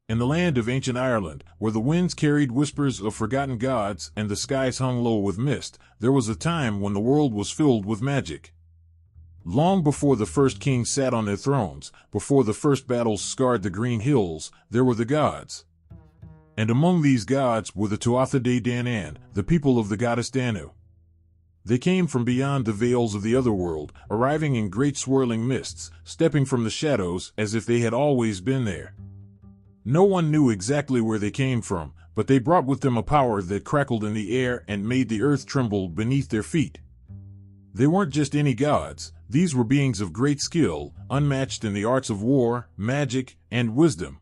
In the land of ancient Ireland, where the winds carried whispers of forgotten gods and the skies hung low with mist, there was a time when the world was filled with magic. Long before the first kings sat on their thrones, before the first battles scarred the green hills, there were the gods. And among these gods were the Tuatha De Danann, the people of the goddess Danu. They came from beyond the veils of the otherworld, arriving in great swirling mists, stepping from the shadows as if they had always been there. No one knew exactly where they came from, but they brought with them a power that crackled in the air and made the earth tremble beneath their feet. They weren't just any gods, these were beings of great skill, unmatched in the arts of war, magic, and wisdom.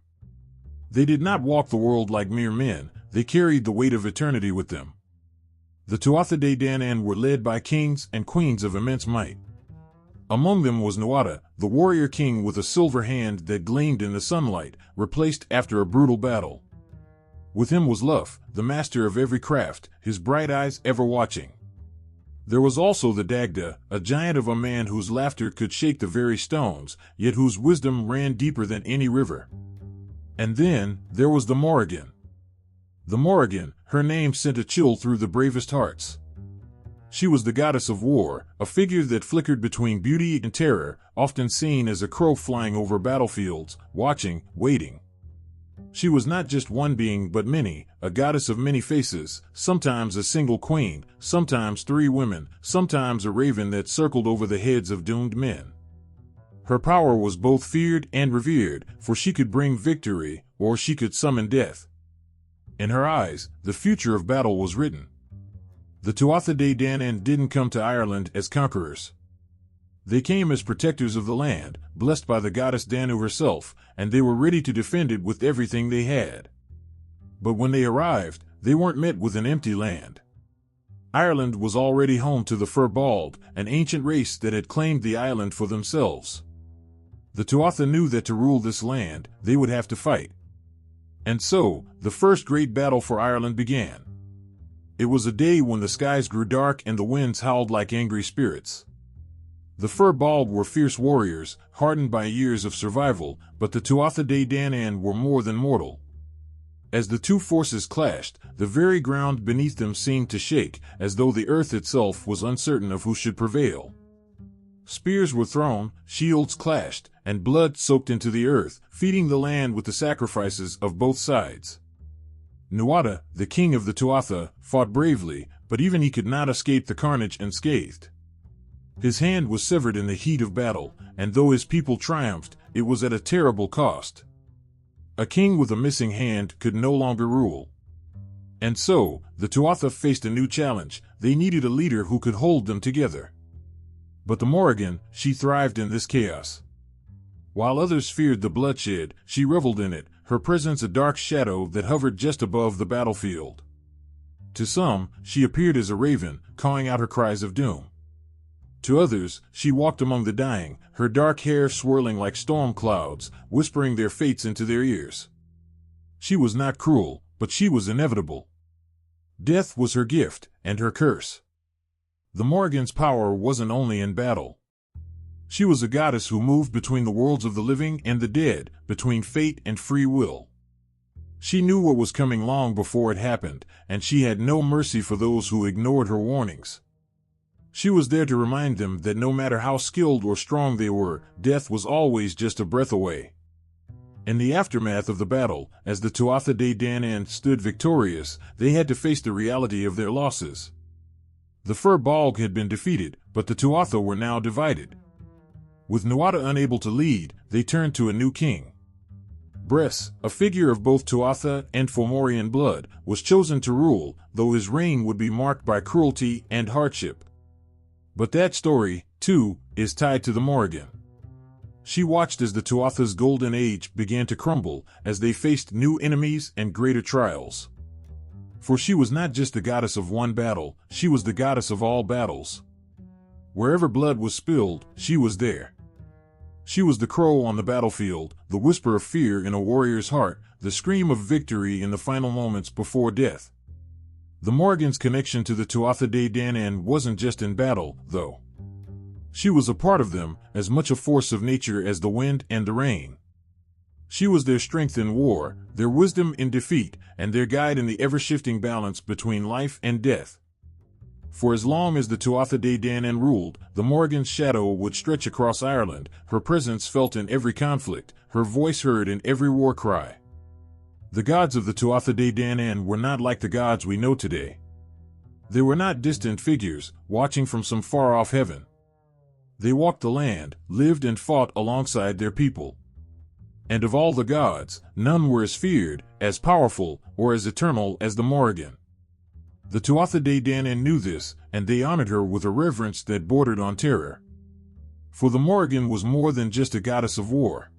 They did not walk the world like mere men, they carried the weight of eternity with them. The Tuatha De Danann were led by kings and queens of immense might. Among them was Nuada, the warrior king with a silver hand that gleamed in the sunlight, replaced after a brutal battle. With him was Luf, the master of every craft, his bright eyes ever watching. There was also the Dagda, a giant of a man whose laughter could shake the very stones, yet whose wisdom ran deeper than any river. And then, there was the Morrigan. The Morrigan, her name sent a chill through the bravest hearts. She was the goddess of war, a figure that flickered between beauty and terror, often seen as a crow flying over battlefields, watching, waiting. She was not just one being but many, a goddess of many faces, sometimes a single queen, sometimes 3 women, sometimes a raven that circled over the heads of doomed men. Her power was both feared and revered, for she could bring victory, or she could summon death. In her eyes, the future of battle was written. The Tuatha De Danann didn't come to Ireland as conquerors. They came as protectors of the land, blessed by the goddess Danu herself, and they were ready to defend it with everything they had. But when they arrived, they weren't met with an empty land. Ireland was already home to the Fir-Bald, an ancient race that had claimed the island for themselves. The Tuatha knew that to rule this land, they would have to fight. And so, the first great battle for Ireland began. It was a day when the skies grew dark and the winds howled like angry spirits. The Fir-Bald were fierce warriors, hardened by years of survival, but the Tuatha De Danann were more than mortal. As the two forces clashed, the very ground beneath them seemed to shake, as though the earth itself was uncertain of who should prevail. Spears were thrown, shields clashed, and blood soaked into the earth, feeding the land with the sacrifices of both sides. Nuada, the king of the Tuatha, fought bravely, but even he could not escape the carnage unscathed. His hand was severed in the heat of battle, and though his people triumphed, it was at a terrible cost. A king with a missing hand could no longer rule. And so, the Tuatha faced a new challenge. They needed a leader who could hold them together. But the Morrigan, she thrived in this chaos. While others feared the bloodshed, she reveled in it, her presence a dark shadow that hovered just above the battlefield. To some, she appeared as a raven, cawing out her cries of doom. To others, she walked among the dying, her dark hair swirling like storm clouds, whispering their fates into their ears. She was not cruel, but she was inevitable. Death was her gift, and her curse. The Morrigan's power wasn't only in battle. She was a goddess who moved between the worlds of the living and the dead, between fate and free will. She knew what was coming long before it happened, and she had no mercy for those who ignored her warnings. She was there to remind them that no matter how skilled or strong they were, death was always just a breath away. In the aftermath of the battle, as the Tuatha De Danann stood victorious, they had to face the reality of their losses. The Fir-Bald had been defeated, but the Tuatha were now divided. With Nuada unable to lead, they turned to a new king. Bres, a figure of both Tuatha and Fomorian blood, was chosen to rule, though his reign would be marked by cruelty and hardship. But that story, too, is tied to the Morrigan. She watched as the Tuatha's golden age began to crumble, as they faced new enemies and greater trials. For she was not just the goddess of one battle, she was the goddess of all battles. Wherever blood was spilled, she was there. She was the crow on the battlefield, the whisper of fear in a warrior's heart, the scream of victory in the final moments before death. The Morrigan's connection to the Tuatha De Danann wasn't just in battle, though. She was a part of them, as much a force of nature as the wind and the rain. She was their strength in war, their wisdom in defeat, and their guide in the ever-shifting balance between life and death. For as long as the Tuatha De Danann ruled, the Morrigan's shadow would stretch across Ireland, her presence felt in every conflict, her voice heard in every war cry. The gods of the Tuatha De Danann were not like the gods we know today. They were not distant figures, watching from some far-off heaven. They walked the land, lived and fought alongside their people. And of all the gods, none were as feared, as powerful, or as eternal as the Morrigan. The Tuatha De Danann knew this, and they honored her with a reverence that bordered on terror. For the Morrigan was more than just a goddess of war.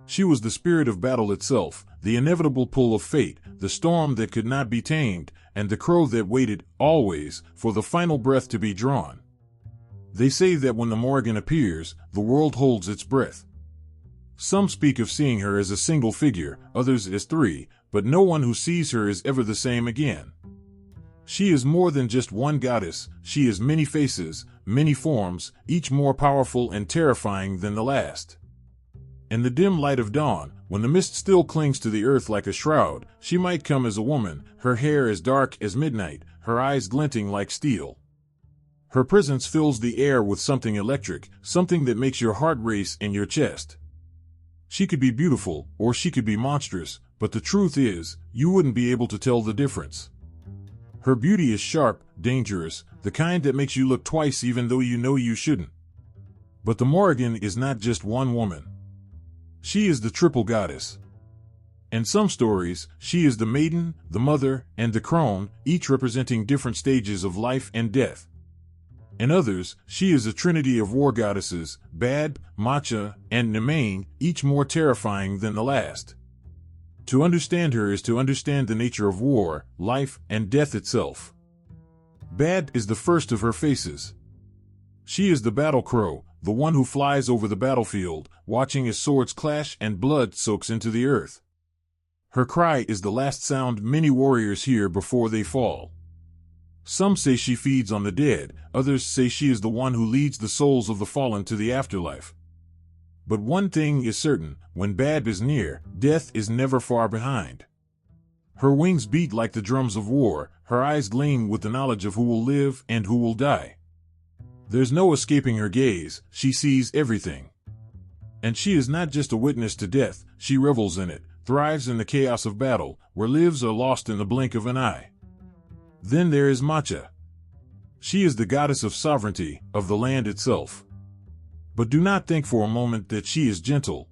She was the spirit of battle itself, the inevitable pull of fate, the storm that could not be tamed, and the crow that waited, always, for the final breath to be drawn. They say that when the Morrigan appears, the world holds its breath. Some speak of seeing her as a single figure, others as three, but no one who sees her is ever the same again. She is more than just one goddess, she is many faces, many forms, each more powerful and terrifying than the last. In the dim light of dawn, when the mist still clings to the earth like a shroud, she might come as a woman, her hair as dark as midnight, her eyes glinting like steel. Her presence fills the air with something electric, something that makes your heart race in your chest. She could be beautiful, or she could be monstrous, but the truth is, you wouldn't be able to tell the difference. Her beauty is sharp, dangerous, the kind that makes you look twice even though you know you shouldn't. But the Morrigan is not just one woman. She is the triple goddess. In some stories, she is the maiden, the mother, and the crone, each representing different stages of life and death. In others, she is a trinity of war goddesses, Bad, Macha, and Nemain, each more terrifying than the last. To understand her is to understand the nature of war, life, and death itself. Bad is the first of her faces. She is the battle crow, the one who flies over the battlefield, watching as swords clash and blood soaks into the earth. Her cry is the last sound many warriors hear before they fall. Some say she feeds on the dead, others say she is the one who leads the souls of the fallen to the afterlife. But one thing is certain, when Bad is near, death is never far behind. Her wings beat like the drums of war, her eyes gleam with the knowledge of who will live and who will die. There's no escaping her gaze, she sees everything. And she is not just a witness to death, she revels in it, thrives in the chaos of battle, where lives are lost in the blink of an eye. Then there is Macha. She is the goddess of sovereignty, of the land itself. But do not think for a moment that she is gentle.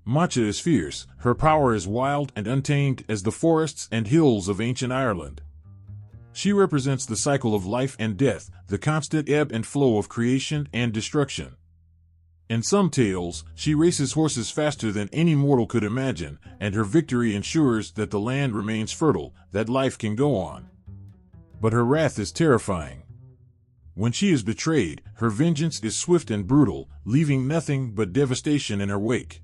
Macha is fierce, her power is wild and untamed as the forests and hills of ancient Ireland. She represents the cycle of life and death, the constant ebb and flow of creation and destruction. In some tales, she races horses faster than any mortal could imagine, and her victory ensures that the land remains fertile, that life can go on. But her wrath is terrifying. When she is betrayed, her vengeance is swift and brutal, leaving nothing but devastation in her wake.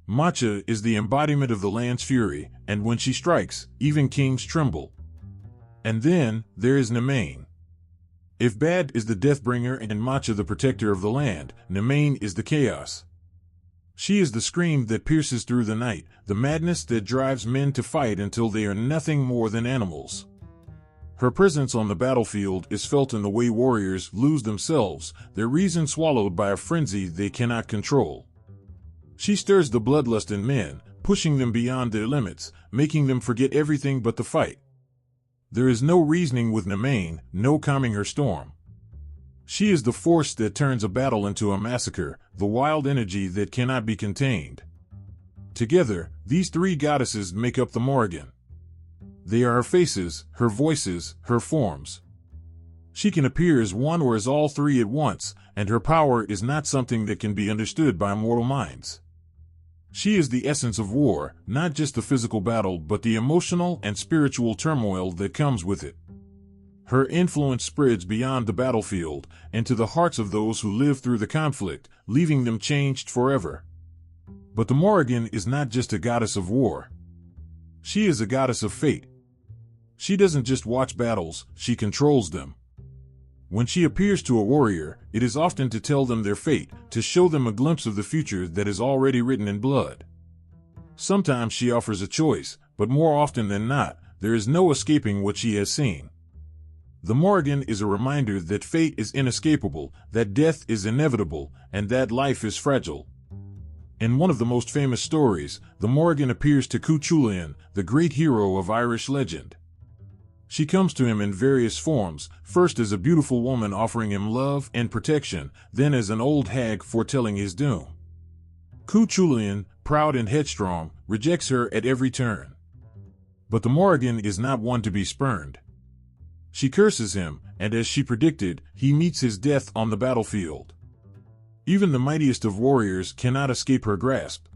Macha is the embodiment of the land's fury, and when she strikes, even kings tremble. And then, there is Nemain. If Bad is the deathbringer and Macha the protector of the land, Nemain is the chaos. She is the scream that pierces through the night, the madness that drives men to fight until they are nothing more than animals. Her presence on the battlefield is felt in the way warriors lose themselves, their reason swallowed by a frenzy they cannot control. She stirs the bloodlust in men, pushing them beyond their limits, making them forget everything but the fight. There is no reasoning with Nemain, no calming her storm. She is the force that turns a battle into a massacre, the wild energy that cannot be contained. Together, these three goddesses make up the Morrigan. They are her faces, her voices, her forms. She can appear as one or as all three at once, and her power is not something that can be understood by mortal minds. She is the essence of war, not just the physical battle but the emotional and spiritual turmoil that comes with it. Her influence spreads beyond the battlefield, into the hearts of those who live through the conflict, leaving them changed forever. But the Morrigan is not just a goddess of war. She is a goddess of fate. She doesn't just watch battles, she controls them. When she appears to a warrior, it is often to tell them their fate, to show them a glimpse of the future that is already written in blood. Sometimes she offers a choice, but more often than not, there is no escaping what she has seen. The Morrigan is a reminder that fate is inescapable, that death is inevitable, and that life is fragile. In one of the most famous stories, the Morrigan appears to Cuchulain, the great hero of Irish legend. She comes to him in various forms, first as a beautiful woman offering him love and protection, then as an old hag foretelling his doom. Cuchulain, proud and headstrong, rejects her at every turn. But the Morrigan is not one to be spurned. She curses him, and as she predicted, he meets his death on the battlefield. Even the mightiest of warriors cannot escape her grasp.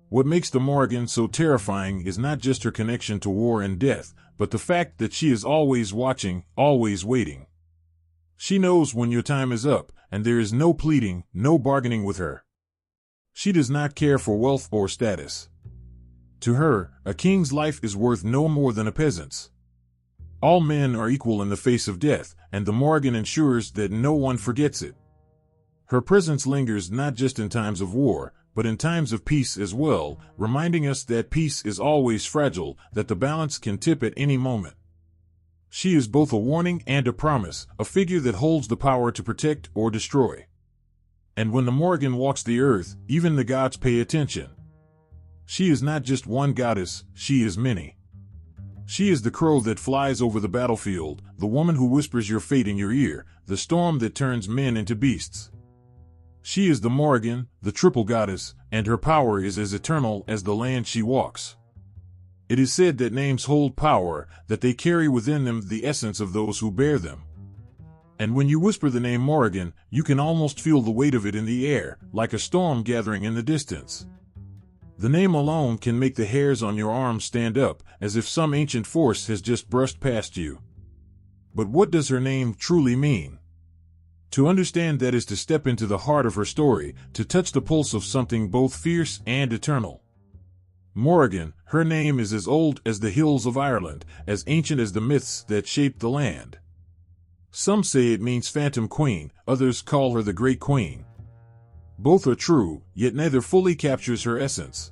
What makes the Morrigan so terrifying is not just her connection to war and death, but the fact that she is always watching, always waiting. She knows when your time is up, and there is no pleading, no bargaining with her. She does not care for wealth or status. To her, a king's life is worth no more than a peasant's. All men are equal in the face of death, and the Morrigan ensures that no one forgets it. Her presence lingers not just in times of war, but in times of peace as well, reminding us that peace is always fragile, that the balance can tip at any moment. She is both a warning and a promise, a figure that holds the power to protect or destroy. And when the Morrigan walks the earth, even the gods pay attention. She is not just one goddess, she is many. She is the crow that flies over the battlefield, the woman who whispers your fate in your ear, the storm that turns men into beasts. She is the Morrigan, the triple goddess, and her power is as eternal as the land she walks. It is said that names hold power, that they carry within them the essence of those who bear them. And when you whisper the name Morrigan, you can almost feel the weight of it in the air, like a storm gathering in the distance. The name alone can make the hairs on your arms stand up, as if some ancient force has just brushed past you. But what does her name truly mean? To understand that is to step into the heart of her story, to touch the pulse of something both fierce and eternal. Morrigan, her name is as old as the hills of Ireland, as ancient as the myths that shaped the land. Some say it means Phantom Queen, others call her the Great Queen. Both are true, yet neither fully captures her essence.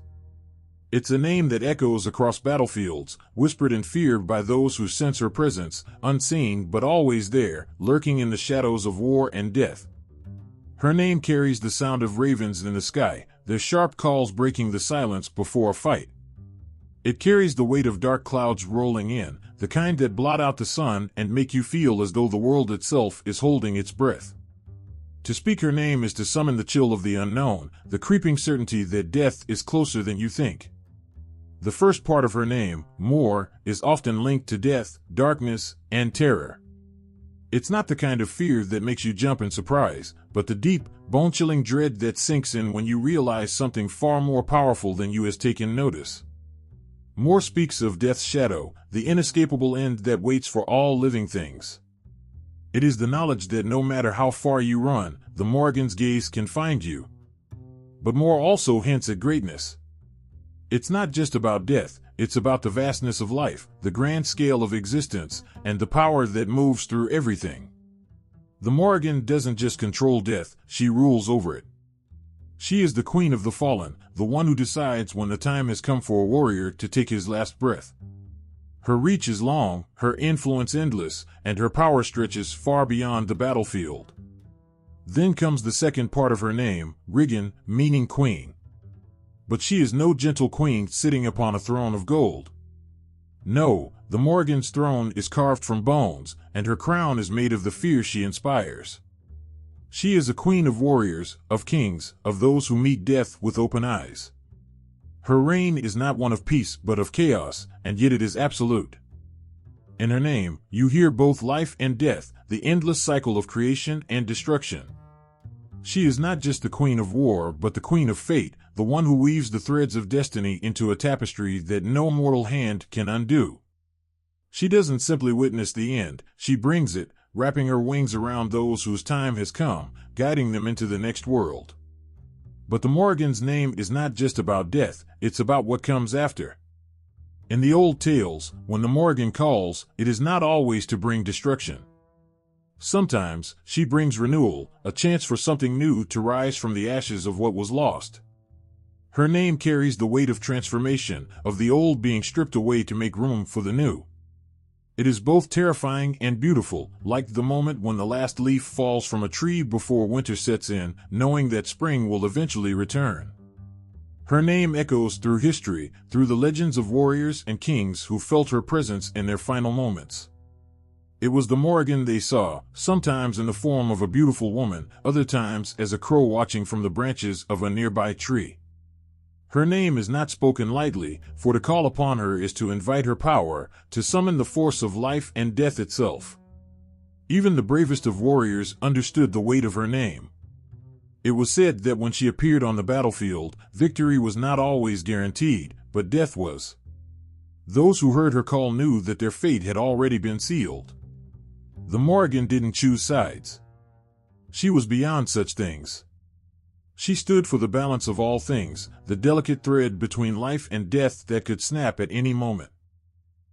It's a name that echoes across battlefields, whispered and feared by those who sense her presence, unseen but always there, lurking in the shadows of war and death. Her name carries the sound of ravens in the sky, their sharp calls breaking the silence before a fight. It carries the weight of dark clouds rolling in, the kind that blot out the sun and make you feel as though the world itself is holding its breath. To speak her name is to summon the chill of the unknown, the creeping certainty that death is closer than you think. The first part of her name, Mor, is often linked to death, darkness, and terror. It's not the kind of fear that makes you jump in surprise, but the deep, bone-chilling dread that sinks in when you realize something far more powerful than you has taken notice. Mor speaks of death's shadow, the inescapable end that waits for all living things. It is the knowledge that no matter how far you run, the Morrigan's gaze can find you. But Mor also hints at greatness. It's not just about death, it's about the vastness of life, the grand scale of existence, and the power that moves through everything. The Morrigan doesn't just control death, she rules over it. She is the queen of the fallen, the one who decides when the time has come for a warrior to take his last breath. Her reach is long, her influence endless, and her power stretches far beyond the battlefield. Then comes the second part of her name, Rigan, meaning queen. But she is no gentle queen sitting upon a throne of gold. No, the Morrigan's throne is carved from bones, and her crown is made of the fear she inspires. She is a queen of warriors, of kings, of those who meet death with open eyes. Her reign is not one of peace but of chaos, and yet it is absolute. In her name, you hear both life and death, the endless cycle of creation and destruction. She is not just the queen of war but the queen of fate, the one who weaves the threads of destiny into a tapestry that no mortal hand can undo. She doesn't simply witness the end, she brings it, wrapping her wings around those whose time has come, guiding them into the next world. But the Morrigan's name is not just about death, it's about what comes after. In the old tales, when the Morrigan calls, it is not always to bring destruction. Sometimes, she brings renewal, a chance for something new to rise from the ashes of what was lost. Her name carries the weight of transformation, of the old being stripped away to make room for the new. It is both terrifying and beautiful, like the moment when the last leaf falls from a tree before winter sets in, knowing that spring will eventually return. Her name echoes through history, through the legends of warriors and kings who felt her presence in their final moments. It was the Morrigan they saw, sometimes in the form of a beautiful woman, other times as a crow watching from the branches of a nearby tree. Her name is not spoken lightly, for to call upon her is to invite her power, to summon the force of life and death itself. Even the bravest of warriors understood the weight of her name. It was said that when she appeared on the battlefield, victory was not always guaranteed, but death was. Those who heard her call knew that their fate had already been sealed. The Morrigan didn't choose sides. She was beyond such things. She stood for the balance of all things, the delicate thread between life and death that could snap at any moment.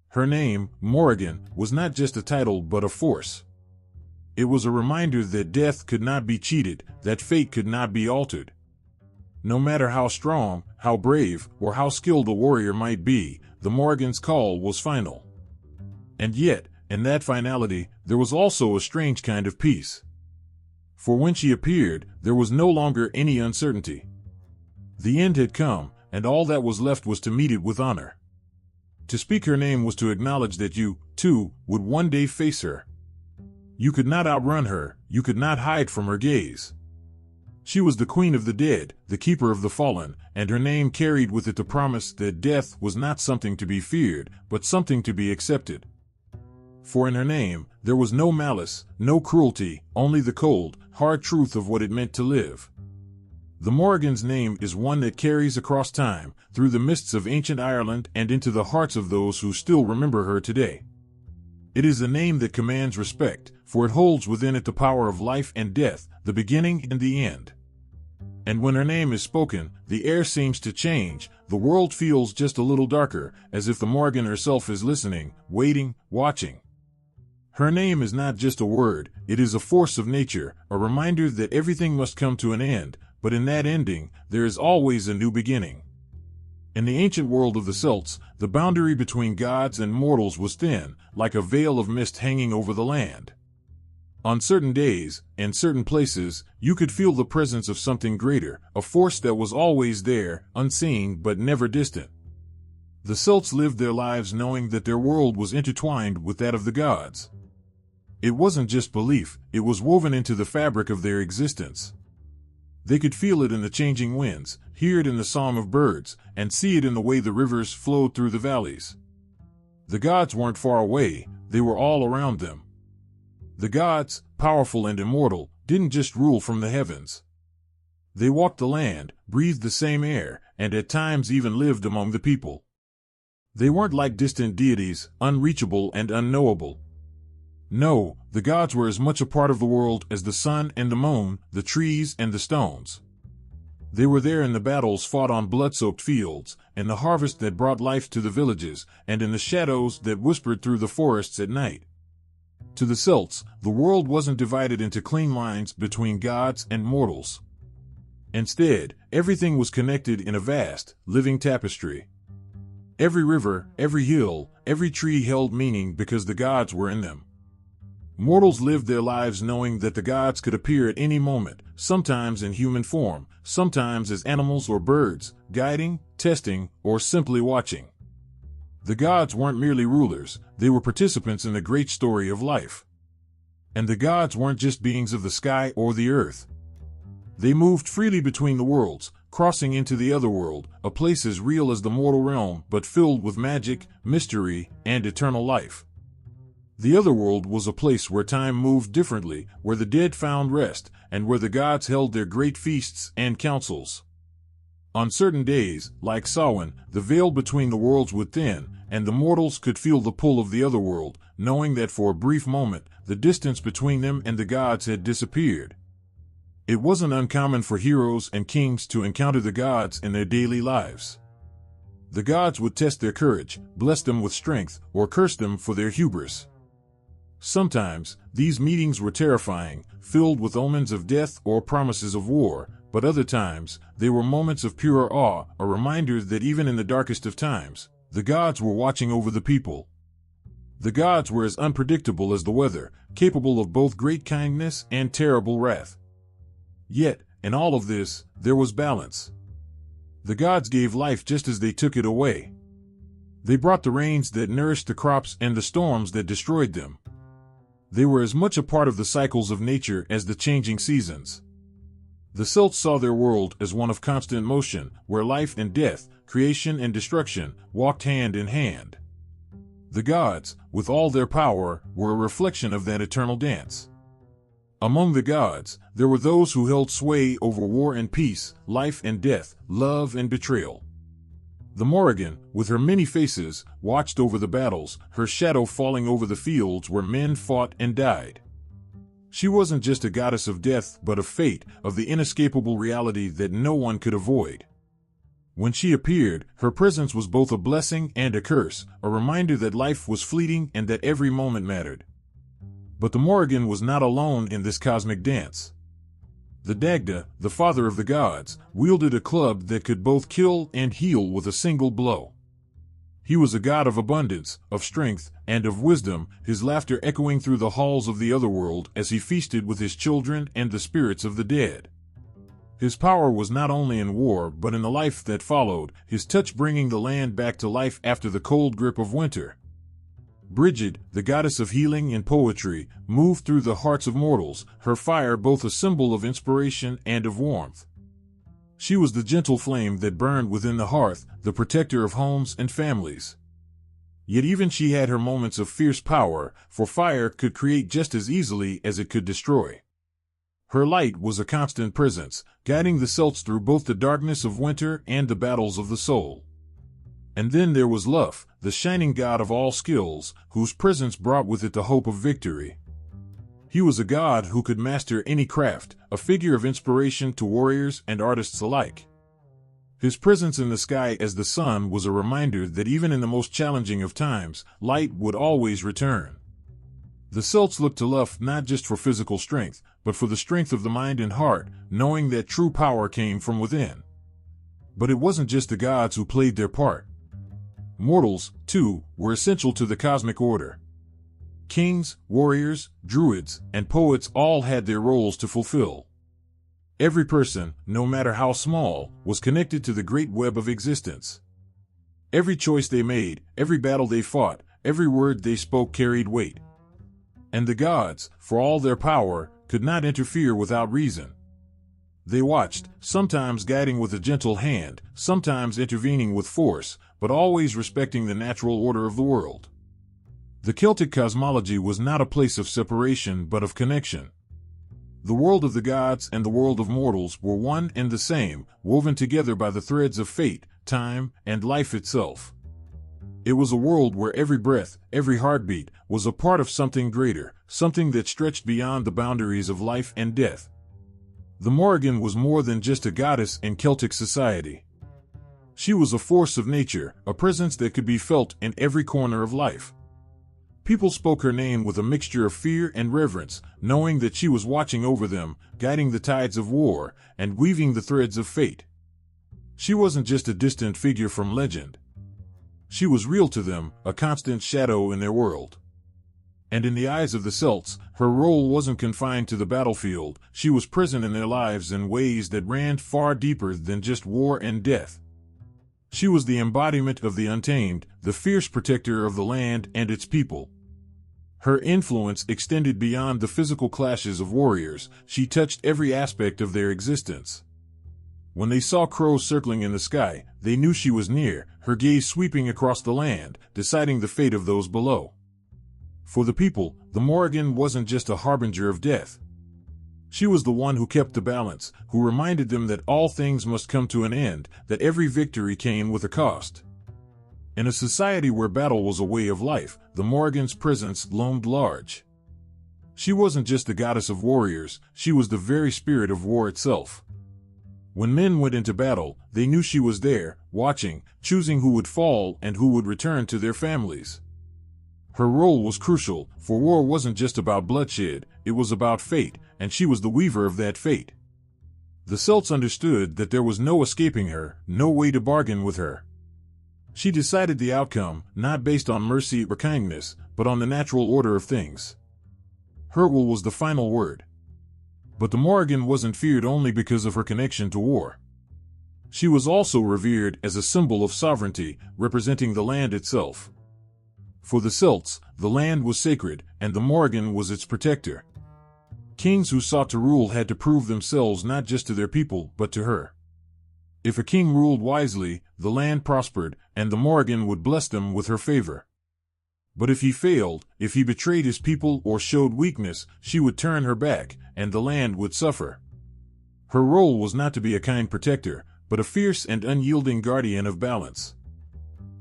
Her name, Morrigan, was not just a title but a force. It was a reminder that death could not be cheated, that fate could not be altered. No matter how strong, how brave, or how skilled a warrior might be, the Morrigan's call was final. And yet, in that finality, there was also a strange kind of peace. For when she appeared, there was no longer any uncertainty. The end had come, and all that was left was to meet it with honor. To speak her name was to acknowledge that you, too, would one day face her. You could not outrun her, you could not hide from her gaze. She was the queen of the dead, the keeper of the fallen, and her name carried with it the promise that death was not something to be feared, but something to be accepted. For in her name, there was no malice, no cruelty, only the cold, hard truth of what it meant to live. The Morrigan's name is one that carries across time, through the mists of ancient Ireland and into the hearts of those who still remember her today. It is a name that commands respect, for it holds within it the power of life and death, the beginning and the end. And when her name is spoken, the air seems to change, the world feels just a little darker, as if the Morrigan herself is listening, waiting, watching. Her name is not just a word, it is a force of nature, a reminder that everything must come to an end, but in that ending, there is always a new beginning. In the ancient world of the Celts, the boundary between gods and mortals was thin, like a veil of mist hanging over the land. On certain days, in certain places, you could feel the presence of something greater, a force that was always there, unseen but never distant. The Celts lived their lives knowing that their world was intertwined with that of the gods. It wasn't just belief, it was woven into the fabric of their existence. They could feel it in the changing winds, hear it in the song of birds, and see it in the way the rivers flowed through the valleys. The gods weren't far away, they were all around them. The gods, powerful and immortal, didn't just rule from the heavens. They walked the land, breathed the same air, and at times even lived among the people. They weren't like distant deities, unreachable and unknowable. No, the gods were as much a part of the world as the sun and the moon, the trees and the stones. They were there in the battles fought on blood-soaked fields, in the harvest that brought life to the villages, and in the shadows that whispered through the forests at night. To the Celts, the world wasn't divided into clean lines between gods and mortals. Instead, everything was connected in a vast, living tapestry. Every river, every hill, every tree held meaning because the gods were in them. Mortals lived their lives knowing that the gods could appear at any moment, sometimes in human form, sometimes as animals or birds, guiding, testing, or simply watching. The gods weren't merely rulers, they were participants in the great story of life. And the gods weren't just beings of the sky or the earth. They moved freely between the worlds, crossing into the other world, a place as real as the mortal realm but filled with magic, mystery, and eternal life. The other world was a place where time moved differently, where the dead found rest, and where the gods held their great feasts and councils. On certain days, like Samhain, the veil between the worlds would thin, and the mortals could feel the pull of the other world, knowing that for a brief moment, the distance between them and the gods had disappeared. It wasn't uncommon for heroes and kings to encounter the gods in their daily lives. The gods would test their courage, bless them with strength, or curse them for their hubris. Sometimes, these meetings were terrifying, filled with omens of death or promises of war, But other times, they were moments of pure awe, a reminder that even in the darkest of times, the gods were watching over the people. The gods were as unpredictable as the weather, capable of both great kindness and terrible wrath. Yet, in all of this, there was balance. The gods gave life just as they took it away. They brought the rains that nourished the crops and the storms that destroyed them. They were as much a part of the cycles of nature as the changing seasons. The Celts saw their world as one of constant motion, where life and death, creation and destruction, walked hand in hand. The gods, with all their power, were a reflection of that eternal dance. Among the gods, there were those who held sway over war and peace, life and death, love and betrayal. The Morrigan, with her many faces, watched over the battles, her shadow falling over the fields where men fought and died. She wasn't just a goddess of death but of fate, of the inescapable reality that no one could avoid. When she appeared, her presence was both a blessing and a curse, a reminder that life was fleeting and that every moment mattered. But the Morrigan was not alone in this cosmic dance. The Dagda, the father of the gods, wielded a club that could both kill and heal with a single blow. He was a god of abundance, of strength, and of wisdom, his laughter echoing through the halls of the otherworld as he feasted with his children and the spirits of the dead. His power was not only in war but in the life that followed, his touch bringing the land back to life after the cold grip of winter. Brigid, the goddess of healing and poetry, moved through the hearts of mortals, her fire both a symbol of inspiration and of warmth. She was the gentle flame that burned within the hearth, the protector of homes and families. Yet even she had her moments of fierce power, for fire could create just as easily as it could destroy. Her light was a constant presence, guiding the Celts through both the darkness of winter and the battles of the soul. And then there was Luf, the shining god of all skills, whose presence brought with it the hope of victory. He was a god who could master any craft, a figure of inspiration to warriors and artists alike. His presence in the sky as the sun was a reminder that even in the most challenging of times, light would always return. The Celts looked to Luf not just for physical strength, but for the strength of the mind and heart, knowing that true power came from within. But it wasn't just the gods who played their part. Mortals, too, were essential to the cosmic order. Kings, warriors, druids, and poets all had their roles to fulfill. Every person, no matter how small, was connected to the great web of existence. Every choice they made, every battle they fought, every word they spoke carried weight. And the gods, for all their power, could not interfere without reason. They watched, sometimes guiding with a gentle hand, sometimes intervening with force, but always respecting the natural order of the world. The Celtic cosmology was not a place of separation but of connection. The world of the gods and the world of mortals were one and the same, woven together by the threads of fate, time, and life itself. It was a world where every breath, every heartbeat, was a part of something greater, something that stretched beyond the boundaries of life and death. The Morrigan was more than just a goddess in Celtic society. She was a force of nature, a presence that could be felt in every corner of life. People spoke her name with a mixture of fear and reverence, knowing that she was watching over them, guiding the tides of war, and weaving the threads of fate. She wasn't just a distant figure from legend. She was real to them, a constant shadow in their world. And in the eyes of the Celts, her role wasn't confined to the battlefield, she was present in their lives in ways that ran far deeper than just war and death. She was the embodiment of the untamed, the fierce protector of the land and its people. Her influence extended beyond the physical clashes of warriors, she touched every aspect of their existence. When they saw crows circling in the sky, they knew she was near, her gaze sweeping across the land, deciding the fate of those below. For the people, the Morrigan wasn't just a harbinger of death. She was the one who kept the balance, who reminded them that all things must come to an end, that every victory came with a cost. In a society where battle was a way of life, the Morrigan's presence loomed large. She wasn't just the goddess of warriors, she was the very spirit of war itself. When men went into battle, they knew she was there, watching, choosing who would fall and who would return to their families. Her role was crucial, for war wasn't just about bloodshed, it was about fate, and she was the weaver of that fate. The Celts understood that there was no escaping her, no way to bargain with her. She decided the outcome, not based on mercy or kindness, but on the natural order of things. Her will was the final word. But the Morrigan wasn't feared only because of her connection to war. She was also revered as a symbol of sovereignty, representing the land itself. For the Celts, the land was sacred, and the Morrigan was its protector. Kings who sought to rule had to prove themselves not just to their people, but to her. If a king ruled wisely, the land prospered, and the Morrigan would bless them with her favor. But if he failed, if he betrayed his people or showed weakness, she would turn her back, and the land would suffer. Her role was not to be a kind protector, but a fierce and unyielding guardian of balance.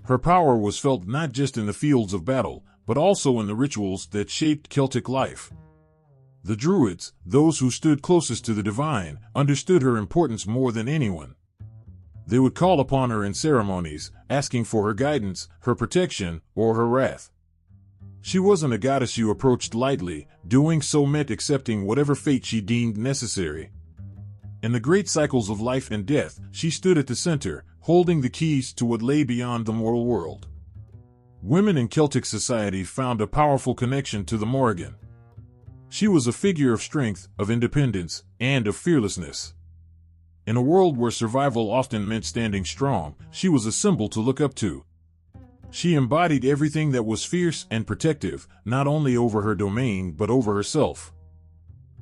Her power was felt not just in the fields of battle, but also in the rituals that shaped Celtic life. The Druids, those who stood closest to the divine, understood her importance more than anyone. They would call upon her in ceremonies, asking for her guidance, her protection, or her wrath. She wasn't a goddess you approached lightly, doing so meant accepting whatever fate she deemed necessary. In the great cycles of life and death, she stood at the center, holding the keys to what lay beyond the mortal world. Women in Celtic society found a powerful connection to the Morrigan. She was a figure of strength, of independence, and of fearlessness. In a world where survival often meant standing strong, she was a symbol to look up to. She embodied everything that was fierce and protective, not only over her domain but over herself.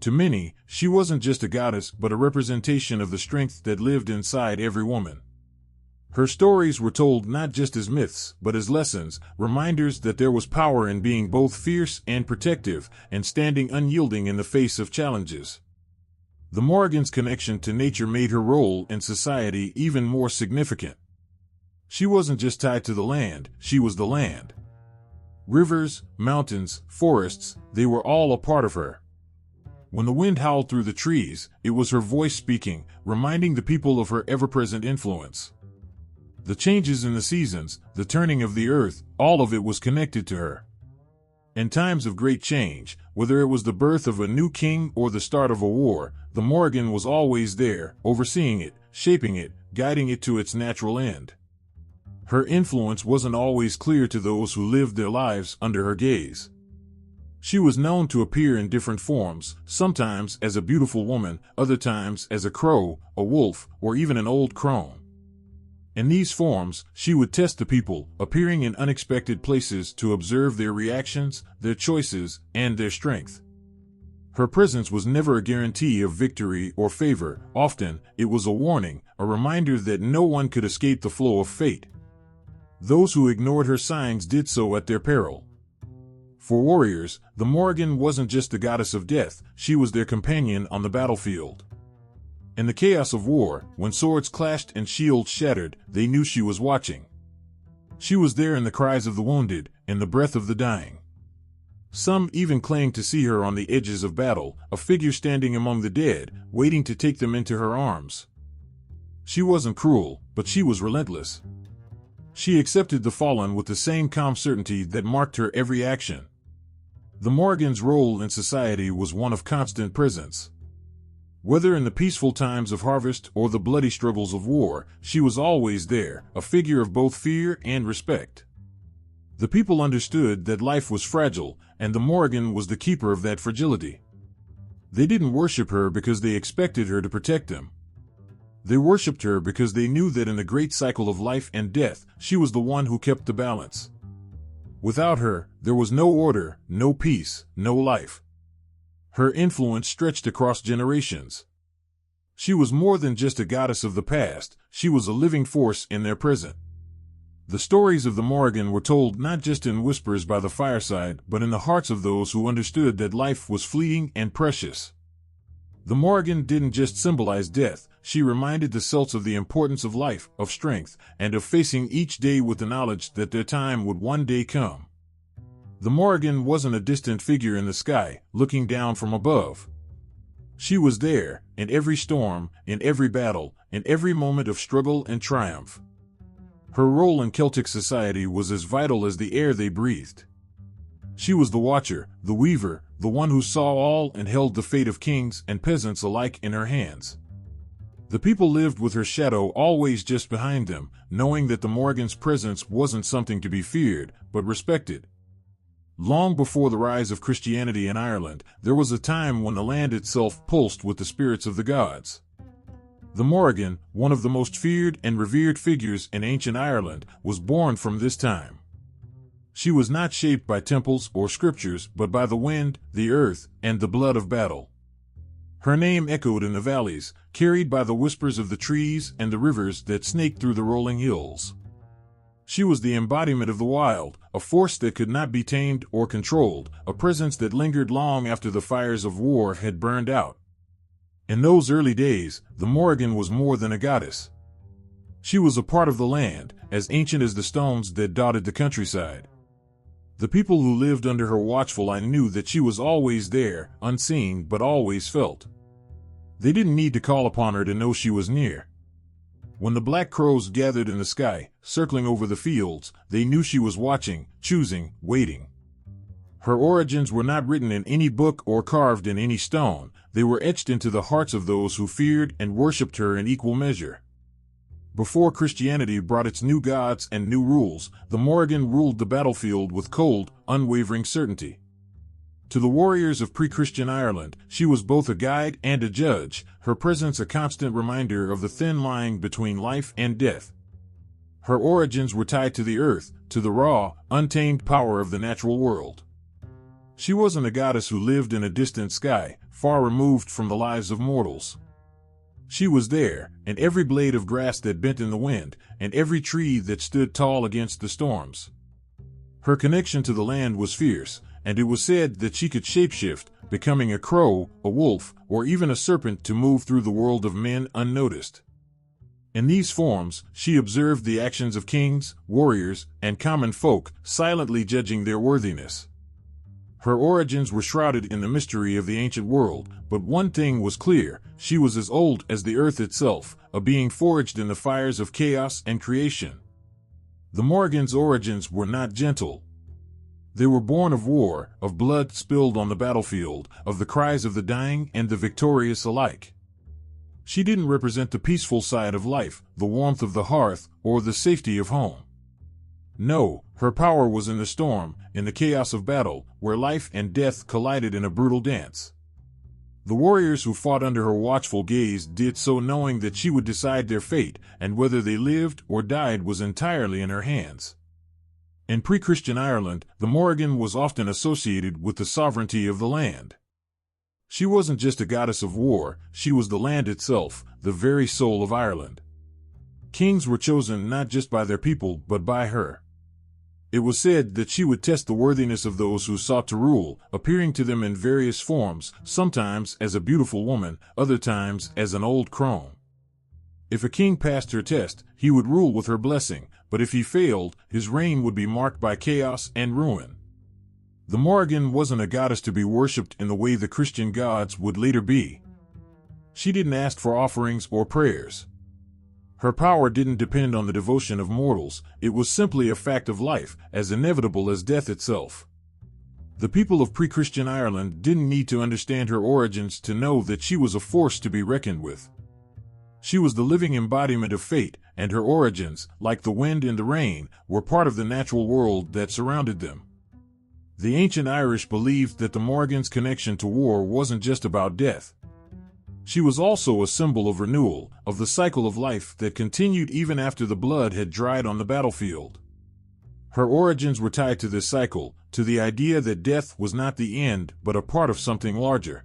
To many, she wasn't just a goddess but a representation of the strength that lived inside every woman. Her stories were told not just as myths but as lessons, reminders that there was power in being both fierce and protective, and standing unyielding in the face of challenges. The Morrigan's connection to nature made her role in society even more significant. She wasn't just tied to the land, she was the land. Rivers, mountains, forests, they were all a part of her. When the wind howled through the trees, it was her voice speaking, reminding the people of her ever-present influence. The changes in the seasons, the turning of the earth, all of it was connected to her. In times of great change, whether it was the birth of a new king or the start of a war, the Morrigan was always there, overseeing it, shaping it, guiding it to its natural end. Her influence wasn't always clear to those who lived their lives under her gaze. She was known to appear in different forms, sometimes as a beautiful woman, other times as a crow, a wolf, or even an old crone. In these forms, she would test the people, appearing in unexpected places to observe their reactions, their choices, and their strength. Her presence was never a guarantee of victory or favor. Often, it was a warning, a reminder that no one could escape the flow of fate. Those who ignored her signs did so at their peril. For warriors, the Morrigan wasn't just the goddess of death, she was their companion on the battlefield. In the chaos of war, when swords clashed and shields shattered, they knew she was watching. She was there in the cries of the wounded, in the breath of the dying. Some even claimed to see her on the edges of battle, a figure standing among the dead, waiting to take them into her arms. She wasn't cruel, but she was relentless. She accepted the fallen with the same calm certainty that marked her every action. The Morrigan's role in society was one of constant presence. Whether in the peaceful times of harvest or the bloody struggles of war, she was always there, a figure of both fear and respect. The people understood that life was fragile, and the Morrigan was the keeper of that fragility. They didn't worship her because they expected her to protect them. They worshipped her because they knew that in the great cycle of life and death, she was the one who kept the balance. Without her, there was no order, no peace, no life. Her influence stretched across generations. She was more than just a goddess of the past, she was a living force in their present. The stories of the Morrigan were told not just in whispers by the fireside, but in the hearts of those who understood that life was fleeting and precious. The Morrigan didn't just symbolize death, she reminded the Celts of the importance of life, of strength, and of facing each day with the knowledge that their time would one day come. The Morrigan wasn't a distant figure in the sky, looking down from above. She was there, in every storm, in every battle, in every moment of struggle and triumph. Her role in Celtic society was as vital as the air they breathed. She was the watcher, the weaver, the one who saw all and held the fate of kings and peasants alike in her hands. The people lived with her shadow always just behind them, knowing that the Morrigan's presence wasn't something to be feared, but respected. Long before the rise of Christianity in Ireland, there was a time when the land itself pulsed with the spirits of the gods. The Morrigan, one of the most feared and revered figures in ancient Ireland, was born from this time. She was not shaped by temples or scriptures, but by the wind, the earth, and the blood of battle. Her name echoed in the valleys, carried by the whispers of the trees and the rivers that snaked through the rolling hills. She was the embodiment of the wild, a force that could not be tamed or controlled, a presence that lingered long after the fires of war had burned out. In those early days, the Morrigan was more than a goddess. She was a part of the land, as ancient as the stones that dotted the countryside. The people who lived under her watchful eye knew that she was always there, unseen but always felt. They didn't need to call upon her to know she was near. When the black crows gathered in the sky, circling over the fields, they knew she was watching, choosing, waiting. Her origins were not written in any book or carved in any stone. They were etched into the hearts of those who feared and worshipped her in equal measure. Before Christianity brought its new gods and new rules, the Morrigan ruled the battlefield with cold, unwavering certainty. To the warriors of pre-Christian Ireland, she was both a guide and a judge, her presence a constant reminder of the thin line between life and death. Her origins were tied to the earth, to the raw, untamed power of the natural world. She wasn't a goddess who lived in a distant sky, far removed from the lives of mortals. She was there, in every blade of grass that bent in the wind, and every tree that stood tall against the storms. Her connection to the land was fierce, and it was said that she could shapeshift, becoming a crow, a wolf, or even a serpent to move through the world of men unnoticed. In these forms, she observed the actions of kings, warriors, and common folk, silently judging their worthiness. Her origins were shrouded in the mystery of the ancient world, but one thing was clear: she was as old as the earth itself, a being forged in the fires of chaos and creation. The Morrigan's origins were not gentle. They were born of war, of blood spilled on the battlefield, of the cries of the dying and the victorious alike. She didn't represent the peaceful side of life, the warmth of the hearth, or the safety of home. No, her power was in the storm, in the chaos of battle, where life and death collided in a brutal dance. The warriors who fought under her watchful gaze did so knowing that she would decide their fate, and whether they lived or died was entirely in her hands. In pre-Christian Ireland, the Morrigan was often associated with the sovereignty of the land. She wasn't just a goddess of war, she was the land itself, the very soul of Ireland. Kings were chosen not just by their people but by her. It was said that she would test the worthiness of those who sought to rule, appearing to them in various forms, sometimes as a beautiful woman, other times as an old crone. If a king passed her test, he would rule with her blessing, but if he failed, his reign would be marked by chaos and ruin. The Morrigan wasn't a goddess to be worshipped in the way the Christian gods would later be. She didn't ask for offerings or prayers. Her power didn't depend on the devotion of mortals, it was simply a fact of life, as inevitable as death itself. The people of pre-Christian Ireland didn't need to understand her origins to know that she was a force to be reckoned with. She was the living embodiment of fate, and her origins, like the wind and the rain, were part of the natural world that surrounded them. The ancient Irish believed that the Morrigan's connection to war wasn't just about death. She was also a symbol of renewal, of the cycle of life that continued even after the blood had dried on the battlefield. Her origins were tied to this cycle, to the idea that death was not the end but a part of something larger.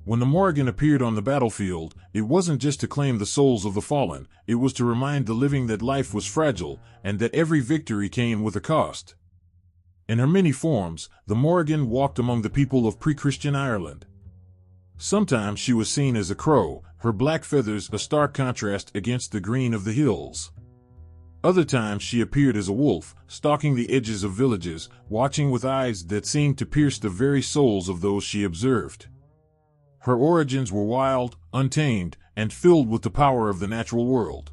When the Morrigan appeared on the battlefield, it wasn't just to claim the souls of the fallen, it was to remind the living that life was fragile, and that every victory came with a cost. In her many forms, the Morrigan walked among the people of pre-Christian Ireland. Sometimes she was seen as a crow, her black feathers a stark contrast against the green of the hills. Other times she appeared as a wolf, stalking the edges of villages, watching with eyes that seemed to pierce the very souls of those she observed. Her origins were wild, untamed, and filled with the power of the natural world.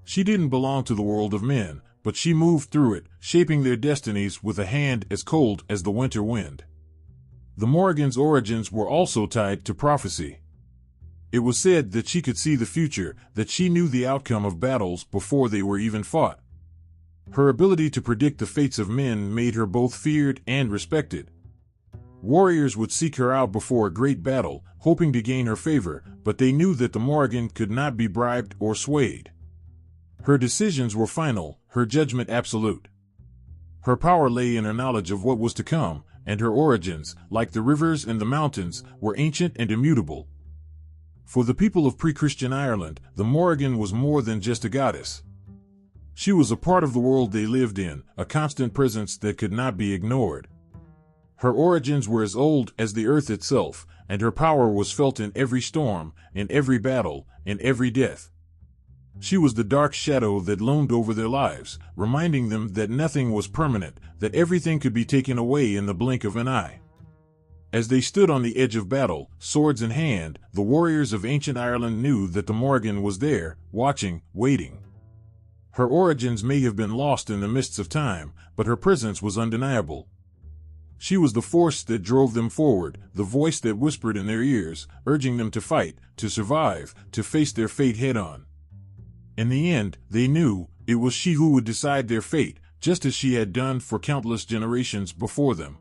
She didn't belong to the world of men, but she moved through it, shaping their destinies with a hand as cold as the winter wind. The Morrigan's origins were also tied to prophecy. It was said that she could see the future, that she knew the outcome of battles before they were even fought. Her ability to predict the fates of men made her both feared and respected. Warriors would seek her out before a great battle, hoping to gain her favor, but they knew that the Morrigan could not be bribed or swayed. Her decisions were final, her judgment absolute. Her power lay in her knowledge of what was to come, and her origins, like the rivers and the mountains, were ancient and immutable. For the people of pre-Christian Ireland, the Morrigan was more than just a goddess. She was a part of the world they lived in, a constant presence that could not be ignored. Her origins were as old as the earth itself, and her power was felt in every storm, in every battle, in every death. She was the dark shadow that loomed over their lives, reminding them that nothing was permanent, that everything could be taken away in the blink of an eye. As they stood on the edge of battle, swords in hand, the warriors of ancient Ireland knew that the Morrigan was there, watching, waiting. Her origins may have been lost in the mists of time, but her presence was undeniable. She was the force that drove them forward, the voice that whispered in their ears, urging them to fight, to survive, to face their fate head-on. In the end, they knew, it was she who would decide their fate, just as she had done for countless generations before them.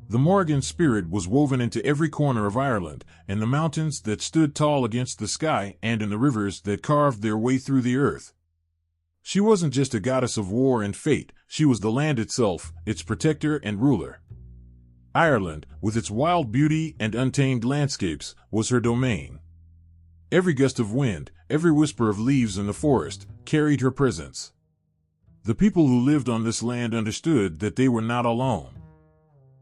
The Morrigan spirit was woven into every corner of Ireland, in the mountains that stood tall against the sky and in the rivers that carved their way through the earth. She wasn't just a goddess of war and fate, she was the land itself, its protector and ruler. Ireland, with its wild beauty and untamed landscapes, was her domain. Every gust of wind, every whisper of leaves in the forest, carried her presence. The people who lived on this land understood that they were not alone.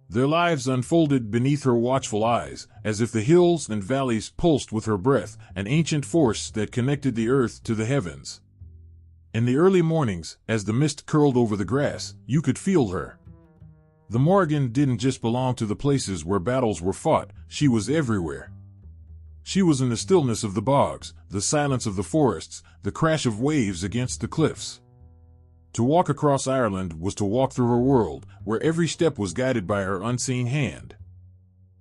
Their lives unfolded beneath her watchful eyes, as if the hills and valleys pulsed with her breath, an ancient force that connected the earth to the heavens. In the early mornings, as the mist curled over the grass, you could feel her. The Morrigan didn't just belong to the places where battles were fought, she was everywhere. She was in the stillness of the bogs, the silence of the forests, the crash of waves against the cliffs. To walk across Ireland was to walk through her world, where every step was guided by her unseen hand.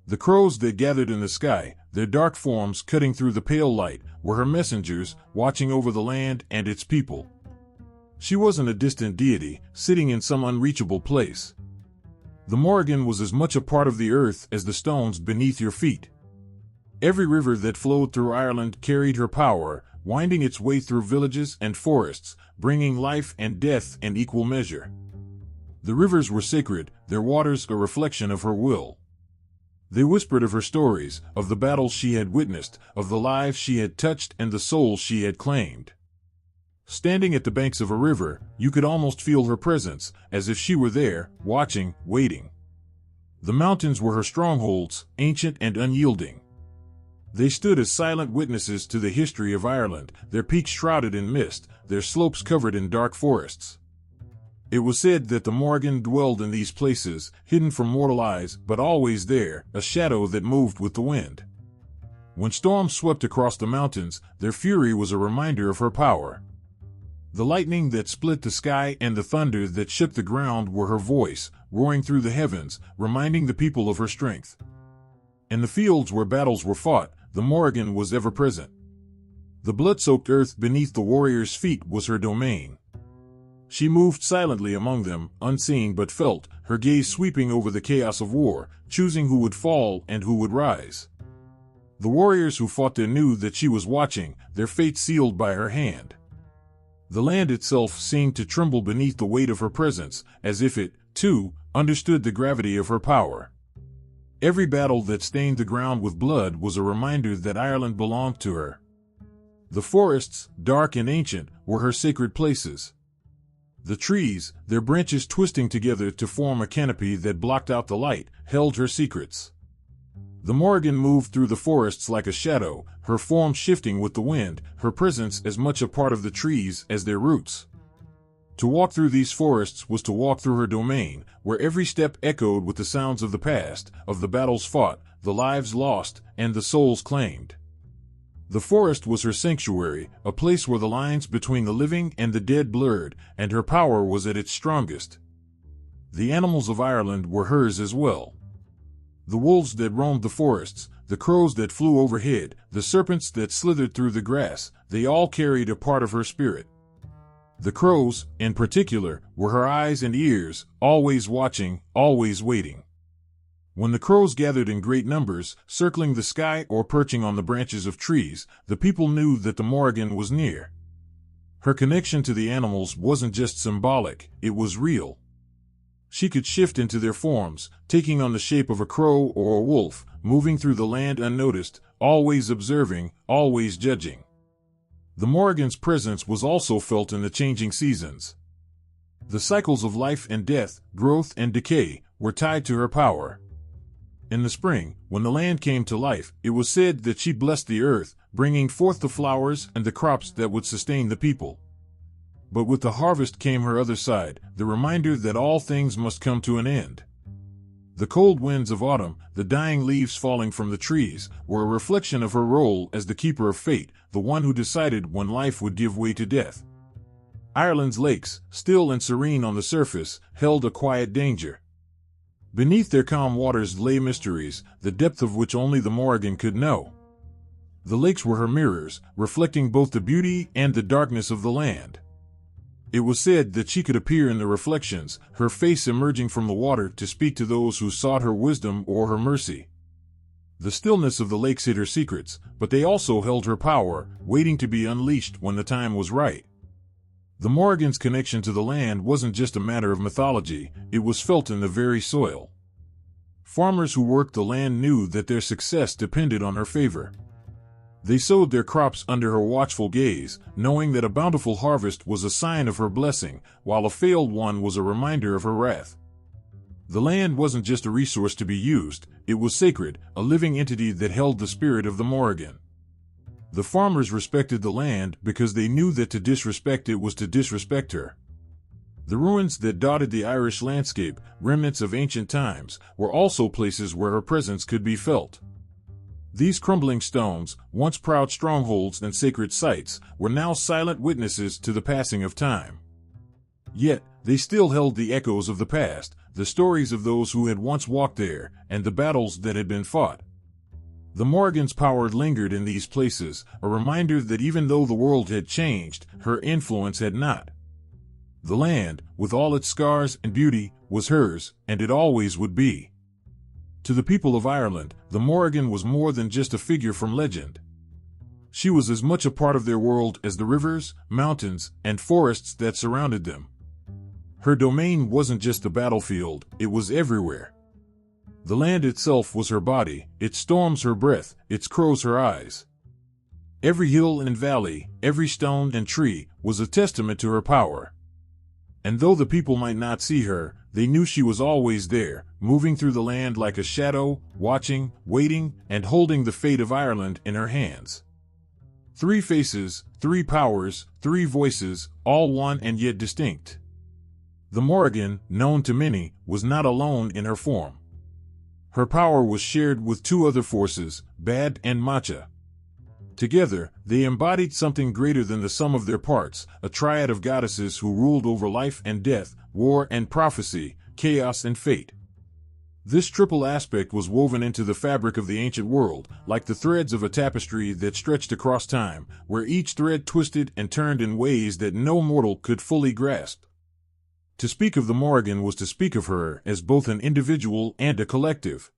The crows that gathered in the sky, their dark forms cutting through the pale light, were her messengers, watching over the land and its people. She wasn't a distant deity, sitting in some unreachable place. The Morrigan was as much a part of the earth as the stones beneath your feet. Every river that flowed through Ireland carried her power, winding its way through villages and forests, bringing life and death in equal measure. The rivers were sacred, their waters a reflection of her will. They whispered of her stories, of the battles she had witnessed, of the lives she had touched and the souls she had claimed. Standing at the banks of a river, you could almost feel her presence, as if she were there, watching, waiting. The mountains were her strongholds, ancient and unyielding. They stood as silent witnesses to the history of Ireland, their peaks shrouded in mist, their slopes covered in dark forests. It was said that the Morrigan dwelled in these places, hidden from mortal eyes, but always there, a shadow that moved with the wind. When storms swept across the mountains, their fury was a reminder of her power. The lightning that split the sky and the thunder that shook the ground were her voice, roaring through the heavens, reminding the people of her strength. In the fields where battles were fought, the Morrigan was ever present. The blood-soaked earth beneath the warriors' feet was her domain. She moved silently among them, unseen but felt, her gaze sweeping over the chaos of war, choosing who would fall and who would rise. The warriors who fought there knew that she was watching, their fate sealed by her hand. The land itself seemed to tremble beneath the weight of her presence, as if it, too, understood the gravity of her power. Every battle that stained the ground with blood was a reminder that Ireland belonged to her. The forests, dark and ancient, were her sacred places. The trees, their branches twisting together to form a canopy that blocked out the light, held her secrets. The Morrigan moved through the forests like a shadow, her form shifting with the wind, her presence as much a part of the trees as their roots. To walk through these forests was to walk through her domain, where every step echoed with the sounds of the past, of the battles fought, the lives lost, and the souls claimed. The forest was her sanctuary, a place where the lines between the living and the dead blurred, and her power was at its strongest. The animals of Ireland were hers as well. The wolves that roamed the forests, the crows that flew overhead, the serpents that slithered through the grass, they all carried a part of her spirit. The crows, in particular, were her eyes and ears, always watching, always waiting. When the crows gathered in great numbers, circling the sky or perching on the branches of trees, the people knew that the Morrigan was near. Her connection to the animals wasn't just symbolic, it was real. She could shift into their forms, taking on the shape of a crow or a wolf, moving through the land unnoticed, always observing, always judging. The Morrigan's presence was also felt in the changing seasons. The cycles of life and death, growth and decay, were tied to her power. In the spring, when the land came to life, it was said that she blessed the earth, bringing forth the flowers and the crops that would sustain the people. But with the harvest came her other side, the reminder that all things must come to an end. The cold winds of autumn, the dying leaves falling from the trees, were a reflection of her role as the keeper of fate, the one who decided when life would give way to death. Ireland's lakes, still and serene on the surface, held a quiet danger. Beneath their calm waters lay mysteries, the depth of which only the Morrigan could know. The lakes were her mirrors, reflecting both the beauty and the darkness of the land. It was said that she could appear in the reflections, her face emerging from the water to speak to those who sought her wisdom or her mercy. The stillness of the lakes hid her secrets, but they also held her power, waiting to be unleashed when the time was right. The Morrigan's connection to the land wasn't just a matter of mythology, it was felt in the very soil. Farmers who worked the land knew that their success depended on her favor. They sowed their crops under her watchful gaze, knowing that a bountiful harvest was a sign of her blessing, while a failed one was a reminder of her wrath. The land wasn't just a resource to be used, it was sacred, a living entity that held the spirit of the Morrigan. The farmers respected the land because they knew that to disrespect it was to disrespect her. The ruins that dotted the Irish landscape, remnants of ancient times, were also places where her presence could be felt. These crumbling stones, once proud strongholds and sacred sites, were now silent witnesses to the passing of time. Yet, they still held the echoes of the past, the stories of those who had once walked there, and the battles that had been fought. The Morrigan's power lingered in these places, a reminder that even though the world had changed, her influence had not. The land, with all its scars and beauty, was hers, and it always would be. To the people of Ireland, the Morrigan was more than just a figure from legend. She was as much a part of their world as the rivers, mountains, and forests that surrounded them. Her domain wasn't just the battlefield, it was everywhere. The land itself was her body, its storms her breath, its crows her eyes. Every hill and valley, every stone and tree, was a testament to her power. And though the people might not see her, they knew she was always there, moving through the land like a shadow, watching, waiting, and holding the fate of Ireland in her hands. 3 faces, 3 powers, 3 voices, all one and yet distinct. The Morrigan, known to many, was not alone in her form. Her power was shared with 2 other forces, Bad and Macha. Together, they embodied something greater than the sum of their parts, a triad of goddesses who ruled over life and death, war and prophecy, chaos and fate. This triple aspect was woven into the fabric of the ancient world, like the threads of a tapestry that stretched across time, where each thread twisted and turned in ways that no mortal could fully grasp. To speak of the Morrigan was to speak of her as both an individual and a collective.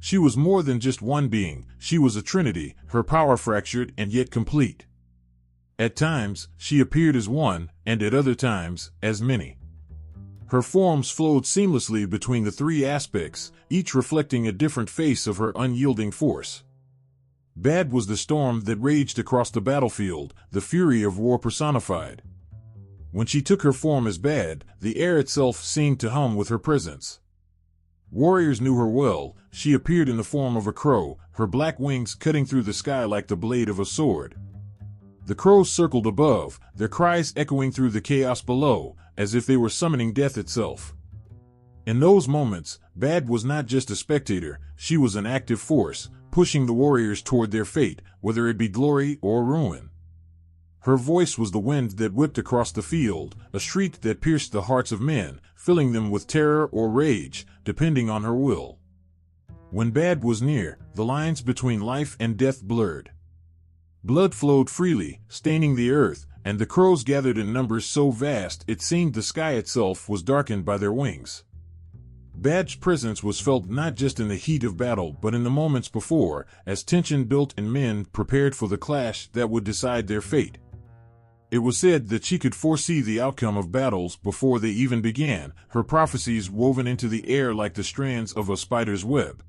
She was more than just one being, she was a trinity, her power fractured and yet complete. At times, she appeared as one, and at other times, as many. Her forms flowed seamlessly between the 3 aspects, each reflecting a different face of her unyielding force. Bad was the storm that raged across the battlefield, the fury of war personified. When she took her form as Bad, the air itself seemed to hum with her presence. Warriors knew her well, she appeared in the form of a crow, her black wings cutting through the sky like the blade of a sword. The crows circled above, their cries echoing through the chaos below, as if they were summoning death itself. In those moments, Bad was not just a spectator, she was an active force, pushing the warriors toward their fate, whether it be glory or ruin. Her voice was the wind that whipped across the field, a shriek that pierced the hearts of men, filling them with terror or rage, depending on her will. When Bad was near, the lines between life and death blurred. Blood flowed freely, staining the earth, and the crows gathered in numbers so vast it seemed the sky itself was darkened by their wings. Bad's presence was felt not just in the heat of battle but in the moments before, as tension built and men prepared for the clash that would decide their fate. It was said that she could foresee the outcome of battles before they even began, her prophecies woven into the air like the strands of a spider's web.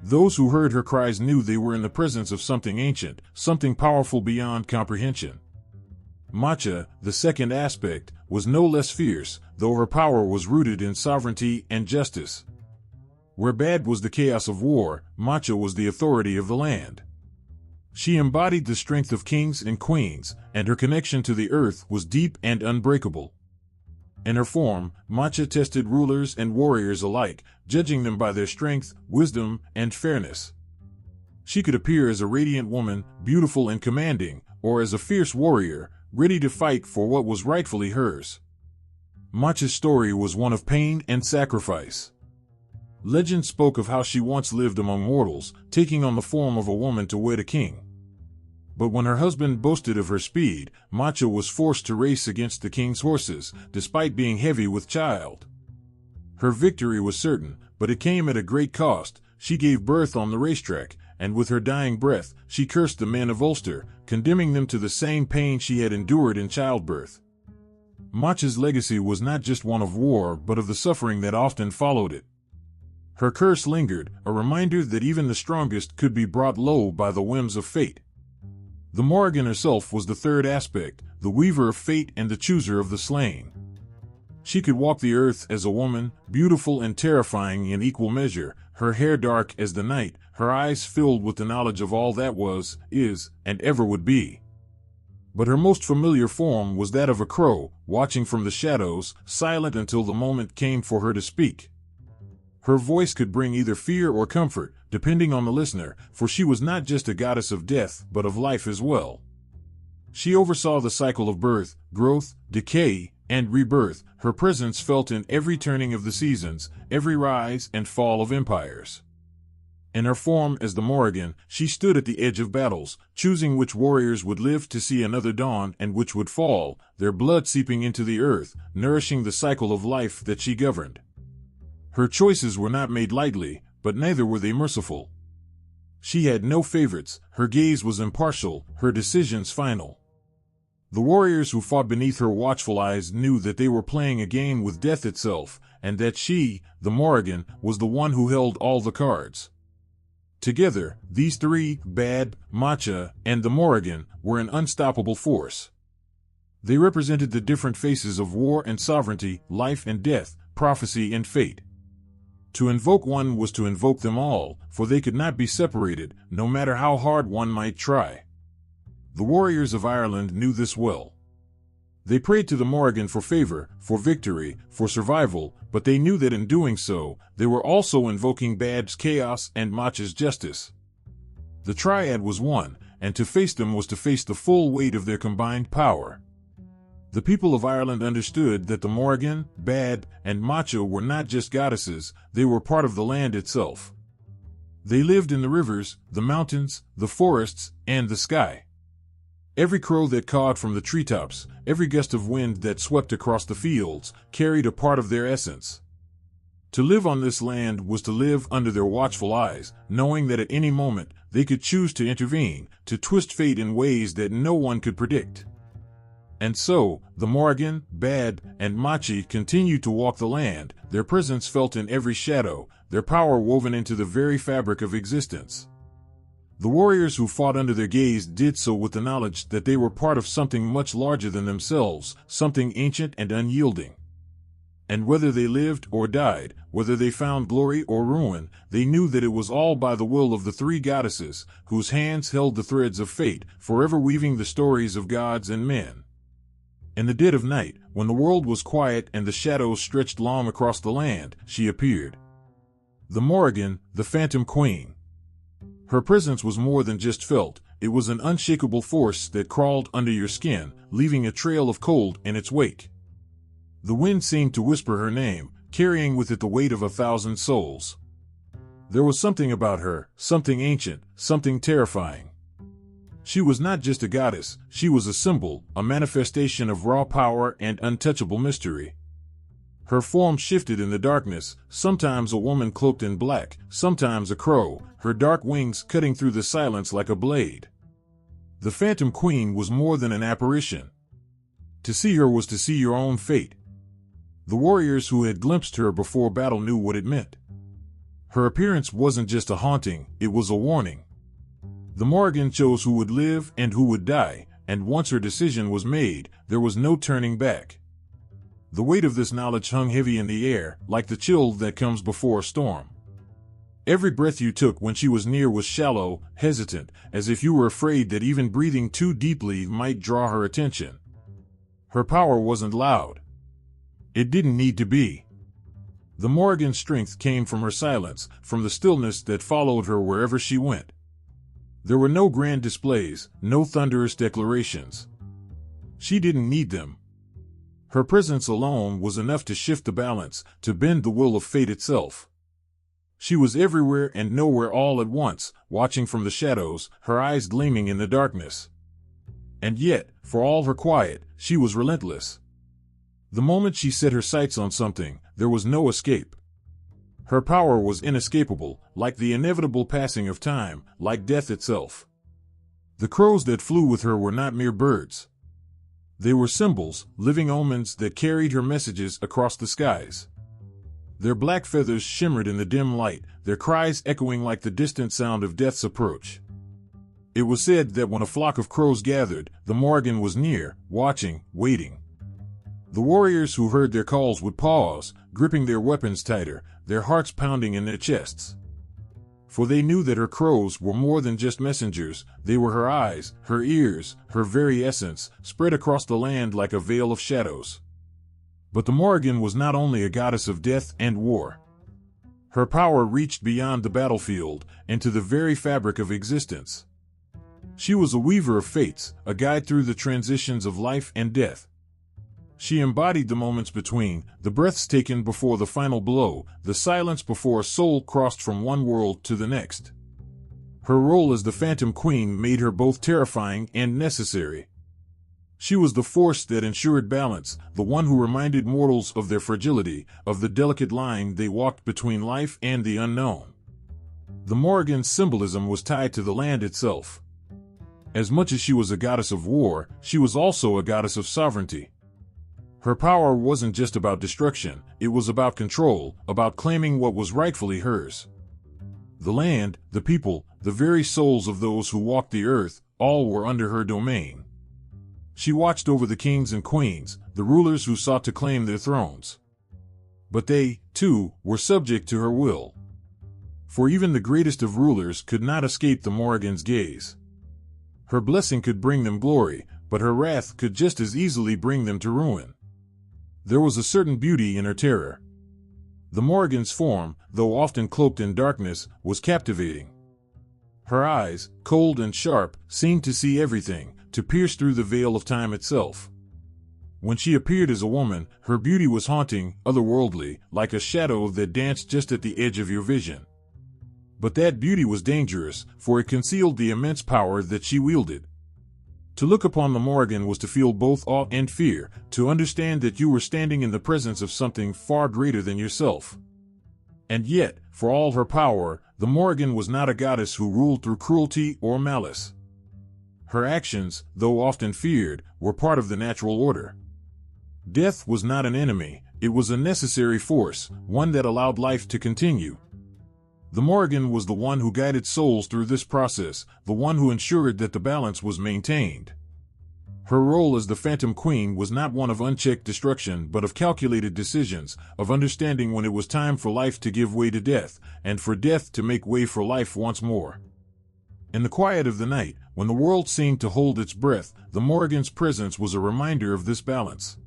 Those who heard her cries knew they were in the presence of something ancient, something powerful beyond comprehension. Macha, the second aspect, was no less fierce, though her power was rooted in sovereignty and justice. Where Bad was the chaos of war, Macha was the authority of the land. She embodied the strength of kings and queens, and her connection to the earth was deep and unbreakable. In her form, Macha tested rulers and warriors alike, judging them by their strength, wisdom, and fairness. She could appear as a radiant woman, beautiful and commanding, or as a fierce warrior, ready to fight for what was rightfully hers. Macha's story was one of pain and sacrifice. Legend spoke of how she once lived among mortals, taking on the form of a woman to wed a king. But when her husband boasted of her speed, Macha was forced to race against the king's horses, despite being heavy with child. Her victory was certain, but it came at a great cost. She gave birth on the racetrack, and with her dying breath, she cursed the men of Ulster, condemning them to the same pain she had endured in childbirth. Macha's legacy was not just one of war, but of the suffering that often followed it. Her curse lingered, a reminder that even the strongest could be brought low by the whims of fate. The Morrigan herself was the third aspect, the weaver of fate and the chooser of the slain. She could walk the earth as a woman, beautiful and terrifying in equal measure, her hair dark as the night, her eyes filled with the knowledge of all that was, is, and ever would be. But her most familiar form was that of a crow, watching from the shadows, silent until the moment came for her to speak. Her voice could bring either fear or comfort, depending on the listener, for she was not just a goddess of death, but of life as well. She oversaw the cycle of birth, growth, decay, and rebirth, her presence felt in every turning of the seasons, every rise and fall of empires. In her form as the Morrigan, she stood at the edge of battles, choosing which warriors would live to see another dawn and which would fall, their blood seeping into the earth, nourishing the cycle of life that she governed. Her choices were not made lightly, but neither were they merciful. She had no favorites, her gaze was impartial, her decisions final. The warriors who fought beneath her watchful eyes knew that they were playing a game with death itself, and that she, the Morrigan, was the one who held all the cards. Together, these three, Bad, Macha, and the Morrigan, were an unstoppable force. They represented the different faces of war and sovereignty, life and death, prophecy and fate. To invoke one was to invoke them all, for they could not be separated, no matter how hard one might try. The warriors of Ireland knew this well. They prayed to the Morrigan for favor, for victory, for survival, but they knew that in doing so, they were also invoking Bad's chaos and Macha's justice. The triad was one, and to face them was to face the full weight of their combined power. The people of Ireland understood that the Morrigan, Bad, and Macha were not just goddesses, they were part of the land itself. They lived in the rivers, the mountains, the forests, and the sky. Every crow that cawed from the treetops, every gust of wind that swept across the fields, carried a part of their essence. To live on this land was to live under their watchful eyes, knowing that at any moment they could choose to intervene, to twist fate in ways that no one could predict. And so, the Morrigan, Bad, and Macha continued to walk the land, their presence felt in every shadow, their power woven into the very fabric of existence. The warriors who fought under their gaze did so with the knowledge that they were part of something much larger than themselves, something ancient and unyielding. And whether they lived or died, whether they found glory or ruin, they knew that it was all by the will of the three goddesses, whose hands held the threads of fate, forever weaving the stories of gods and men. In the dead of night, when the world was quiet and the shadows stretched long across the land, she appeared. The Morrigan, the Phantom Queen. Her presence was more than just felt, it was an unshakable force that crawled under your skin, leaving a trail of cold in its wake. The wind seemed to whisper her name, carrying with it the weight of 1,000 souls. There was something about her, something ancient, something terrifying. She was not just a goddess, she was a symbol, a manifestation of raw power and untouchable mystery. Her form shifted in the darkness, sometimes a woman cloaked in black, sometimes a crow, her dark wings cutting through the silence like a blade. The Phantom Queen was more than an apparition. To see her was to see your own fate. The warriors who had glimpsed her before battle knew what it meant. Her appearance wasn't just a haunting, it was a warning. The Morrigan chose who would live and who would die, and once her decision was made, there was no turning back. The weight of this knowledge hung heavy in the air, like the chill that comes before a storm. Every breath you took when she was near was shallow, hesitant, as if you were afraid that even breathing too deeply might draw her attention. Her power wasn't loud. It didn't need to be. The Morrigan's strength came from her silence, from the stillness that followed her wherever she went. There were no grand displays, no thunderous declarations. She didn't need them. Her presence alone was enough to shift the balance, to bend the will of fate itself. She was everywhere and nowhere all at once, watching from the shadows, her eyes gleaming in the darkness. And yet, for all her quiet, she was relentless. The moment she set her sights on something, there was no escape. Her power was inescapable, like the inevitable passing of time, like death itself. The crows that flew with her were not mere birds. They were symbols, living omens that carried her messages across the skies. Their black feathers shimmered in the dim light, their cries echoing like the distant sound of death's approach. It was said that when a flock of crows gathered, the Morrigan was near, watching, waiting. The warriors who heard their calls would pause, gripping their weapons tighter, their hearts pounding in their chests. For they knew that her crows were more than just messengers, they were her eyes, her ears, her very essence, spread across the land like a veil of shadows. But the Morrigan was not only a goddess of death and war. Her power reached beyond the battlefield, into the very fabric of existence. She was a weaver of fates, a guide through the transitions of life and death. She embodied the moments between, the breaths taken before the final blow, the silence before a soul crossed from one world to the next. Her role as the Phantom Queen made her both terrifying and necessary. She was the force that ensured balance, the one who reminded mortals of their fragility, of the delicate line they walked between life and the unknown. The Morrigan's symbolism was tied to the land itself. As much as she was a goddess of war, she was also a goddess of sovereignty. Her power wasn't just about destruction, it was about control, about claiming what was rightfully hers. The land, the people, the very souls of those who walked the earth, all were under her domain. She watched over the kings and queens, the rulers who sought to claim their thrones. But they, too, were subject to her will. For even the greatest of rulers could not escape the Morrigan's gaze. Her blessing could bring them glory, but her wrath could just as easily bring them to ruin. There was a certain beauty in her terror. The Morrigan's form, though often cloaked in darkness, was captivating. Her eyes, cold and sharp, seemed to see everything, to pierce through the veil of time itself. When she appeared as a woman, her beauty was haunting, otherworldly, like a shadow that danced just at the edge of your vision. But that beauty was dangerous, for it concealed the immense power that she wielded. To look upon the Morrigan was to feel both awe and fear, to understand that you were standing in the presence of something far greater than yourself. And yet, for all her power, the Morrigan was not a goddess who ruled through cruelty or malice. Her actions, though often feared, were part of the natural order. Death was not an enemy, it was a necessary force, one that allowed life to continue. The Morrigan was the one who guided souls through this process, the one who ensured that the balance was maintained. Her role as the Phantom Queen was not one of unchecked destruction but of calculated decisions, of understanding when it was time for life to give way to death, and for death to make way for life once more. In the quiet of the night, when the world seemed to hold its breath, the Morrigan's presence was a reminder of this balance.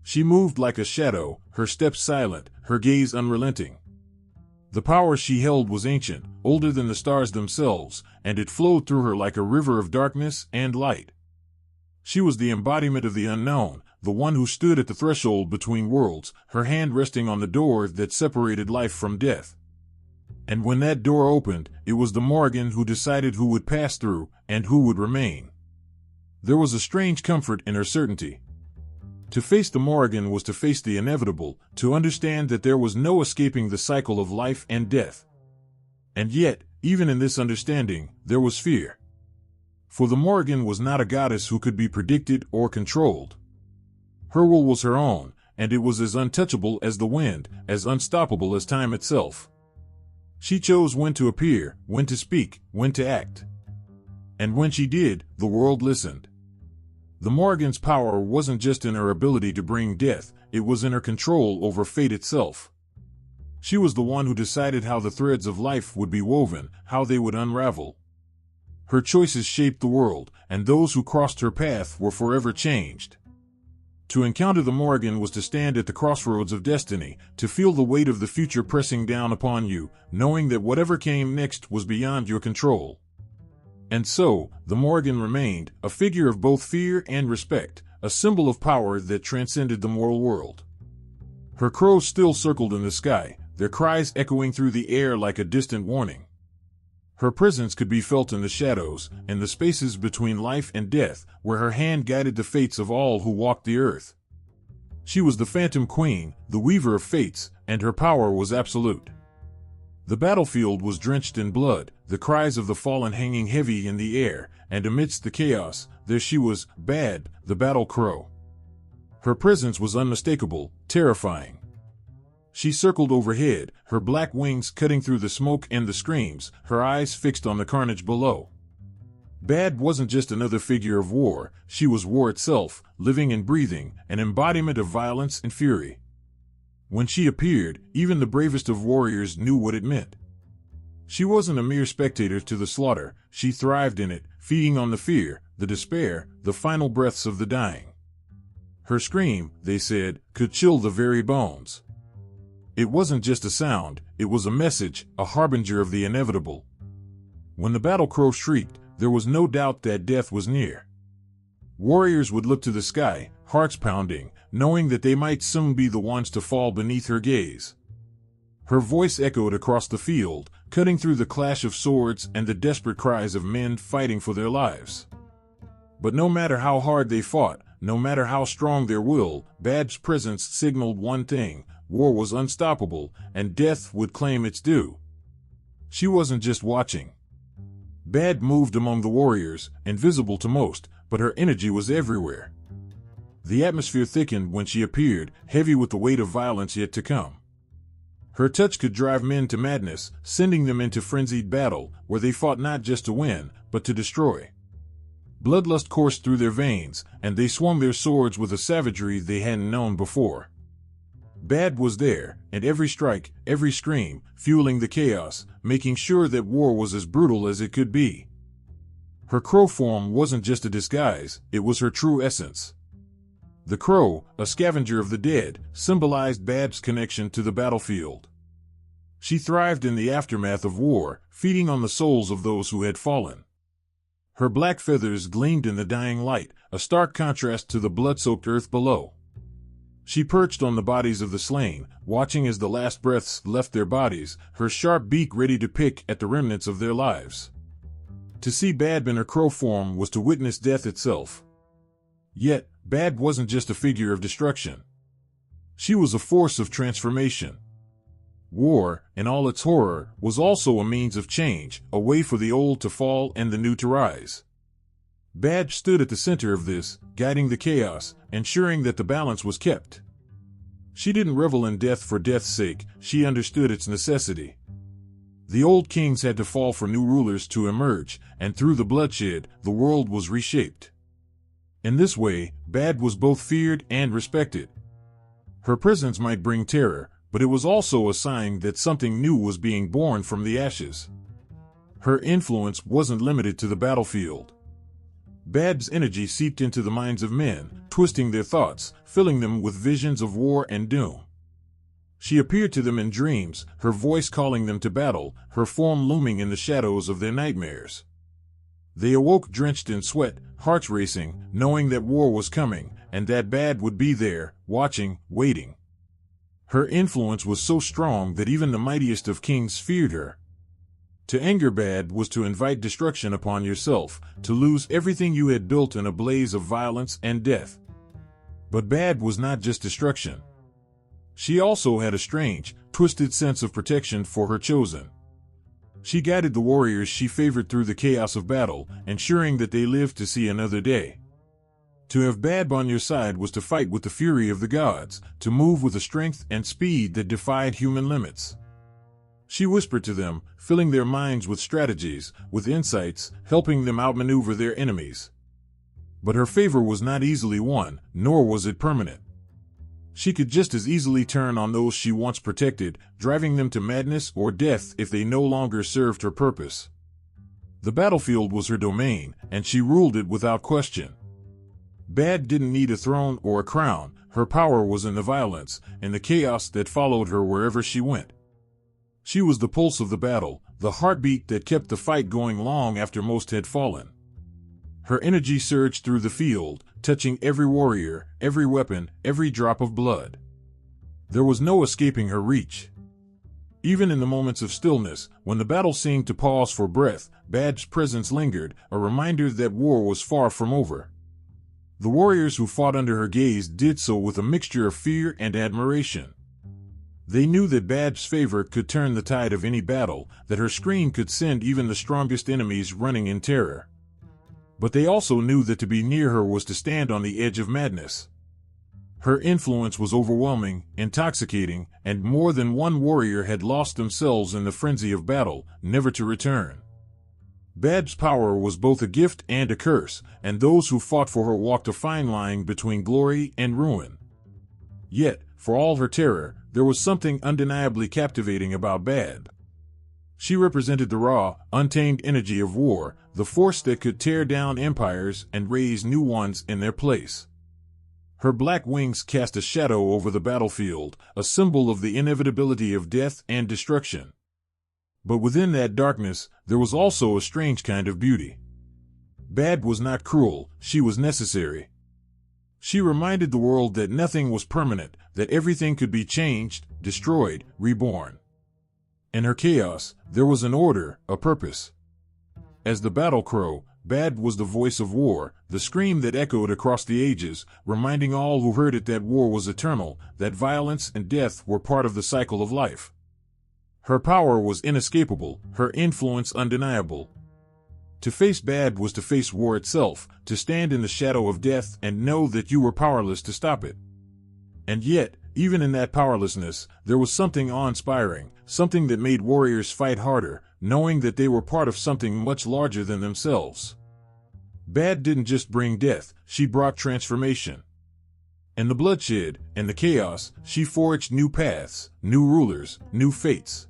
She moved like a shadow, her steps silent, her gaze unrelenting. The power she held was ancient, older than the stars themselves, and it flowed through her like a river of darkness and light. She was the embodiment of the unknown, the one who stood at the threshold between worlds, her hand resting on the door that separated life from death. And when that door opened, it was the Morrigan who decided who would pass through and who would remain. There was a strange comfort in her certainty. To face the Morrigan was to face the inevitable, to understand that there was no escaping the cycle of life and death. And yet, even in this understanding, there was fear. For the Morrigan was not a goddess who could be predicted or controlled. Her will was her own, and it was as untouchable as the wind, as unstoppable as time itself. She chose when to appear, when to speak, when to act. And when she did, the world listened. The Morrigan's power wasn't just in her ability to bring death, it was in her control over fate itself. She was the one who decided how the threads of life would be woven, how they would unravel. Her choices shaped the world, and those who crossed her path were forever changed. To encounter the Morrigan was to stand at the crossroads of destiny, to feel the weight of the future pressing down upon you, knowing that whatever came next was beyond your control. And so, the Morrigan remained, a figure of both fear and respect, a symbol of power that transcended the mortal world. Her crows still circled in the sky, their cries echoing through the air like a distant warning. Her presence could be felt in the shadows, in the spaces between life and death, where her hand guided the fates of all who walked the earth. She was the Phantom Queen, the weaver of fates, and her power was absolute. The battlefield was drenched in blood, the cries of the fallen hanging heavy in the air, and amidst the chaos, there she was, Bad, the battle crow. Her presence was unmistakable, terrifying. She circled overhead, her black wings cutting through the smoke and the screams, her eyes fixed on the carnage below. Bad wasn't just another figure of war, she was war itself, living and breathing, an embodiment of violence and fury. When she appeared, even the bravest of warriors knew what it meant. She wasn't a mere spectator to the slaughter, she thrived in it, feeding on the fear, the despair, the final breaths of the dying. Her scream, they said, could chill the very bones. It wasn't just a sound, it was a message, a harbinger of the inevitable. When the battle crow shrieked, there was no doubt that death was near. Warriors would look to the sky, hearts pounding, knowing that they might soon be the ones to fall beneath her gaze. Her voice echoed across the field, cutting through the clash of swords and the desperate cries of men fighting for their lives. But no matter how hard they fought, no matter how strong their will, Bad's presence signaled one thing: war was unstoppable, and death would claim its due. She wasn't just watching. Bad moved among the warriors, invisible to most, but her energy was everywhere. The atmosphere thickened when she appeared, heavy with the weight of violence yet to come. Her touch could drive men to madness, sending them into frenzied battle, where they fought not just to win, but to destroy. Bloodlust coursed through their veins, and they swung their swords with a savagery they hadn't known before. Bad was there, and every strike, every scream, fueling the chaos, making sure that war was as brutal as it could be. Her crow form wasn't just a disguise, it was her true essence. The crow, a scavenger of the dead, symbolized Bad's connection to the battlefield. She thrived in the aftermath of war, feeding on the souls of those who had fallen. Her black feathers gleamed in the dying light, a stark contrast to the blood-soaked earth below. She perched on the bodies of the slain, watching as the last breaths left their bodies, her sharp beak ready to pick at the remnants of their lives. To see Bad in her crow form was to witness death itself. Yet, Bad wasn't just a figure of destruction. She was a force of transformation. War, in all its horror, was also a means of change, a way for the old to fall and the new to rise. Bad stood at the center of this, guiding the chaos, ensuring that the balance was kept. She didn't revel in death for death's sake, she understood its necessity. The old kings had to fall for new rulers to emerge, and through the bloodshed, the world was reshaped. In this way, Bad was both feared and respected. Her presence might bring terror, but it was also a sign that something new was being born from the ashes. Her influence wasn't limited to the battlefield. Bad's energy seeped into the minds of men, twisting their thoughts, filling them with visions of war and doom. She appeared to them in dreams, her voice calling them to battle, her form looming in the shadows of their nightmares. They awoke drenched in sweat, hearts racing, knowing that war was coming, and that Bad would be there, watching, waiting. Her influence was so strong that even the mightiest of kings feared her. To anger Bad was to invite destruction upon yourself, to lose everything you had built in a blaze of violence and death. But Bad was not just destruction. She also had a strange, twisted sense of protection for her chosen. She guided the warriors she favored through the chaos of battle, ensuring that they lived to see another day. To have Bad on your side was to fight with the fury of the gods, to move with a strength and speed that defied human limits. She whispered to them, filling their minds with strategies, with insights, helping them outmaneuver their enemies. But her favor was not easily won, nor was it permanent. She could just as easily turn on those she once protected, driving them to madness or death if they no longer served her purpose. The battlefield was her domain, and she ruled it without question. Bad didn't need a throne or a crown. Her power was in the violence, and the chaos that followed her wherever she went. She was the pulse of the battle, the heartbeat that kept the fight going long after most had fallen. Her energy surged through the field, touching every warrior, every weapon, every drop of blood. There was no escaping her reach. Even in the moments of stillness, when the battle seemed to pause for breath, Bad's presence lingered, a reminder that war was far from over. The warriors who fought under her gaze did so with a mixture of fear and admiration. They knew that Bad's favor could turn the tide of any battle, that her scream could send even the strongest enemies running in terror. But they also knew that to be near her was to stand on the edge of madness. Her influence was overwhelming, intoxicating, and more than one warrior had lost themselves in the frenzy of battle, never to return. Bad's power was both a gift and a curse, and those who fought for her walked a fine line between glory and ruin. Yet, for all her terror, there was something undeniably captivating about Bad. She represented the raw, untamed energy of war, the force that could tear down empires and raise new ones in their place. Her black wings cast a shadow over the battlefield, a symbol of the inevitability of death and destruction. But within that darkness, there was also a strange kind of beauty. Bad was not cruel, she was necessary. She reminded the world that nothing was permanent, that everything could be changed, destroyed, reborn. In her chaos, there was an order, a purpose. As the battle crow, Bad was the voice of war, the scream that echoed across the ages, reminding all who heard it that war was eternal, that violence and death were part of the cycle of life. Her power was inescapable, her influence undeniable. To face Bad was to face war itself, to stand in the shadow of death and know that you were powerless to stop it. And yet, even in that powerlessness, there was something awe-inspiring, something that made warriors fight harder, knowing that they were part of something much larger than themselves. Bad didn't just bring death, she brought transformation. In the bloodshed, and the chaos, she forged new paths, new rulers, new fates.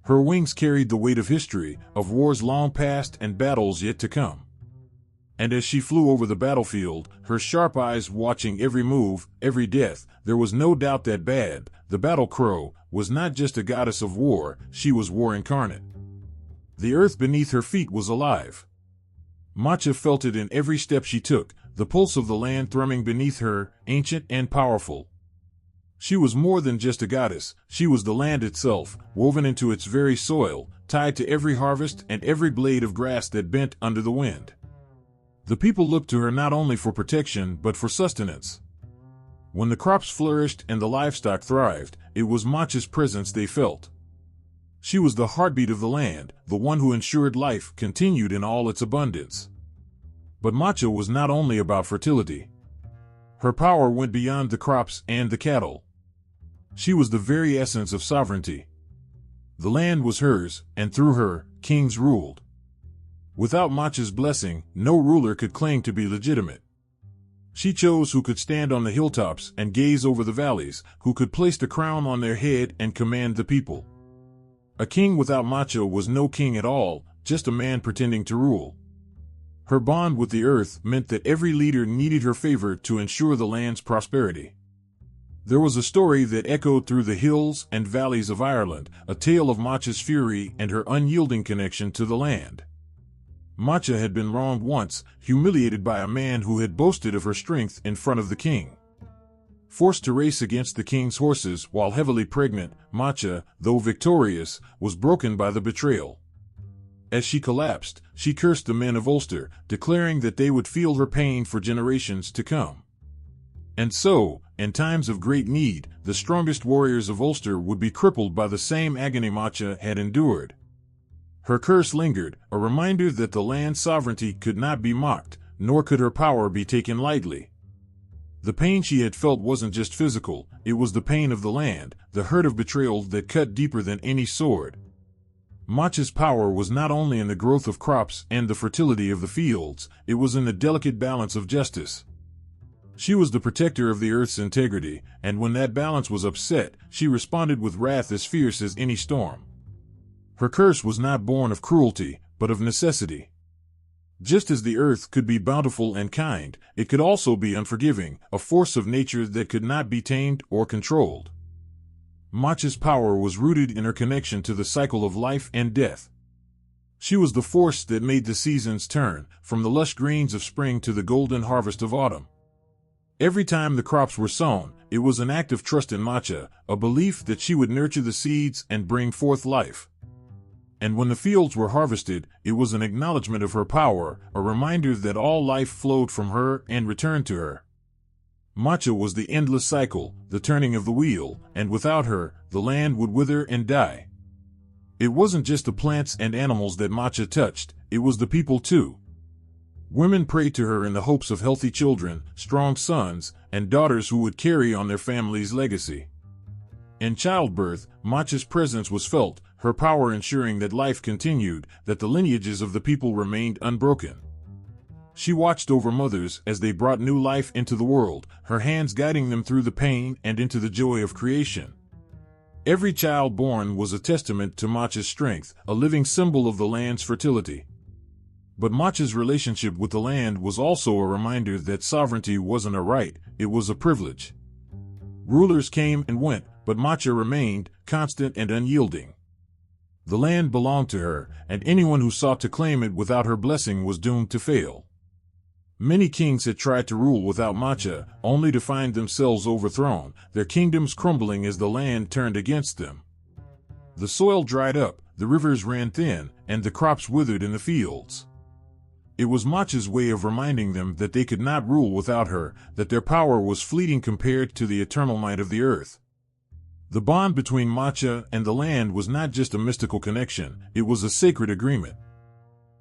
Her wings carried the weight of history, of wars long past and battles yet to come. And as she flew over the battlefield, her sharp eyes watching every move, every death, there was no doubt that Bad, the battle crow, was not just a goddess of war, she was war incarnate. The earth beneath her feet was alive. Macha felt it in every step she took, the pulse of the land thrumming beneath her, ancient and powerful. She was more than just a goddess, she was the land itself, woven into its very soil, tied to every harvest and every blade of grass that bent under the wind. The people looked to her not only for protection but for sustenance. When the crops flourished and the livestock thrived, it was Macha's presence they felt. She was the heartbeat of the land, the one who ensured life continued in all its abundance. But Macha was not only about fertility. Her power went beyond the crops and the cattle. She was the very essence of sovereignty. The land was hers, and through her, kings ruled. Without Macha's blessing, no ruler could claim to be legitimate. She chose who could stand on the hilltops and gaze over the valleys, who could place the crown on their head and command the people. A king without Macha was no king at all, just a man pretending to rule. Her bond with the earth meant that every leader needed her favor to ensure the land's prosperity. There was a story that echoed through the hills and valleys of Ireland, a tale of Macha's fury and her unyielding connection to the land. Macha had been wronged once, humiliated by a man who had boasted of her strength in front of the king. Forced to race against the king's horses while heavily pregnant, Macha, though victorious, was broken by the betrayal. As she collapsed, she cursed the men of Ulster, declaring that they would feel her pain for generations to come. And so, in times of great need, the strongest warriors of Ulster would be crippled by the same agony Macha had endured. Her curse lingered, a reminder that the land's sovereignty could not be mocked, nor could her power be taken lightly. The pain she had felt wasn't just physical, it was the pain of the land, the hurt of betrayal that cut deeper than any sword. Macha's power was not only in the growth of crops and the fertility of the fields, it was in the delicate balance of justice. She was the protector of the earth's integrity, and when that balance was upset, she responded with wrath as fierce as any storm. Her curse was not born of cruelty, but of necessity. Just as the earth could be bountiful and kind, it could also be unforgiving, a force of nature that could not be tamed or controlled. Macha's power was rooted in her connection to the cycle of life and death. She was the force that made the seasons turn, from the lush greens of spring to the golden harvest of autumn. Every time the crops were sown, it was an act of trust in Macha, a belief that she would nurture the seeds and bring forth life. And when the fields were harvested, it was an acknowledgement of her power, a reminder that all life flowed from her and returned to her. Macha was the endless cycle, the turning of the wheel, and without her, the land would wither and die. It wasn't just the plants and animals that Macha touched, it was the people too. Women prayed to her in the hopes of healthy children, strong sons, and daughters who would carry on their family's legacy. In childbirth, Macha's presence was felt, her power ensuring that life continued, that the lineages of the people remained unbroken. She watched over mothers as they brought new life into the world, her hands guiding them through the pain and into the joy of creation. Every child born was a testament to Macha's strength, a living symbol of the land's fertility. But Macha's relationship with the land was also a reminder that sovereignty wasn't a right, it was a privilege. Rulers came and went, but Macha remained, constant and unyielding. The land belonged to her, and anyone who sought to claim it without her blessing was doomed to fail. Many kings had tried to rule without Macha, only to find themselves overthrown, their kingdoms crumbling as the land turned against them. The soil dried up, the rivers ran thin, and the crops withered in the fields. It was Macha's way of reminding them that they could not rule without her, that their power was fleeting compared to the eternal might of the earth. The bond between Macha and the land was not just a mystical connection, it was a sacred agreement.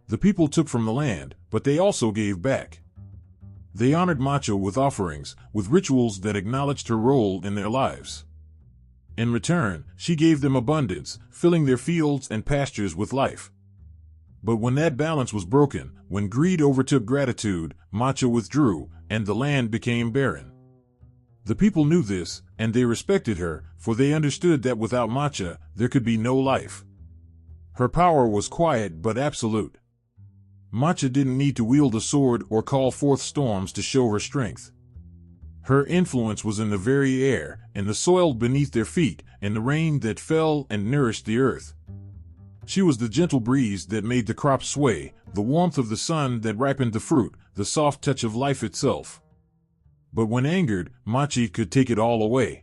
The people took from the land, but they also gave back. They honored Macha with offerings, with rituals that acknowledged her role in their lives. In return, she gave them abundance, filling their fields and pastures with life. But when that balance was broken, when greed overtook gratitude, Macha withdrew, and the land became barren. The people knew this, and they respected her, for they understood that without Macha, there could be no life. Her power was quiet but absolute. Macha didn't need to wield a sword or call forth storms to show her strength. Her influence was in the very air, in the soil beneath their feet, in the rain that fell and nourished the earth. She was the gentle breeze that made the crops sway, the warmth of the sun that ripened the fruit, the soft touch of life itself. But when angered, Macha could take it all away.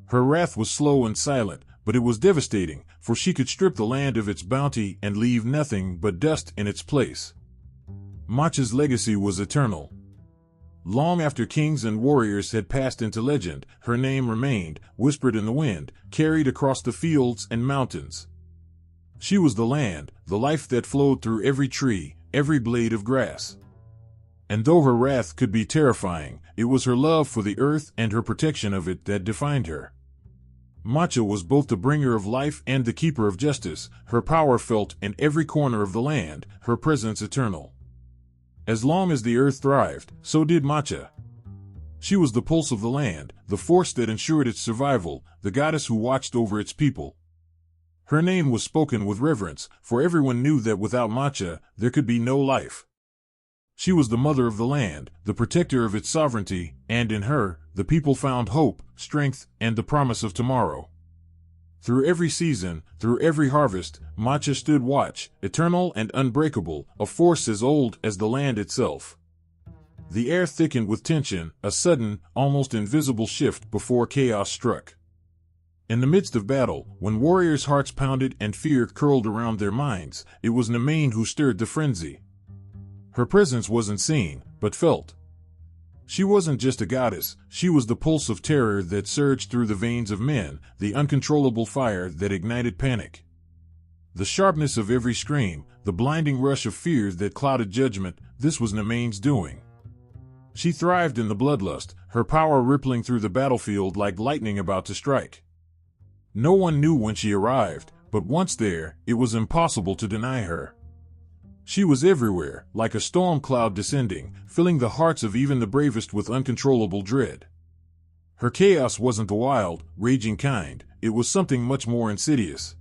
Her wrath was slow and silent, but it was devastating, for she could strip the land of its bounty and leave nothing but dust in its place. Macha's legacy was eternal. Long after kings and warriors had passed into legend, her name remained, whispered in the wind, carried across the fields and mountains. She was the land, the life that flowed through every tree, every blade of grass. And though her wrath could be terrifying, it was her love for the earth and her protection of it that defined her. Macha was both the bringer of life and the keeper of justice, her power felt in every corner of the land, her presence eternal. As long as the earth thrived, so did Macha. She was the pulse of the land, the force that ensured its survival, the goddess who watched over its people. Her name was spoken with reverence, for everyone knew that without Macha, there could be no life. She was the mother of the land, the protector of its sovereignty, and in her, the people found hope, strength, and the promise of tomorrow. Through every season, through every harvest, Macha stood watch, eternal and unbreakable, a force as old as the land itself. The air thickened with tension, a sudden, almost invisible shift before chaos struck. In the midst of battle, when warriors' hearts pounded and fear curled around their minds, it was Nemain who stirred the frenzy. Her presence wasn't seen, but felt. She wasn't just a goddess, she was the pulse of terror that surged through the veins of men, the uncontrollable fire that ignited panic. The sharpness of every scream, the blinding rush of fear that clouded judgment, this was Nemain's doing. She thrived in the bloodlust, her power rippling through the battlefield like lightning about to strike. No one knew when she arrived, but once there, it was impossible to deny her. She was everywhere, like a storm cloud descending, filling the hearts of even the bravest with uncontrollable dread. Her chaos wasn't the wild, raging kind, it was something much more insidious.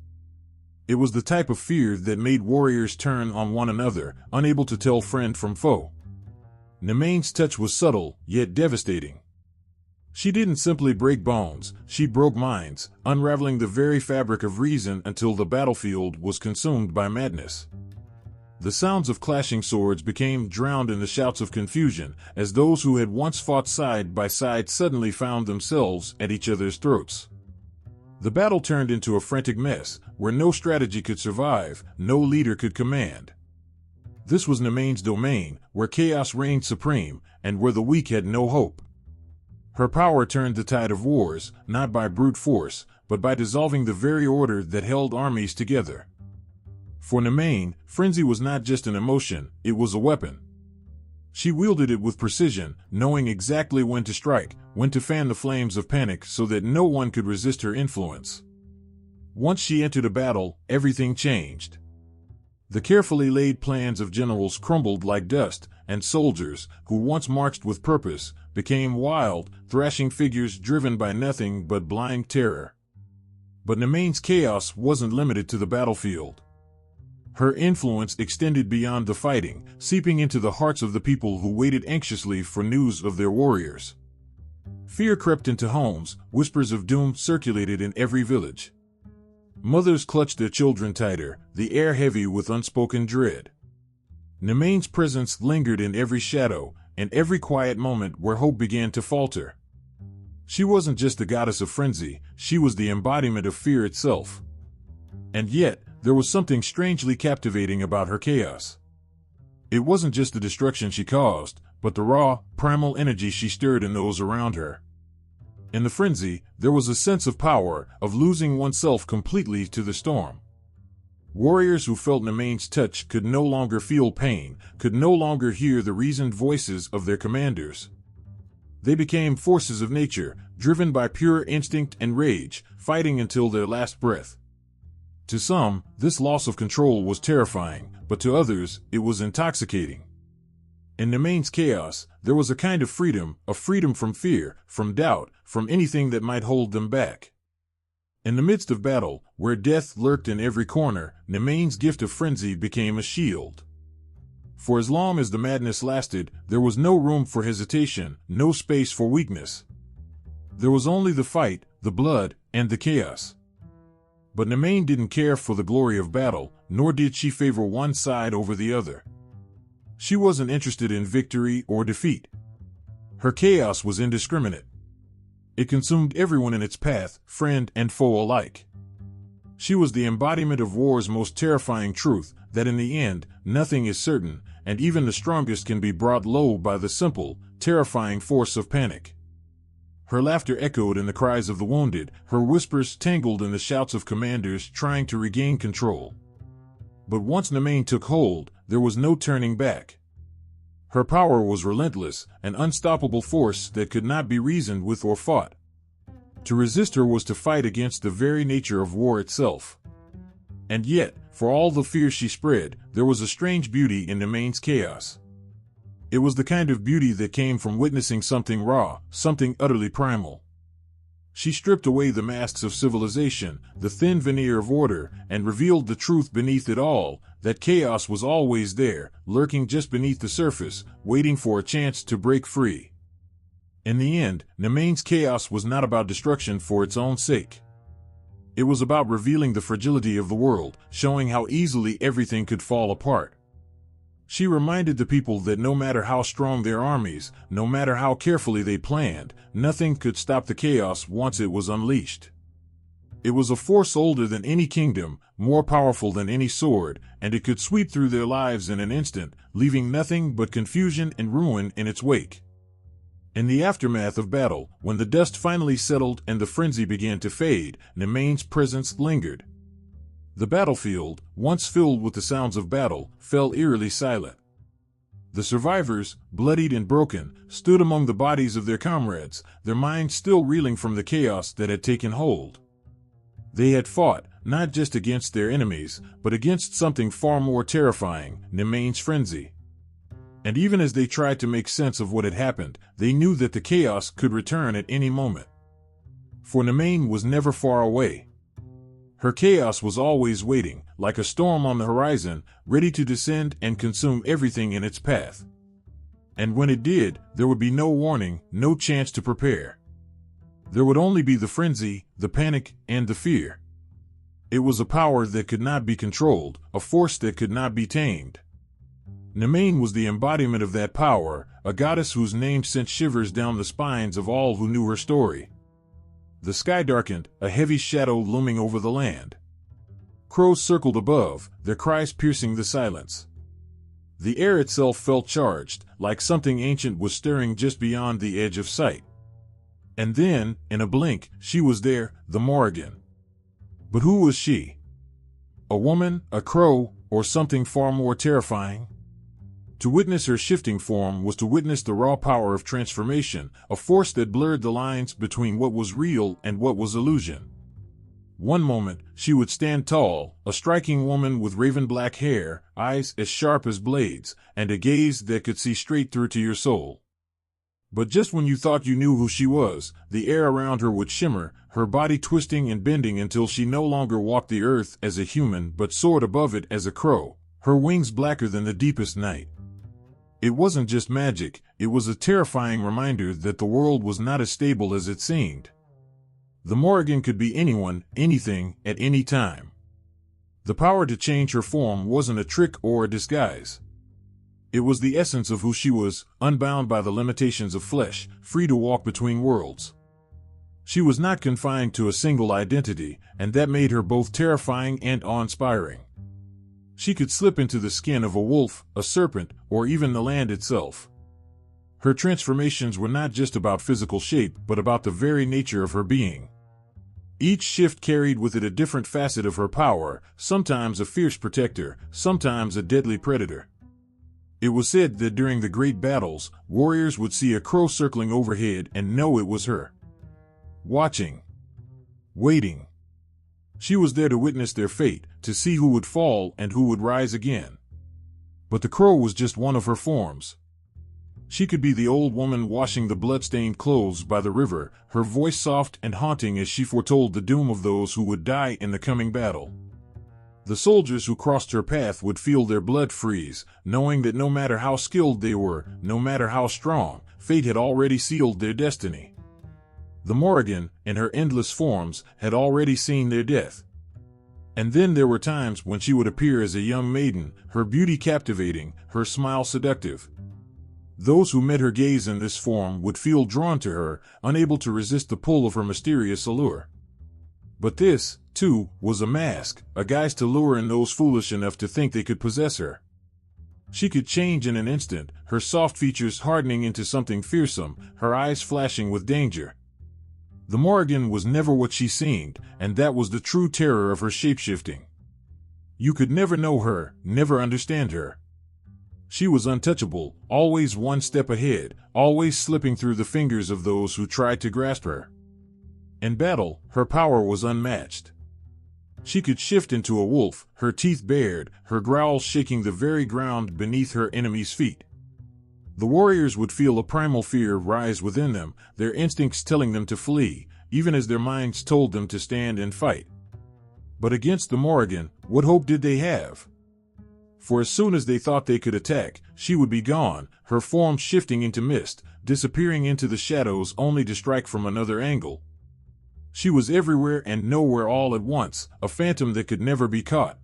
It was the type of fear that made warriors turn on one another, unable to tell friend from foe. Nemain's touch was subtle, yet devastating. She didn't simply break bones, she broke minds, unraveling the very fabric of reason until the battlefield was consumed by madness. The sounds of clashing swords became drowned in the shouts of confusion, as those who had once fought side by side suddenly found themselves at each other's throats. The battle turned into a frantic mess, where no strategy could survive, no leader could command. This was Nemain's domain, where chaos reigned supreme, and where the weak had no hope. Her power turned the tide of wars, not by brute force, but by dissolving the very order that held armies together. For Nemain, frenzy was not just an emotion, it was a weapon. She wielded it with precision, knowing exactly when to strike, when to fan the flames of panic so that no one could resist her influence. Once she entered a battle, everything changed. The carefully laid plans of generals crumbled like dust, and soldiers, who once marched with purpose, became wild, thrashing figures driven by nothing but blind terror. But Nemain's chaos wasn't limited to the battlefield. Her influence extended beyond the fighting, seeping into the hearts of the people who waited anxiously for news of their warriors. Fear crept into homes, whispers of doom circulated in every village. Mothers clutched their children tighter, the air heavy with unspoken dread. Nemain's presence lingered in every shadow, in every quiet moment where hope began to falter. She wasn't just the goddess of frenzy, she was the embodiment of fear itself. And yet, there was something strangely captivating about her chaos. It wasn't just the destruction she caused, but the raw, primal energy she stirred in those around her. In the frenzy, there was a sense of power, of losing oneself completely to the storm. Warriors who felt Nemain's touch could no longer feel pain, could no longer hear the reasoned voices of their commanders. They became forces of nature, driven by pure instinct and rage, fighting until their last breath. To some, this loss of control was terrifying, but to others, it was intoxicating. In Nemain's chaos, there was a kind of freedom, a freedom from fear, from doubt, from anything that might hold them back. In the midst of battle, where death lurked in every corner, Nemain's gift of frenzy became a shield. For as long as the madness lasted, there was no room for hesitation, no space for weakness. There was only the fight, the blood, and the chaos. But Nemain didn't care for the glory of battle, nor did she favor one side over the other. She wasn't interested in victory or defeat. Her chaos was indiscriminate. It consumed everyone in its path, friend and foe alike. She was the embodiment of war's most terrifying truth, that in the end, nothing is certain, and even the strongest can be brought low by the simple, terrifying force of panic. Her laughter echoed in the cries of the wounded, her whispers tangled in the shouts of commanders trying to regain control. But once Nemain took hold, there was no turning back. Her power was relentless, an unstoppable force that could not be reasoned with or fought. To resist her was to fight against the very nature of war itself. And yet, for all the fear she spread, there was a strange beauty in Nemain's chaos. It was the kind of beauty that came from witnessing something raw, something utterly primal. She stripped away the masks of civilization, the thin veneer of order, and revealed the truth beneath it all, that chaos was always there, lurking just beneath the surface, waiting for a chance to break free. In the end, Nemain's chaos was not about destruction for its own sake. It was about revealing the fragility of the world, showing how easily everything could fall apart. She reminded the people that no matter how strong their armies, no matter how carefully they planned, nothing could stop the chaos once it was unleashed. It was a force older than any kingdom, more powerful than any sword, and it could sweep through their lives in an instant, leaving nothing but confusion and ruin in its wake. In the aftermath of battle, when the dust finally settled and the frenzy began to fade, Nemain's presence lingered. The battlefield, once filled with the sounds of battle, fell eerily silent. The survivors, bloodied and broken, stood among the bodies of their comrades, their minds still reeling from the chaos that had taken hold. They had fought, not just against their enemies, but against something far more terrifying, Nemain's frenzy. And even as they tried to make sense of what had happened, they knew that the chaos could return at any moment. For Nemain was never far away. Her chaos was always waiting, like a storm on the horizon, ready to descend and consume everything in its path. And when it did, there would be no warning, no chance to prepare. There would only be the frenzy, the panic, and the fear. It was a power that could not be controlled, a force that could not be tamed. Nemain was the embodiment of that power, a goddess whose name sent shivers down the spines of all who knew her story. The sky darkened, a heavy shadow looming over the land. Crows circled above, their cries piercing the silence. The air itself felt charged, like something ancient was stirring just beyond the edge of sight. And then, in a blink, she was there, the Morrigan. But who was she? A woman, a crow, or something far more terrifying? To witness her shifting form was to witness the raw power of transformation, a force that blurred the lines between what was real and what was illusion. One moment, she would stand tall, a striking woman with raven black hair, eyes as sharp as blades, and a gaze that could see straight through to your soul. But just when you thought you knew who she was, the air around her would shimmer, her body twisting and bending until she no longer walked the earth as a human but soared above it as a crow, her wings blacker than the deepest night. It wasn't just magic, it was a terrifying reminder that the world was not as stable as it seemed. The Morrigan could be anyone, anything, at any time. The power to change her form wasn't a trick or a disguise. It was the essence of who she was, unbound by the limitations of flesh, free to walk between worlds. She was not confined to a single identity, and that made her both terrifying and awe-inspiring. She could slip into the skin of a wolf, a serpent, or even the land itself. Her transformations were not just about physical shape, but about the very nature of her being. Each shift carried with it a different facet of her power, sometimes a fierce protector, sometimes a deadly predator. It was said that during the great battles, warriors would see a crow circling overhead and know it was her. Watching. Waiting. She was there to witness their fate, to see who would fall and who would rise again. But the crow was just one of her forms. She could be the old woman washing the blood-stained clothes by the river, her voice soft and haunting as she foretold the doom of those who would die in the coming battle. The soldiers who crossed her path would feel their blood freeze, knowing that no matter how skilled they were, no matter how strong, fate had already sealed their destiny. The Morrigan, in her endless forms, had already seen their death. And then there were times when she would appear as a young maiden, her beauty captivating, her smile seductive. Those who met her gaze in this form would feel drawn to her, unable to resist the pull of her mysterious allure. But this, too, was a mask, a guise to lure in those foolish enough to think they could possess her. She could change in an instant, her soft features hardening into something fearsome, her eyes flashing with danger. The Morrigan was never what she seemed, and that was the true terror of her shapeshifting. You could never know her, never understand her. She was untouchable, always one step ahead, always slipping through the fingers of those who tried to grasp her. In battle, her power was unmatched. She could shift into a wolf, her teeth bared, her growls shaking the very ground beneath her enemy's feet. The warriors would feel a primal fear rise within them, their instincts telling them to flee, even as their minds told them to stand and fight. But against the Morrigan, what hope did they have? For as soon as they thought they could attack, she would be gone, her form shifting into mist, disappearing into the shadows only to strike from another angle. She was everywhere and nowhere all at once, a phantom that could never be caught.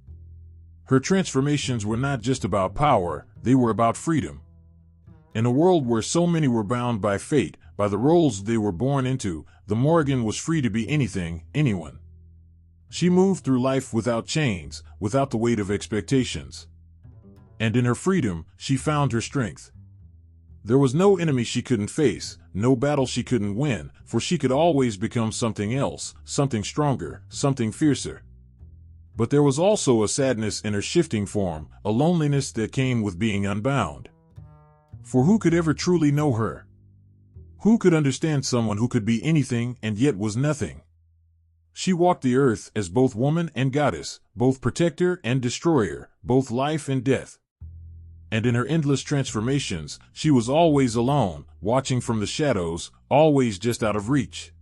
Her transformations were not just about power, they were about freedom. In a world where so many were bound by fate, by the roles they were born into, the Morrigan was free to be anything, anyone. She moved through life without chains, without the weight of expectations. And in her freedom, she found her strength. There was no enemy she couldn't face, no battle she couldn't win, for she could always become something else, something stronger, something fiercer. But there was also a sadness in her shifting form, a loneliness that came with being unbound. For who could ever truly know her? Who could understand someone who could be anything and yet was nothing? She walked the earth as both woman and goddess, both protector and destroyer, both life and death. And in her endless transformations, she was always alone, watching from the shadows, always just out of reach.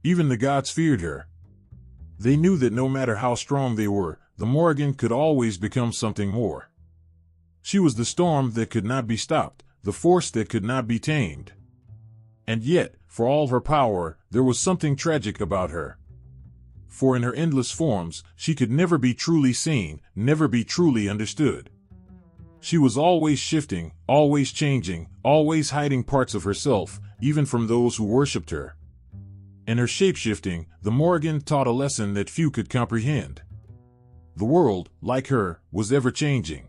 Even the gods feared her. They knew that no matter how strong they were, the Morrigan could always become something more. She was the storm that could not be stopped, the force that could not be tamed. And yet, for all her power, there was something tragic about her. For in her endless forms, she could never be truly seen, never be truly understood. She was always shifting, always changing, always hiding parts of herself, even from those who worshipped her. In her shapeshifting, the Morrigan taught a lesson that few could comprehend. The world, like her, was ever-changing.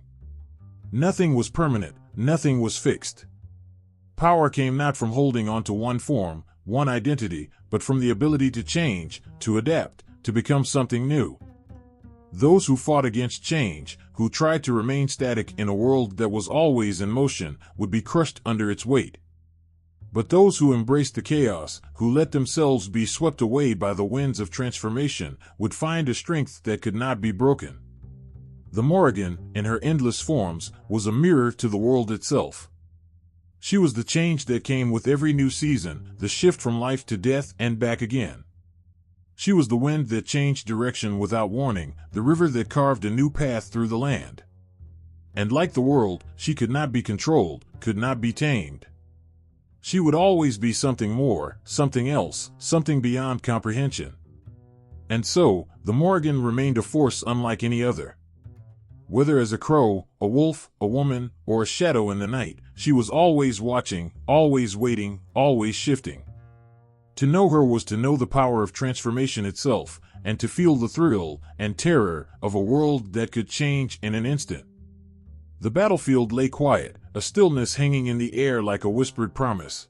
Nothing was permanent, nothing was fixed. Power came not from holding on to one form, one identity, but from the ability to change, to adapt, to become something new. Those who fought against change, who tried to remain static in a world that was always in motion, would be crushed under its weight. But those who embraced the chaos, who let themselves be swept away by the winds of transformation, would find a strength that could not be broken. The Morrigan, in her endless forms, was a mirror to the world itself. She was the change that came with every new season, the shift from life to death and back again. She was the wind that changed direction without warning, the river that carved a new path through the land. And like the world, she could not be controlled, could not be tamed. She would always be something more, something else, something beyond comprehension. And so, the Morrigan remained a force unlike any other. Whether as a crow, a wolf, a woman, or a shadow in the night, she was always watching, always waiting, always shifting. To know her was to know the power of transformation itself, and to feel the thrill and terror of a world that could change in an instant. The battlefield lay quiet, a stillness hanging in the air like a whispered promise.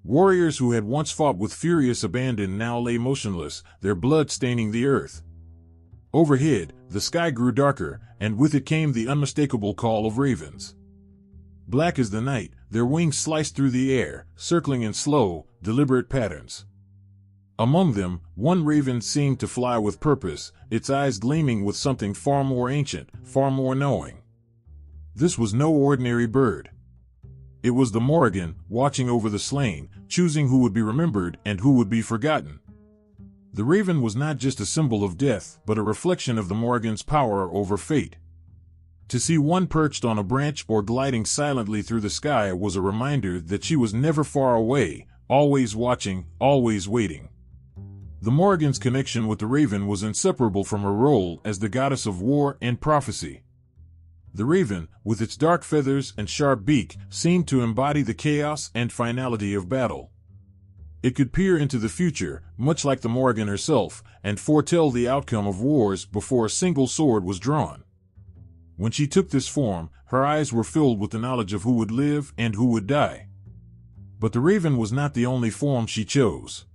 Warriors who had once fought with furious abandon now lay motionless, their blood staining the earth. Overhead, the sky grew darker, and with it came the unmistakable call of ravens. Black as the night, their wings sliced through the air, circling in slow, deliberate patterns. Among them, one raven seemed to fly with purpose, its eyes gleaming with something far more ancient, far more knowing. This was no ordinary bird. It was the Morrigan, watching over the slain, choosing who would be remembered and who would be forgotten. The raven was not just a symbol of death, but a reflection of the Morrigan's power over fate. To see one perched on a branch or gliding silently through the sky was a reminder that she was never far away, always watching, always waiting. The Morrigan's connection with the raven was inseparable from her role as the goddess of war and prophecy. The raven, with its dark feathers and sharp beak, seemed to embody the chaos and finality of battle. It could peer into the future, much like the Morrigan herself, and foretell the outcome of wars before a single sword was drawn. When she took this form, her eyes were filled with the knowledge of who would live and who would die. But the raven was not the only form she chose.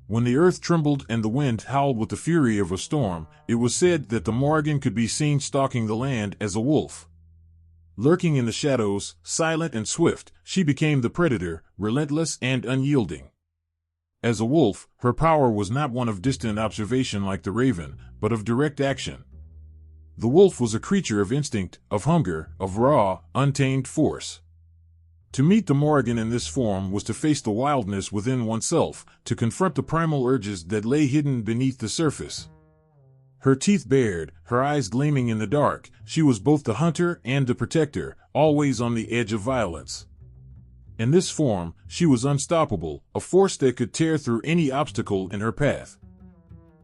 When the earth trembled and the wind howled with the fury of a storm, it was said that the Morrigan could be seen stalking the land as a wolf. Lurking in the shadows, silent and swift, she became the predator, relentless and unyielding. As a wolf, her power was not one of distant observation like the raven, but of direct action. The wolf was a creature of instinct, of hunger, of raw, untamed force. To meet the Morrigan in this form was to face the wildness within oneself, to confront the primal urges that lay hidden beneath the surface. Her teeth bared, her eyes gleaming in the dark, she was both the hunter and the protector, always on the edge of violence. In this form, she was unstoppable, a force that could tear through any obstacle in her path.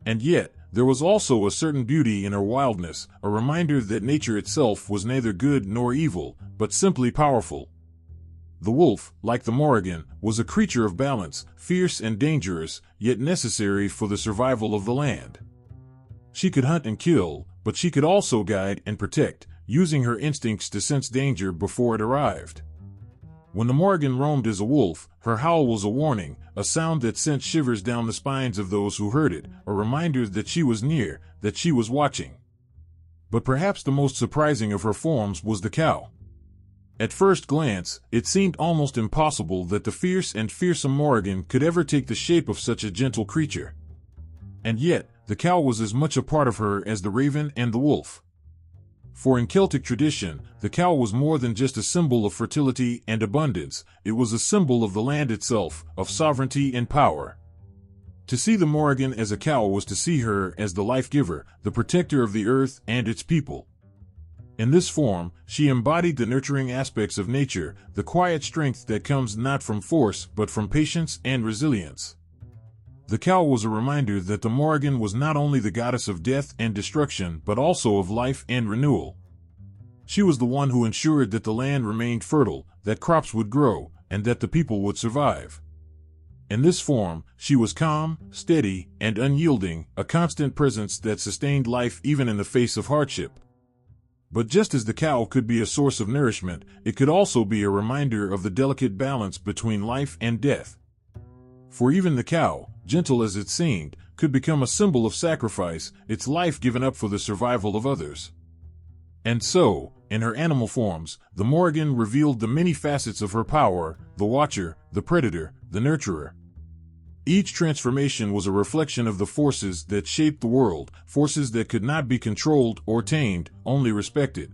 And yet, There was also a certain beauty in her wildness, a reminder that nature itself was neither good nor evil, but simply powerful. The wolf, like the Morrigan, was a creature of balance, fierce and dangerous, yet necessary for the survival of the land. She could hunt and kill, but she could also guide and protect, using her instincts to sense danger before it arrived. When the Morrigan roamed as a wolf, her howl was a warning, a sound that sent shivers down the spines of those who heard it, a reminder that she was near, that she was watching. But perhaps the most surprising of her forms was the cow. At first glance, it seemed almost impossible that the fierce and fearsome Morrigan could ever take the shape of such a gentle creature. And yet, the cow was as much a part of her as the raven and the wolf. For in Celtic tradition, the cow was more than just a symbol of fertility and abundance, it was a symbol of the land itself, of sovereignty and power. To see the Morrigan as a cow was to see her as the life-giver, the protector of the earth and its people. In this form, she embodied the nurturing aspects of nature, the quiet strength that comes not from force but from patience and resilience. The cow was a reminder that the Morrigan was not only the goddess of death and destruction but also of life and renewal. She was the one who ensured that the land remained fertile, that crops would grow, and that the people would survive. In this form, she was calm, steady, and unyielding, a constant presence that sustained life even in the face of hardship. But just as the cow could be a source of nourishment, it could also be a reminder of the delicate balance between life and death. For even the cow, gentle as it seemed, could become a symbol of sacrifice, its life given up for the survival of others. And so, in her animal forms, the Morrigan revealed the many facets of her power, the watcher, the predator, the nurturer. Each transformation was a reflection of the forces that shaped the world, forces that could not be controlled or tamed, only respected.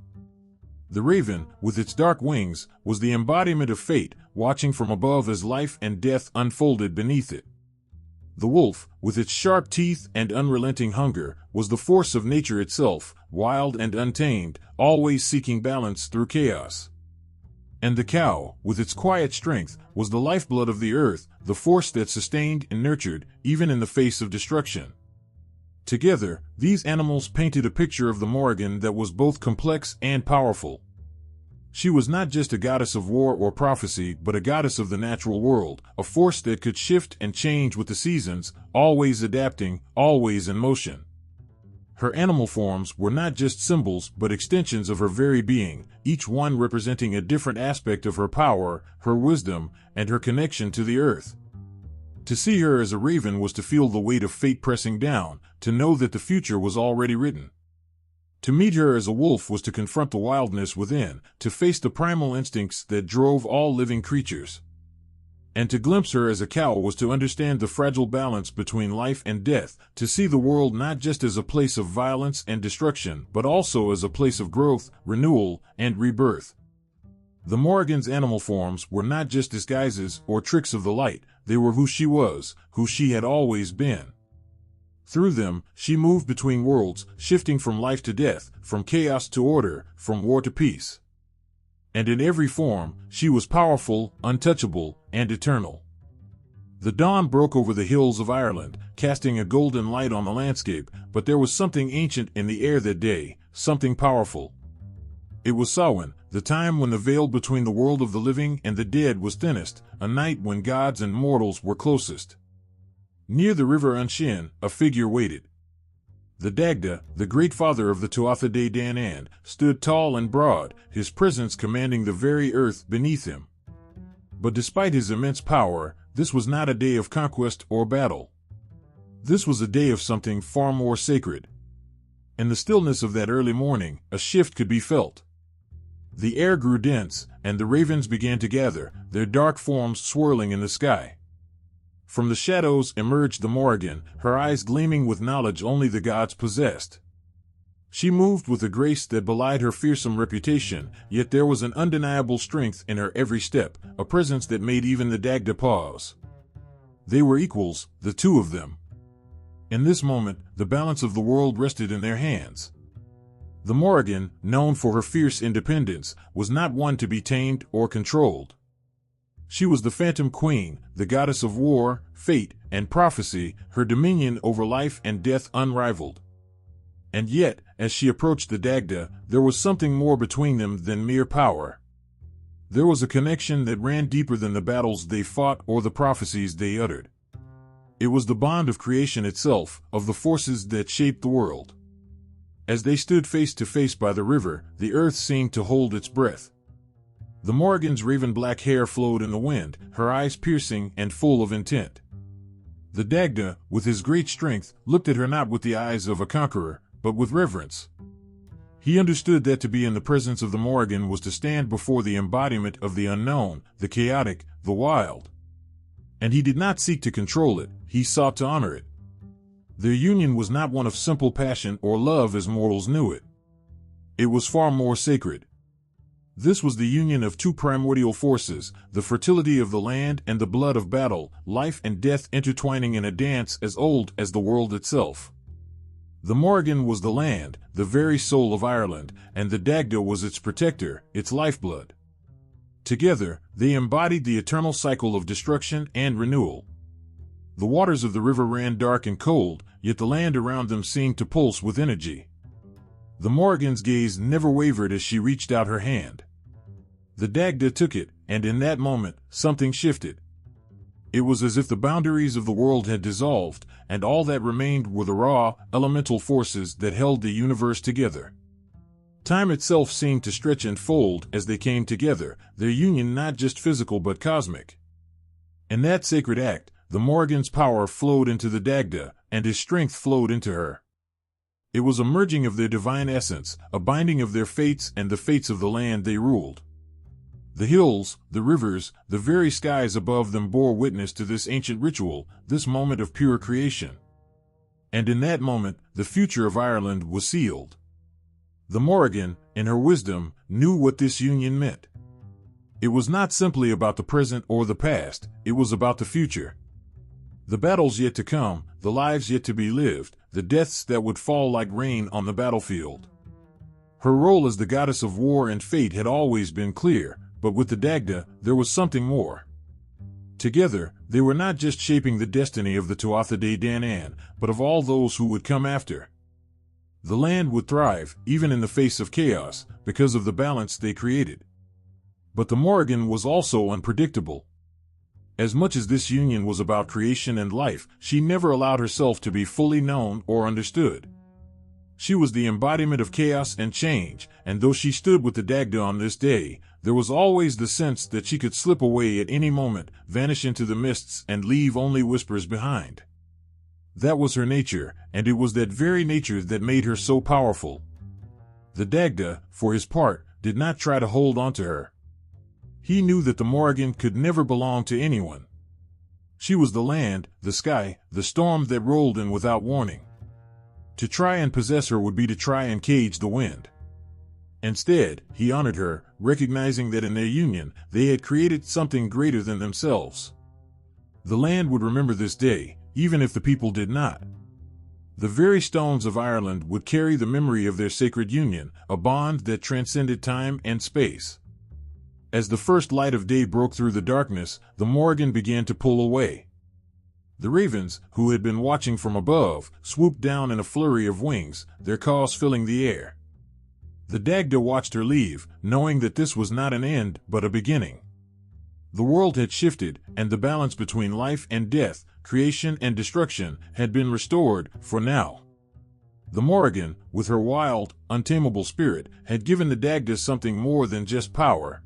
The raven, with its dark wings, was the embodiment of fate, watching from above as life and death unfolded beneath it. The wolf, with its sharp teeth and unrelenting hunger, was the force of nature itself, wild and untamed, always seeking balance through chaos. And the cow, with its quiet strength, was the lifeblood of the earth, the force that sustained and nurtured, even in the face of destruction. Together, these animals painted a picture of the Morrigan that was both complex and powerful. She was not just a goddess of war or prophecy, but a goddess of the natural world, a force that could shift and change with the seasons, always adapting, always in motion. Her animal forms were not just symbols but extensions of her very being, each one representing a different aspect of her power, her wisdom, and her connection to the earth. To see her as a raven was to feel the weight of fate pressing down, to know that the future was already written. To meet her as a wolf was to confront the wildness within, to face the primal instincts that drove all living creatures. And to glimpse her as a cow was to understand the fragile balance between life and death, to see the world not just as a place of violence and destruction, but also as a place of growth, renewal, and rebirth. The Morrigan's animal forms were not just disguises or tricks of the light, they were who she was, who she had always been. Through them, she moved between worlds, shifting from life to death, from chaos to order, from war to peace. And in every form, she was powerful, untouchable, and eternal. The dawn broke over the hills of Ireland, casting a golden light on the landscape, but there was something ancient in the air that day, something powerful. It was Samhain, the time when the veil between the world of the living and the dead was thinnest, a night when gods and mortals were closest. Near the river Unshin, a figure waited. The Dagda, the great father of the Tuatha De Danann, stood tall and broad, his presence commanding the very earth beneath him. But despite his immense power, this was not a day of conquest or battle. This was a day of something far more sacred. In the stillness of that early morning, a shift could be felt. The air grew dense, and the ravens began to gather, their dark forms swirling in the sky. From the shadows emerged the Morrigan, her eyes gleaming with knowledge only the gods possessed. She moved with a grace that belied her fearsome reputation, yet there was an undeniable strength in her every step, a presence that made even the Dagda pause. They were equals, the two of them. In this moment, the balance of the world rested in their hands. The Morrigan, known for her fierce independence, was not one to be tamed or controlled. She was the Phantom Queen, the goddess of war, fate, and prophecy, her dominion over life and death unrivaled. And yet, as she approached the Dagda, there was something more between them than mere power. There was a connection that ran deeper than the battles they fought or the prophecies they uttered. It was the bond of creation itself, of the forces that shaped the world. As they stood face to face by the river, the earth seemed to hold its breath. The Morrigan's raven-black hair flowed in the wind, her eyes piercing and full of intent. The Dagda, with his great strength, looked at her not with the eyes of a conqueror, but with reverence. He understood that to be in the presence of the Morrigan was to stand before the embodiment of the unknown, the chaotic, the wild. And he did not seek to control it, he sought to honor it. Their union was not one of simple passion or love as mortals knew it. It was far more sacred. This was the union of two primordial forces, the fertility of the land and the blood of battle, life and death intertwining in a dance as old as the world itself. The Morrigan was the land, the very soul of Ireland, and the Dagda was its protector, its lifeblood. Together, they embodied the eternal cycle of destruction and renewal. The waters of the river ran dark and cold, yet the land around them seemed to pulse with energy. The Morrigan's gaze never wavered as she reached out her hand. The Dagda took it, and in that moment, something shifted. It was as if the boundaries of the world had dissolved, and all that remained were the raw, elemental forces that held the universe together. Time itself seemed to stretch and fold as they came together, their union not just physical but cosmic. In that sacred act, the Morrigan's power flowed into the Dagda, and his strength flowed into her. It was a merging of their divine essence, a binding of their fates and the fates of the land they ruled. The hills, the rivers, the very skies above them bore witness to this ancient ritual, this moment of pure creation. And in that moment, the future of Ireland was sealed. The Morrigan, in her wisdom, knew what this union meant. It was not simply about the present or the past, it was about the future. The battles yet to come, the lives yet to be lived, the deaths that would fall like rain on the battlefield. Her role as the goddess of war and fate had always been clear, but with the Dagda, there was something more. Together, they were not just shaping the destiny of the Tuatha De Danann, but of all those who would come after. The land would thrive, even in the face of chaos, because of the balance they created. But the Morrigan was also unpredictable. As much as this union was about creation and life, she never allowed herself to be fully known or understood. She was the embodiment of chaos and change, and though she stood with the Dagda on this day, there was always the sense that she could slip away at any moment, vanish into the mists, and leave only whispers behind. That was her nature, and it was that very nature that made her so powerful. The Dagda, for his part, did not try to hold on to her. He knew that the Morrigan could never belong to anyone. She was the land, the sky, the storm that rolled in without warning. To try and possess her would be to try and cage the wind. Instead, he honored her, recognizing that in their union, they had created something greater than themselves. The land would remember this day, even if the people did not. The very stones of Ireland would carry the memory of their sacred union, a bond that transcended time and space. As the first light of day broke through the darkness, the Morrigan began to pull away. The ravens, who had been watching from above, swooped down in a flurry of wings, their caws filling the air. The Dagda watched her leave, knowing that this was not an end, but a beginning. The world had shifted, and the balance between life and death, creation and destruction, had been restored, for now. The Morrigan, with her wild, untamable spirit, had given the Dagda something more than just power.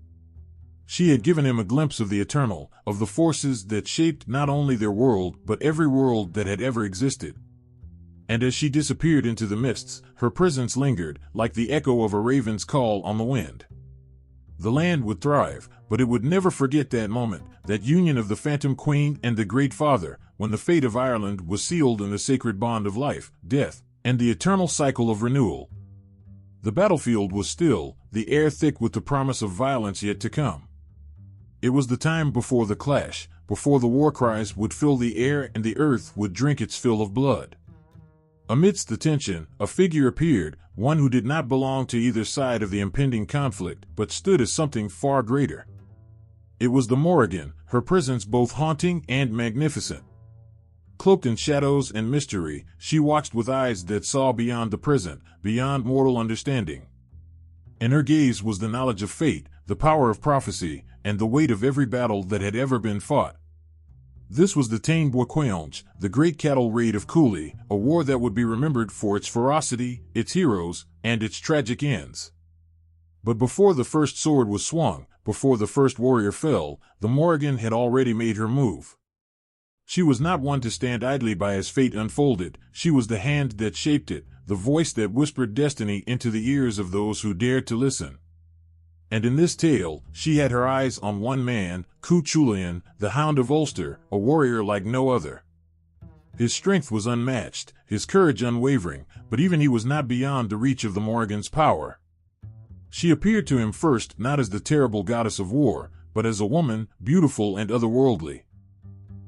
She had given him a glimpse of the eternal, of the forces that shaped not only their world, but every world that had ever existed. And as she disappeared into the mists, her presence lingered, like the echo of a raven's call on the wind. The land would thrive, but it would never forget that moment, that union of the Phantom Queen and the Great Father, when the fate of Ireland was sealed in the sacred bond of life, death, and the eternal cycle of renewal. The battlefield was still, the air thick with the promise of violence yet to come. It was the time before the clash, before the war cries would fill the air and the earth would drink its fill of blood. Amidst the tension, a figure appeared, one who did not belong to either side of the impending conflict, but stood as something far greater. It was the Morrigan, her presence both haunting and magnificent. Cloaked in shadows and mystery, she watched with eyes that saw beyond the present, beyond mortal understanding. In her gaze was the knowledge of fate, the power of prophecy, and the weight of every battle that had ever been fought. This was the Tain Bwakweonj, the great cattle raid of Cuchulain, a war that would be remembered for its ferocity, its heroes, and its tragic ends. But before the first sword was swung, before the first warrior fell, the Morrigan had already made her move. She was not one to stand idly by as fate unfolded. She was the hand that shaped it, the voice that whispered destiny into the ears of those who dared to listen. And in this tale, she had her eyes on one man, Cuchulain, the Hound of Ulster, a warrior like no other. His strength was unmatched, his courage unwavering, but even he was not beyond the reach of the Morrigan's power. She appeared to him first not as the terrible goddess of war, but as a woman, beautiful and otherworldly.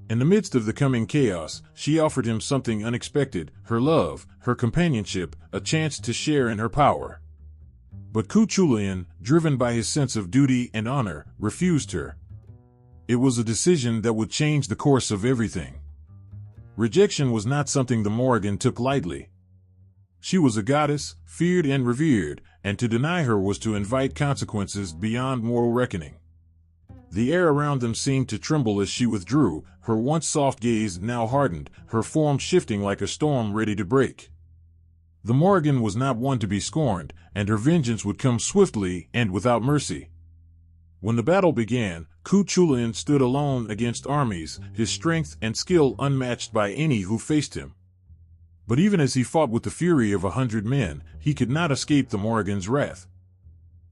In the midst of the coming chaos, she offered him something unexpected, her love, her companionship, a chance to share in her power. But Cuchulain, driven by his sense of duty and honor, refused her. It was a decision that would change the course of everything. Rejection was not something the Morrigan took lightly. She was a goddess, feared and revered, and to deny her was to invite consequences beyond moral reckoning. The air around them seemed to tremble as she withdrew, her once soft gaze now hardened, her form shifting like a storm ready to break. The Morrigan was not one to be scorned, and her vengeance would come swiftly and without mercy. When the battle began, Cuchulain stood alone against armies, his strength and skill unmatched by any who faced him. But even as he fought with the fury of 100 men, he could not escape the Morrigan's wrath.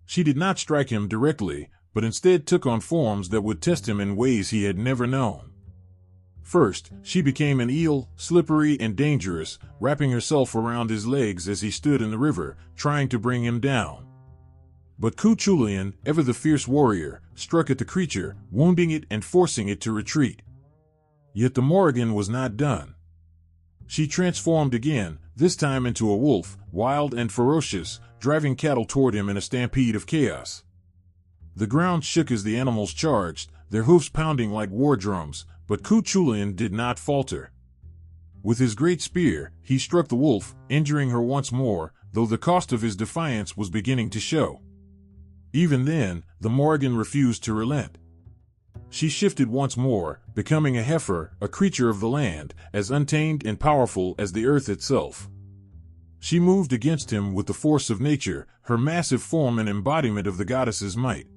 She did not strike him directly, but instead took on forms that would test him in ways he had never known. First, she became an eel, slippery and dangerous, wrapping herself around his legs as he stood in the river, trying to bring him down. But Cuchulain, ever the fierce warrior, struck at the creature, wounding it and forcing it to retreat. Yet the Morrigan was not done. She transformed again, this time into a wolf, wild and ferocious, driving cattle toward him in a stampede of chaos. The ground shook as the animals charged, their hoofs pounding like war drums, but Cuchulain did not falter. With his great spear, he struck the wolf, injuring her once more, though the cost of his defiance was beginning to show. Even then, the Morrigan refused to relent. She shifted once more, becoming a heifer, a creature of the land, as untamed and powerful as the earth itself. She moved against him with the force of nature, her massive form an embodiment of the goddess's might.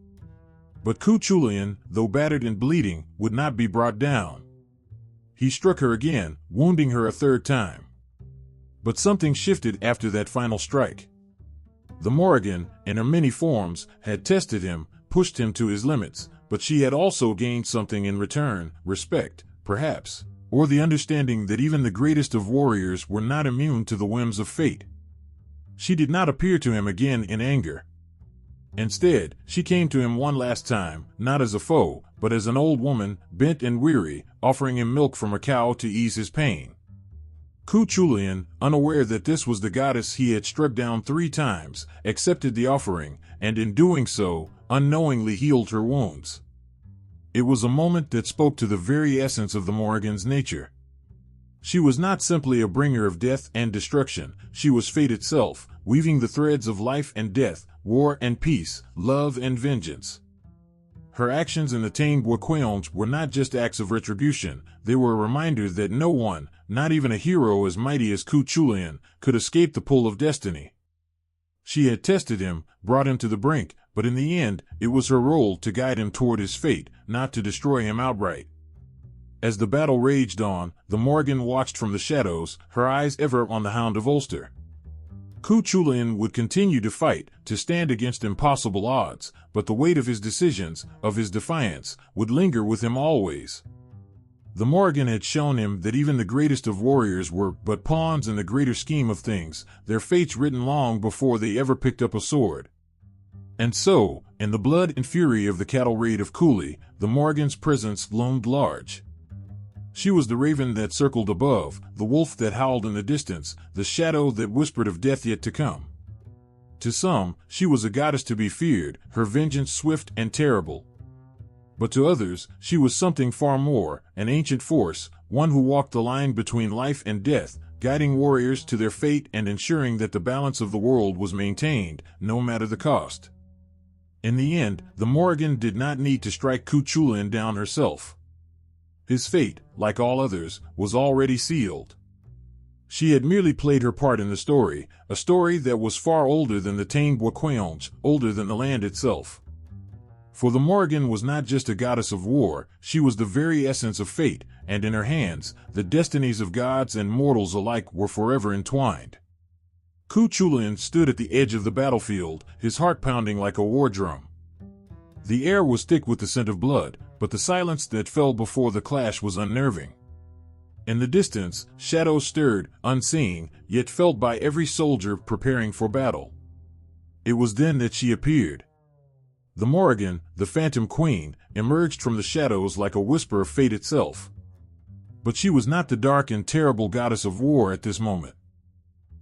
But Cuchulain, though battered and bleeding, would not be brought down. He struck her again, wounding her a third time. But something shifted after that final strike. The Morrigan, in her many forms, had tested him, pushed him to his limits, but she had also gained something in return, respect, perhaps, or the understanding that even the greatest of warriors were not immune to the whims of fate. She did not appear to him again in anger. Instead, she came to him one last time, not as a foe, but as an old woman, bent and weary, offering him milk from a cow to ease his pain. Cuchulain, unaware that this was the goddess he had struck down 3 times, accepted the offering, and in doing so, unknowingly healed her wounds. It was a moment that spoke to the very essence of the Morrigan's nature. She was not simply a bringer of death and destruction, she was fate itself, weaving the threads of life and death, war and peace, love and vengeance. Her actions in the Tain Bwakweonj were not just acts of retribution, they were a reminder that no one, not even a hero as mighty as Cuchulain, could escape the pull of destiny. She had tested him, brought him to the brink, but in the end, it was her role to guide him toward his fate, not to destroy him outright. As the battle raged on, the Morrigan watched from the shadows, her eyes ever on the Hound of Ulster. Cuchulain would continue to fight, to stand against impossible odds, but the weight of his decisions, of his defiance, would linger with him always. The Morrigan had shown him that even the greatest of warriors were but pawns in the greater scheme of things, their fates written long before they ever picked up a sword. And so, in the blood and fury of the cattle raid of Cuchulain, the Morrigan's presence loomed large. She was the raven that circled above, the wolf that howled in the distance, the shadow that whispered of death yet to come. To some, she was a goddess to be feared, her vengeance swift and terrible. But to others, she was something far more, an ancient force, one who walked the line between life and death, guiding warriors to their fate and ensuring that the balance of the world was maintained, no matter the cost. In the end, the Morrigan did not need to strike Cuchulain down herself. His fate, like all others, was already sealed. She had merely played her part in the story, a story that was far older than the tamed Waquaons, older than the land itself. For the Morrigan was not just a goddess of war, she was the very essence of fate, and in her hands, the destinies of gods and mortals alike were forever entwined. Cuchulain stood at the edge of the battlefield, his heart pounding like a war drum. The air was thick with the scent of blood, but the silence that fell before the clash was unnerving. In the distance, shadows stirred, unseen, yet felt by every soldier preparing for battle. It was then that she appeared. The Morrigan, the Phantom Queen, emerged from the shadows like a whisper of fate itself. But she was not the dark and terrible goddess of war at this moment.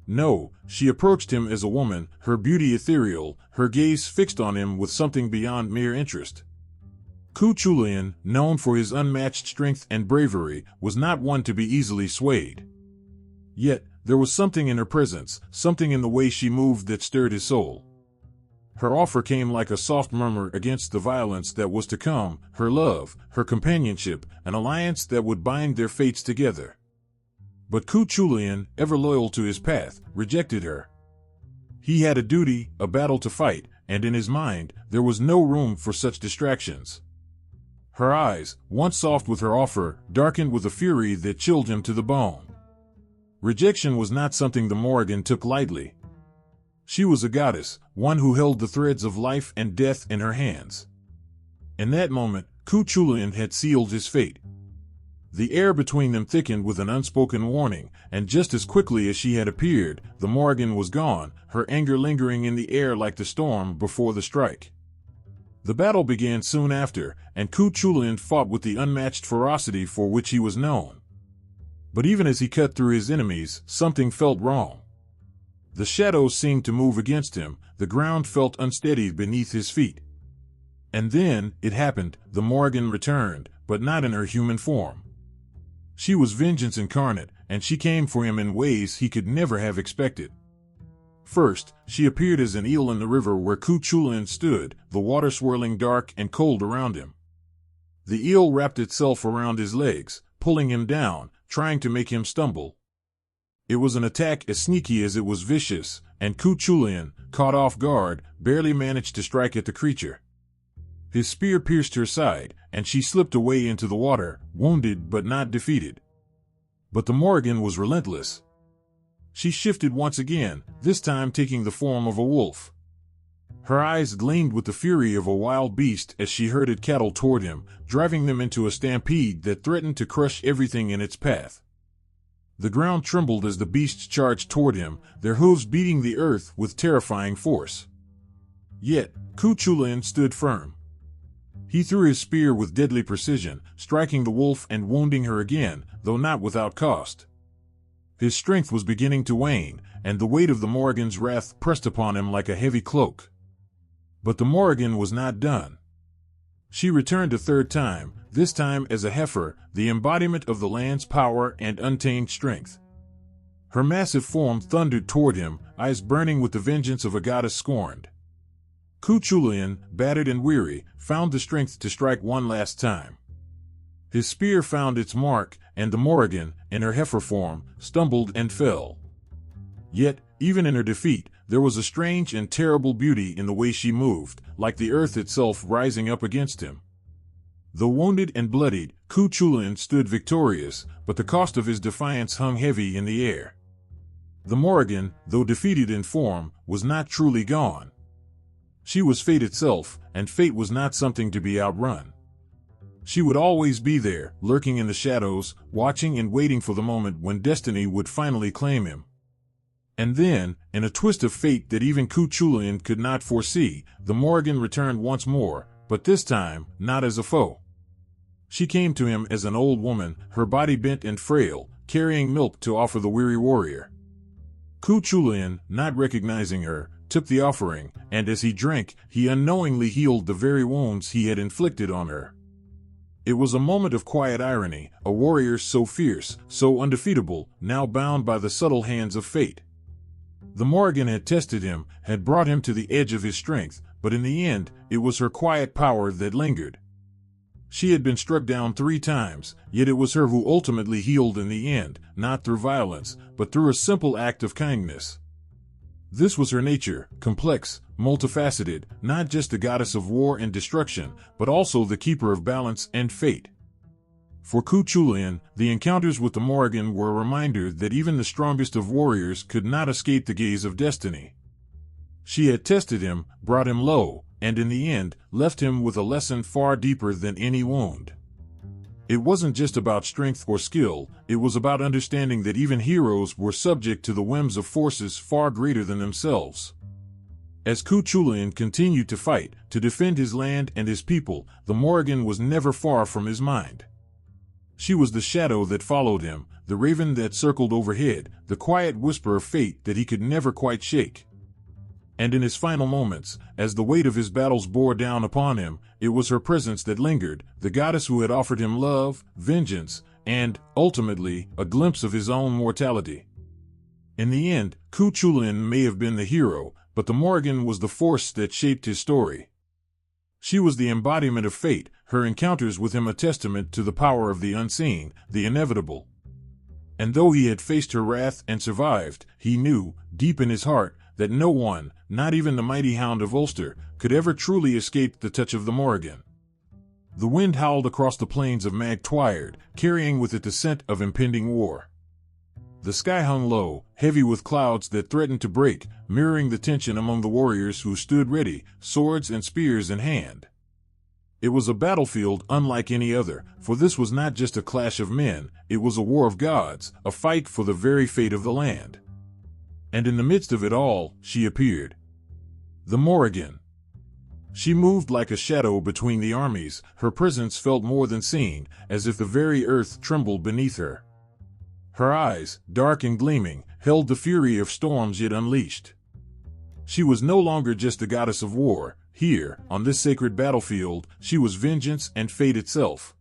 No, she approached him as a woman, her beauty ethereal, her gaze fixed on him with something beyond mere interest. Cuchulain, known for his unmatched strength and bravery, was not one to be easily swayed. Yet, there was something in her presence, something in the way she moved that stirred his soul. Her offer came like a soft murmur against the violence that was to come, her love, her companionship, an alliance that would bind their fates together. But Cuchulain, ever loyal to his path, rejected her. He had a duty, a battle to fight, and in his mind, there was no room for such distractions. Her eyes, once soft with her offer, darkened with a fury that chilled him to the bone. Rejection was not something the Morrigan took lightly. She was a goddess, one who held the threads of life and death in her hands. In that moment, Cuchulain had sealed his fate. The air between them thickened with an unspoken warning, and just as quickly as she had appeared, the Morrigan was gone, her anger lingering in the air like the storm before the strike. The battle began soon after, and Cuchulain fought with the unmatched ferocity for which he was known. But even as he cut through his enemies, something felt wrong. The shadows seemed to move against him, the ground felt unsteady beneath his feet. And then, it happened, the Morrigan returned, but not in her human form. She was vengeance incarnate, and she came for him in ways he could never have expected. First, she appeared as an eel in the river where Cuchulain stood, the water swirling dark and cold around him. The eel wrapped itself around his legs, pulling him down, trying to make him stumble. It was an attack as sneaky as it was vicious, and Cuchulain, caught off guard, barely managed to strike at the creature. His spear pierced her side, and she slipped away into the water, wounded but not defeated. But the Morrigan was relentless. She shifted once again, this time taking the form of a wolf. Her eyes gleamed with the fury of a wild beast as she herded cattle toward him, driving them into a stampede that threatened to crush everything in its path. The ground trembled as the beasts charged toward him, their hooves beating the earth with terrifying force. Yet, Cuchulain stood firm. He threw his spear with deadly precision, striking the wolf and wounding her again, though not without cost. His strength was beginning to wane, and the weight of the Morrigan's wrath pressed upon him like a heavy cloak. But the Morrigan was not done. She returned a third time, this time as a heifer, the embodiment of the land's power and untamed strength. Her massive form thundered toward him, eyes burning with the vengeance of a goddess scorned. Cuchulain, battered and weary, found the strength to strike one last time. His spear found its mark, and the Morrigan, in her heifer form, stumbled and fell. Yet, even in her defeat, there was a strange and terrible beauty in the way she moved, like the earth itself rising up against him. Though wounded and bloodied, Cuchulain stood victorious, but the cost of his defiance hung heavy in the air. The Morrigan, though defeated in form, was not truly gone. She was fate itself, and fate was not something to be outrun. She would always be there, lurking in the shadows, watching and waiting for the moment when destiny would finally claim him. And then, in a twist of fate that even Cuchulain could not foresee, the Morrigan returned once more, but this time, not as a foe. She came to him as an old woman, her body bent and frail, carrying milk to offer the weary warrior. Cuchulain, not recognizing her, took the offering, and as he drank, he unknowingly healed the very wounds he had inflicted on her. It was a moment of quiet irony, a warrior so fierce, so undefeatable, now bound by the subtle hands of fate. The Morrigan had tested him, had brought him to the edge of his strength, but in the end, it was her quiet power that lingered. She had been struck down 3 times, yet it was her who ultimately healed in the end, not through violence, but through a simple act of kindness. This was her nature, complex, multifaceted, not just the goddess of war and destruction, but also the keeper of balance and fate. For Cuchulain, the encounters with the Morrigan were a reminder that even the strongest of warriors could not escape the gaze of destiny. She had tested him, brought him low, and in the end, left him with a lesson far deeper than any wound. It wasn't just about strength or skill, it was about understanding that even heroes were subject to the whims of forces far greater than themselves. As Cuchulain continued to fight, to defend his land and his people, the Morrigan was never far from his mind. She was the shadow that followed him, the raven that circled overhead, the quiet whisper of fate that he could never quite shake. And in his final moments, as the weight of his battles bore down upon him, it was her presence that lingered, the goddess who had offered him love, vengeance, and, ultimately, a glimpse of his own mortality. In the end, Cuchulain may have been the hero, but the Morrigan was the force that shaped his story. She was the embodiment of fate, her encounters with him a testament to the power of the unseen, the inevitable. And though he had faced her wrath and survived, he knew, deep in his heart, that no one, not even the mighty Hound of Ulster, could ever truly escape the touch of the Morrigan. The wind howled across the plains of Tuired, carrying with it the scent of impending war. The sky hung low, heavy with clouds that threatened to break, mirroring the tension among the warriors who stood ready, swords and spears in hand. It was a battlefield unlike any other, for this was not just a clash of men, it was a war of gods, a fight for the very fate of the land. And in the midst of it all, she appeared. The Morrigan. She moved like a shadow between the armies, her presence felt more than seen, as if the very earth trembled beneath her. Her eyes, dark and gleaming, held the fury of storms yet unleashed. She was no longer just the goddess of war. Here, on this sacred battlefield, she was vengeance and fate itself.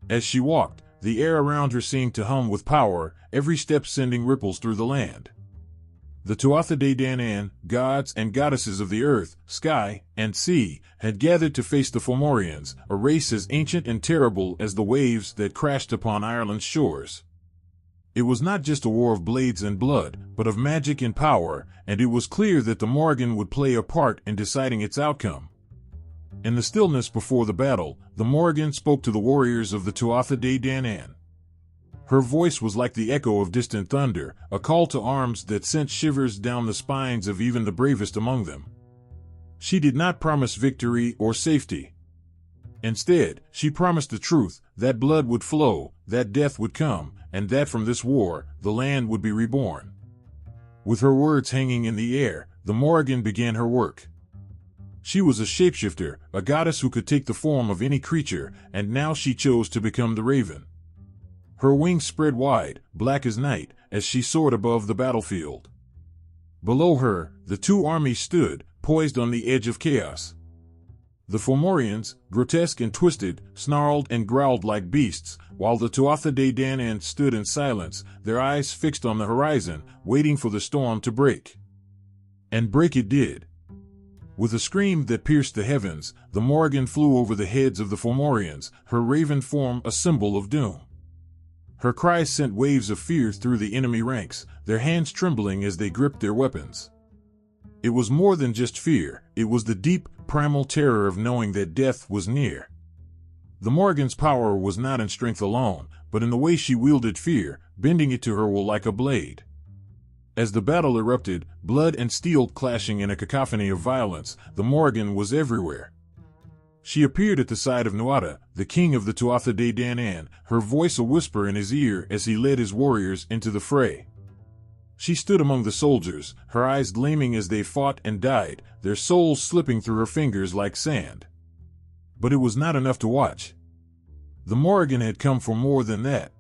As she walked, the air around her seemed to hum with power, every step sending ripples through the land. The tuatha, gods and goddesses of the earth, sky, and sea, had gathered to face the Fomorians, a race as ancient and terrible as the waves that crashed upon Ireland's shores. It was not just a war of blades and blood, but of magic and power, and it was clear that the Morrigan would play a part in deciding its outcome. In the stillness before the battle, the Morrigan spoke to the warriors of the tuatha. Her voice was like the echo of distant thunder, a call to arms that sent shivers down the spines of even the bravest among them. She did not promise victory or safety. Instead, she promised the truth, that blood would flow, that death would come, and that from this war, the land would be reborn. With her words hanging in the air, the Morrigan began her work. She was a shapeshifter, a goddess who could take the form of any creature, and now she chose to become the raven. Her wings spread wide, black as night, as she soared above the battlefield. Below her, the 2 armies stood, poised on the edge of chaos. The Fomorians, grotesque and twisted, snarled and growled like beasts, while the tuatha stood in silence, their eyes fixed on the horizon, waiting for the storm to break. And break it did. With a scream that pierced the heavens, the Morrigan flew over the heads of the Fomorians, her raven form a symbol of doom. Her cries sent waves of fear through the enemy ranks, their hands trembling as they gripped their weapons. It was more than just fear, it was the deep, primal terror of knowing that death was near. The Morrigan's power was not in strength alone, but in the way she wielded fear, bending it to her will like a blade. As the battle erupted, blood and steel clashing in a cacophony of violence, the Morrigan was everywhere. She appeared at the side of Nuada, the king of the tuatha, her voice a whisper in his ear as he led his warriors into the fray. She stood among the soldiers, her eyes gleaming as they fought and died, their souls slipping through her fingers like sand. But it was not enough to watch. The Morrigan had come for more than that.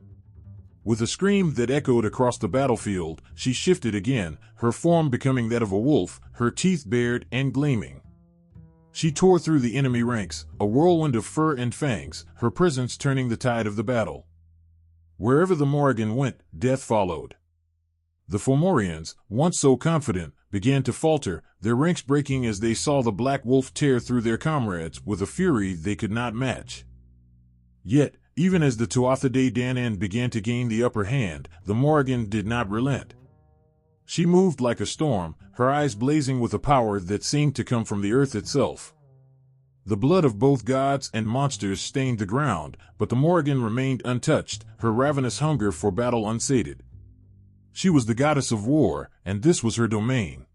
With a scream that echoed across the battlefield, she shifted again, her form becoming that of a wolf, her teeth bared and gleaming. She tore through the enemy ranks, a whirlwind of fur and fangs, her presence turning the tide of the battle. Wherever the Morrigan went, death followed. The Fomorians, once so confident, began to falter, their ranks breaking as they saw the Black Wolf tear through their comrades with a fury they could not match. Yet, even as the Tuatha De Danann began to gain the upper hand, the Morrigan did not relent. She moved like a storm, her eyes blazing with a power that seemed to come from the earth itself. The blood of both gods and monsters stained the ground, but the Morrigan remained untouched, her ravenous hunger for battle unsated. She was the goddess of war, and this was her domain.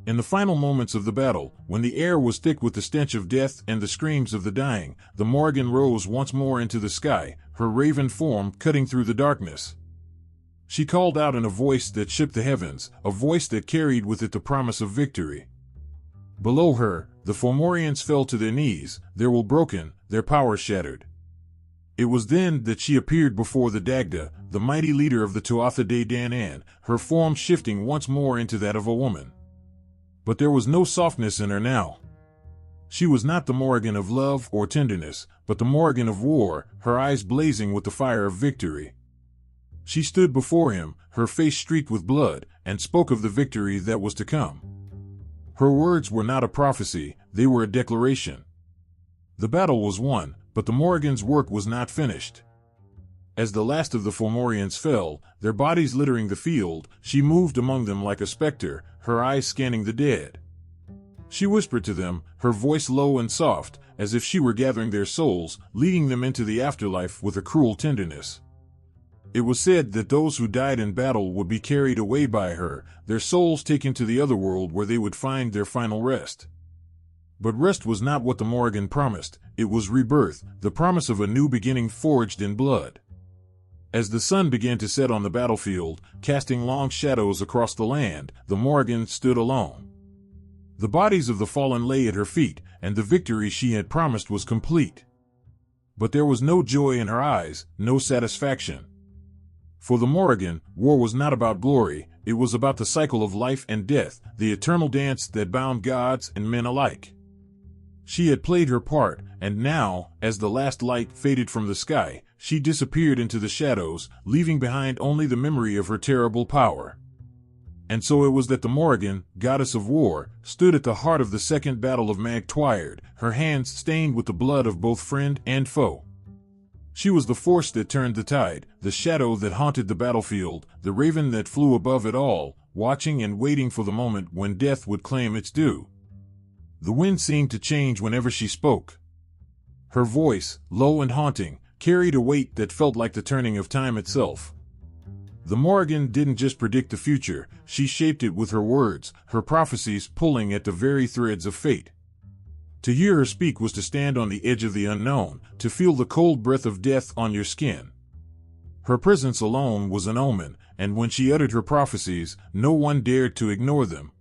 In the final moments of the battle, when the air was thick with the stench of death and the screams of the dying, the Morrigan rose once more into the sky, her raven form cutting through the darkness. She called out in a voice that shook the heavens, a voice that carried with it the promise of victory. Below her, the Fomorians fell to their knees, their will broken, their power shattered. It was then that she appeared before the Dagda, the mighty leader of the Tuatha De Danann, her form shifting once more into that of a woman. But there was no softness in her now. She was not the Morrigan of love or tenderness, but the Morrigan of war, her eyes blazing with the fire of victory. She stood before him, her face streaked with blood, and spoke of the victory that was to come. Her words were not a prophecy, they were a declaration. The battle was won, but the Morrigan's work was not finished. As the last of the Fomorians fell, their bodies littering the field, she moved among them like a specter, her eyes scanning the dead. She whispered to them, her voice low and soft, as if she were gathering their souls, leading them into the afterlife with a cruel tenderness. It was said that those who died in battle would be carried away by her, their souls taken to the other world where they would find their final rest. But rest was not what the Morrigan promised, it was rebirth, the promise of a new beginning forged in blood. As the sun began to set on the battlefield, casting long shadows across the land, the Morrigan stood alone. The bodies of the fallen lay at her feet, and the victory she had promised was complete. But there was no joy in her eyes, no satisfaction. For the Morrigan, war was not about glory, it was about the cycle of life and death, the eternal dance that bound gods and men alike. She had played her part, and now, as the last light faded from the sky, she disappeared into the shadows, leaving behind only the memory of her terrible power. And so it was that the Morrigan, goddess of war, stood at the heart of the second battle of Mag Tuired, her hands stained with the blood of both friend and foe. She was the force that turned the tide, the shadow that haunted the battlefield, the raven that flew above it all, watching and waiting for the moment when death would claim its due. The wind seemed to change whenever she spoke. Her voice, low and haunting, carried a weight that felt like the turning of time itself. The Morrigan didn't just predict the future, she shaped it with her words, her prophecies pulling at the very threads of fate. To hear her speak was to stand on the edge of the unknown, to feel the cold breath of death on your skin. Her presence alone was an omen, and when she uttered her prophecies, no one dared to ignore them.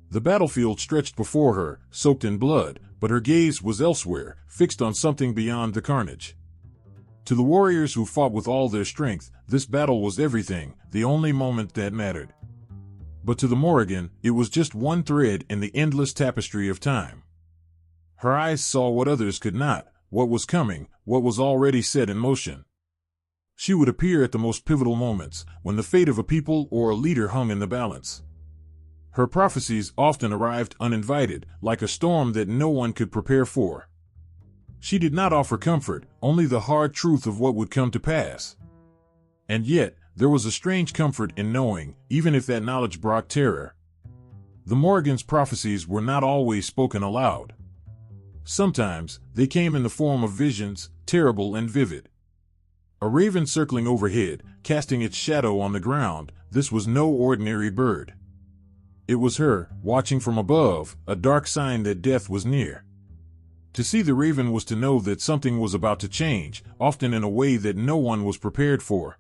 The battlefield stretched before her, soaked in blood, but her gaze was elsewhere, fixed on something beyond the carnage. To the warriors who fought with all their strength, this battle was everything, the only moment that mattered. But to the Morrigan, it was just one thread in the endless tapestry of time. Her eyes saw what others could not, what was coming, what was already set in motion. She would appear at the most pivotal moments, when the fate of a people or a leader hung in the balance. Her prophecies often arrived uninvited, like a storm that no one could prepare for. She did not offer comfort, only the hard truth of what would come to pass. And yet, there was a strange comfort in knowing, even if that knowledge brought terror. The Morrigan's prophecies were not always spoken aloud. Sometimes, they came in the form of visions, terrible and vivid. A raven circling overhead, casting its shadow on the ground, this was no ordinary bird. It was her, watching from above, a dark sign that death was near. To see the raven was to know that something was about to change, often in a way that no one was prepared for.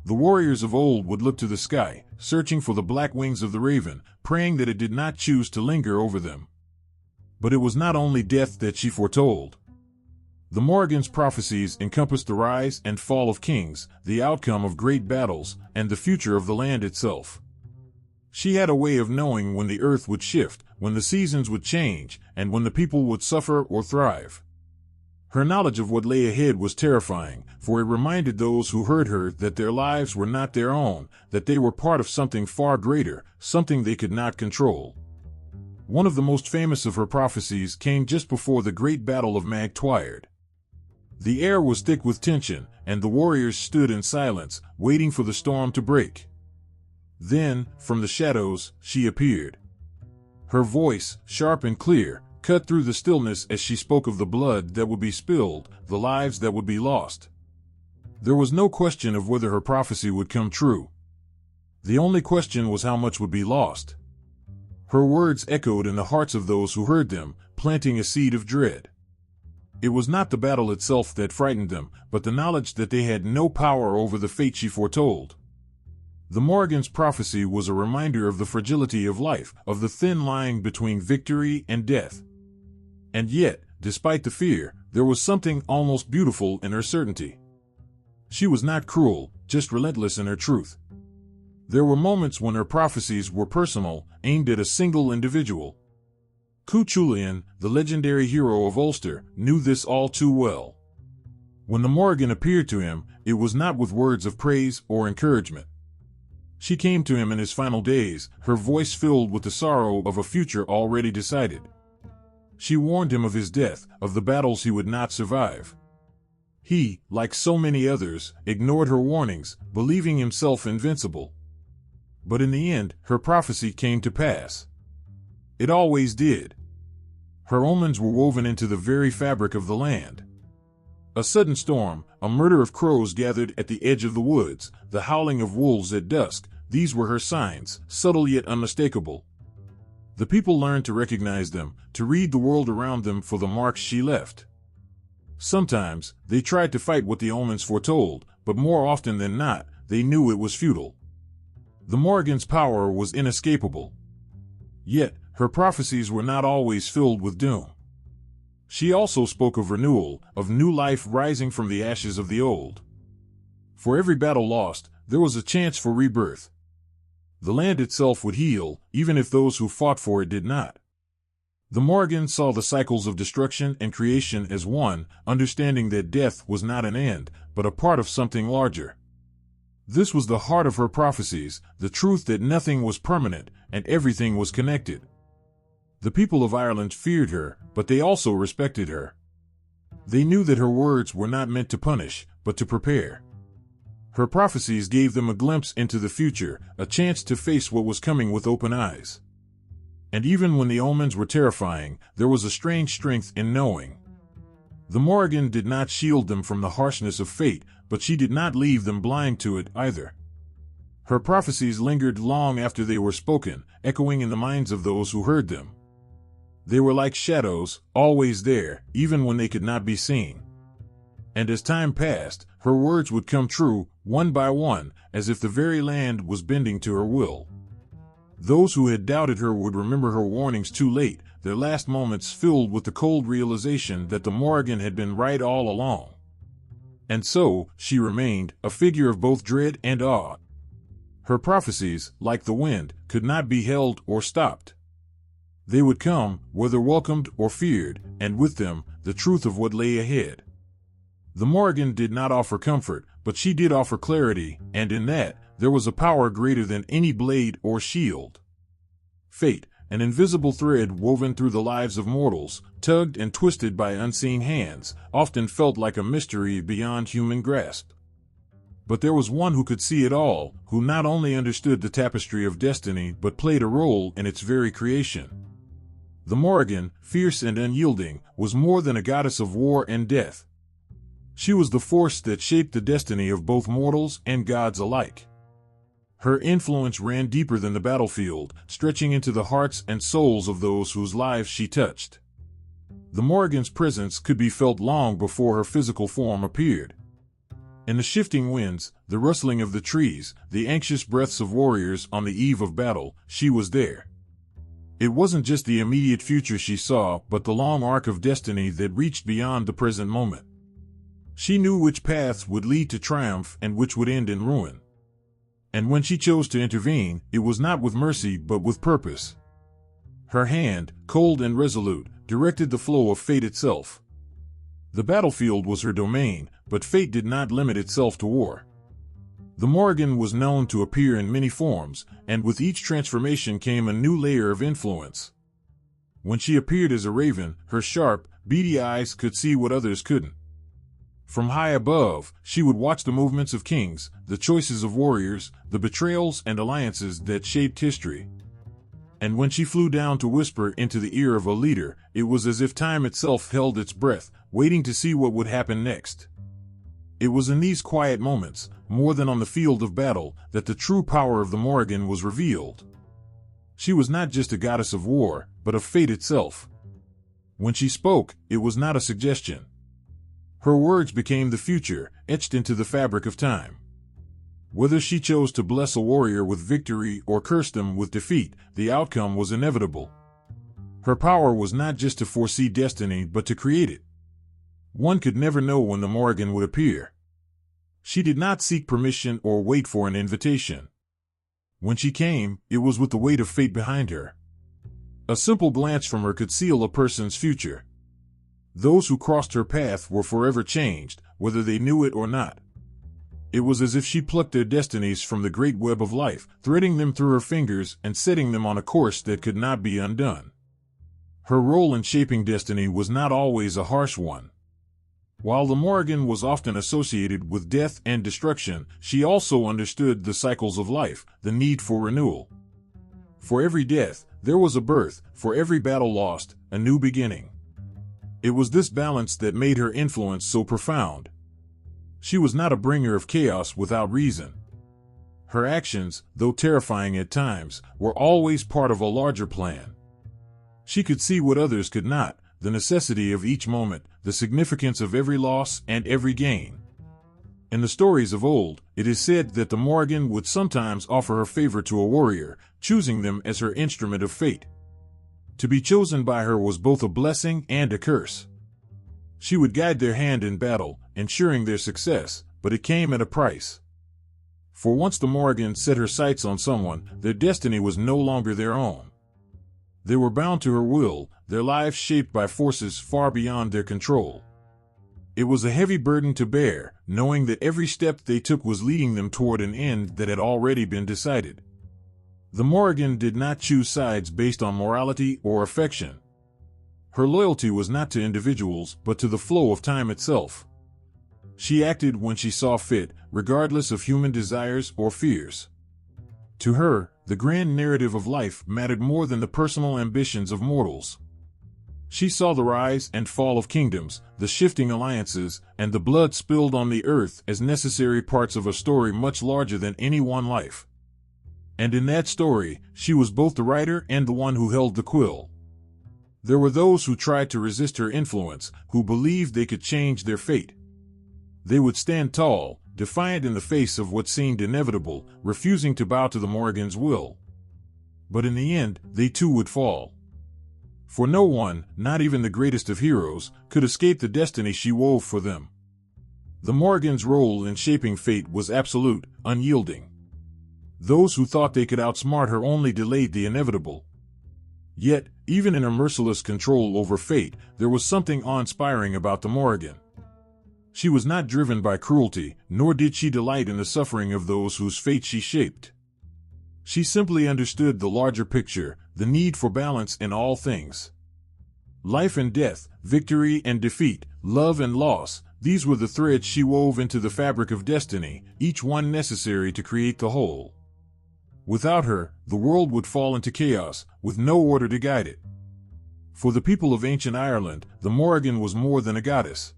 The warriors of old would look to the sky, searching for the black wings of the raven, praying that it did not choose to linger over them. But it was not only death that she foretold. The Morrigan's prophecies encompassed the rise and fall of kings, the outcome of great battles, and the future of the land itself. She had a way of knowing when the earth would shift, when the seasons would change, and when the people would suffer or thrive. Her knowledge of what lay ahead was terrifying, for it reminded those who heard her that their lives were not their own, that they were part of something far greater, something they could not control. One of the most famous of her prophecies came just before the great battle of Tuired. The air was thick with tension, and the warriors stood in silence, waiting for the storm to break. Then, from the shadows, she appeared. Her voice, sharp and clear, cut through the stillness as she spoke of the blood that would be spilled, the lives that would be lost. There was no question of whether her prophecy would come true. The only question was how much would be lost. Her words echoed in the hearts of those who heard them, planting a seed of dread. It was not the battle itself that frightened them, but the knowledge that they had no power over the fate she foretold. The Morrigan's prophecy was a reminder of the fragility of life, of the thin line between victory and death. And yet, despite the fear, there was something almost beautiful in her certainty. She was not cruel, just relentless in her truth. There were moments when her prophecies were personal, aimed at a single individual. Cuchulain, the legendary hero of Ulster, knew this all too well. When the Morrigan appeared to him, it was not with words of praise or encouragement. She came to him in his final days, her voice filled with the sorrow of a future already decided. She warned him of his death, of the battles he would not survive. He, like so many others, ignored her warnings, believing himself invincible. But in the end, her prophecy came to pass. It always did. Her omens were woven into the very fabric of the land. A sudden storm, a murder of crows gathered at the edge of the woods, the howling of wolves at dusk, these were her signs, subtle yet unmistakable. The people learned to recognize them, to read the world around them for the marks she left. Sometimes, they tried to fight what the omens foretold, but more often than not, they knew it was futile. The Morrigan's power was inescapable. Yet, her prophecies were not always filled with doom. She also spoke of renewal, of new life rising from the ashes of the old. For every battle lost, there was a chance for rebirth. The land itself would heal, even if those who fought for it did not. The Morrigan saw the cycles of destruction and creation as one, understanding that death was not an end, but a part of something larger. This was the heart of her prophecies, the truth that nothing was permanent and everything was connected. The people of Ireland feared her, but they also respected her. They knew that her words were not meant to punish, but to prepare. Her prophecies gave them a glimpse into the future, a chance to face what was coming with open eyes. And even when the omens were terrifying, there was a strange strength in knowing. The Morrigan did not shield them from the harshness of fate, but she did not leave them blind to it either. Her prophecies lingered long after they were spoken, echoing in the minds of those who heard them. They were like shadows, always there, even when they could not be seen. And as time passed, her words would come true, one by one, as if the very land was bending to her will. Those who had doubted her would remember her warnings too late, their last moments filled with the cold realization that the Morrigan had been right all along. And so, she remained, a figure of both dread and awe. Her prophecies, like the wind, could not be held or stopped. They would come, whether welcomed or feared, and with them, the truth of what lay ahead. The Morrigan did not offer comfort, but she did offer clarity, and in that, there was a power greater than any blade or shield. Fate, an invisible thread woven through the lives of mortals, tugged and twisted by unseen hands, often felt like a mystery beyond human grasp. But there was one who could see it all, who not only understood the tapestry of destiny but played a role in its very creation. The Morrigan, fierce and unyielding, was more than a goddess of war and death. She was the force that shaped the destiny of both mortals and gods alike. Her influence ran deeper than the battlefield, stretching into the hearts and souls of those whose lives she touched. The Morrigan's presence could be felt long before her physical form appeared. In the shifting winds, the rustling of the trees, the anxious breaths of warriors on the eve of battle, she was there. It wasn't just the immediate future she saw, but the long arc of destiny that reached beyond the present moment. She knew which paths would lead to triumph and which would end in ruin. And when she chose to intervene, it was not with mercy but with purpose. Her hand, cold and resolute, directed the flow of fate itself. The battlefield was her domain, but fate did not limit itself to war. The Morrigan was known to appear in many forms, and with each transformation came a new layer of influence. When she appeared as a raven, her sharp, beady eyes could see what others couldn't. From high above, she would watch the movements of kings, the choices of warriors, the betrayals and alliances that shaped history. And when she flew down to whisper into the ear of a leader, it was as if time itself held its breath, waiting to see what would happen next. It was in these quiet moments, more than on the field of battle, that the true power of the Morrigan was revealed. She was not just a goddess of war, but of fate itself. When she spoke, it was not a suggestion. Her words became the future, etched into the fabric of time. Whether she chose to bless a warrior with victory or curse them with defeat, the outcome was inevitable. Her power was not just to foresee destiny but to create it. One could never know when the Morrigan would appear. She did not seek permission or wait for an invitation. When she came, it was with the weight of fate behind her. A simple glance from her could seal a person's future. Those who crossed her path were forever changed, whether they knew it or not. It was as if she plucked their destinies from the great web of life, threading them through her fingers and setting them on a course that could not be undone. Her role in shaping destiny was not always a harsh one. While the Morrigan was often associated with death and destruction, she also understood the cycles of life, the need for renewal. For every death, there was a birth; for every battle lost, a new beginning. It was this balance that made her influence so profound. She was not a bringer of chaos without reason. Her actions, though terrifying at times, were always part of a larger plan. She could see what others could not, the necessity of each moment, the significance of every loss and every gain. In the stories of old, it is said that the Morrigan would sometimes offer her favor to a warrior, choosing them as her instrument of fate. To be chosen by her was both a blessing and a curse. She would guide their hand in battle, ensuring their success, but it came at a price. For once the Morrigan set her sights on someone, their destiny was no longer their own. They were bound to her will, their lives shaped by forces far beyond their control. It was a heavy burden to bear, knowing that every step they took was leading them toward an end that had already been decided. The Morrigan did not choose sides based on morality or affection. Her loyalty was not to individuals, but to the flow of time itself. She acted when she saw fit, regardless of human desires or fears. To her, the grand narrative of life mattered more than the personal ambitions of mortals. She saw the rise and fall of kingdoms, the shifting alliances, and the blood spilled on the earth as necessary parts of a story much larger than any one life. And in that story, she was both the writer and the one who held the quill. There were those who tried to resist her influence, who believed they could change their fate. They would stand tall, defiant in the face of what seemed inevitable, refusing to bow to the Morrigan's will. But in the end, they too would fall. For no one, not even the greatest of heroes, could escape the destiny she wove for them. The Morrigan's role in shaping fate was absolute, unyielding. Those who thought they could outsmart her only delayed the inevitable. Yet, even in her merciless control over fate, there was something awe-inspiring about the Morrigan. She was not driven by cruelty, nor did she delight in the suffering of those whose fate she shaped. She simply understood the larger picture, the need for balance in all things. Life and death, victory and defeat, love and loss, these were the threads she wove into the fabric of destiny, each one necessary to create the whole. Without her, the world would fall into chaos, with no order to guide it. For the people of ancient Ireland, the Morrigan was more than a goddess.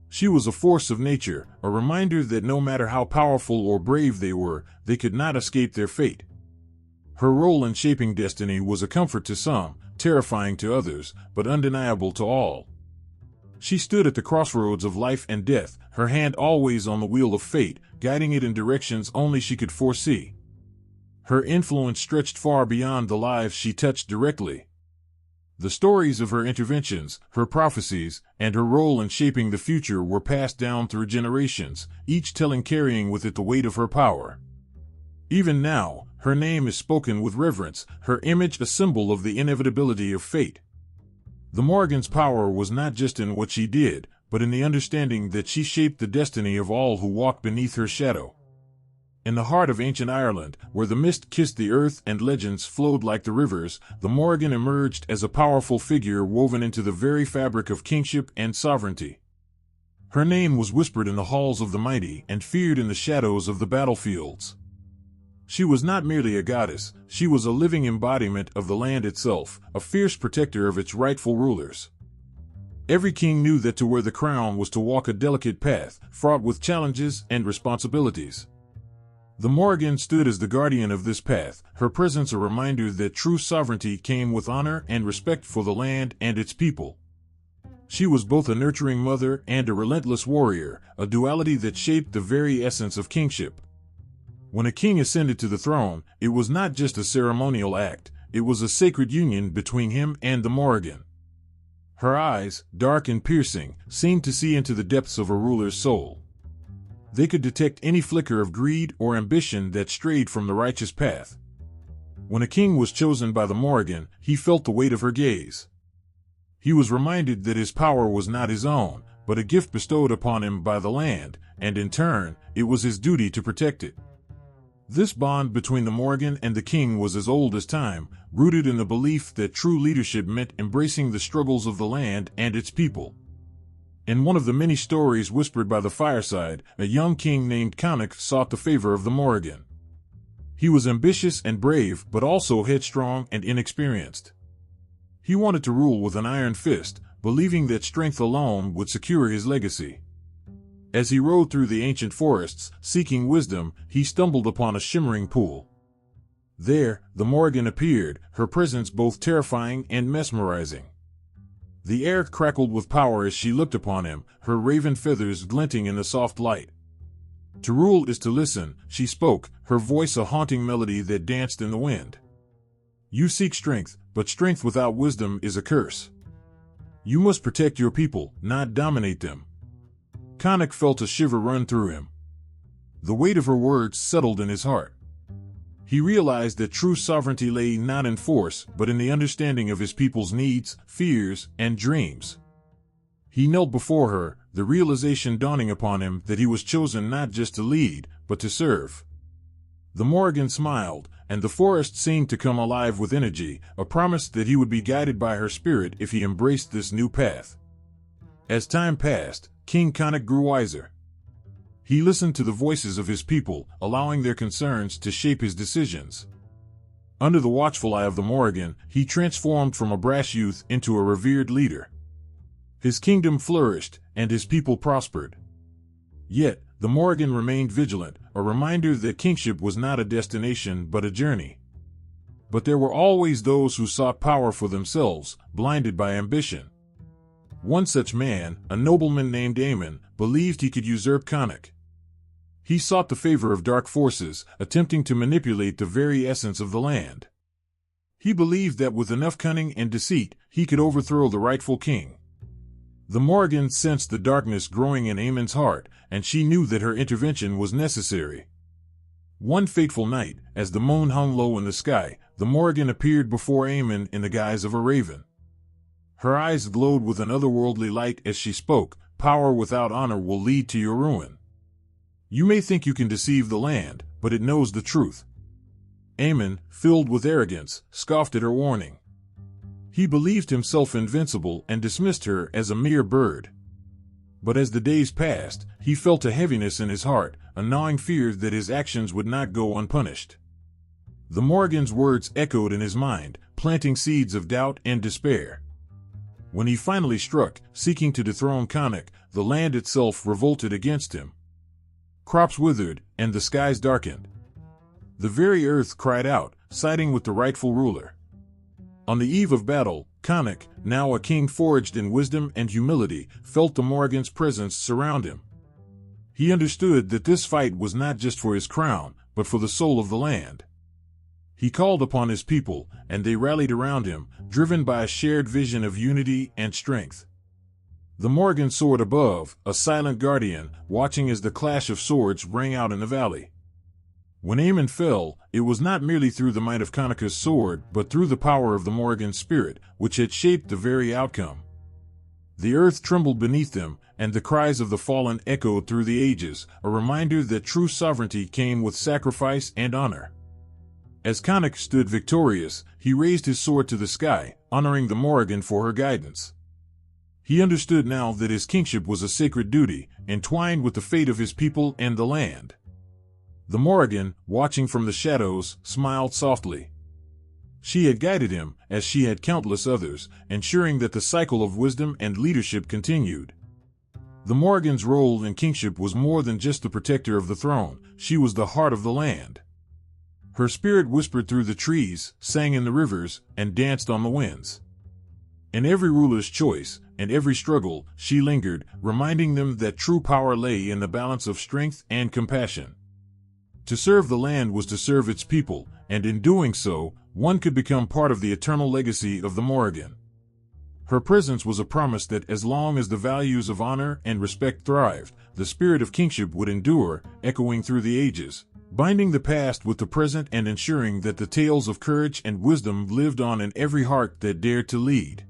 She was a force of nature, a reminder that no matter how powerful or brave they were, they could not escape their fate. Her role in shaping destiny was a comfort to some, terrifying to others, but undeniable to all. She stood at the crossroads of life and death, her hand always on the wheel of fate, guiding it in directions only she could foresee. Her influence stretched far beyond the lives she touched directly. The stories of her interventions, her prophecies, and her role in shaping the future were passed down through generations, each telling carrying with it the weight of her power. Even now, her name is spoken with reverence, her image a symbol of the inevitability of fate. The Morrigan's power was not just in what she did, but in the understanding that she shaped the destiny of all who walked beneath her shadow. In the heart of ancient Ireland, where the mist kissed the earth and legends flowed like the rivers, the Morrigan emerged as a powerful figure woven into the very fabric of kingship and sovereignty. Her name was whispered in the halls of the mighty and feared in the shadows of the battlefields. She was not merely a goddess, she was a living embodiment of the land itself, a fierce protector of its rightful rulers. Every king knew that to wear the crown was to walk a delicate path, fraught with challenges and responsibilities. The Morrigan stood as the guardian of this path, her presence a reminder that true sovereignty came with honor and respect for the land and its people. She was both a nurturing mother and a relentless warrior, a duality that shaped the very essence of kingship. When a king ascended to the throne, it was not just a ceremonial act, it was a sacred union between him and the Morrigan. Her eyes, dark and piercing, seemed to see into the depths of a ruler's soul. They could detect any flicker of greed or ambition that strayed from the righteous path. When a king was chosen by the Morrigan, he felt the weight of her gaze. He was reminded that his power was not his own, but a gift bestowed upon him by the land, and in turn, it was his duty to protect it. This bond between the Morrigan and the king was as old as time, rooted in the belief that true leadership meant embracing the struggles of the land and its people. In one of the many stories whispered by the fireside, a young king named Connacht sought the favor of the Morrigan. He was ambitious and brave, but also headstrong and inexperienced. He wanted to rule with an iron fist, believing that strength alone would secure his legacy. As he rode through the ancient forests, seeking wisdom, he stumbled upon a shimmering pool. There, the Morrigan appeared, her presence both terrifying and mesmerizing. The air crackled with power as she looked upon him, her raven feathers glinting in the soft light. To rule is to listen, she spoke, her voice a haunting melody that danced in the wind. You seek strength, but strength without wisdom is a curse. You must protect your people, not dominate them. Connacht felt a shiver run through him. The weight of her words settled in his heart. He realized that true sovereignty lay not in force, but in the understanding of his people's needs, fears, and dreams. He knelt before her, the realization dawning upon him that he was chosen not just to lead, but to serve. The Morrigan smiled, and the forest seemed to come alive with energy, a promise that he would be guided by her spirit if he embraced this new path. As time passed, King Connacht grew wiser. He listened to the voices of his people, allowing their concerns to shape his decisions. Under the watchful eye of the Morrigan, he transformed from a brash youth into a revered leader. His kingdom flourished, and his people prospered. Yet, the Morrigan remained vigilant, a reminder that kingship was not a destination but a journey. But there were always those who sought power for themselves, blinded by ambition. One such man, a nobleman named Nemain, believed he could usurp Connacht. He sought the favor of dark forces, attempting to manipulate the very essence of the land. He believed that with enough cunning and deceit, he could overthrow the rightful king. The Morrigan sensed the darkness growing in Nemain's heart, and she knew that her intervention was necessary. One fateful night, as the moon hung low in the sky, the Morrigan appeared before Nemain in the guise of a raven. Her eyes glowed with an otherworldly light as she spoke, "Power without honor will lead to your ruin. You may think you can deceive the land, but it knows the truth." Nemain, filled with arrogance, scoffed at her warning. He believed himself invincible and dismissed her as a mere bird. But as the days passed, he felt a heaviness in his heart, a gnawing fear that his actions would not go unpunished. The Morrigan's words echoed in his mind, planting seeds of doubt and despair. When he finally struck, seeking to dethrone Connacht, the land itself revolted against him. Crops withered, and the skies darkened. The very earth cried out, siding with the rightful ruler. On the eve of battle, Connacht, now a king forged in wisdom and humility, felt the Morrigan's presence surround him. He understood that this fight was not just for his crown, but for the soul of the land. He called upon his people, and they rallied around him, driven by a shared vision of unity and strength. The Morrigan soared above, a silent guardian, watching as the clash of swords rang out in the valley. When Nemain fell, it was not merely through the might of Connacht's sword, but through the power of the Morrigan spirit, which had shaped the very outcome. The earth trembled beneath them, and the cries of the fallen echoed through the ages, a reminder that true sovereignty came with sacrifice and honor. As Connacht stood victorious, he raised his sword to the sky, honoring the Morrigan for her guidance. He understood now that his kingship was a sacred duty, entwined with the fate of his people and the land. The Morrigan, watching from the shadows, smiled softly. She had guided him, as she had countless others, ensuring that the cycle of wisdom and leadership continued. The Morrigan's role in kingship was more than just the protector of the throne, she was the heart of the land. Her spirit whispered through the trees, sang in the rivers, and danced on the winds. In every ruler's choice, and every struggle, she lingered, reminding them that true power lay in the balance of strength and compassion. To serve the land was to serve its people, and in doing so, one could become part of the eternal legacy of the Morrigan. Her presence was a promise that as long as the values of honor and respect thrived, the spirit of kingship would endure, echoing through the ages, binding the past with the present and ensuring that the tales of courage and wisdom lived on in every heart that dared to lead.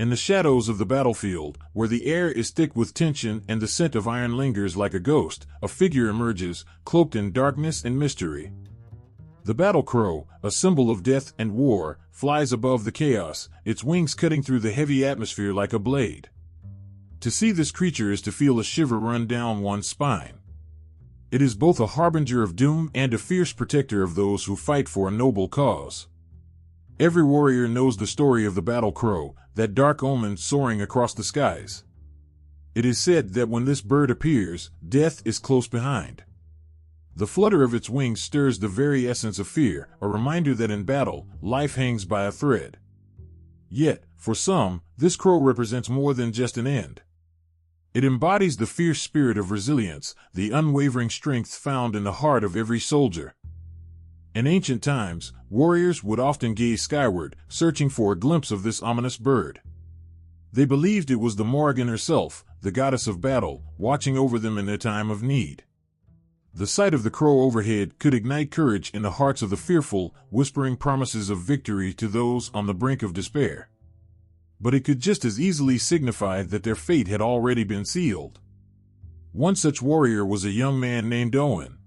In the shadows of the battlefield, where the air is thick with tension and the scent of iron lingers like a ghost, a figure emerges, cloaked in darkness and mystery. The battle crow, a symbol of death and war, flies above the chaos, its wings cutting through the heavy atmosphere like a blade. To see this creature is to feel a shiver run down one's spine. It is both a harbinger of doom and a fierce protector of those who fight for a noble cause. Every warrior knows the story of the battle crow, that dark omen soaring across the skies. It is said that when this bird appears, death is close behind. The flutter of its wings stirs the very essence of fear, a reminder that in battle, life hangs by a thread. Yet, for some, this crow represents more than just an end. It embodies the fierce spirit of resilience, the unwavering strength found in the heart of every soldier. In ancient times, warriors would often gaze skyward, searching for a glimpse of this ominous bird. They believed it was the Morrigan herself, the goddess of battle, watching over them in their time of need. The sight of the crow overhead could ignite courage in the hearts of the fearful, whispering promises of victory to those on the brink of despair. But it could just as easily signify that their fate had already been sealed. One such warrior was a young man named Owen.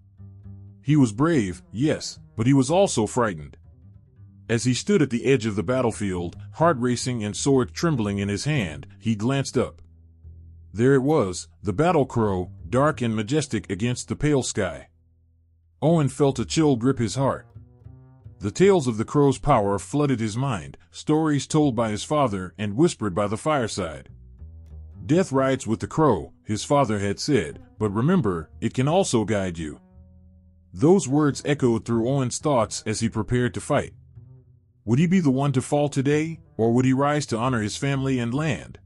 He was brave, yes, but he was also frightened. As he stood at the edge of the battlefield, heart racing and sword trembling in his hand, he glanced up. There it was, the battle crow, dark and majestic against the pale sky. Owen felt a chill grip his heart. The tales of the crow's power flooded his mind, stories told by his father and whispered by the fireside. Death rides with the crow, his father had said, but remember, it can also guide you. Those words echoed through Owen's thoughts as he prepared to fight. Would he be the one to fall today, or would he rise to honor his family and land?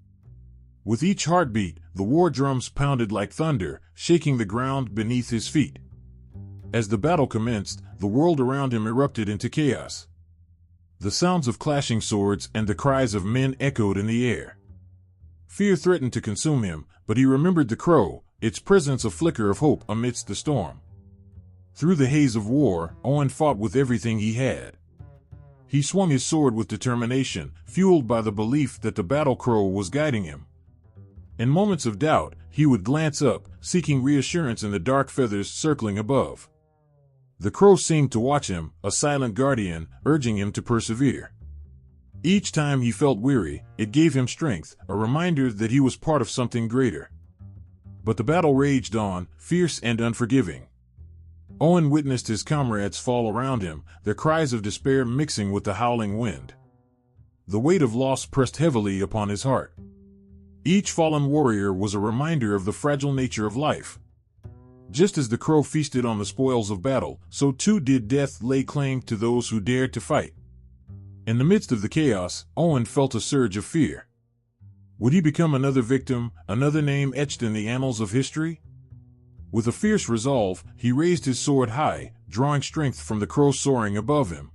With each heartbeat, the war drums pounded like thunder, shaking the ground beneath his feet. As the battle commenced, the world around him erupted into chaos. The sounds of clashing swords and the cries of men echoed in the air. Fear threatened to consume him, but he remembered the crow, its presence a flicker of hope amidst the storm. Through the haze of war, Owen fought with everything he had. He swung his sword with determination, fueled by the belief that the battle crow was guiding him. In moments of doubt, he would glance up, seeking reassurance in the dark feathers circling above. The crow seemed to watch him, a silent guardian, urging him to persevere. Each time he felt weary, it gave him strength, a reminder that he was part of something greater. But the battle raged on, fierce and unforgiving. Owen witnessed his comrades fall around him, their cries of despair mixing with the howling wind. The weight of loss pressed heavily upon his heart. Each fallen warrior was a reminder of the fragile nature of life. Just as the crow feasted on the spoils of battle, so too did death lay claim to those who dared to fight. In the midst of the chaos, Owen felt a surge of fear. Would he become another victim, another name etched in the annals of history? With a fierce resolve, he raised his sword high, drawing strength from the crow soaring above him.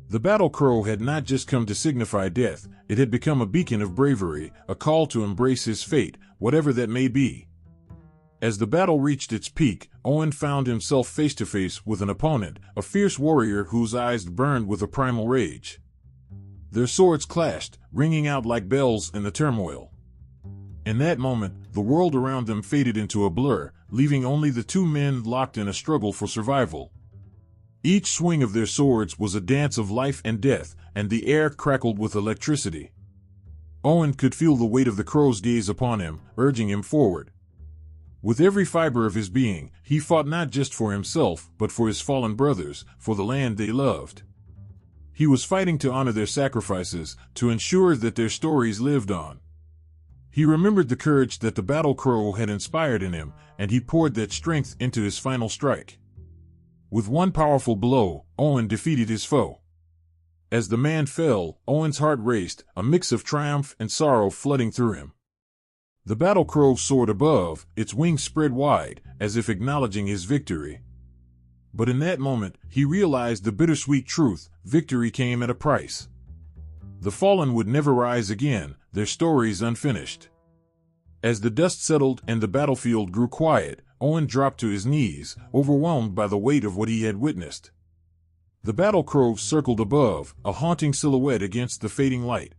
The battle crow had not just come to signify death, it had become a beacon of bravery, a call to embrace his fate, whatever that may be. As the battle reached its peak, Owen found himself face to face with an opponent, a fierce warrior whose eyes burned with a primal rage. Their swords clashed, ringing out like bells in the turmoil. In that moment, the world around them faded into a blur, leaving only the two men locked in a struggle for survival. Each swing of their swords was a dance of life and death, and the air crackled with electricity. Owen could feel the weight of the crow's gaze upon him, urging him forward. With every fiber of his being, he fought not just for himself, but for his fallen brothers, for the land they loved. He was fighting to honor their sacrifices, to ensure that their stories lived on. He remembered the courage that the battle crow had inspired in him, and he poured that strength into his final strike. With one powerful blow, Owen defeated his foe. As the man fell, Owen's heart raced, a mix of triumph and sorrow flooding through him. The battle crow soared above, its wings spread wide, as if acknowledging his victory. But in that moment, he realized the bittersweet truth: victory came at a price. The fallen would never rise again, their stories unfinished. As the dust settled and the battlefield grew quiet, Owen dropped to his knees, overwhelmed by the weight of what he had witnessed. The battle crow circled above, a haunting silhouette against the fading light.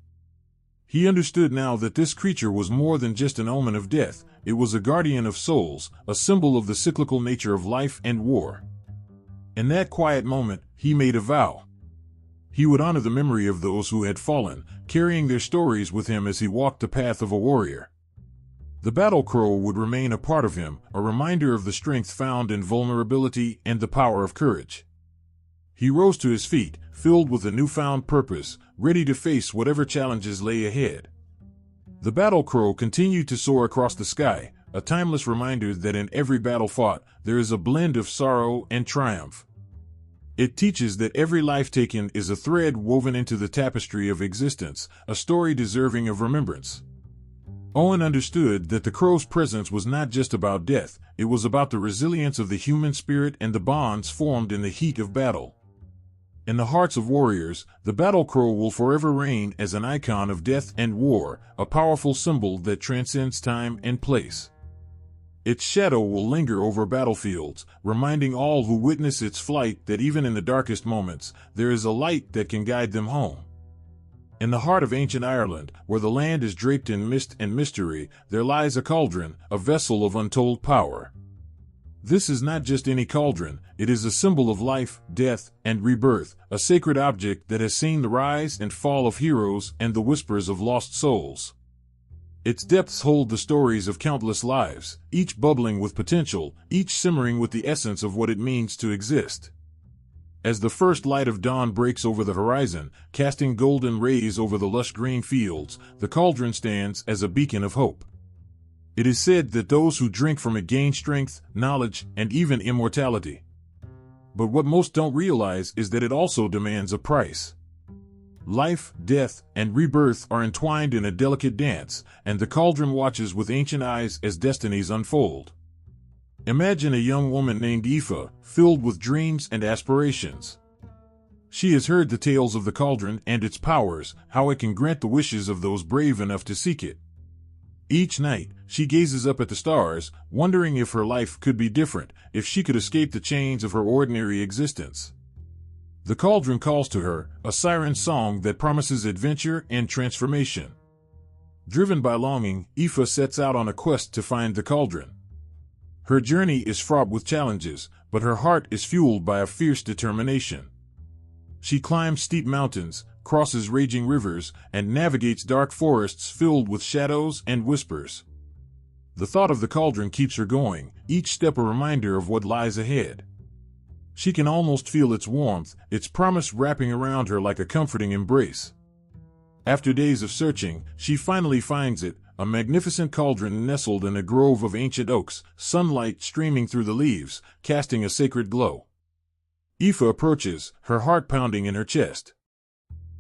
He understood now that this creature was more than just an omen of death. It was a guardian of souls, a symbol of the cyclical nature of life and war. In that quiet moment, he made a vow. He would honor the memory of those who had fallen, carrying their stories with him as he walked the path of a warrior. The battle crow would remain a part of him, a reminder of the strength found in vulnerability and the power of courage. He rose to his feet, filled with a newfound purpose, ready to face whatever challenges lay ahead. The battle crow continued to soar across the sky, a timeless reminder that in every battle fought, there is a blend of sorrow and triumph. It teaches that every life taken is a thread woven into the tapestry of existence, a story deserving of remembrance. Owen understood that the crow's presence was not just about death, it was about the resilience of the human spirit and the bonds formed in the heat of battle. In the hearts of warriors, the battle crow will forever reign as an icon of death and war, a powerful symbol that transcends time and place. Its shadow will linger over battlefields, reminding all who witness its flight that even in the darkest moments, there is a light that can guide them home. In the heart of ancient Ireland, where the land is draped in mist and mystery, there lies a cauldron, a vessel of untold power. This is not just any cauldron, it is a symbol of life, death, and rebirth, a sacred object that has seen the rise and fall of heroes and the whispers of lost souls. Its depths hold the stories of countless lives, each bubbling with potential, each simmering with the essence of what it means to exist. As the first light of dawn breaks over the horizon, casting golden rays over the lush green fields, the cauldron stands as a beacon of hope. It is said that those who drink from it gain strength, knowledge, and even immortality. But what most don't realize is that it also demands a price. Life, death, and rebirth are entwined in a delicate dance, and the cauldron watches with ancient eyes as destinies unfold. Imagine a young woman named Aoife, filled with dreams and aspirations. She has heard the tales of the cauldron and its powers, how it can grant the wishes of those brave enough to seek it. Each night, she gazes up at the stars, wondering if her life could be different, if she could escape the chains of her ordinary existence. The cauldron calls to her, a siren song that promises adventure and transformation. Driven by longing, Aoife sets out on a quest to find the cauldron. Her journey is fraught with challenges, but her heart is fueled by a fierce determination. She climbs steep mountains, crosses raging rivers, and navigates dark forests filled with shadows and whispers. The thought of the cauldron keeps her going, each step a reminder of what lies ahead. She can almost feel its warmth, its promise wrapping around her like a comforting embrace. After days of searching, she finally finds it, a magnificent cauldron nestled in a grove of ancient oaks, sunlight streaming through the leaves, casting a sacred glow. Aoife approaches, her heart pounding in her chest.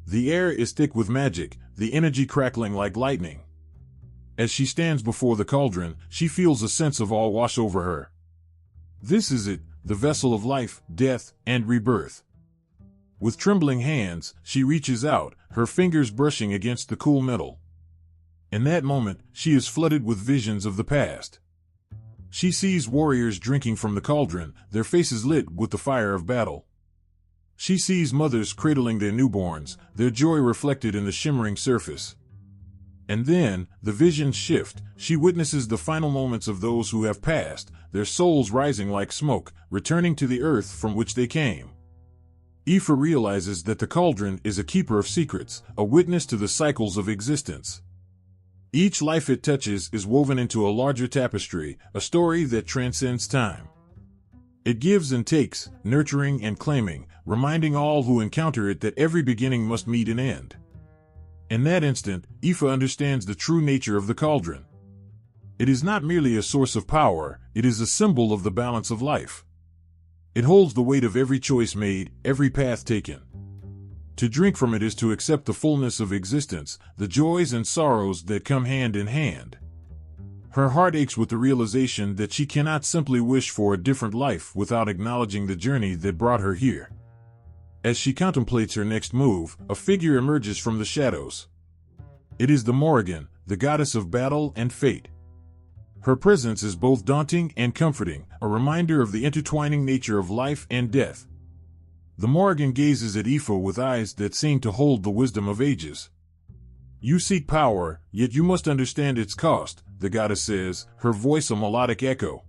The air is thick with magic, the energy crackling like lightning. As she stands before the cauldron, she feels a sense of awe wash over her. This is it, the vessel of life, death, and rebirth. With trembling hands, she reaches out, her fingers brushing against the cool metal. In that moment, she is flooded with visions of the past. She sees warriors drinking from the cauldron, their faces lit with the fire of battle. She sees mothers cradling their newborns, their joy reflected in the shimmering surface. And then, the visions shift. She witnesses the final moments of those who have passed, their souls rising like smoke, returning to the earth from which they came. Aoife realizes that the cauldron is a keeper of secrets, a witness to the cycles of existence. Each life it touches is woven into a larger tapestry, a story that transcends time. It gives and takes, nurturing and claiming, reminding all who encounter it that every beginning must meet an end. In that instant, Aoife understands the true nature of the cauldron. It is not merely a source of power, it is a symbol of the balance of life. It holds the weight of every choice made, every path taken. To drink from it is to accept the fullness of existence, the joys and sorrows that come hand in hand. Her heart aches with the realization that she cannot simply wish for a different life without acknowledging the journey that brought her here. As she contemplates her next move, a figure emerges from the shadows. It is the Morrigan, the goddess of battle and fate. Her presence is both daunting and comforting, a reminder of the intertwining nature of life and death. The Morrigan gazes at Aoife with eyes that seem to hold the wisdom of ages. You seek power, yet you must understand its cost, the goddess says, her voice a melodic echo.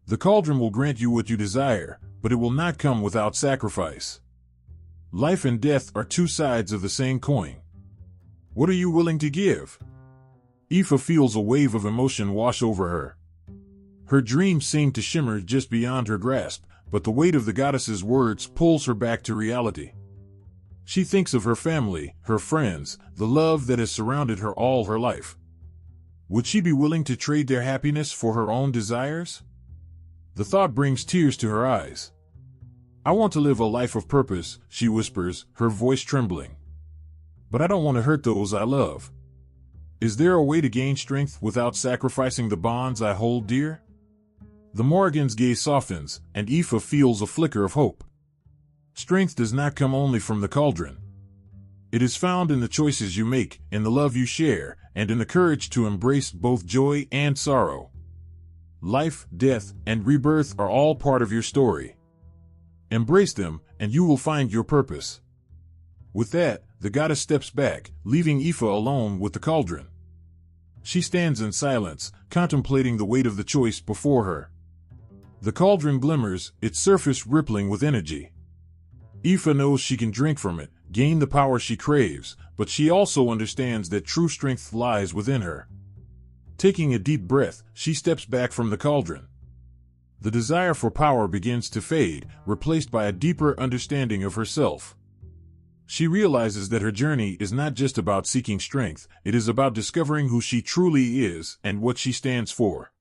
The cauldron will grant you what you desire, but it will not come without sacrifice. Life and death are two sides of the same coin. What are you willing to give? Aoife feels a wave of emotion wash over her. Her dreams seem to shimmer just beyond her grasp, but the weight of the goddess's words pulls her back to reality. She thinks of her family, her friends, the love that has surrounded her all her life. Would she be willing to trade their happiness for her own desires? The thought brings tears to her eyes. I want to live a life of purpose, she whispers, her voice trembling. But I don't want to hurt those I love. Is there a way to gain strength without sacrificing the bonds I hold dear? The Morrigan's gaze softens, and Aoife feels a flicker of hope. Strength does not come only from the cauldron. It is found in the choices you make, in the love you share, and in the courage to embrace both joy and sorrow. Life, death, and rebirth are all part of your story. Embrace them, and you will find your purpose. With that, the goddess steps back, leaving Aoife alone with the cauldron. She stands in silence, contemplating the weight of the choice before her. The cauldron glimmers, its surface rippling with energy. Aoife knows she can drink from it, gain the power she craves, but she also understands that true strength lies within her. Taking a deep breath, she steps back from the cauldron. The desire for power begins to fade, replaced by a deeper understanding of herself. She realizes that her journey is not just about seeking strength, it is about discovering who she truly is and what she stands for.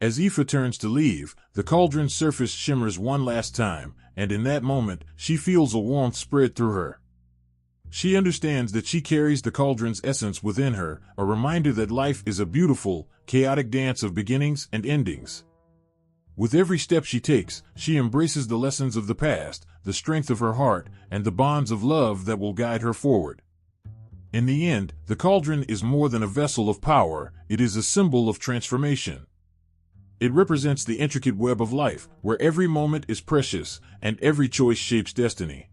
As Aoife turns to leave, the cauldron's surface shimmers one last time, and in that moment, she feels a warmth spread through her. She understands that she carries the cauldron's essence within her, a reminder that life is a beautiful, chaotic dance of beginnings and endings. With every step she takes, she embraces the lessons of the past, the strength of her heart, and the bonds of love that will guide her forward. In the end, the cauldron is more than a vessel of power, it is a symbol of transformation. It represents the intricate web of life, where every moment is precious, and every choice shapes destiny.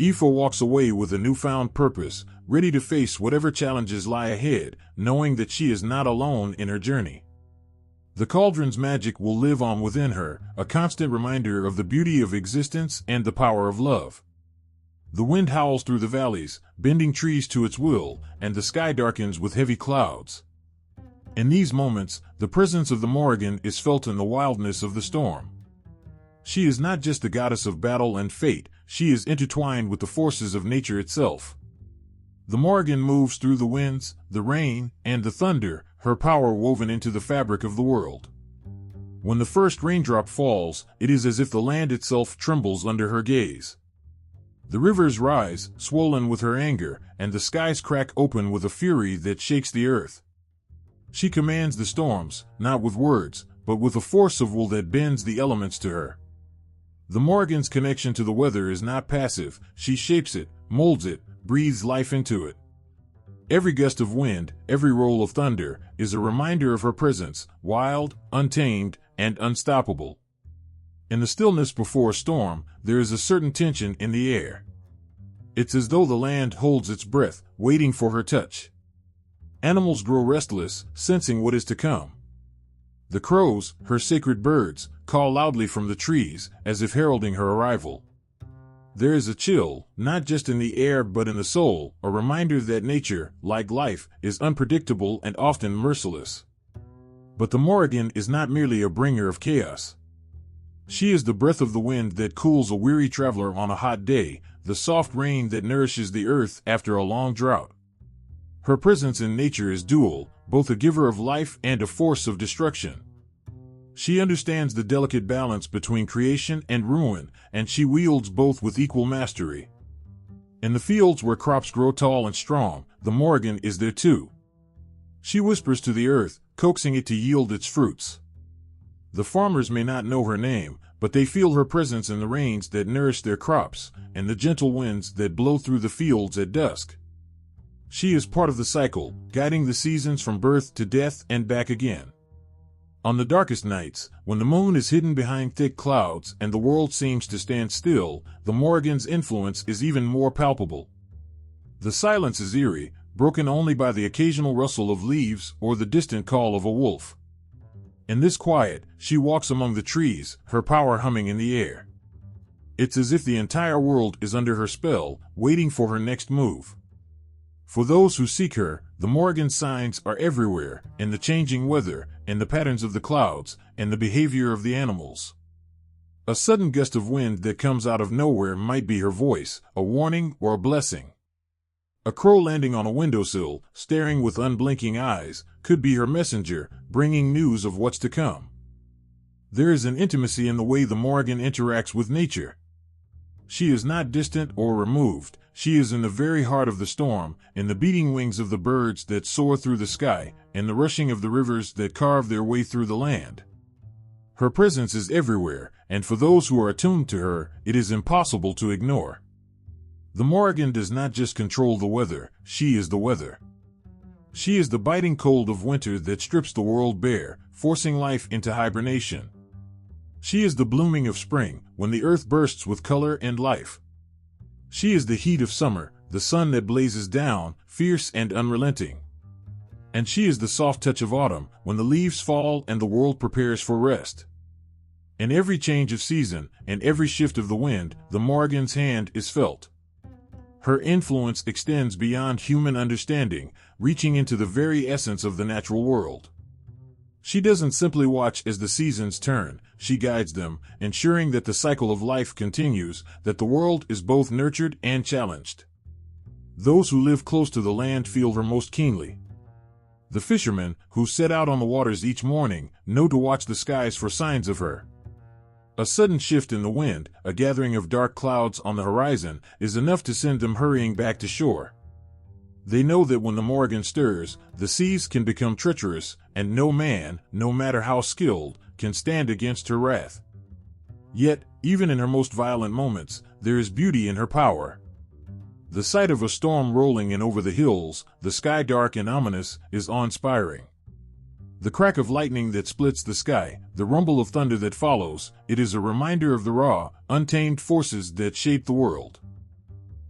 Aoife walks away with a newfound purpose, ready to face whatever challenges lie ahead, knowing that she is not alone in her journey. The cauldron's magic will live on within her, a constant reminder of the beauty of existence and the power of love. The wind howls through the valleys, bending trees to its will, and the sky darkens with heavy clouds. In these moments, the presence of the Morrigan is felt in the wildness of the storm. She is not just the goddess of battle and fate, she is intertwined with the forces of nature itself. The Morrigan moves through the winds, the rain, and the thunder, her power woven into the fabric of the world. When the first raindrop falls, it is as if the land itself trembles under her gaze. The rivers rise, swollen with her anger, and the skies crack open with a fury that shakes the earth. She commands the storms, not with words, but with a force of will that bends the elements to her. The Morrigan's connection to the weather is not passive, she shapes it, molds it, breathes life into it. Every gust of wind, every roll of thunder, is a reminder of her presence, wild, untamed, and unstoppable. In the stillness before a storm, there is a certain tension in the air. It's as though the land holds its breath, waiting for her touch. Animals grow restless, sensing what is to come. The crows, her sacred birds, call loudly from the trees, as if heralding her arrival. There is a chill, not just in the air but in the soul, a reminder that nature, like life, is unpredictable and often merciless. But the Morrigan is not merely a bringer of chaos. She is the breath of the wind that cools a weary traveler on a hot day, the soft rain that nourishes the earth after a long drought. Her presence in nature is dual, both a giver of life and a force of destruction. She understands the delicate balance between creation and ruin, and she wields both with equal mastery. In the fields where crops grow tall and strong, the Morrigan is there too. She whispers to the earth, coaxing it to yield its fruits. The farmers may not know her name, but they feel her presence in the rains that nourish their crops, and the gentle winds that blow through the fields at dusk. She is part of the cycle, guiding the seasons from birth to death and back again. On the darkest nights, when the moon is hidden behind thick clouds and the world seems to stand still, the Morrigan's influence is even more palpable. The silence is eerie, broken only by the occasional rustle of leaves or the distant call of a wolf. In this quiet, she walks among the trees, her power humming in the air. It's as if the entire world is under her spell, waiting for her next move. For those who seek her, the Morrigan signs are everywhere, in the changing weather, in the patterns of the clouds, and the behavior of the animals. A sudden gust of wind that comes out of nowhere might be her voice, a warning or a blessing. A crow landing on a windowsill, staring with unblinking eyes, could be her messenger, bringing news of what's to come. There is an intimacy in the way the Morrigan interacts with nature. She is not distant or removed. She is in the very heart of the storm, in the beating wings of the birds that soar through the sky, in the rushing of the rivers that carve their way through the land. Her presence is everywhere, and for those who are attuned to her, it is impossible to ignore. The Morrigan does not just control the weather, she is the weather. She is the biting cold of winter that strips the world bare, forcing life into hibernation. She is the blooming of spring, when the earth bursts with color and life. She is the heat of summer, the sun that blazes down, fierce and unrelenting. And she is the soft touch of autumn, when the leaves fall and the world prepares for rest. In every change of season, and every shift of the wind, the Morrigan's hand is felt. Her influence extends beyond human understanding, reaching into the very essence of the natural world. She doesn't simply watch as the seasons turn, she guides them, ensuring that the cycle of life continues, that the world is both nurtured and challenged. Those who live close to the land feel her most keenly. The fishermen, who set out on the waters each morning, know to watch the skies for signs of her. A sudden shift in the wind, a gathering of dark clouds on the horizon, is enough to send them hurrying back to shore. They know that when the Morrigan stirs, the seas can become treacherous, and no man, no matter how skilled, can stand against her wrath. Yet, even in her most violent moments, there is beauty in her power. The sight of a storm rolling in over the hills, the sky dark and ominous, is awe-inspiring. The crack of lightning that splits the sky, the rumble of thunder that follows, it is a reminder of the raw, untamed forces that shape the world.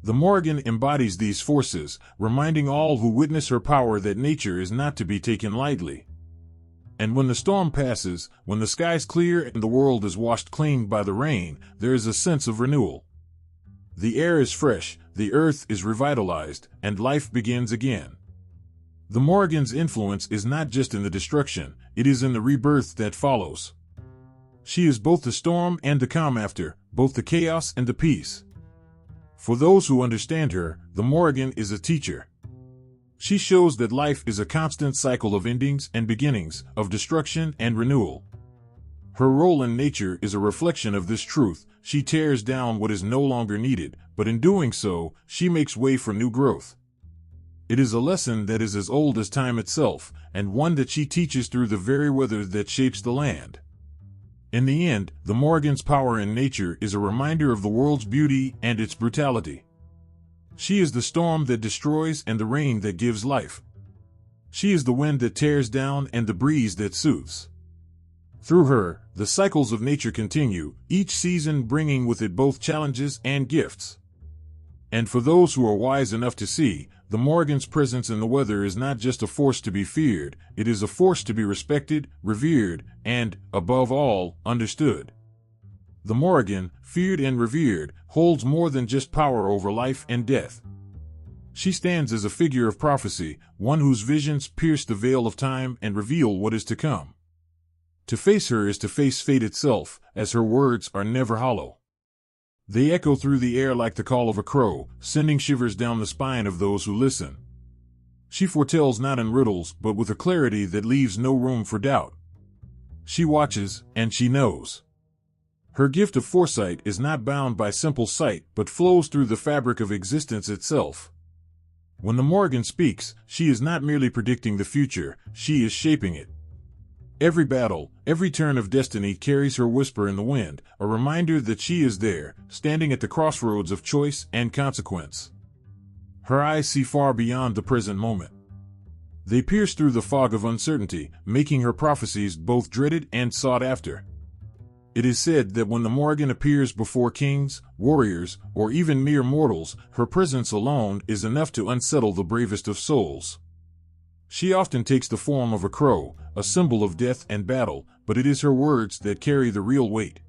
The Morrigan embodies these forces, reminding all who witness her power that nature is not to be taken lightly. And when the storm passes, when the skies clear and the world is washed clean by the rain, there is a sense of renewal. The air is fresh, the earth is revitalized, and life begins again. The Morrigan's influence is not just in the destruction, it is in the rebirth that follows. She is both the storm and the calm after, both the chaos and the peace. For those who understand her, the Morrigan is a teacher. She shows that life is a constant cycle of endings and beginnings, of destruction and renewal. Her role in nature is a reflection of this truth. She tears down what is no longer needed, but in doing so, she makes way for new growth. It is a lesson that is as old as time itself, and one that she teaches through the very weather that shapes the land. In the end, the Morrigan's power in nature is a reminder of the world's beauty and its brutality. She is the storm that destroys and the rain that gives life. She is the wind that tears down and the breeze that soothes. Through her, the cycles of nature continue, each season bringing with it both challenges and gifts. And for those who are wise enough to see, the Morrigan's presence in the weather is not just a force to be feared, it is a force to be respected, revered, and, above all, understood. The Morrigan, feared and revered, holds more than just power over life and death. She stands as a figure of prophecy, one whose visions pierce the veil of time and reveal what is to come. To face her is to face fate itself, as her words are never hollow. They echo through the air like the call of a crow, sending shivers down the spine of those who listen. She foretells not in riddles, but with a clarity that leaves no room for doubt. She watches, and she knows. Her gift of foresight is not bound by simple sight, but flows through the fabric of existence itself. When the Morrigan speaks, she is not merely predicting the future, she is shaping it. Every battle, every turn of destiny carries her whisper in the wind, a reminder that she is there, standing at the crossroads of choice and consequence. Her eyes see far beyond the present moment. They pierce through the fog of uncertainty, making her prophecies both dreaded and sought after. It is said that when the Morrigan appears before kings, warriors, or even mere mortals, her presence alone is enough to unsettle the bravest of souls. She often takes the form of a crow, a symbol of death and battle, but it is her words that carry the real weight.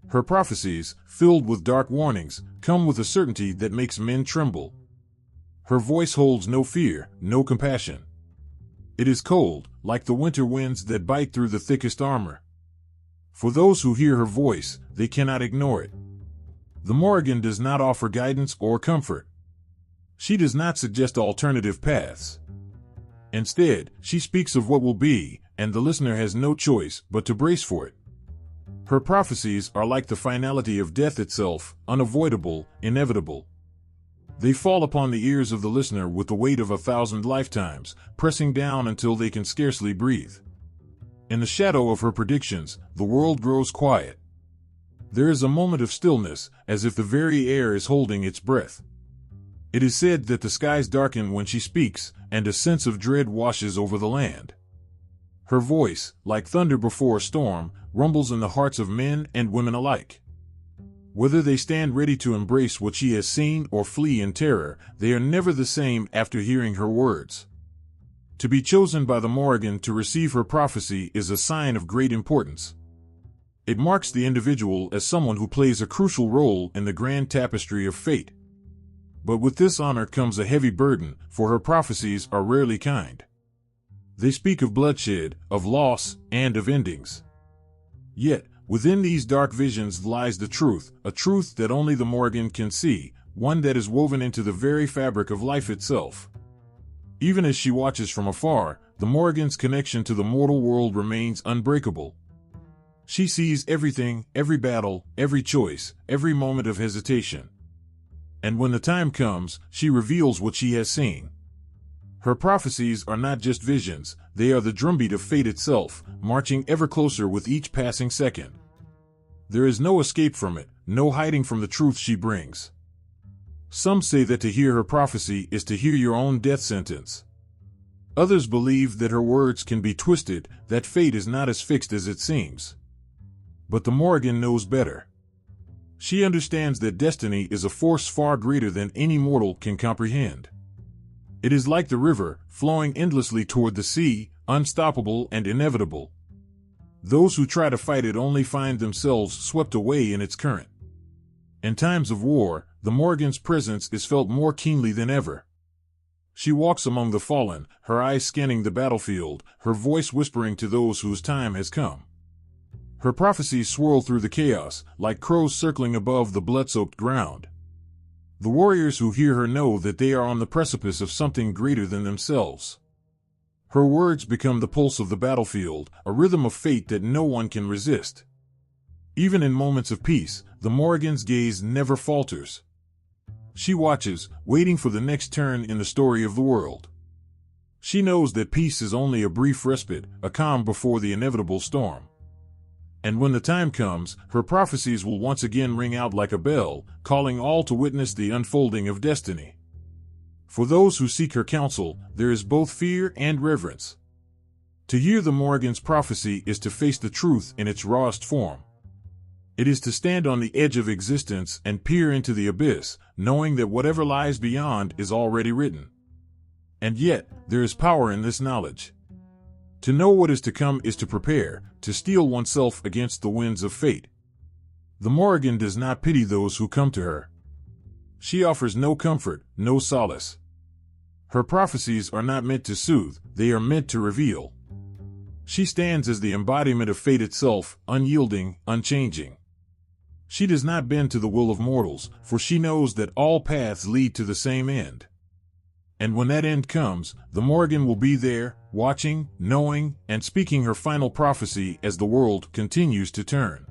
Her prophecies, filled with dark warnings, come with a certainty that makes men tremble. Her voice holds no fear, no compassion. It is cold, like the winter winds that bite through the thickest armor. For those who hear her voice, they cannot ignore it. The Morrigan does not offer guidance or comfort. She does not suggest alternative paths. Instead, she speaks of what will be, and the listener has no choice but to brace for it. Her prophecies are like the finality of death itself, unavoidable, inevitable. They fall upon the ears of the listener with the weight of 1,000 lifetimes, pressing down until they can scarcely breathe. In the shadow of her predictions, the world grows quiet. There is a moment of stillness, as if the very air is holding its breath. It is said that the skies darken when she speaks, and a sense of dread washes over the land. Her voice, like thunder before a storm, rumbles in the hearts of men and women alike. Whether they stand ready to embrace what she has seen or flee in terror, they are never the same after hearing her words. To be chosen by the Morrigan to receive her prophecy is a sign of great importance. It marks the individual as someone who plays a crucial role in the grand tapestry of fate. But with this honor comes a heavy burden, for her prophecies are rarely kind. They speak of bloodshed, of loss, and of endings. Yet, within these dark visions lies the truth, a truth that only the Morrigan can see, one that is woven into the very fabric of life itself. Even as she watches from afar, the Morrigan's connection to the mortal world remains unbreakable. She sees everything, every battle, every choice, every moment of hesitation. And when the time comes, she reveals what she has seen. Her prophecies are not just visions, they are the drumbeat of fate itself, marching ever closer with each passing second. There is no escape from it, no hiding from the truth she brings. Some say that to hear her prophecy is to hear your own death sentence. Others believe that her words can be twisted, that fate is not as fixed as it seems. But the Morrigan knows better. She understands that destiny is a force far greater than any mortal can comprehend. It is like the river, flowing endlessly toward the sea, unstoppable and inevitable. Those who try to fight it only find themselves swept away in its current. In times of war, the Morrigan's presence is felt more keenly than ever. She walks among the fallen, her eyes scanning the battlefield, her voice whispering to those whose time has come. Her prophecies swirl through the chaos, like crows circling above the blood-soaked ground. The warriors who hear her know that they are on the precipice of something greater than themselves. Her words become the pulse of the battlefield, a rhythm of fate that no one can resist. Even in moments of peace, the Morrigan's gaze never falters. She watches, waiting for the next turn in the story of the world. She knows that peace is only a brief respite, a calm before the inevitable storm. And when the time comes, her prophecies will once again ring out like a bell, calling all to witness the unfolding of destiny. For those who seek her counsel, there is both fear and reverence. To hear the Morrigan's prophecy is to face the truth in its rawest form. It is to stand on the edge of existence and peer into the abyss, knowing that whatever lies beyond is already written. And yet, there is power in this knowledge. To know what is to come is to prepare, to steel oneself against the winds of fate. The Morrigan does not pity those who come to her. She offers no comfort, no solace. Her prophecies are not meant to soothe, they are meant to reveal. She stands as the embodiment of fate itself, unyielding, unchanging. She does not bend to the will of mortals, for she knows that all paths lead to the same end. And when that end comes, the Morrigan will be there, watching, knowing, and speaking her final prophecy as the world continues to turn.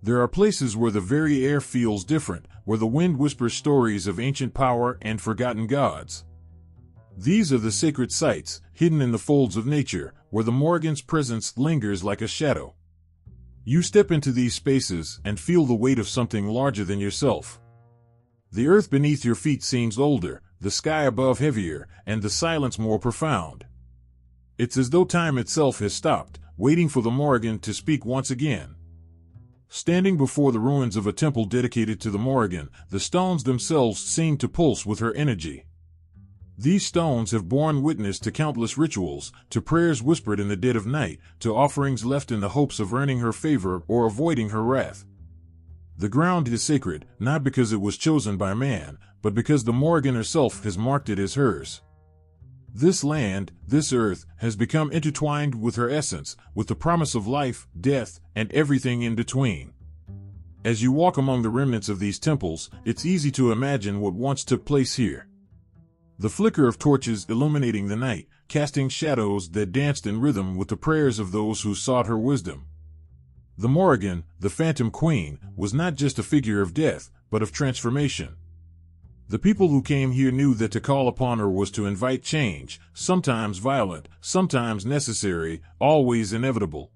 There are places where the very air feels different, where the wind whispers stories of ancient power and forgotten gods. These are the sacred sites, hidden in the folds of nature, where the Morrigan's presence lingers like a shadow. You step into these spaces and feel the weight of something larger than yourself. The earth beneath your feet seems older, the sky above heavier, and the silence more profound. It's as though time itself has stopped, waiting for the Morrigan to speak once again. Standing before the ruins of a temple dedicated to the Morrigan, the stones themselves seem to pulse with her energy. These stones have borne witness to countless rituals, to prayers whispered in the dead of night, to offerings left in the hopes of earning her favor or avoiding her wrath. The ground is sacred, not because it was chosen by man, but because the Morrigan herself has marked it as hers. This land, this earth, has become intertwined with her essence, with the promise of life, death, and everything in between. As you walk among the remnants of these temples, it's easy to imagine what once took place here. The flicker of torches illuminating the night, casting shadows that danced in rhythm with the prayers of those who sought her wisdom. The Morrigan, the Phantom Queen, was not just a figure of death, but of transformation. The people who came here knew that to call upon her was to invite change, sometimes violent, sometimes necessary, always inevitable.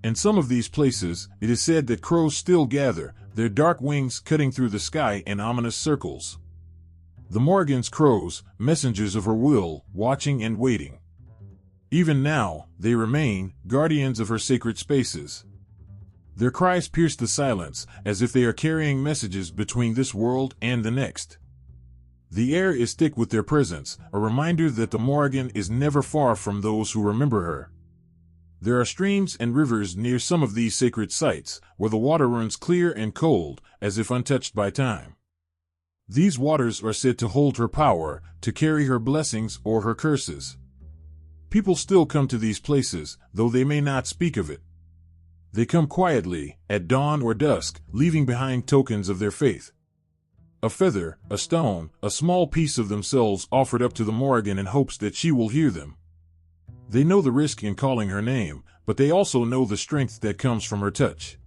In some of these places, it is said that crows still gather, their dark wings cutting through the sky in ominous circles. The Morrigan's crows, messengers of her will, watching and waiting. Even now, they remain, guardians of her sacred spaces. Their cries pierce the silence, as if they are carrying messages between this world and the next. The air is thick with their presence, a reminder that the Morrigan is never far from those who remember her. There are streams and rivers near some of these sacred sites, where the water runs clear and cold, as if untouched by time. These waters are said to hold her power, to carry her blessings or her curses. People still come to these places, though they may not speak of it. They come quietly, at dawn or dusk, leaving behind tokens of their faith. A feather, a stone, a small piece of themselves offered up to the Morrigan in hopes that she will hear them. They know the risk in calling her name, but they also know the strength that comes from her touch.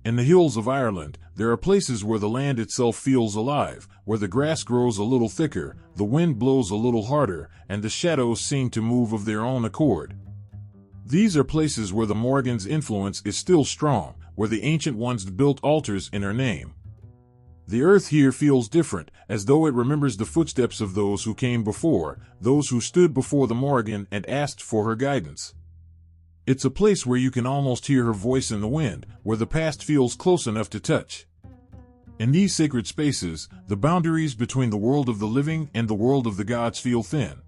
In the hills of Ireland, there are places where the land itself feels alive, where the grass grows a little thicker, the wind blows a little harder, and the shadows seem to move of their own accord. These are places where the Morrigan's influence is still strong, where the ancient ones built altars in her name. The earth here feels different, as though it remembers the footsteps of those who came before, those who stood before the Morrigan and asked for her guidance. It's a place where you can almost hear her voice in the wind, where the past feels close enough to touch. In these sacred spaces, the boundaries between the world of the living and the world of the gods feel thin.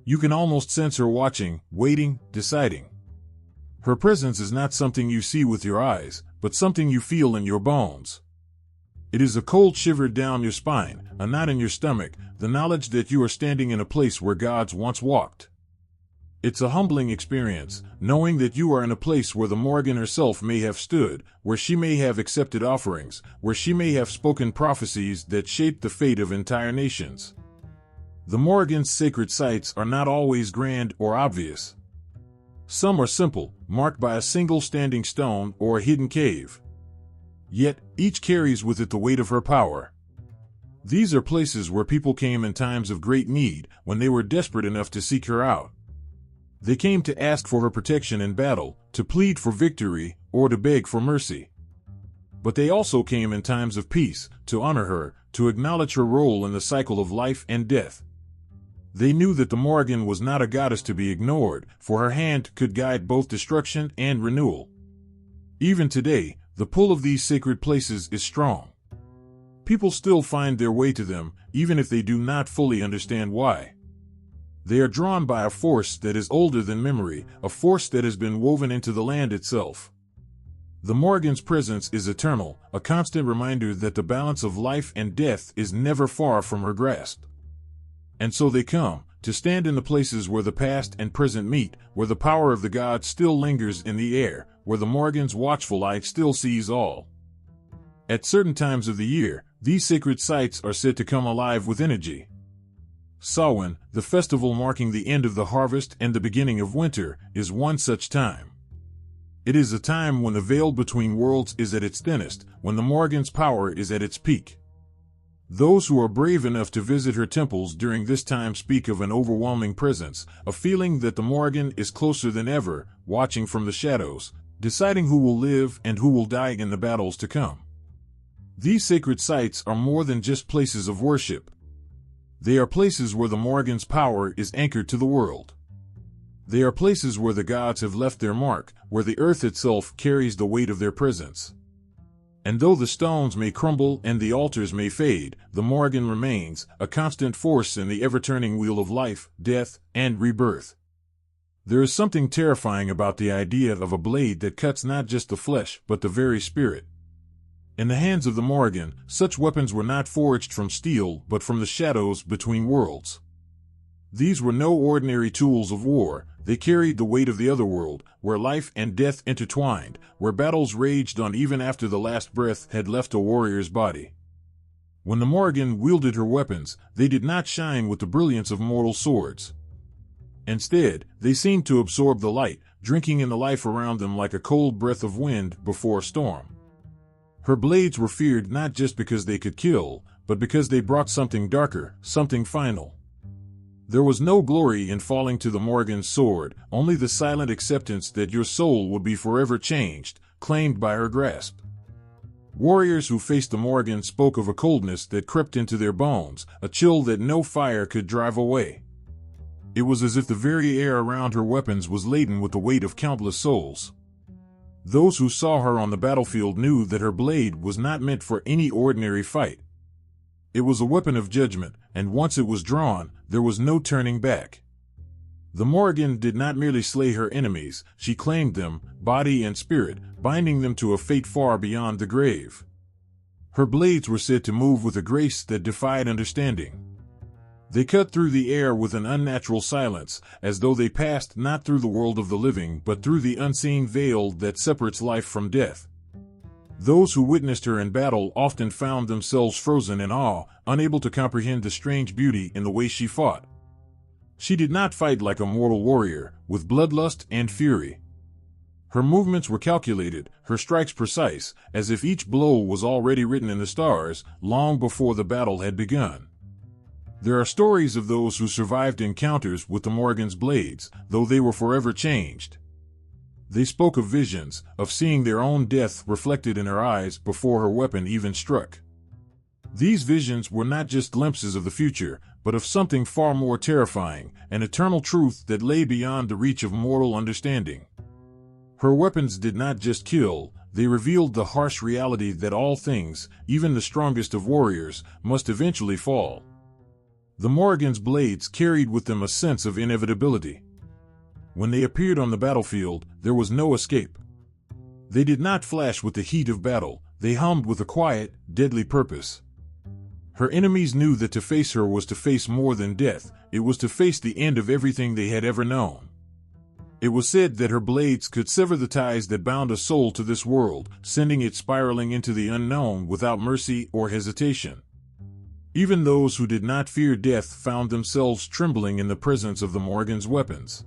You can almost sense her watching, waiting, deciding. Her presence is not something you see with your eyes, but something you feel in your bones. It is a cold shiver down your spine, a knot in your stomach, the knowledge that you are standing in a place where gods once walked. It's a humbling experience, knowing that you are in a place where the Morrigan herself may have stood, where she may have accepted offerings, where she may have spoken prophecies that shaped the fate of entire nations. The Morrigan's sacred sites are not always grand or obvious. Some are simple, marked by a single standing stone or a hidden cave. Yet, each carries with it the weight of her power. These are places where people came in times of great need, when they were desperate enough to seek her out. They came to ask for her protection in battle, to plead for victory, or to beg for mercy. But they also came in times of peace, to honor her, to acknowledge her role in the cycle of life and death. They knew that the Morrigan was not a goddess to be ignored, for her hand could guide both destruction and renewal. Even today, the pull of these sacred places is strong. People still find their way to them, even if they do not fully understand why. They are drawn by a force that is older than memory, a force that has been woven into the land itself. The Morrigan's presence is eternal, a constant reminder that the balance of life and death is never far from her grasp. And so they come, to stand in the places where the past and present meet, where the power of the gods still lingers in the air, where the Morrigan's watchful eye still sees all. At certain times of the year, these sacred sites are said to come alive with energy. Samhain, the festival marking the end of the harvest and the beginning of winter, is one such time. It is a time when the veil between worlds is at its thinnest, when the Morrigan's power is at its peak. Those who are brave enough to visit her temples during this time speak of an overwhelming presence, a feeling that the Morrigan is closer than ever, watching from the shadows, deciding who will live and who will die in the battles to come. These sacred sites are more than just places of worship. They are places where the Morrigan's power is anchored to the world. They are places where the gods have left their mark, where the earth itself carries the weight of their presence. And though the stones may crumble and the altars may fade, the Morrigan remains, a constant force in the ever-turning wheel of life, death, and rebirth. There is something terrifying about the idea of a blade that cuts not just the flesh, but the very spirit. In the hands of the Morrigan, such weapons were not forged from steel, but from the shadows between worlds. These were no ordinary tools of war. They carried the weight of the otherworld, where life and death intertwined, where battles raged on even after the last breath had left a warrior's body. When the Morrigan wielded her weapons, they did not shine with the brilliance of mortal swords. Instead, they seemed to absorb the light, drinking in the life around them like a cold breath of wind before a storm. Her blades were feared not just because they could kill, but because they brought something darker, something final. There was no glory in falling to the Morrigan's sword, only the silent acceptance that your soul would be forever changed, claimed by her grasp. Warriors who faced the Morrigan spoke of a coldness that crept into their bones, a chill that no fire could drive away. It was as if the very air around her weapons was laden with the weight of countless souls. Those who saw her on the battlefield knew that her blade was not meant for any ordinary fight. It was a weapon of judgment, and once it was drawn, there was no turning back. The Morrigan did not merely slay her enemies, she claimed them, body and spirit, binding them to a fate far beyond the grave. Her blades were said to move with a grace that defied understanding. They cut through the air with an unnatural silence, as though they passed not through the world of the living but through the unseen veil that separates life from death. Those who witnessed her in battle often found themselves frozen in awe, unable to comprehend the strange beauty in the way she fought. She did not fight like a mortal warrior, with bloodlust and fury. Her movements were calculated, her strikes precise, as if each blow was already written in the stars, long before the battle had begun. There are stories of those who survived encounters with the Morrigan's blades, though they were forever changed. They spoke of visions, of seeing their own death reflected in her eyes before her weapon even struck. These visions were not just glimpses of the future, but of something far more terrifying, an eternal truth that lay beyond the reach of mortal understanding. Her weapons did not just kill, they revealed the harsh reality that all things, even the strongest of warriors, must eventually fall. The Morrigan's blades carried with them a sense of inevitability. When they appeared on the battlefield, there was no escape. They did not flash with the heat of battle, they hummed with a quiet, deadly purpose. Her enemies knew that to face her was to face more than death, it was to face the end of everything they had ever known. It was said that her blades could sever the ties that bound a soul to this world, sending it spiraling into the unknown without mercy or hesitation. Even those who did not fear death found themselves trembling in the presence of the Morrigan's weapons.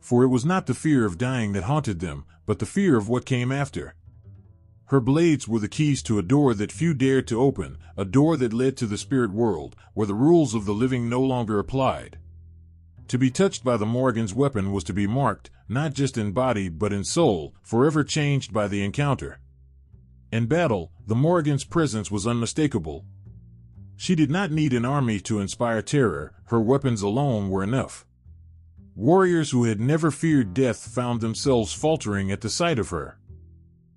For it was not the fear of dying that haunted them, but the fear of what came after. Her blades were the keys to a door that few dared to open, a door that led to the spirit world, where the rules of the living no longer applied. To be touched by the Morrigan's weapon was to be marked, not just in body but in soul, forever changed by the encounter. In battle, the Morrigan's presence was unmistakable. She did not need an army to inspire terror, her weapons alone were enough. Warriors who had never feared death found themselves faltering at the sight of her.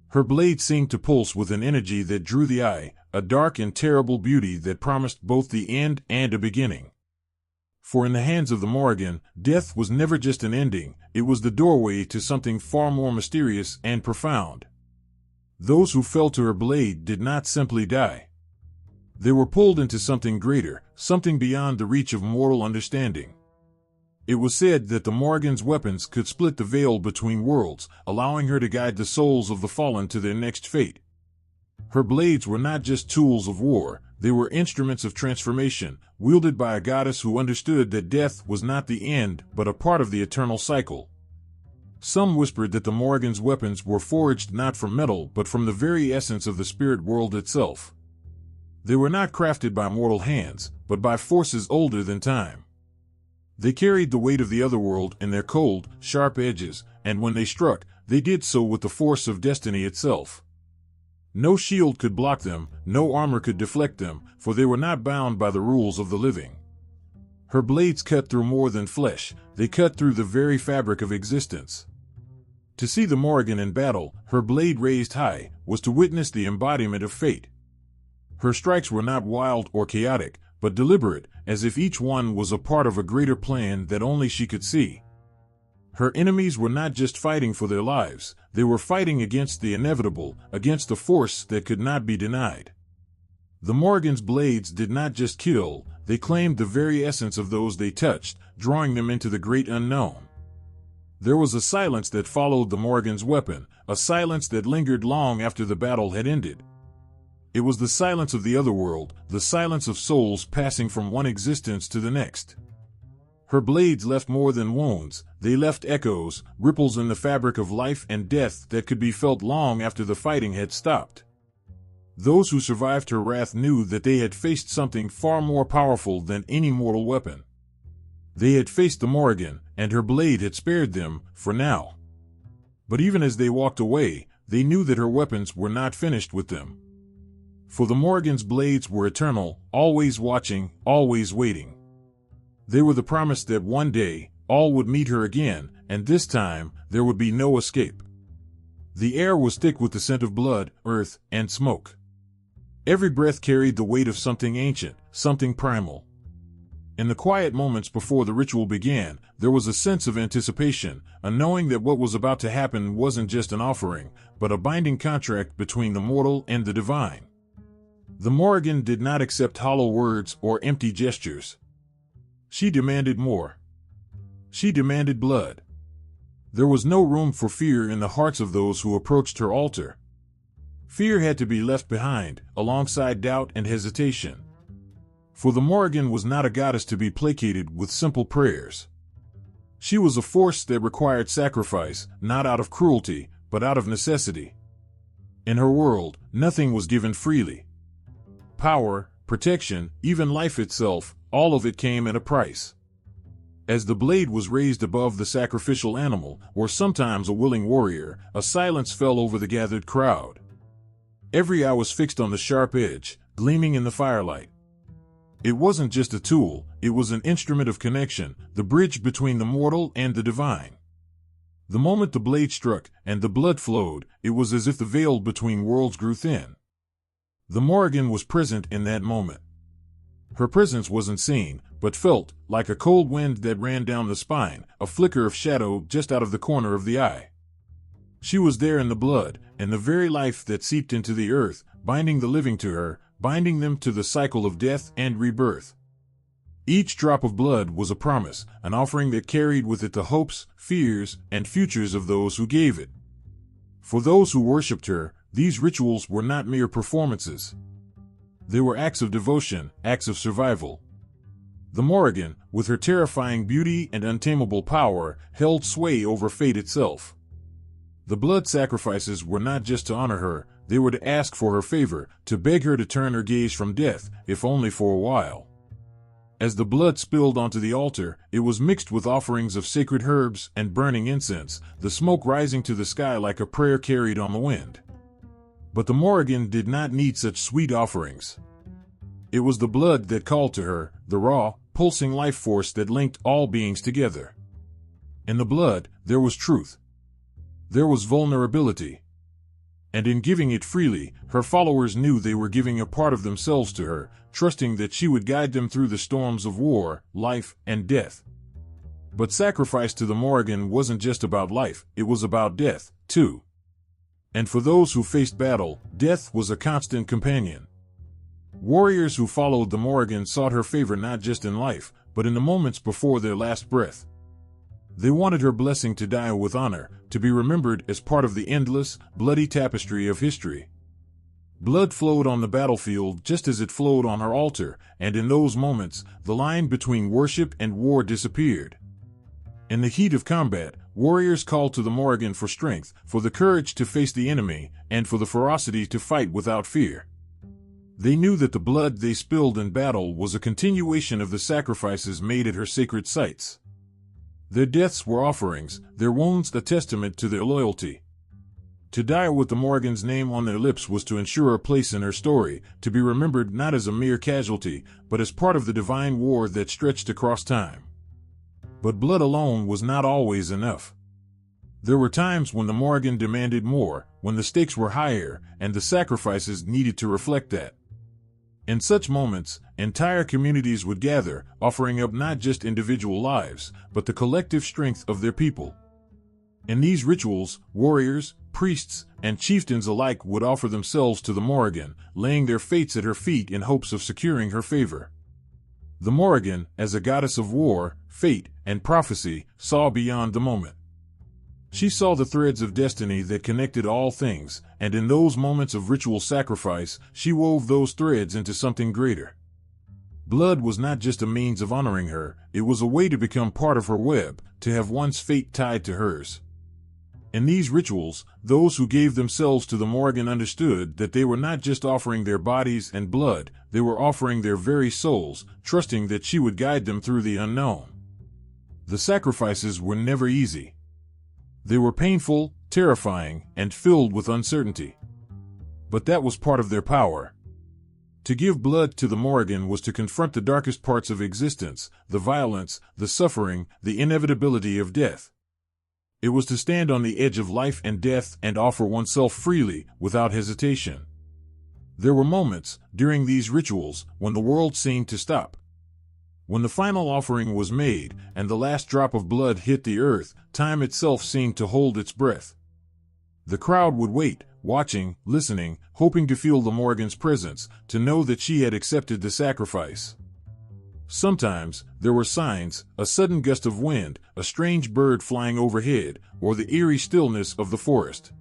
Her blade seemed to pulse with an energy that drew the eye, a dark and terrible beauty that promised both the end and a beginning. For in the hands of the Morrigan, death was never just an ending, it was the doorway to something far more mysterious and profound. Those who fell to her blade did not simply die. They were pulled into something greater, something beyond the reach of mortal understanding. It was said that the Morrigan's weapons could split the veil between worlds, allowing her to guide the souls of the fallen to their next fate. Her blades were not just tools of war, they were instruments of transformation, wielded by a goddess who understood that death was not the end but a part of the eternal cycle. Some whispered that the Morrigan's weapons were forged not from metal but from the very essence of the spirit world itself. They were not crafted by mortal hands, but by forces older than time. They carried the weight of the otherworld in their cold, sharp edges, and when they struck, they did so with the force of destiny itself. No shield could block them, no armor could deflect them, for they were not bound by the rules of the living. Her blades cut through more than flesh, they cut through the very fabric of existence. To see the Morrigan in battle, her blade raised high, was to witness the embodiment of fate. Her strikes were not wild or chaotic, but deliberate, as if each one was a part of a greater plan that only she could see. Her enemies were not just fighting for their lives, they were fighting against the inevitable, against a force that could not be denied. The Morrigan's blades did not just kill, they claimed the very essence of those they touched, drawing them into the great unknown. There was a silence that followed the Morrigan's weapon, a silence that lingered long after the battle had ended. It was the silence of the otherworld, the silence of souls passing from one existence to the next. Her blades left more than wounds, they left echoes, ripples in the fabric of life and death that could be felt long after the fighting had stopped. Those who survived her wrath knew that they had faced something far more powerful than any mortal weapon. They had faced the Morrigan, and her blade had spared them, for now. But even as they walked away, they knew that her weapons were not finished with them. For the Morrigan's blades were eternal, always watching, always waiting. They were the promise that one day, all would meet her again, and this time, there would be no escape. The air was thick with the scent of blood, earth, and smoke. Every breath carried the weight of something ancient, something primal. In the quiet moments before the ritual began, there was a sense of anticipation, a knowing that what was about to happen wasn't just an offering, but a binding contract between the mortal and the divine. The Morrigan did not accept hollow words or empty gestures. She demanded more. She demanded blood. There was no room for fear in the hearts of those who approached her altar. Fear had to be left behind, alongside doubt and hesitation. For the Morrigan was not a goddess to be placated with simple prayers. She was a force that required sacrifice, not out of cruelty, but out of necessity. In her world, nothing was given freely. Power, protection, even life itself, all of it came at a price. As the blade was raised above the sacrificial animal, or sometimes a willing warrior, a silence fell over the gathered crowd. Every eye was fixed on the sharp edge, gleaming in the firelight. It wasn't just a tool, it was an instrument of connection, the bridge between the mortal and the divine. The moment the blade struck, and the blood flowed, it was as if the veil between worlds grew thin. The Morrigan was present in that moment. Her presence wasn't seen, but felt, like a cold wind that ran down the spine, a flicker of shadow just out of the corner of the eye. She was there in the blood, and the very life that seeped into the earth, binding the living to her, binding them to the cycle of death and rebirth. Each drop of blood was a promise, an offering that carried with it the hopes, fears, and futures of those who gave it. For those who worshipped her, these rituals were not mere performances. They were acts of devotion, acts of survival. The Morrigan, with her terrifying beauty and untamable power, held sway over fate itself. The blood sacrifices were not just to honor her, they were to ask for her favor, to beg her to turn her gaze from death, if only for a while. As the blood spilled onto the altar, it was mixed with offerings of sacred herbs and burning incense, the smoke rising to the sky like a prayer carried on the wind. But the Morrigan did not need such sweet offerings. It was the blood that called to her, the raw, pulsing life force that linked all beings together. In the blood, there was truth. There was vulnerability. And in giving it freely, her followers knew they were giving a part of themselves to her, trusting that she would guide them through the storms of war, life, and death. But sacrifice to the Morrigan wasn't just about life, it was about death, too. And for those who faced battle, death was a constant companion. Warriors who followed the Morrigan sought her favor not just in life, but in the moments before their last breath. They wanted her blessing to die with honor, to be remembered as part of the endless, bloody tapestry of history. Blood flowed on the battlefield just as it flowed on her altar, and in those moments, the line between worship and war disappeared. In the heat of combat, warriors called to the Morrigan for strength, for the courage to face the enemy, and for the ferocity to fight without fear. They knew that the blood they spilled in battle was a continuation of the sacrifices made at her sacred sites. Their deaths were offerings, their wounds a testament to their loyalty. To die with the Morrigan's name on their lips was to ensure a place in her story, to be remembered not as a mere casualty, but as part of the divine war that stretched across time. But blood alone was not always enough. There were times when the Morrigan demanded more, when the stakes were higher, and the sacrifices needed to reflect that. In such moments, entire communities would gather, offering up not just individual lives, but the collective strength of their people. In these rituals, warriors, priests, and chieftains alike would offer themselves to the Morrigan, laying their fates at her feet in hopes of securing her favor. The Morrigan, as a goddess of war, fate, and prophecy, saw beyond the moment. She saw the threads of destiny that connected all things, and in those moments of ritual sacrifice, she wove those threads into something greater. Blood was not just a means of honoring her, it was a way to become part of her web, to have one's fate tied to hers. In these rituals, those who gave themselves to the Morrigan understood that they were not just offering their bodies and blood, they were offering their very souls, trusting that she would guide them through the unknown. The sacrifices were never easy. They were painful, terrifying, and filled with uncertainty. But that was part of their power. To give blood to the Morrigan was to confront the darkest parts of existence, the violence, the suffering, the inevitability of death. It was to stand on the edge of life and death and offer oneself freely, without hesitation. There were moments, during these rituals, when the world seemed to stop. When the final offering was made, and the last drop of blood hit the earth, time itself seemed to hold its breath. The crowd would wait, watching, listening, hoping to feel the Morrigan's presence, to know that she had accepted the sacrifice. Sometimes, there were signs, a sudden gust of wind, a strange bird flying overhead, or the eerie stillness of the forest.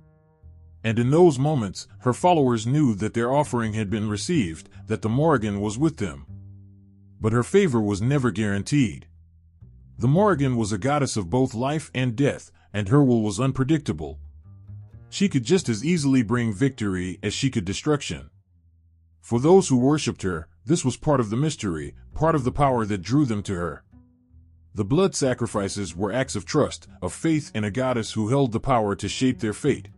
And in those moments, her followers knew that their offering had been received, that the Morrigan was with them. But her favor was never guaranteed. The Morrigan was a goddess of both life and death, and her will was unpredictable. She could just as easily bring victory as she could destruction. For those who worshipped her, this was part of the mystery, part of the power that drew them to her. The blood sacrifices were acts of trust, of faith in a goddess who held the power to shape their fate.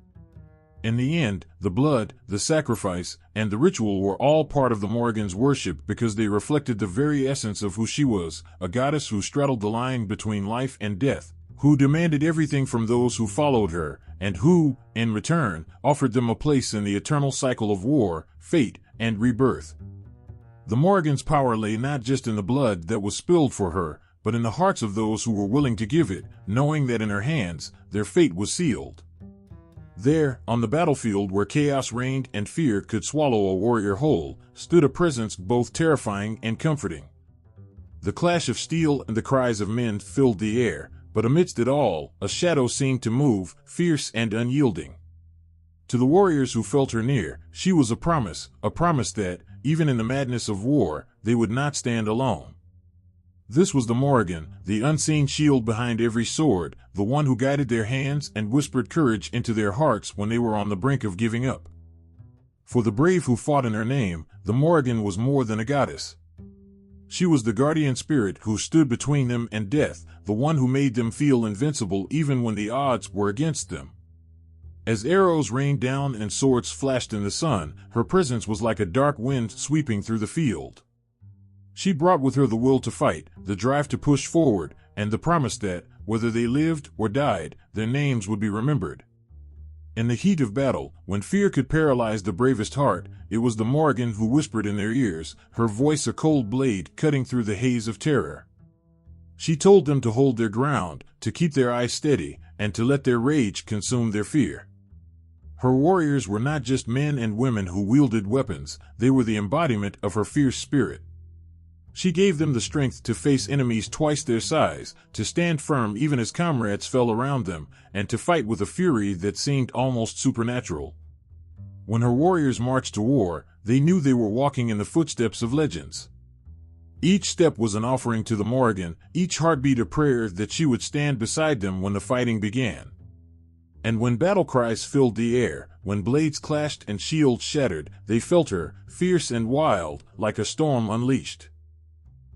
In the end, the blood, the sacrifice, and the ritual were all part of the Morrigan's worship because they reflected the very essence of who she was, a goddess who straddled the line between life and death, who demanded everything from those who followed her, and who, in return, offered them a place in the eternal cycle of war, fate, and rebirth. The Morrigan's power lay not just in the blood that was spilled for her, but in the hearts of those who were willing to give it, knowing that in her hands, their fate was sealed. There, on the battlefield where chaos reigned and fear could swallow a warrior whole, stood a presence both terrifying and comforting. The clash of steel and the cries of men filled the air, but amidst it all, a shadow seemed to move, fierce and unyielding. To the warriors who felt her near, she was a promise that, even in the madness of war, they would not stand alone. This was the Morrigan, the unseen shield behind every sword, the one who guided their hands and whispered courage into their hearts when they were on the brink of giving up. For the brave who fought in her name, the Morrigan was more than a goddess. She was the guardian spirit who stood between them and death, the one who made them feel invincible even when the odds were against them. As arrows rained down and swords flashed in the sun, her presence was like a dark wind sweeping through the field. She brought with her the will to fight, the drive to push forward, and the promise that, whether they lived or died, their names would be remembered. In the heat of battle, when fear could paralyze the bravest heart, it was the Morrigan who whispered in their ears, her voice a cold blade cutting through the haze of terror. She told them to hold their ground, to keep their eyes steady, and to let their rage consume their fear. Her warriors were not just men and women who wielded weapons, they were the embodiment of her fierce spirit. She gave them the strength to face enemies twice their size, to stand firm even as comrades fell around them, and to fight with a fury that seemed almost supernatural. When her warriors marched to war, they knew they were walking in the footsteps of legends. Each step was an offering to the Morrigan, each heartbeat a prayer that she would stand beside them when the fighting began. And when battle cries filled the air, when blades clashed and shields shattered, they felt her, fierce and wild, like a storm unleashed.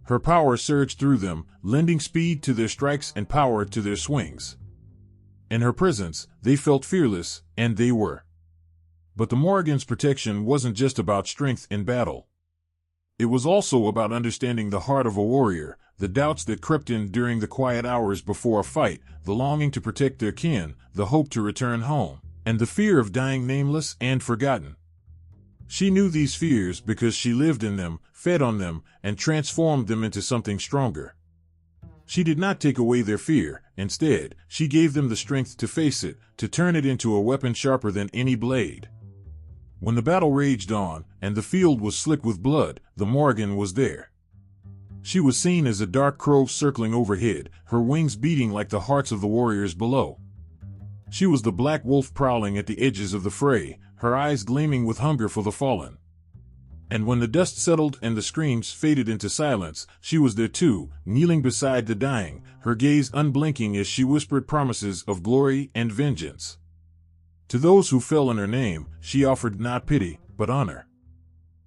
Her power surged through them, lending speed to their strikes and power to their swings. In her presence, they felt fearless, and they were. But the Morrigan's protection wasn't just about strength in battle. It was also about understanding the heart of a warrior, the doubts that crept in during the quiet hours before a fight, the longing to protect their kin, the hope to return home, and the fear of dying nameless and forgotten. She knew these fears because she lived in them, fed on them, and transformed them into something stronger. She did not take away their fear. Instead, she gave them the strength to face it, to turn it into a weapon sharper than any blade. When the battle raged on, and the field was slick with blood, the Morrigan was there. She was seen as a dark crow circling overhead, her wings beating like the hearts of the warriors below. She was the black wolf prowling at the edges of the fray, her eyes gleaming with hunger for the fallen. And when the dust settled and the screams faded into silence, she was there too, kneeling beside the dying, her gaze unblinking as she whispered promises of glory and vengeance. To those who fell in her name, she offered not pity, but honor.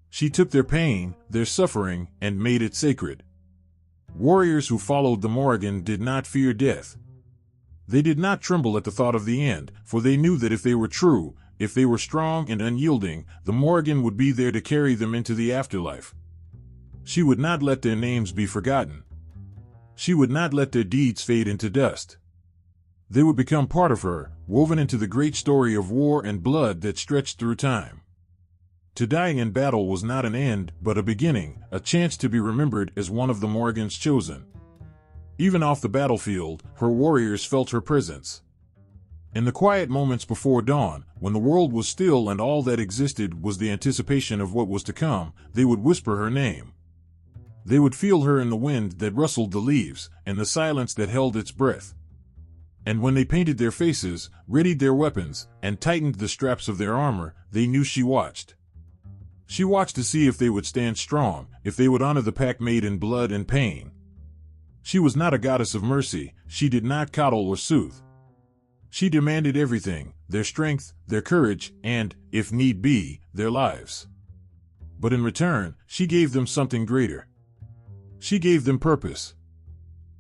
She took their pain, their suffering, and made it sacred. Warriors who followed the Morrigan did not fear death. They did not tremble at the thought of the end, for they knew that if they were true, if they were strong and unyielding, the Morrigan would be there to carry them into the afterlife. She would not let their names be forgotten. She would not let their deeds fade into dust. They would become part of her, woven into the great story of war and blood that stretched through time. To die in battle was not an end, but a beginning, a chance to be remembered as one of the Morrigan's chosen. Even off the battlefield, her warriors felt her presence. In the quiet moments before dawn, when the world was still and all that existed was the anticipation of what was to come, they would whisper her name. They would feel her in the wind that rustled the leaves, and the silence that held its breath. And when they painted their faces, readied their weapons, and tightened the straps of their armor, they knew she watched. She watched to see if they would stand strong, if they would honor the pact made in blood and pain. She was not a goddess of mercy, she did not coddle or soothe. She demanded everything, their strength, their courage, and, if need be, their lives. But in return, she gave them something greater. She gave them purpose.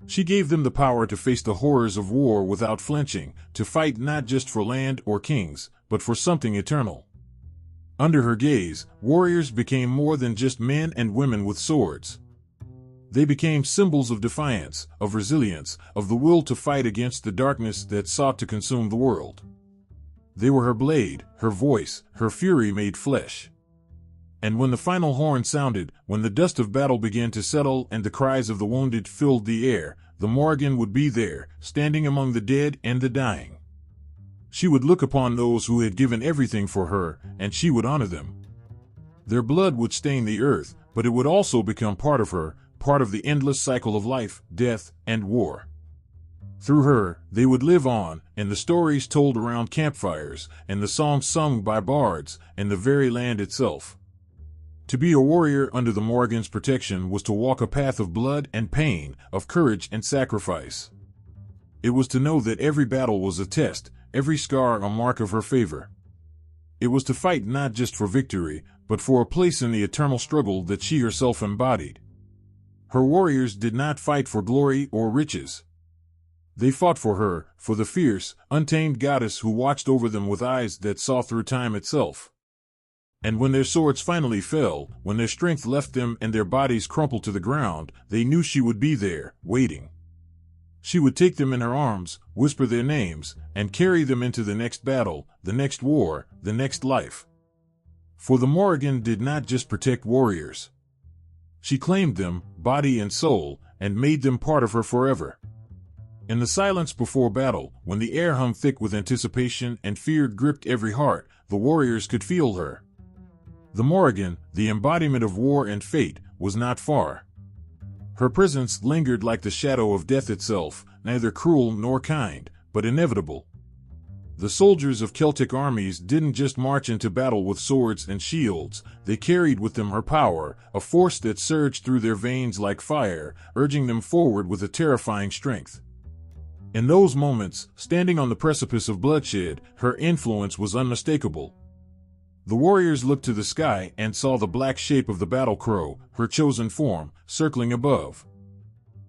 She gave them the power to face the horrors of war without flinching, to fight not just for land or kings, but for something eternal. Under her gaze, warriors became more than just men and women with swords. They became symbols of defiance, of resilience, of the will to fight against the darkness that sought to consume the world. They were her blade, her voice, her fury made flesh. And when the final horn sounded, when the dust of battle began to settle and the cries of the wounded filled the air, the Morrigan would be there, standing among the dead and the dying. She would look upon those who had given everything for her, and she would honor them. Their blood would stain the earth, but it would also become part of her, part of the endless cycle of life, death, and war. Through her, they would live on, in the stories told around campfires, and the songs sung by bards, and the very land itself. To be a warrior under the Morrigan's protection was to walk a path of blood and pain, of courage and sacrifice. It was to know that every battle was a test, every scar a mark of her favor. It was to fight not just for victory, but for a place in the eternal struggle that she herself embodied. Her warriors did not fight for glory or riches. They fought for her, for the fierce, untamed goddess who watched over them with eyes that saw through time itself. And when their swords finally fell, when their strength left them and their bodies crumpled to the ground, they knew she would be there, waiting. She would take them in her arms, whisper their names, and carry them into the next battle, the next war, the next life. For the Morrigan did not just protect warriors. She claimed them, body and soul, and made them part of her forever. In the silence before battle, when the air hung thick with anticipation and fear gripped every heart, the warriors could feel her. The Morrigan, the embodiment of war and fate, was not far. Her presence lingered like the shadow of death itself, neither cruel nor kind, but inevitable. The soldiers of Celtic armies didn't just march into battle with swords and shields, they carried with them her power, a force that surged through their veins like fire, urging them forward with a terrifying strength. In those moments, standing on the precipice of bloodshed, her influence was unmistakable. The warriors looked to the sky and saw the black shape of the battle crow, her chosen form, circling above.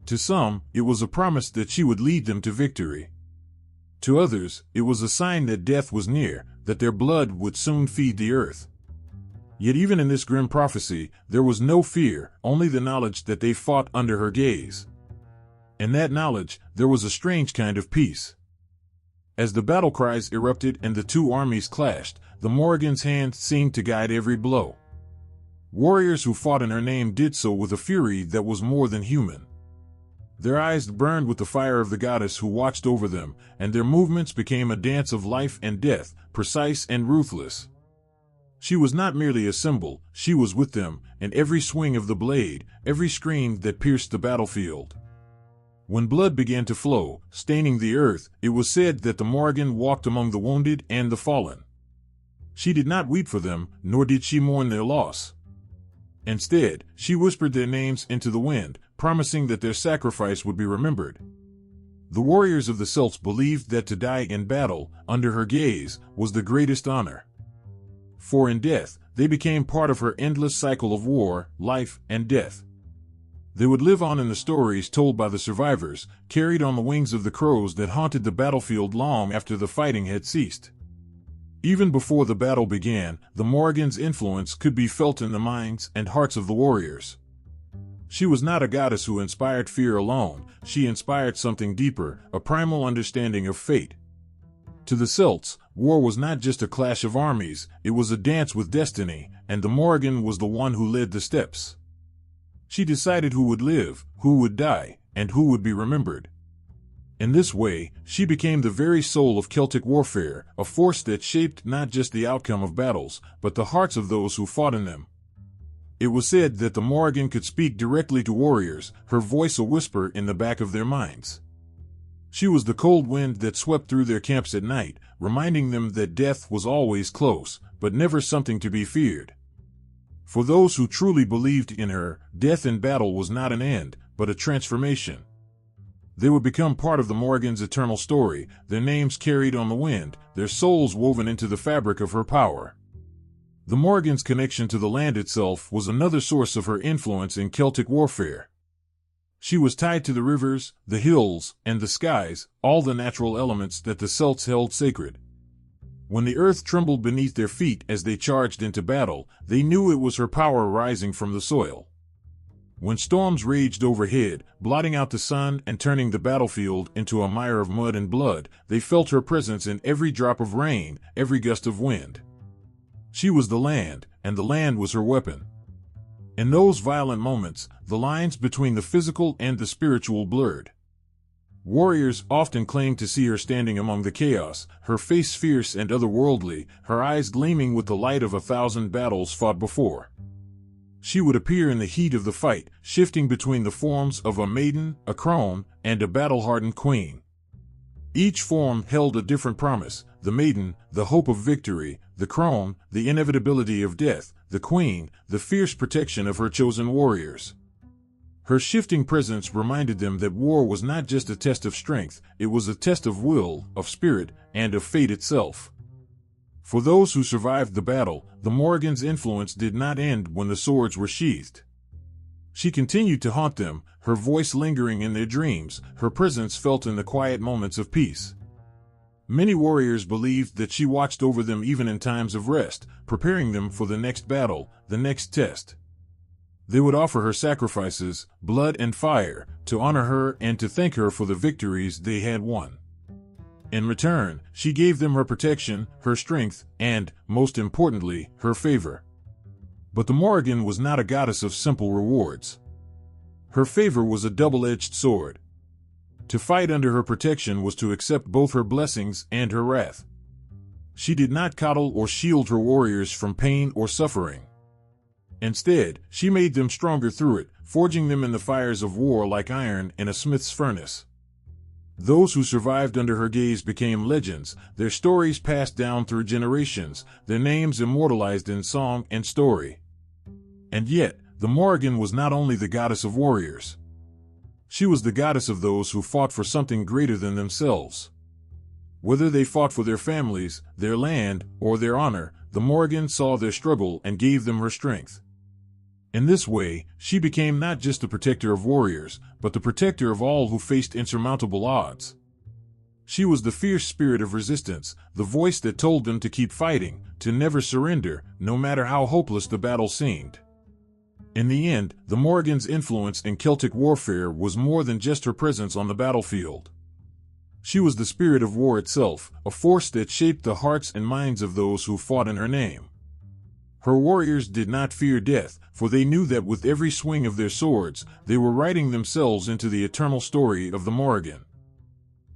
To some, it was a promise that she would lead them to victory. To others, it was a sign that death was near, that their blood would soon feed the earth. Yet even in this grim prophecy, there was no fear, only the knowledge that they fought under her gaze. In that knowledge, there was a strange kind of peace. As the battle cries erupted and the two armies clashed, the Morrigan's hand seemed to guide every blow. Warriors who fought in her name did so with a fury that was more than human. Their eyes burned with the fire of the goddess who watched over them, and their movements became a dance of life and death, precise and ruthless. She was not merely a symbol, she was with them, in every swing of the blade, every scream that pierced the battlefield. When blood began to flow, staining the earth, it was said that the Morrigan walked among the wounded and the fallen. She did not weep for them, nor did she mourn their loss. Instead, she whispered their names into the wind, promising that their sacrifice would be remembered. The warriors of the Celts believed that to die in battle, under her gaze, was the greatest honor. For in death, they became part of her endless cycle of war, life, and death. They would live on in the stories told by the survivors, carried on the wings of the crows that haunted the battlefield long after the fighting had ceased. Even before the battle began, the Morrigan's influence could be felt in the minds and hearts of the warriors. She was not a goddess who inspired fear alone, she inspired something deeper, a primal understanding of fate. To the Celts, war was not just a clash of armies, it was a dance with destiny, and the Morrigan was the one who led the steps. She decided who would live, who would die, and who would be remembered. In this way, she became the very soul of Celtic warfare, a force that shaped not just the outcome of battles, but the hearts of those who fought in them. It was said that the Morrigan could speak directly to warriors, her voice a whisper in the back of their minds. She was the cold wind that swept through their camps at night, reminding them that death was always close, but never something to be feared. For those who truly believed in her, death in battle was not an end, but a transformation. They would become part of the Morrigan's eternal story, their names carried on the wind, their souls woven into the fabric of her power. The Morrigan's connection to the land itself was another source of her influence in Celtic warfare. She was tied to the rivers, the hills, and the skies, all the natural elements that the Celts held sacred. When the earth trembled beneath their feet as they charged into battle, they knew it was her power rising from the soil. When storms raged overhead, blotting out the sun and turning the battlefield into a mire of mud and blood, they felt her presence in every drop of rain, every gust of wind. She was the land, and the land was her weapon. In those violent moments, the lines between the physical and the spiritual blurred. Warriors often claimed to see her standing among the chaos, her face fierce and otherworldly, her eyes gleaming with the light of 1,000 battles fought before. She would appear in the heat of the fight, shifting between the forms of a maiden, a crone, and a battle-hardened queen. Each form held a different promise: the maiden, the hope of victory; the crone, the inevitability of death; the queen, the fierce protection of her chosen warriors. Her shifting presence reminded them that war was not just a test of strength, it was a test of will, of spirit, and of fate itself. For those who survived the battle, the Morrigan's influence did not end when the swords were sheathed. She continued to haunt them, her voice lingering in their dreams, her presence felt in the quiet moments of peace. Many warriors believed that she watched over them even in times of rest, preparing them for the next battle, the next test. They would offer her sacrifices, blood and fire, to honor her and to thank her for the victories they had won. In return, she gave them her protection, her strength, and, most importantly, her favor. But the Morrigan was not a goddess of simple rewards. Her favor was a double-edged sword. To fight under her protection was to accept both her blessings and her wrath. She did not coddle or shield her warriors from pain or suffering. Instead, she made them stronger through it, forging them in the fires of war like iron in a smith's furnace. Those who survived under her gaze became legends, their stories passed down through generations, their names immortalized in song and story. And yet, the Morrigan was not only the goddess of warriors. She was the goddess of those who fought for something greater than themselves. Whether they fought for their families, their land, or their honor, the Morrigan saw their struggle and gave them her strength. In this way, she became not just the protector of warriors, but the protector of all who faced insurmountable odds. She was the fierce spirit of resistance, the voice that told them to keep fighting, to never surrender, no matter how hopeless the battle seemed. In the end, the Morrigan's influence in Celtic warfare was more than just her presence on the battlefield. She was the spirit of war itself, a force that shaped the hearts and minds of those who fought in her name. Her warriors did not fear death, for they knew that with every swing of their swords, they were writing themselves into the eternal story of the Morrigan.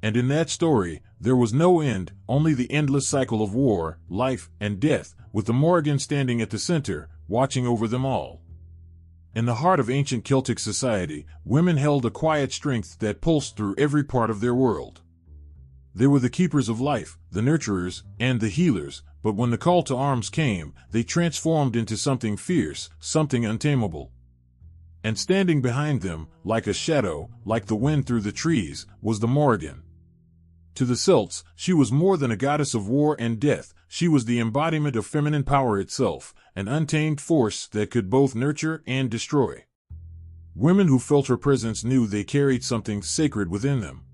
And in that story, there was no end, only the endless cycle of war, life, and death, with the Morrigan standing at the center, watching over them all. In the heart of ancient Celtic society, women held a quiet strength that pulsed through every part of their world. They were the keepers of life, the nurturers, and the healers, but when the call to arms came, they transformed into something fierce, something untamable. And standing behind them, like a shadow, like the wind through the trees, was the Morrigan. To the Celts, she was more than a goddess of war and death, she was the embodiment of feminine power itself, an untamed force that could both nurture and destroy. Women who felt her presence knew they carried something sacred within them.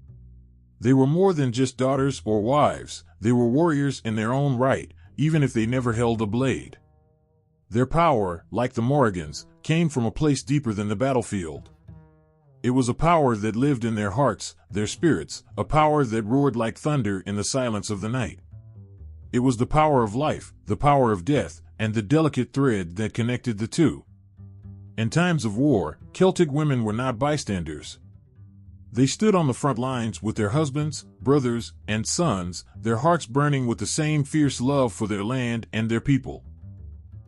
They were more than just daughters or wives, they were warriors in their own right, even if they never held a blade. Their power, like the Morrigans, came from a place deeper than the battlefield. It was a power that lived in their hearts, their spirits, a power that roared like thunder in the silence of the night. It was the power of life, the power of death, and the delicate thread that connected the two. In times of war, Celtic women were not bystanders. They stood on the front lines with their husbands, brothers, and sons, their hearts burning with the same fierce love for their land and their people.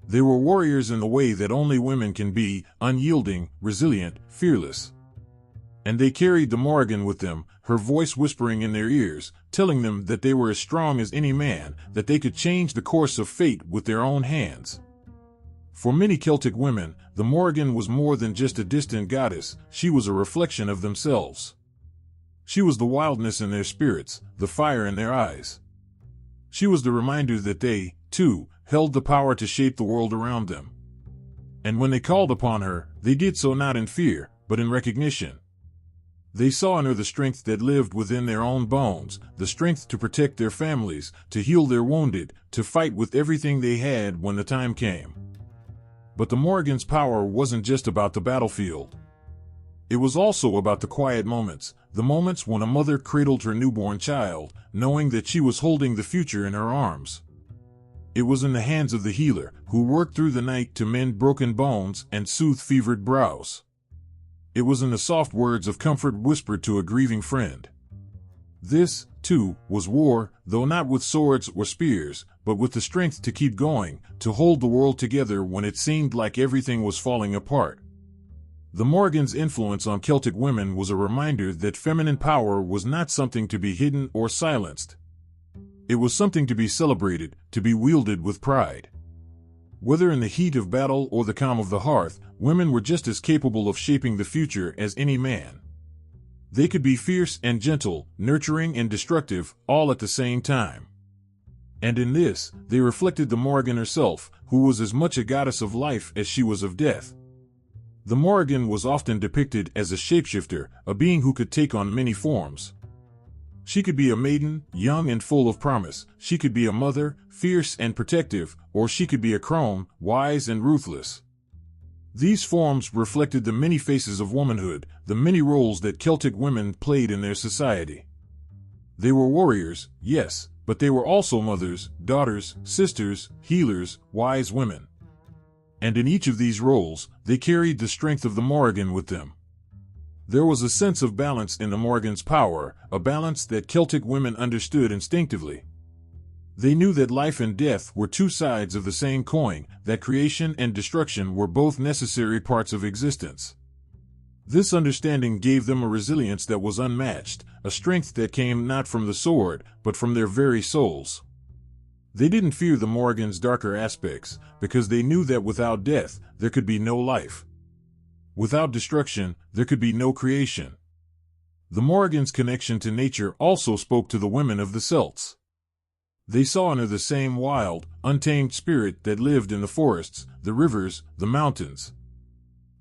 They were warriors in the way that only women can be, unyielding, resilient, fearless. And they carried the Morrigan with them, her voice whispering in their ears, telling them that they were as strong as any man, that they could change the course of fate with their own hands. For many Celtic women, the Morrigan was more than just a distant goddess, she was a reflection of themselves. She was the wildness in their spirits, the fire in their eyes. She was the reminder that they, too, held the power to shape the world around them. And when they called upon her, they did so not in fear, but in recognition. They saw in her the strength that lived within their own bones, the strength to protect their families, to heal their wounded, to fight with everything they had when the time came. But the Morrigan's power wasn't just about the battlefield. It was also about the quiet moments, the moments when a mother cradled her newborn child, knowing that she was holding the future in her arms. It was in the hands of the healer, who worked through the night to mend broken bones and soothe fevered brows. It was in the soft words of comfort whispered to a grieving friend. This, too, was war, though not with swords or spears, but with the strength to keep going, to hold the world together when it seemed like everything was falling apart. The Morrigan's influence on Celtic women was a reminder that feminine power was not something to be hidden or silenced. It was something to be celebrated, to be wielded with pride. Whether in the heat of battle or the calm of the hearth, women were just as capable of shaping the future as any man. They could be fierce and gentle, nurturing and destructive, all at the same time. And in this, they reflected the Morrigan herself, who was as much a goddess of life as she was of death. The Morrigan was often depicted as a shapeshifter, a being who could take on many forms. She could be a maiden, young and full of promise. She could be a mother, fierce and protective, or she could be a crone, wise and ruthless. These forms reflected the many faces of womanhood, the many roles that Celtic women played in their society. They were warriors, yes, but they were also mothers, daughters, sisters, healers, wise women. And in each of these roles, they carried the strength of the Morrigan with them. There was a sense of balance in the Morrigan's power, a balance that Celtic women understood instinctively. They knew that life and death were two sides of the same coin, that creation and destruction were both necessary parts of existence. This understanding gave them a resilience that was unmatched, a strength that came not from the sword, but from their very souls. They didn't fear the Morrigan's darker aspects, because they knew that without death, there could be no life. Without destruction, there could be no creation. The Morrigan's connection to nature also spoke to the women of the Celts. They saw in her the same wild, untamed spirit that lived in the forests, the rivers, the mountains.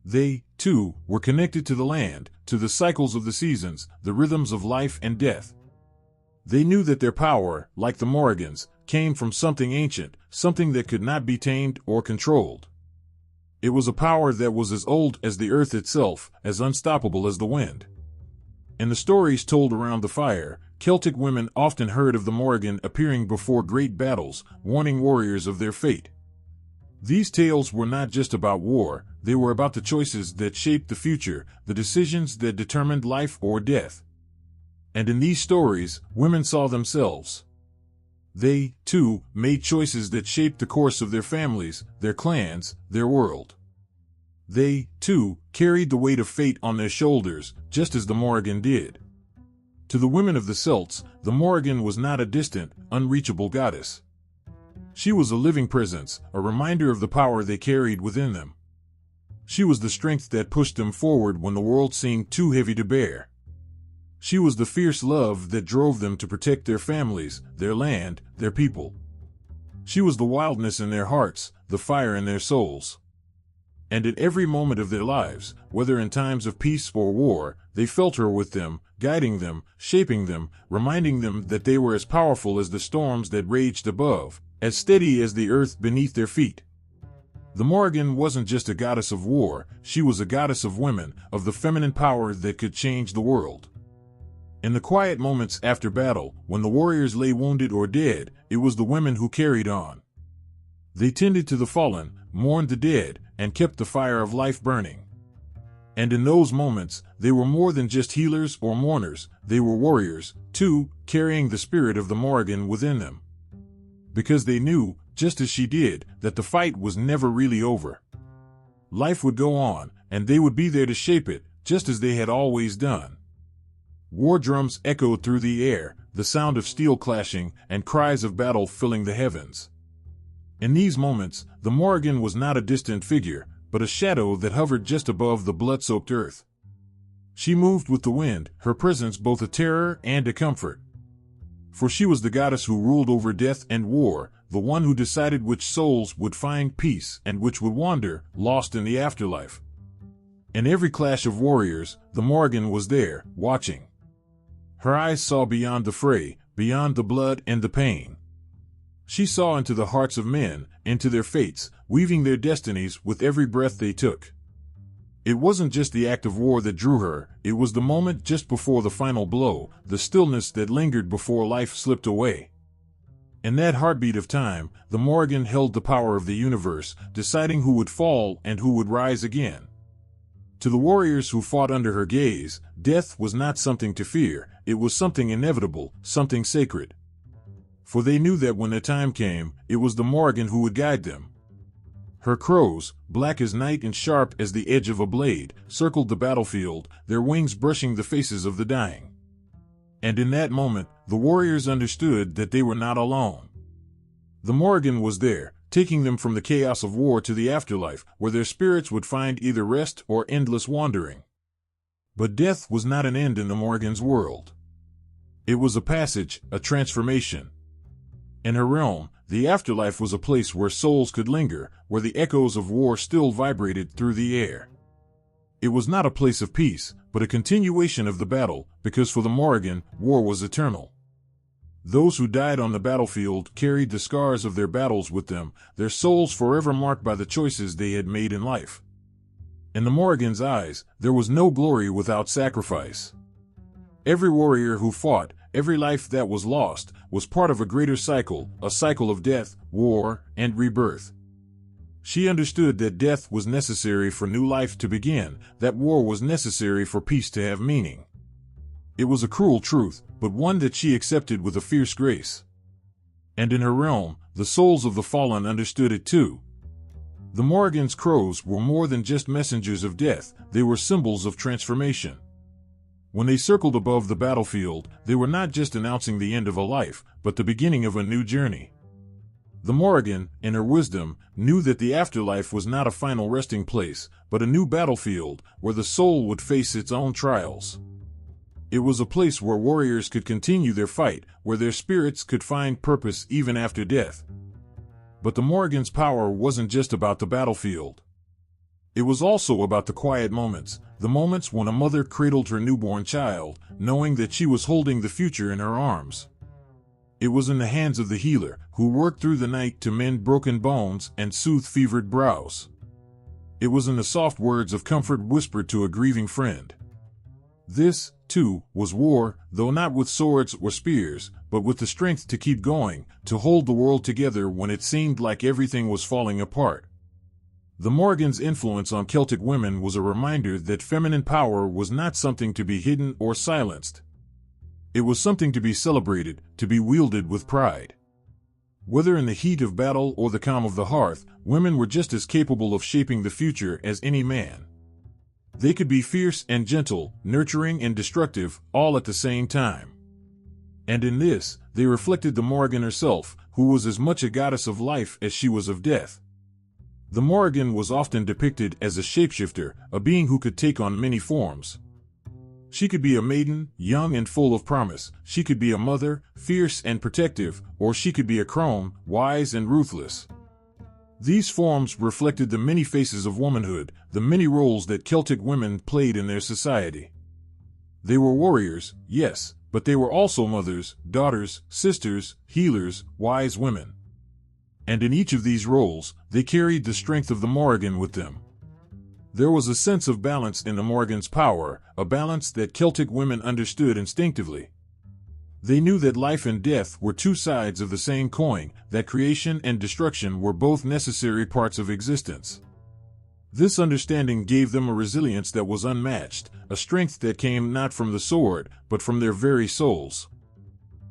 They, too, were connected to the land, to the cycles of the seasons, the rhythms of life and death. They knew that their power, like the Morrigans, came from something ancient, something that could not be tamed or controlled. It was a power that was as old as the earth itself, as unstoppable as the wind. In the stories told around the fire, Celtic women often heard of the Morrigan appearing before great battles, warning warriors of their fate. These tales were not just about war, they were about the choices that shaped the future, the decisions that determined life or death. And in these stories, women saw themselves. They, too, made choices that shaped the course of their families, their clans, their world. They, too, carried the weight of fate on their shoulders, just as the Morrigan did. To the women of the Celts, the Morrigan was not a distant, unreachable goddess. She was a living presence, a reminder of the power they carried within them. She was the strength that pushed them forward when the world seemed too heavy to bear. She was the fierce love that drove them to protect their families, their land, their people. She was the wildness in their hearts, the fire in their souls. And at every moment of their lives, whether in times of peace or war, they felt her with them, guiding them, shaping them, reminding them that they were as powerful as the storms that raged above, as steady as the earth beneath their feet. The Morrigan wasn't just a goddess of war, she was a goddess of women, of the feminine power that could change the world. In the quiet moments after battle, when the warriors lay wounded or dead, it was the women who carried on. They tended to the fallen, mourned the dead, and kept the fire of life burning. And in those moments, they were more than just healers or mourners, they were warriors, too, carrying the spirit of the Morrigan within them. Because they knew, just as she did, that the fight was never really over. Life would go on, and they would be there to shape it, just as they had always done. War drums echoed through the air, the sound of steel clashing, and cries of battle filling the heavens. In these moments, the Morrigan was not a distant figure, but a shadow that hovered just above the blood-soaked earth. She moved with the wind, her presence both a terror and a comfort. For she was the goddess who ruled over death and war, the one who decided which souls would find peace and which would wander, lost in the afterlife. In every clash of warriors, the Morrigan was there, watching. Her eyes saw beyond the fray, beyond the blood and the pain. She saw into the hearts of men, into their fates, weaving their destinies with every breath they took. It wasn't just the act of war that drew her, it was the moment just before the final blow, the stillness that lingered before life slipped away. In that heartbeat of time, the Morrigan held the power of the universe, deciding who would fall and who would rise again. To the warriors who fought under her gaze, death was not something to fear, it was something inevitable, something sacred. For they knew that when the time came, it was the Morrigan who would guide them. Her crows, black as night and sharp as the edge of a blade, circled the battlefield, their wings brushing the faces of the dying. And in that moment, the warriors understood that they were not alone. The Morrigan was there, taking them from the chaos of war to the afterlife, where their spirits would find either rest or endless wandering. But death was not an end in the Morrigan's world. It was a passage, a transformation. In her realm, the afterlife was a place where souls could linger, where the echoes of war still vibrated through the air. It was not a place of peace, but a continuation of the battle, because for the Morrigan, war was eternal. Those who died on the battlefield carried the scars of their battles with them, their souls forever marked by the choices they had made in life. In the Morrigan's eyes, there was no glory without sacrifice. Every warrior who fought, every life that was lost, was part of a greater cycle, a cycle of death, war, and rebirth. She understood that death was necessary for new life to begin, that war was necessary for peace to have meaning. It was a cruel truth, but one that she accepted with a fierce grace. And in her realm, the souls of the fallen understood it too. The Morrigan's crows were more than just messengers of death, they were symbols of transformation. When they circled above the battlefield, they were not just announcing the end of a life, but the beginning of a new journey. The Morrigan, in her wisdom, knew that the afterlife was not a final resting place, but a new battlefield, where the soul would face its own trials. It was a place where warriors could continue their fight, where their spirits could find purpose even after death. But the Morrigan's power wasn't just about the battlefield. It was also about the quiet moments, the moments when a mother cradled her newborn child, knowing that she was holding the future in her arms. It was in the hands of the healer, who worked through the night to mend broken bones and soothe fevered brows. It was in the soft words of comfort whispered to a grieving friend. This, too, was war, though not with swords or spears, but with the strength to keep going, to hold the world together when it seemed like everything was falling apart. The Morrigan's influence on Celtic women was a reminder that feminine power was not something to be hidden or silenced. It was something to be celebrated, to be wielded with pride. Whether in the heat of battle or the calm of the hearth, women were just as capable of shaping the future as any man. They could be fierce and gentle, nurturing and destructive, all at the same time. And in this, they reflected the Morrigan herself, who was as much a goddess of life as she was of death. The Morrigan was often depicted as a shapeshifter, a being who could take on many forms. She could be a maiden, young and full of promise. She could be a mother, fierce and protective, or she could be a crone, wise and ruthless. These forms reflected the many faces of womanhood, the many roles that Celtic women played in their society. They were warriors, yes, but they were also mothers, daughters, sisters, healers, wise women. And in each of these roles, they carried the strength of the Morrigan with them. There was a sense of balance in the Morrigan's power, a balance that Celtic women understood instinctively. They knew that life and death were two sides of the same coin, that creation and destruction were both necessary parts of existence. This understanding gave them a resilience that was unmatched, a strength that came not from the sword, but from their very souls.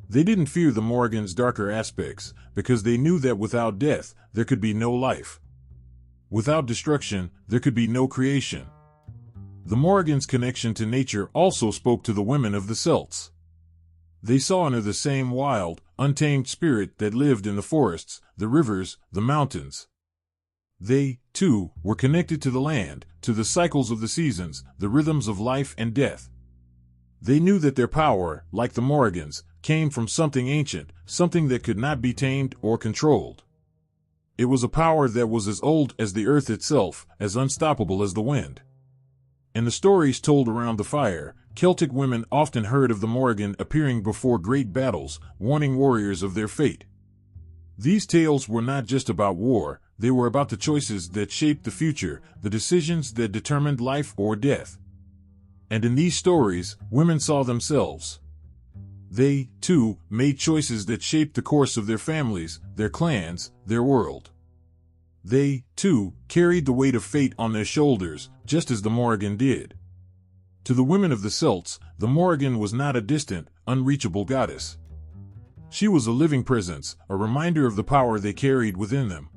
They didn't fear the Morrigan's darker aspects, because they knew that without death, there could be no life. Without destruction, there could be no creation. The Morrigan's connection to nature also spoke to the women of the Celts. They saw in her the same wild, untamed spirit that lived in the forests, the rivers, the mountains. They, too, were connected to the land, to the cycles of the seasons, the rhythms of life and death. They knew that their power, like the Morrigan's, came from something ancient, something that could not be tamed or controlled. It was a power that was as old as the earth itself, as unstoppable as the wind. In the stories told around the fire, Celtic women often heard of the Morrigan appearing before great battles, warning warriors of their fate. These tales were not just about war, they were about the choices that shaped the future, the decisions that determined life or death. And in these stories, women saw themselves. They, too, made choices that shaped the course of their families, their clans, their world. They, too, carried the weight of fate on their shoulders, just as the Morrigan did. To the women of the Celts, the Morrigan was not a distant, unreachable goddess. She was a living presence, a reminder of the power they carried within them.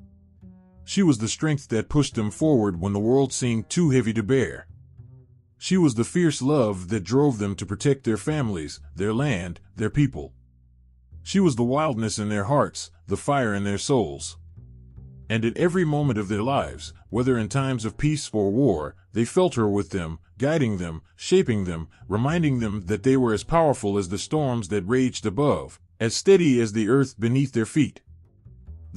She was the strength that pushed them forward when the world seemed too heavy to bear. She was the fierce love that drove them to protect their families, their land, their people. She was the wildness in their hearts, the fire in their souls. And at every moment of their lives, whether in times of peace or war, they felt her with them, guiding them, shaping them, reminding them that they were as powerful as the storms that raged above, as steady as the earth beneath their feet.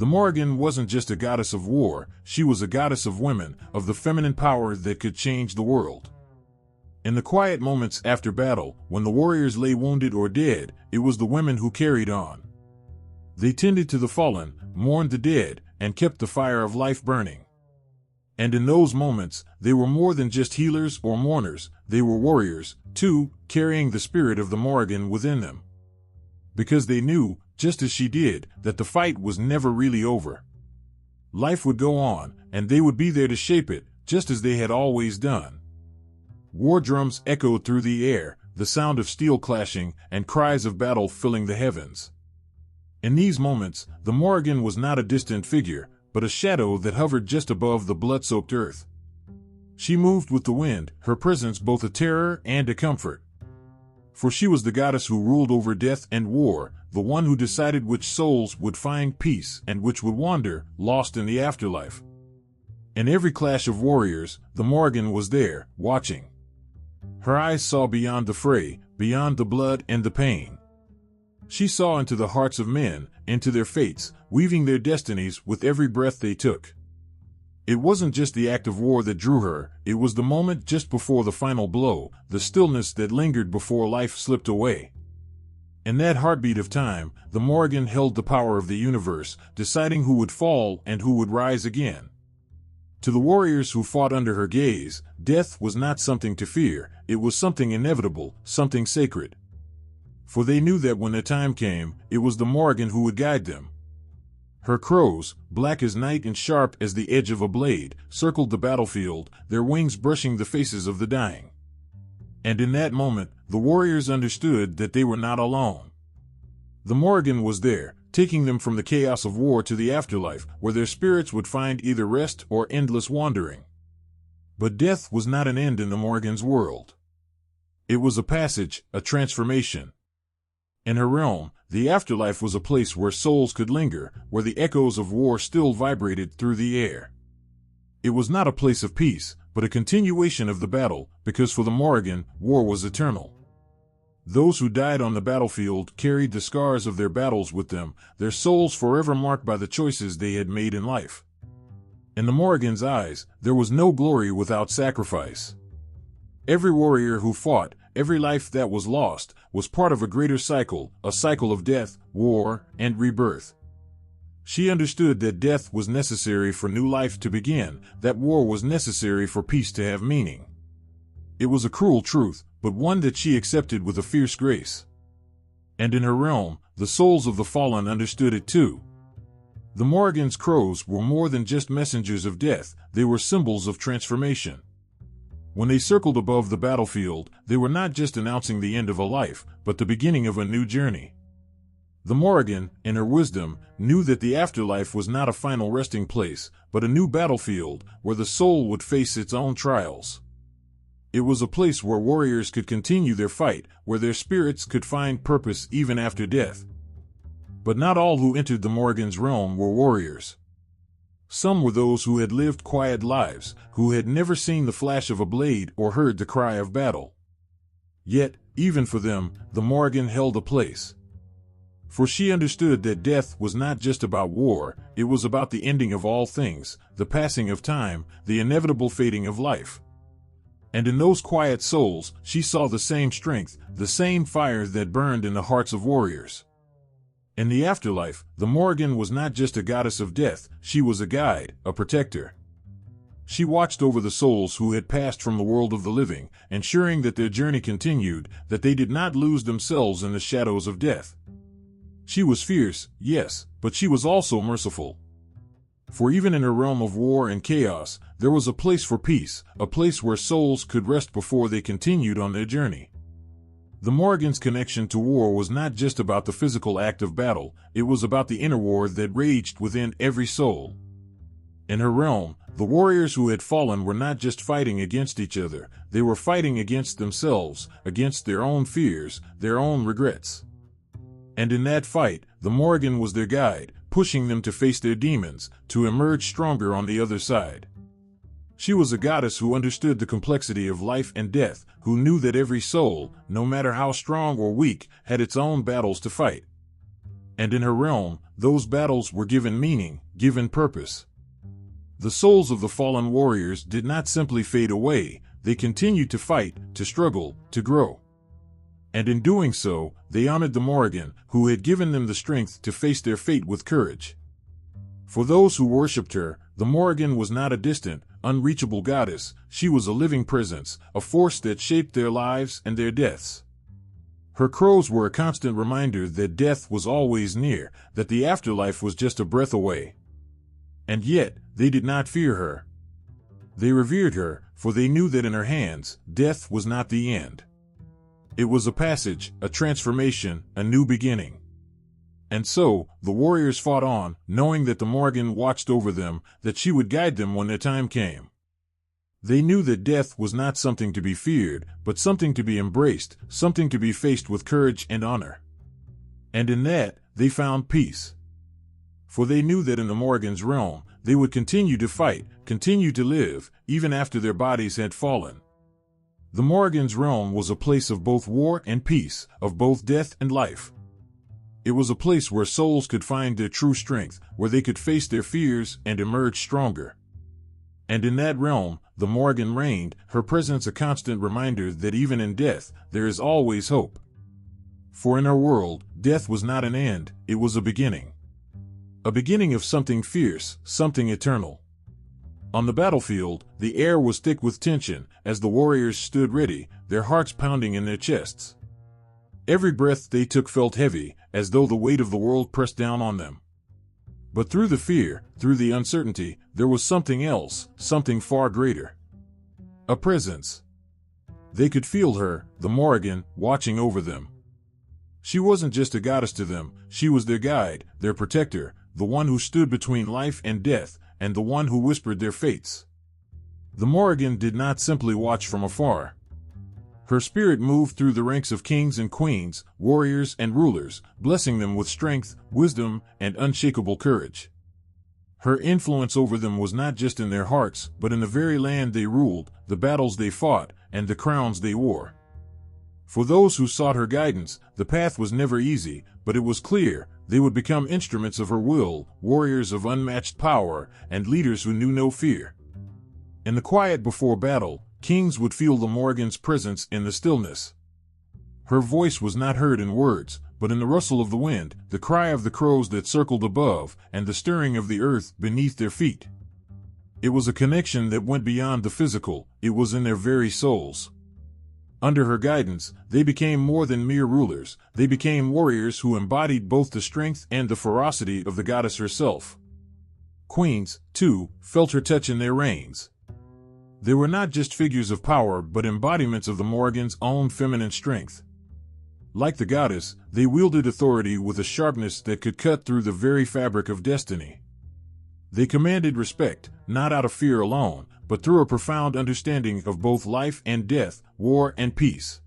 The Morrigan wasn't just a goddess of war, she was a goddess of women, of the feminine power that could change the world. In the quiet moments after battle, when the warriors lay wounded or dead, it was the women who carried on. They tended to the fallen, mourned the dead, and kept the fire of life burning. And in those moments, they were more than just healers or mourners, they were warriors, too, carrying the spirit of the Morrigan within them. Because they knew, just as she did, that the fight was never really over. Life would go on, and they would be there to shape it, just as they had always done. War drums echoed through the air, the sound of steel clashing, and cries of battle filling the heavens. In these moments, the Morrigan was not a distant figure, but a shadow that hovered just above the blood-soaked earth. She moved with the wind, her presence both a terror and a comfort. For she was the goddess who ruled over death and war, the one who decided which souls would find peace and which would wander, lost in the afterlife. In every clash of warriors, the Morrigan was there, watching. Her eyes saw beyond the fray, beyond the blood and the pain. She saw into the hearts of men, into their fates, weaving their destinies with every breath they took. It wasn't just the act of war that drew her, it was the moment just before the final blow, the stillness that lingered before life slipped away. In that heartbeat of time, the Morrigan held the power of the universe, deciding who would fall and who would rise again. To the warriors who fought under her gaze, death was not something to fear, it was something inevitable, something sacred. For they knew that when the time came, it was the Morrigan who would guide them. Her crows, black as night and sharp as the edge of a blade, circled the battlefield, their wings brushing the faces of the dying. And in that moment, the warriors understood that they were not alone. The Morrigan was there, taking them from the chaos of war to the afterlife, where their spirits would find either rest or endless wandering. But death was not an end in the Morrigan's world. It was a passage, a transformation. In her realm, the afterlife was a place where souls could linger, where the echoes of war still vibrated through the air. It was not a place of peace, but a continuation of the battle, because for the Morrigan, war was eternal. Those who died on the battlefield carried the scars of their battles with them, their souls forever marked by the choices they had made in life. In the Morrigan's eyes, there was no glory without sacrifice. Every warrior who fought, every life that was lost, was part of a greater cycle, a cycle of death, war, and rebirth. She understood that death was necessary for new life to begin, that war was necessary for peace to have meaning. It was a cruel truth, but one that she accepted with a fierce grace. And in her realm, the souls of the fallen understood it too. The Morrigan's crows were more than just messengers of death, they were symbols of transformation. When they circled above the battlefield, they were not just announcing the end of a life, but the beginning of a new journey. The Morrigan, in her wisdom, knew that the afterlife was not a final resting place, but a new battlefield, where the soul would face its own trials. It was a place where warriors could continue their fight, where their spirits could find purpose even after death. But not all who entered the Morrigan's realm were warriors. Some were those who had lived quiet lives, who had never seen the flash of a blade or heard the cry of battle. Yet, even for them, the Morrigan held a place. For she understood that death was not just about war, it was about the ending of all things, the passing of time, the inevitable fading of life. And in those quiet souls, she saw the same strength, the same fire that burned in the hearts of warriors. In the afterlife, the Morrigan was not just a goddess of death, she was a guide, a protector. She watched over the souls who had passed from the world of the living, ensuring that their journey continued, that they did not lose themselves in the shadows of death. She was fierce, yes, but she was also merciful. For even in her realm of war and chaos, there was a place for peace, a place where souls could rest before they continued on their journey. The Morrigan's connection to war was not just about the physical act of battle, it was about the inner war that raged within every soul. In her realm, the warriors who had fallen were not just fighting against each other, they were fighting against themselves, against their own fears, their own regrets. And in that fight, the Morrigan was their guide, pushing them to face their demons, to emerge stronger on the other side. She was a goddess who understood the complexity of life and death, who knew that every soul, no matter how strong or weak, had its own battles to fight. And in her realm, those battles were given meaning, given purpose. The souls of the fallen warriors did not simply fade away, they continued to fight, to struggle, to grow. And in doing so, they honored the Morrigan, who had given them the strength to face their fate with courage. For those who worshipped her, the Morrigan was not a distant, unreachable goddess, she was a living presence, a force that shaped their lives and their deaths. Her crows were a constant reminder that death was always near, that the afterlife was just a breath away. And yet, they did not fear her. They revered her, for they knew that in her hands, death was not the end. It was a passage, a transformation, a new beginning. And so, the warriors fought on, knowing that the Morrigan watched over them, that she would guide them when their time came. They knew that death was not something to be feared, but something to be embraced, something to be faced with courage and honor. And in that, they found peace. For they knew that in the Morrigan's realm, they would continue to fight, continue to live, even after their bodies had fallen. The Morrigan's realm was a place of both war and peace, of both death and life. It was a place where souls could find their true strength, where they could face their fears and emerge stronger. And in that realm, the Morrigan reigned, her presence a constant reminder that even in death, there is always hope. For in her world, death was not an end, it was a beginning. A beginning of something fierce, something eternal. On the battlefield, the air was thick with tension, as the warriors stood ready, their hearts pounding in their chests. Every breath they took felt heavy, as though the weight of the world pressed down on them. But through the fear, through the uncertainty, there was something else, something far greater. A presence. They could feel her, the Morrigan, watching over them. She wasn't just a goddess to them, she was their guide, their protector, the one who stood between life and death, and the one who whispered their fates. The Morrigan did not simply watch from afar. Her spirit moved through the ranks of kings and queens, warriors and rulers, blessing them with strength, wisdom, and unshakable courage. Her influence over them was not just in their hearts, but in the very land they ruled, the battles they fought, and the crowns they wore. For those who sought her guidance, the path was never easy, but it was clear, they would become instruments of her will, warriors of unmatched power, and leaders who knew no fear. In the quiet before battle, kings would feel the Morrigan's presence in the stillness. Her voice was not heard in words, but in the rustle of the wind, the cry of the crows that circled above, and the stirring of the earth beneath their feet. It was a connection that went beyond the physical, it was in their very souls. Under her guidance, they became more than mere rulers, they became warriors who embodied both the strength and the ferocity of the goddess herself. Queens, too, felt her touch in their reigns. They were not just figures of power but embodiments of the Morrigan's own feminine strength. Like the goddess, they wielded authority with a sharpness that could cut through the very fabric of destiny. They commanded respect, not out of fear alone, but through a profound understanding of both life and death, war and peace.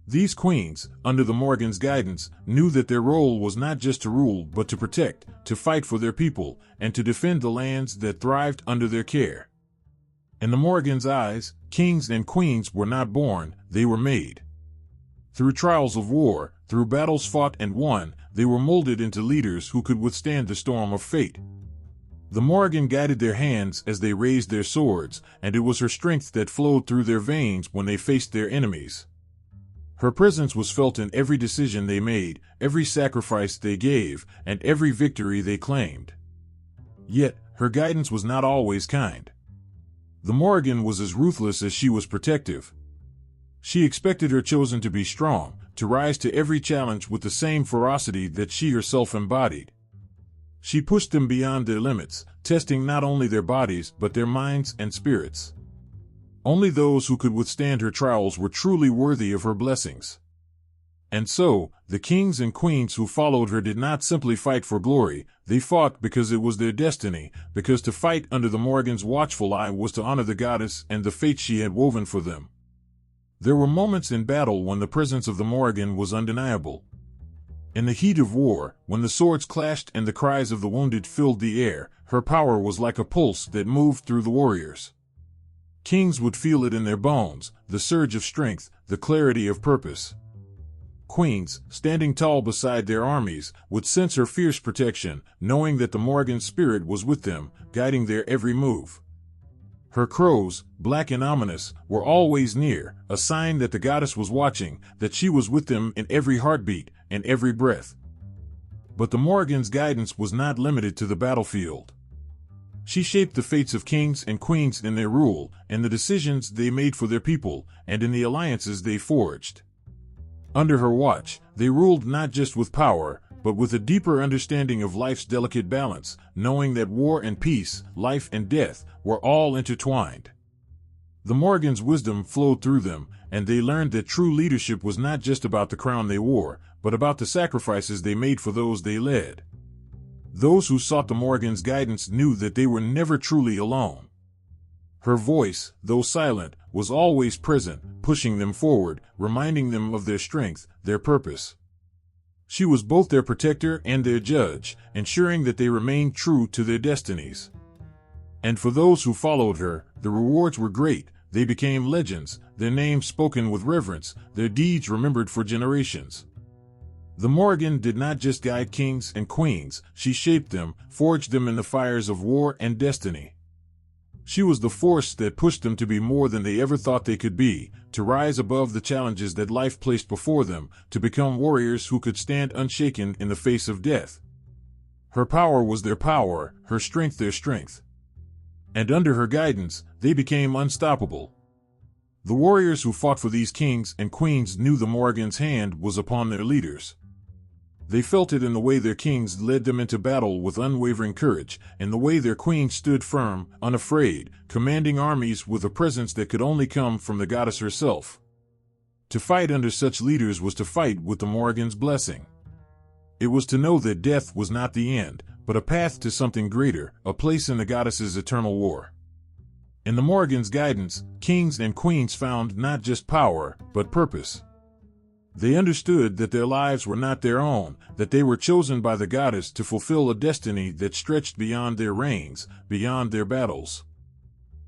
These queens, under the Morrigan's guidance, knew that their role was not just to rule but to protect, to fight for their people, and to defend the lands that thrived under their care. In the Morrigan's eyes, kings and queens were not born, they were made. Through trials of war, through battles fought and won, they were molded into leaders who could withstand the storm of fate. The Morrigan guided their hands as they raised their swords, and it was her strength that flowed through their veins when they faced their enemies. Her presence was felt in every decision they made, every sacrifice they gave, and every victory they claimed. Yet, her guidance was not always kind. The Morrigan was as ruthless as she was protective. She expected her chosen to be strong, to rise to every challenge with the same ferocity that she herself embodied. She pushed them beyond their limits, testing not only their bodies but their minds and spirits. Only those who could withstand her trials were truly worthy of her blessings. And so, the kings and queens who followed her did not simply fight for glory, they fought because it was their destiny, because to fight under the Morrigan's watchful eye was to honor the goddess and the fate she had woven for them. There were moments in battle when the presence of the Morrigan was undeniable. In the heat of war, when the swords clashed and the cries of the wounded filled the air, her power was like a pulse that moved through the warriors. Kings would feel it in their bones, the surge of strength, the clarity of purpose. queens, standing tall beside their armies, would sense her fierce protection, knowing that the Morrigan spirit was with them, guiding their every move. Her crows, black and ominous, were always near, a sign that the goddess was watching, that she was with them in every heartbeat and every breath. But the Morrigan's guidance was not limited to the battlefield. She shaped the fates of kings and queens in their rule, and the decisions they made for their people, and in the alliances they forged. Under her watch, they ruled not just with power, but with a deeper understanding of life's delicate balance, knowing that war and peace, life and death, were all intertwined. The Morrigan's wisdom flowed through them, and they learned that true leadership was not just about the crown they wore, but about the sacrifices they made for those they led. Those who sought the Morrigan's guidance knew that they were never truly alone. Her voice, though silent, was always present, pushing them forward, reminding them of their strength, their purpose. She was both their protector and their judge, ensuring that they remained true to their destinies. And for those who followed her, the rewards were great. They became legends, their names spoken with reverence, their deeds remembered for generations. The Morrigan did not just guide kings and queens, she shaped them, forged them in the fires of war and destiny. She was the force that pushed them to be more than they ever thought they could be, to rise above the challenges that life placed before them, to become warriors who could stand unshaken in the face of death. Her power was their power, her strength their strength. And under her guidance, they became unstoppable. The warriors who fought for these kings and queens knew the Morrigan's hand was upon their leaders. They felt it in the way their kings led them into battle with unwavering courage, in the way their queens stood firm, unafraid, commanding armies with a presence that could only come from the goddess herself. To fight under such leaders was to fight with the Morrigan's blessing. It was to know that death was not the end, but a path to something greater, a place in the goddess's eternal war. In the Morrigan's guidance, kings and queens found not just power, but purpose. They understood that their lives were not their own, that they were chosen by the goddess to fulfill a destiny that stretched beyond their reigns, beyond their battles.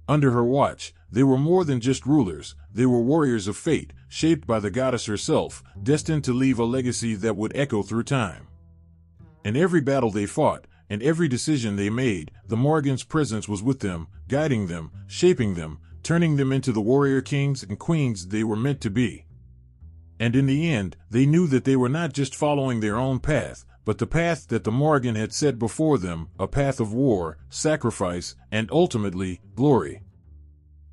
Under her watch, they were more than just rulers, they were warriors of fate, shaped by the goddess herself, destined to leave a legacy that would echo through time. In every battle they fought, in every decision they made, the Morrigan's presence was with them, guiding them, shaping them, turning them into the warrior kings and queens they were meant to be. And in the end, they knew that they were not just following their own path, but the path that the Morrigan had set before them, a path of war, sacrifice, and ultimately, glory.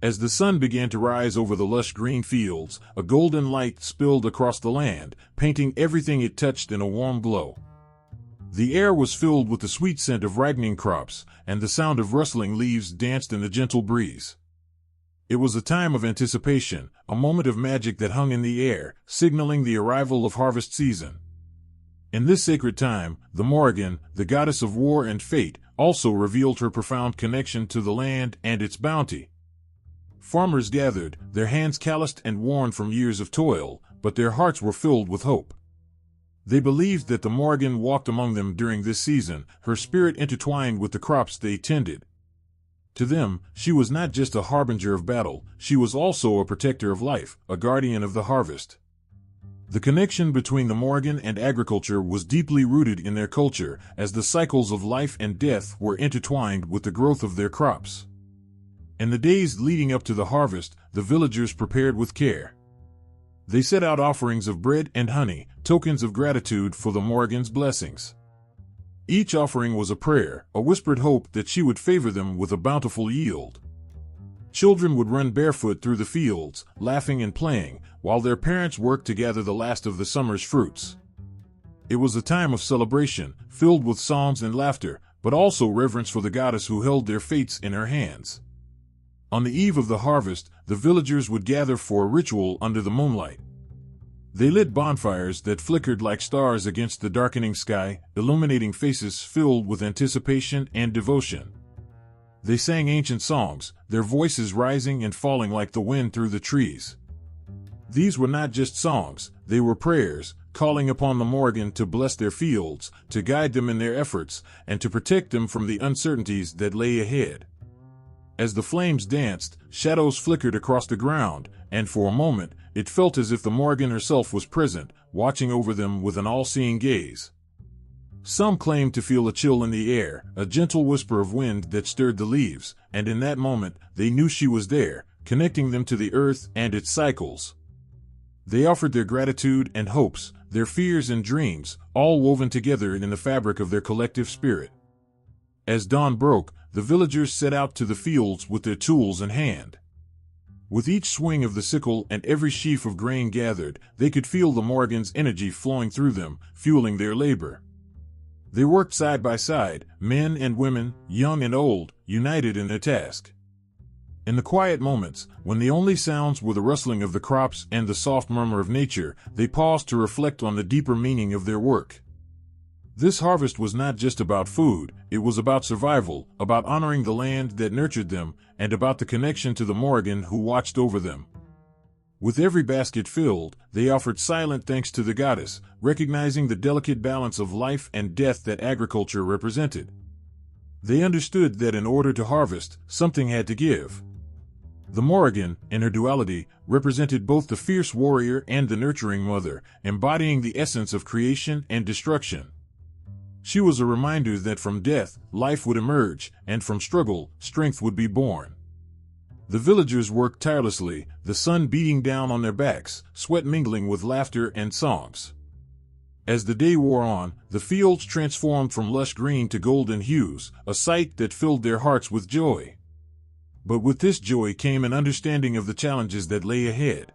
As the sun began to rise over the lush green fields, a golden light spilled across the land, painting everything it touched in a warm glow. The air was filled with the sweet scent of ripening crops, and the sound of rustling leaves danced in the gentle breeze. It was a time of anticipation, a moment of magic that hung in the air, signaling the arrival of harvest season. In this sacred time, the Morrigan, the goddess of war and fate, also revealed her profound connection to the land and its bounty. Farmers gathered, their hands calloused and worn from years of toil, but their hearts were filled with hope. They believed that the Morrigan walked among them during this season, her spirit intertwined with the crops they tended. To them, she was not just a harbinger of battle, she was also a protector of life, a guardian of the harvest. The connection between the Morrigan and agriculture was deeply rooted in their culture, as the cycles of life and death were intertwined with the growth of their crops. In the days leading up to the harvest, the villagers prepared with care. They set out offerings of bread and honey, tokens of gratitude for the Morrigan's blessings. Each offering was a prayer, a whispered hope that she would favor them with a bountiful yield. Children would run barefoot through the fields, laughing and playing, while their parents worked to gather the last of the summer's fruits. It was a time of celebration, filled with songs and laughter, but also reverence for the goddess who held their fates in her hands. On the eve of the harvest, the villagers would gather for a ritual under the moonlight. They lit bonfires that flickered like stars against the darkening sky, illuminating faces filled with anticipation and devotion. They sang ancient songs, their voices rising and falling like the wind through the trees. These were not just songs, they were prayers, calling upon the Morrigan to bless their fields, to guide them in their efforts, and to protect them from the uncertainties that lay ahead. As the flames danced, shadows flickered across the ground, and for a moment, it felt as if the Morrigan herself was present, watching over them with an all-seeing gaze. Some claimed to feel a chill in the air, a gentle whisper of wind that stirred the leaves, and in that moment, they knew she was there, connecting them to the earth and its cycles. They offered their gratitude and hopes, their fears and dreams, all woven together in the fabric of their collective spirit. As dawn broke, the villagers set out to the fields with their tools in hand. With each swing of the sickle and every sheaf of grain gathered, they could feel the Morrigan's energy flowing through them, fueling their labor. They worked side by side, men and women, young and old, united in their task. In the quiet moments, when the only sounds were the rustling of the crops and the soft murmur of nature, they paused to reflect on the deeper meaning of their work. This harvest was not just about food, it was about survival, about honoring the land that nurtured them, and about the connection to the Morrigan who watched over them. With every basket filled, they offered silent thanks to the goddess, recognizing the delicate balance of life and death that agriculture represented. They understood that in order to harvest, something had to give. The Morrigan, in her duality, represented both the fierce warrior and the nurturing mother, embodying the essence of creation and destruction. She was a reminder that from death, life would emerge, and from struggle, strength would be born. The villagers worked tirelessly, the sun beating down on their backs, sweat mingling with laughter and songs. As the day wore on, the fields transformed from lush green to golden hues, a sight that filled their hearts with joy. But with this joy came an understanding of the challenges that lay ahead.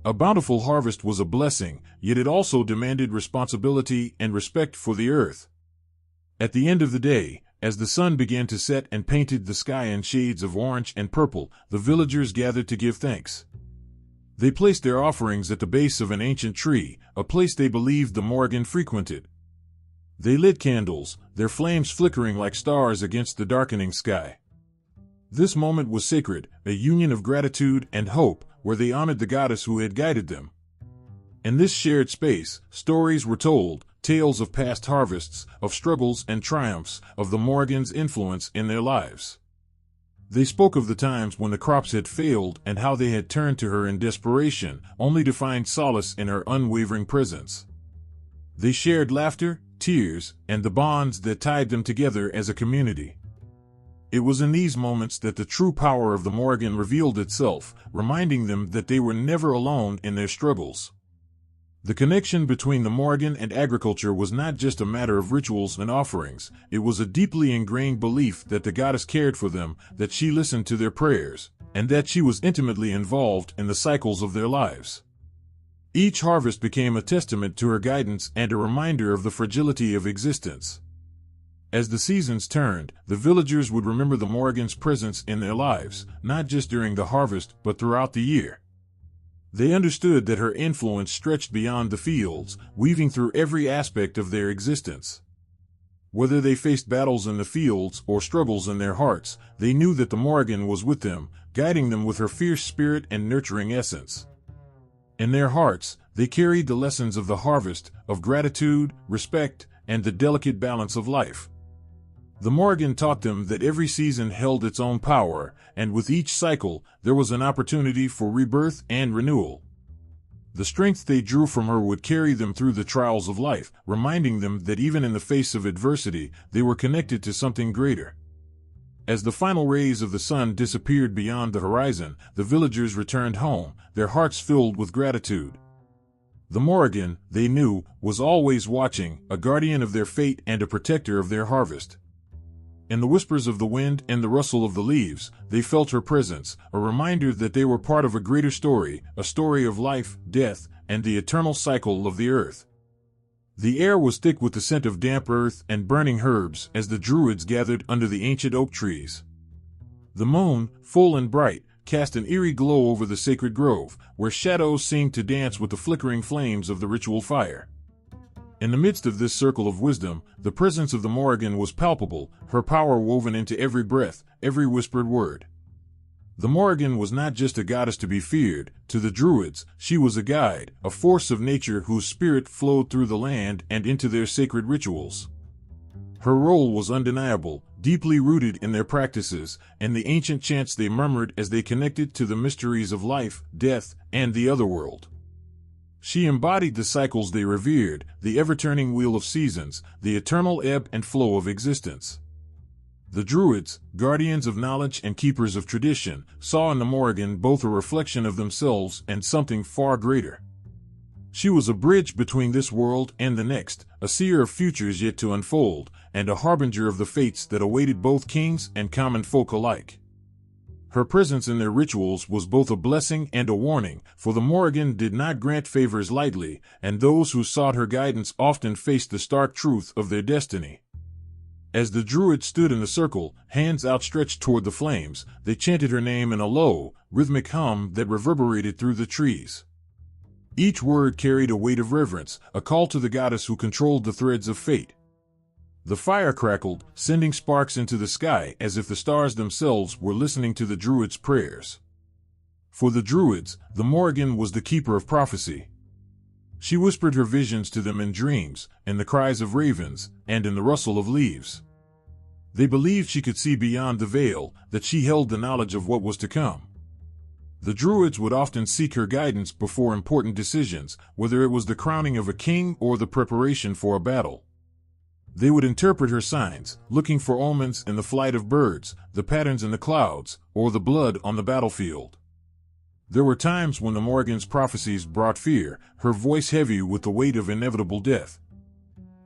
A bountiful harvest was a blessing, yet it also demanded responsibility and respect for the earth. At the end of the day, as the sun began to set and painted the sky in shades of orange and purple, the villagers gathered to give thanks. They placed their offerings at the base of an ancient tree, a place they believed the Morrigan frequented. They lit candles, their flames flickering like stars against the darkening sky. This moment was sacred, a union of gratitude and hope, where they honored the goddess who had guided them. In this shared space, stories were told, tales of past harvests, of struggles and triumphs, of the Morrigan's influence in their lives. They spoke of the times when the crops had failed and how they had turned to her in desperation, only to find solace in her unwavering presence. They shared laughter, tears, and the bonds that tied them together as a community. It was in these moments that the true power of the Morrigan revealed itself, reminding them that they were never alone in their struggles. The connection between the Morrigan and agriculture was not just a matter of rituals and offerings, it was a deeply ingrained belief that the goddess cared for them, that she listened to their prayers, and that she was intimately involved in the cycles of their lives. Each harvest became a testament to her guidance and a reminder of the fragility of existence. As the seasons turned, the villagers would remember the Morrigan's presence in their lives, not just during the harvest but throughout the year. They understood that her influence stretched beyond the fields, weaving through every aspect of their existence. Whether they faced battles in the fields or struggles in their hearts, they knew that the Morrigan was with them, guiding them with her fierce spirit and nurturing essence. In their hearts, they carried the lessons of the harvest, of gratitude, respect, and the delicate balance of life. The Morrigan taught them that every season held its own power, and with each cycle, there was an opportunity for rebirth and renewal. The strength they drew from her would carry them through the trials of life, reminding them that even in the face of adversity, they were connected to something greater. As the final rays of the sun disappeared beyond the horizon, the villagers returned home, their hearts filled with gratitude. The Morrigan, they knew, was always watching, a guardian of their fate and a protector of their harvest. In the whispers of the wind and the rustle of the leaves, they felt her presence, a reminder that they were part of a greater story, a story of life, death, and the eternal cycle of the earth. The air was thick with the scent of damp earth and burning herbs as the Druids gathered under the ancient oak trees. The moon, full and bright, cast an eerie glow over the sacred grove, where shadows seemed to dance with the flickering flames of the ritual fire. In the midst of this circle of wisdom, the presence of the Morrigan was palpable, her power woven into every breath, every whispered word. The Morrigan was not just a goddess to be feared. To the Druids, she was a guide, a force of nature whose spirit flowed through the land and into their sacred rituals. Her role was undeniable, deeply rooted in their practices and the ancient chants they murmured as they connected to the mysteries of life, death, and the otherworld. She embodied the cycles they revered, the ever-turning wheel of seasons, the eternal ebb and flow of existence. The Druids, guardians of knowledge and keepers of tradition, saw in the Morrigan both a reflection of themselves and something far greater. She was a bridge between this world and the next, a seer of futures yet to unfold, and a harbinger of the fates that awaited both kings and common folk alike. Her presence in their rituals was both a blessing and a warning, for the Morrigan did not grant favors lightly, and those who sought her guidance often faced the stark truth of their destiny. As the Druids stood in the circle, hands outstretched toward the flames, they chanted her name in a low, rhythmic hum that reverberated through the trees. Each word carried a weight of reverence, a call to the goddess who controlled the threads of fate. The fire crackled, sending sparks into the sky as if the stars themselves were listening to the Druids' prayers. For the Druids, the Morrigan was the keeper of prophecy. She whispered her visions to them in dreams, in the cries of ravens, and in the rustle of leaves. They believed she could see beyond the veil, that she held the knowledge of what was to come. The Druids would often seek her guidance before important decisions, whether it was the crowning of a king or the preparation for a battle. They would interpret her signs, looking for omens in the flight of birds, the patterns in the clouds, or the blood on the battlefield. There were times when the Morrigan's prophecies brought fear, her voice heavy with the weight of inevitable death.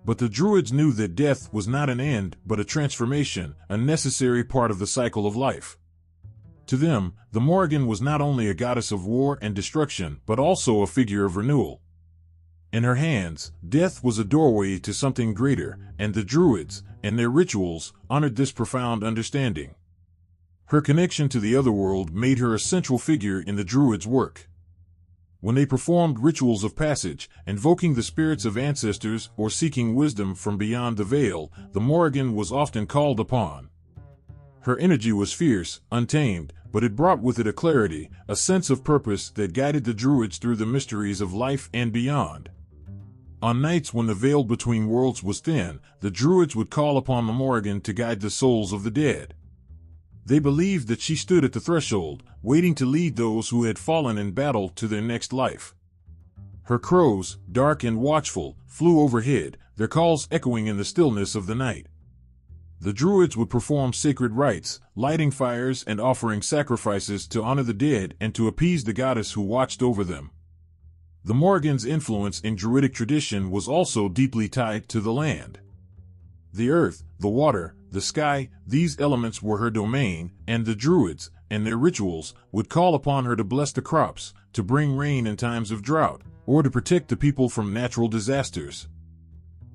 But the Druids knew that death was not an end, but a transformation, a necessary part of the cycle of life. To them, the Morrigan was not only a goddess of war and destruction, but also a figure of renewal. In her hands, death was a doorway to something greater, and the Druids, and their rituals, honored this profound understanding. Her connection to the otherworld made her a central figure in the Druids' work. When they performed rituals of passage, invoking the spirits of ancestors or seeking wisdom from beyond the veil, the Morrigan was often called upon. Her energy was fierce, untamed, but it brought with it a clarity, a sense of purpose that guided the Druids through the mysteries of life and beyond. On nights when the veil between worlds was thin, the Druids would call upon the Morrigan to guide the souls of the dead. They believed that she stood at the threshold, waiting to lead those who had fallen in battle to their next life. Her crows, dark and watchful, flew overhead, their calls echoing in the stillness of the night. The Druids would perform sacred rites, lighting fires and offering sacrifices to honor the dead and to appease the goddess who watched over them. The Morrigan's influence in Druidic tradition was also deeply tied to the land. The earth, the water, the sky, these elements were her domain, and the Druids, and their rituals, would call upon her to bless the crops, to bring rain in times of drought, or to protect the people from natural disasters.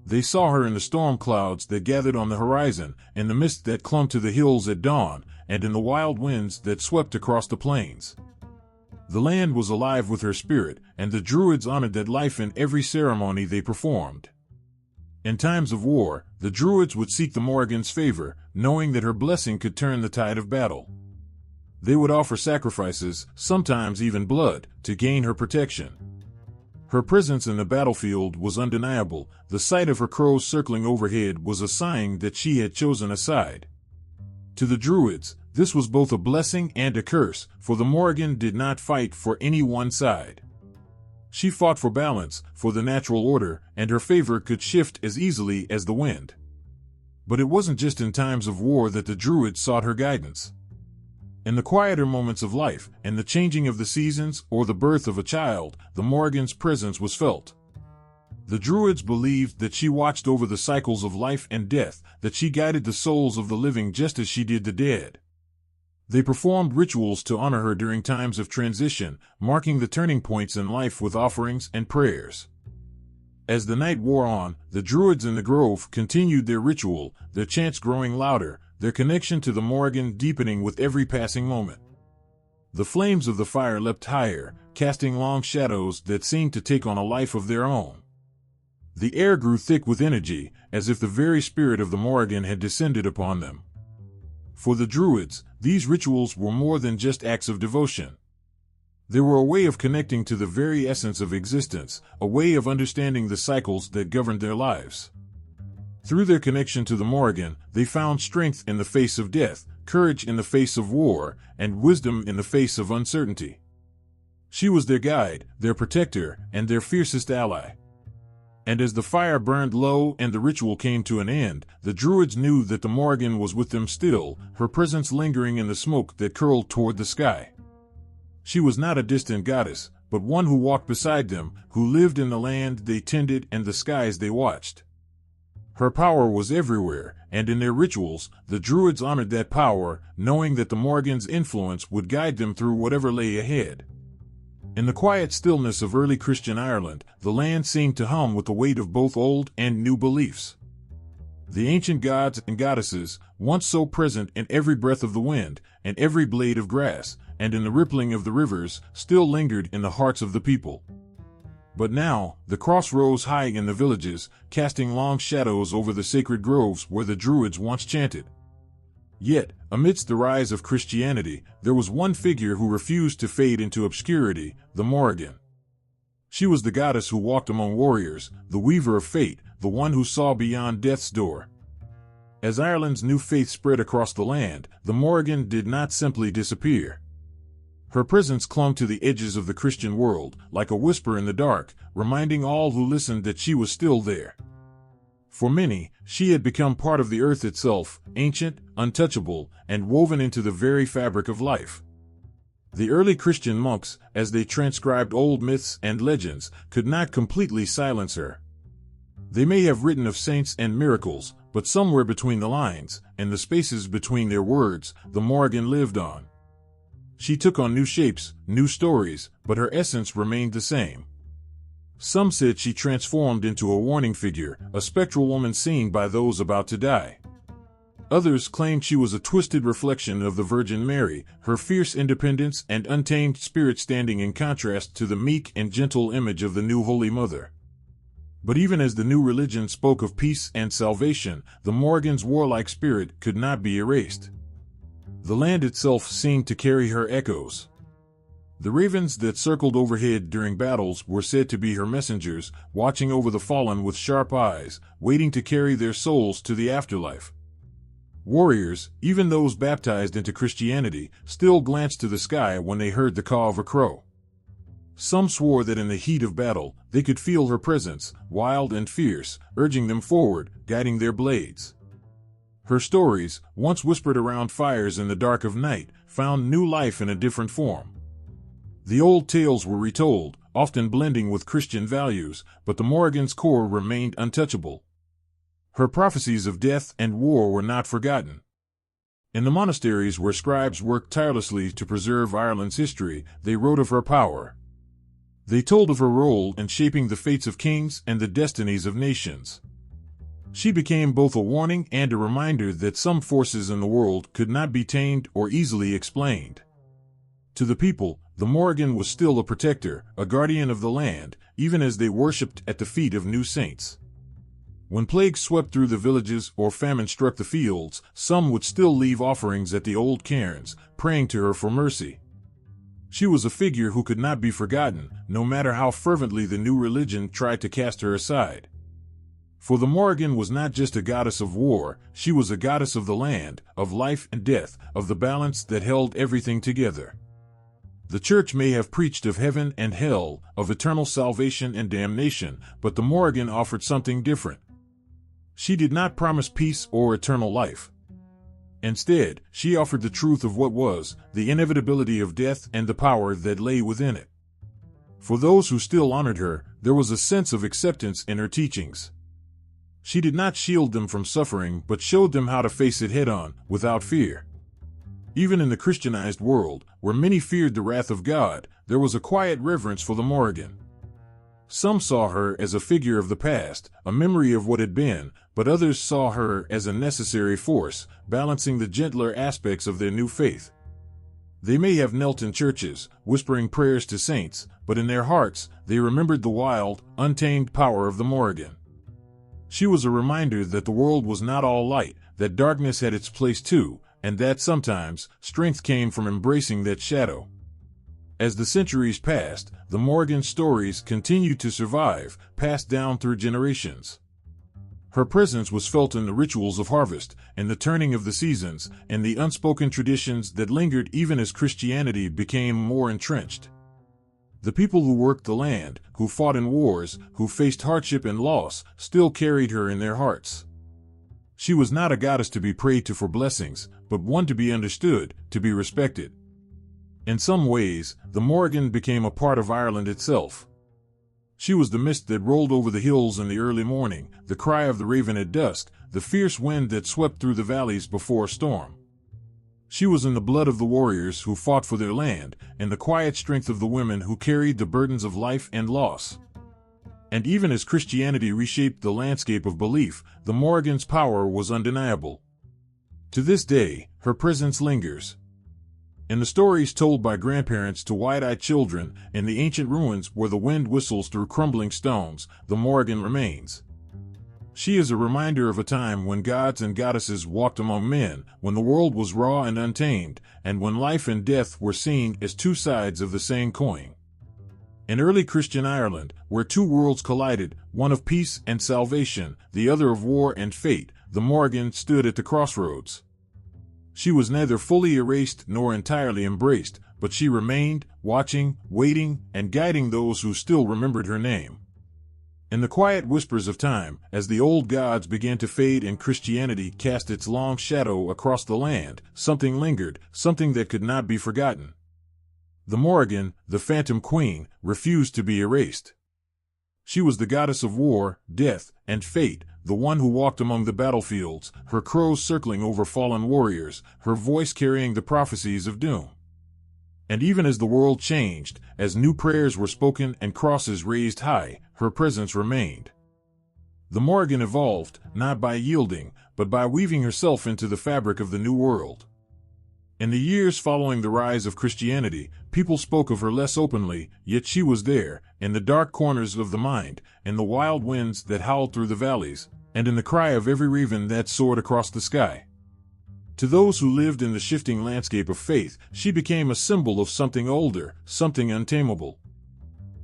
They saw her in the storm clouds that gathered on the horizon, in the mist that clung to the hills at dawn, and in the wild winds that swept across the plains. The land was alive with her spirit, and the Druids honored that life in every ceremony they performed. In times of war, the Druids would seek the Morrigan's favor, knowing that her blessing could turn the tide of battle. They would offer sacrifices, sometimes even blood, to gain her protection. Her presence in the battlefield was undeniable. The sight of her crows circling overhead was a sign that she had chosen a side. To the Druids, this was both a blessing and a curse, for the Morrigan did not fight for any one side. She fought for balance, for the natural order, and her favor could shift as easily as the wind. But it wasn't just in times of war that the Druids sought her guidance. In the quieter moments of life, in the changing of the seasons or the birth of a child, the Morrigan's presence was felt. The Druids believed that she watched over the cycles of life and death, that she guided the souls of the living just as she did the dead. They performed rituals to honor her during times of transition, marking the turning points in life with offerings and prayers. As the night wore on, the Druids in the grove continued their ritual, their chants growing louder, their connection to the Morrigan deepening with every passing moment. The flames of the fire leapt higher, casting long shadows that seemed to take on a life of their own. The air grew thick with energy, as if the very spirit of the Morrigan had descended upon them. For the Druids, these rituals were more than just acts of devotion. They were a way of connecting to the very essence of existence, a way of understanding the cycles that governed their lives. Through their connection to the Morrigan, they found strength in the face of death, courage in the face of war, and wisdom in the face of uncertainty. She was their guide, their protector, and their fiercest ally. And as the fire burned low and the ritual came to an end, the Druids knew that the Morrigan was with them still, her presence lingering in the smoke that curled toward the sky. She was not a distant goddess, but one who walked beside them, who lived in the land they tended and the skies they watched. Her power was everywhere, and in their rituals, the Druids honored that power, knowing that the Morrigan's influence would guide them through whatever lay ahead. In the quiet stillness of early Christian Ireland, the land seemed to hum with the weight of both old and new beliefs. The ancient gods and goddesses, once so present in every breath of the wind, and every blade of grass, and in the rippling of the rivers, still lingered in the hearts of the people. But now, the cross rose high in the villages, casting long shadows over the sacred groves where the Druids once chanted. Yet, amidst the rise of Christianity, there was one figure who refused to fade into obscurity, the Morrigan. She was the goddess who walked among warriors, the weaver of fate, the one who saw beyond death's door. As Ireland's new faith spread across the land, the Morrigan did not simply disappear. Her presence clung to the edges of the Christian world, like a whisper in the dark, reminding all who listened that she was still there. For many, she had become part of the earth itself, ancient, untouchable, and woven into the very fabric of life. The early Christian monks, as they transcribed old myths and legends, could not completely silence her. They may have written of saints and miracles, but somewhere between the lines, in the spaces between their words, the Morrigan lived on. She took on new shapes, new stories, but her essence remained the same. Some said she transformed into a warning figure, a spectral woman seen by those about to die. Others claimed she was a twisted reflection of the Virgin Mary, her fierce independence and untamed spirit standing in contrast to the meek and gentle image of the new Holy Mother. But even as the new religion spoke of peace and salvation, the Morrigan's warlike spirit could not be erased. The land itself seemed to carry her echoes. The ravens that circled overhead during battles were said to be her messengers, watching over the fallen with sharp eyes, waiting to carry their souls to the afterlife. Warriors, even those baptized into Christianity, still glanced to the sky when they heard the caw of a crow. Some swore that in the heat of battle, they could feel her presence, wild and fierce, urging them forward, guiding their blades. Her stories, once whispered around fires in the dark of night, found new life in a different form. The old tales were retold, often blending with Christian values, but the Morrigan's core remained untouchable. Her prophecies of death and war were not forgotten. In the monasteries where scribes worked tirelessly to preserve Ireland's history, they wrote of her power. They told of her role in shaping the fates of kings and the destinies of nations. She became both a warning and a reminder that some forces in the world could not be tamed or easily explained. To the people, the Morrigan was still a protector, a guardian of the land, even as they worshipped at the feet of new saints. When plague swept through the villages or famine struck the fields, some would still leave offerings at the old cairns, praying to her for mercy. She was a figure who could not be forgotten, no matter how fervently the new religion tried to cast her aside. For the Morrigan was not just a goddess of war, she was a goddess of the land, of life and death, of the balance that held everything together. The Church may have preached of heaven and hell, of eternal salvation and damnation, but the Morrigan offered something different. She did not promise peace or eternal life. Instead, she offered the truth of what was, the inevitability of death and the power that lay within it. For those who still honored her, there was a sense of acceptance in her teachings. She did not shield them from suffering but showed them how to face it head-on, without fear. Even in the Christianized world, where many feared the wrath of God, there was a quiet reverence for the Morrigan. Some saw her as a figure of the past, a memory of what had been, but others saw her as a necessary force, balancing the gentler aspects of their new faith. They may have knelt in churches, whispering prayers to saints, but in their hearts, they remembered the wild, untamed power of the Morrigan. She was a reminder that the world was not all light, that darkness had its place too, and that sometimes, strength came from embracing that shadow. As the centuries passed, the Morrigan stories continued to survive, passed down through generations. Her presence was felt in the rituals of harvest, and the turning of the seasons, and the unspoken traditions that lingered even as Christianity became more entrenched. The people who worked the land, who fought in wars, who faced hardship and loss, still carried her in their hearts. She was not a goddess to be prayed to for blessings, but one to be understood, to be respected. In some ways, the Morrigan became a part of Ireland itself. She was the mist that rolled over the hills in the early morning, the cry of the raven at dusk, the fierce wind that swept through the valleys before a storm. She was in the blood of the warriors who fought for their land, and the quiet strength of the women who carried the burdens of life and loss. And even as Christianity reshaped the landscape of belief, the Morrigan's power was undeniable. To this day, her presence lingers. In the stories told by grandparents to wide-eyed children, in the ancient ruins where the wind whistles through crumbling stones, the Morrigan remains. She is a reminder of a time when gods and goddesses walked among men, when the world was raw and untamed, and when life and death were seen as two sides of the same coin. In early Christian Ireland, where two worlds collided, one of peace and salvation, the other of war and fate, the Morrigan stood at the crossroads. She was neither fully erased nor entirely embraced, but she remained, watching, waiting, and guiding those who still remembered her name. In the quiet whispers of time, as the old gods began to fade and Christianity cast its long shadow across the land, something lingered, something that could not be forgotten. The Morrigan, the phantom queen, refused to be erased. She was the goddess of war, death, and fate, the one who walked among the battlefields, her crows circling over fallen warriors, her voice carrying the prophecies of doom. And even as the world changed, as new prayers were spoken and crosses raised high, her presence remained. The Morrigan evolved, not by yielding, but by weaving herself into the fabric of the new world. In the years following the rise of Christianity, people spoke of her less openly, yet she was there, in the dark corners of the mind, in the wild winds that howled through the valleys, and in the cry of every raven that soared across the sky. To those who lived in the shifting landscape of faith, she became a symbol of something older, something untamable.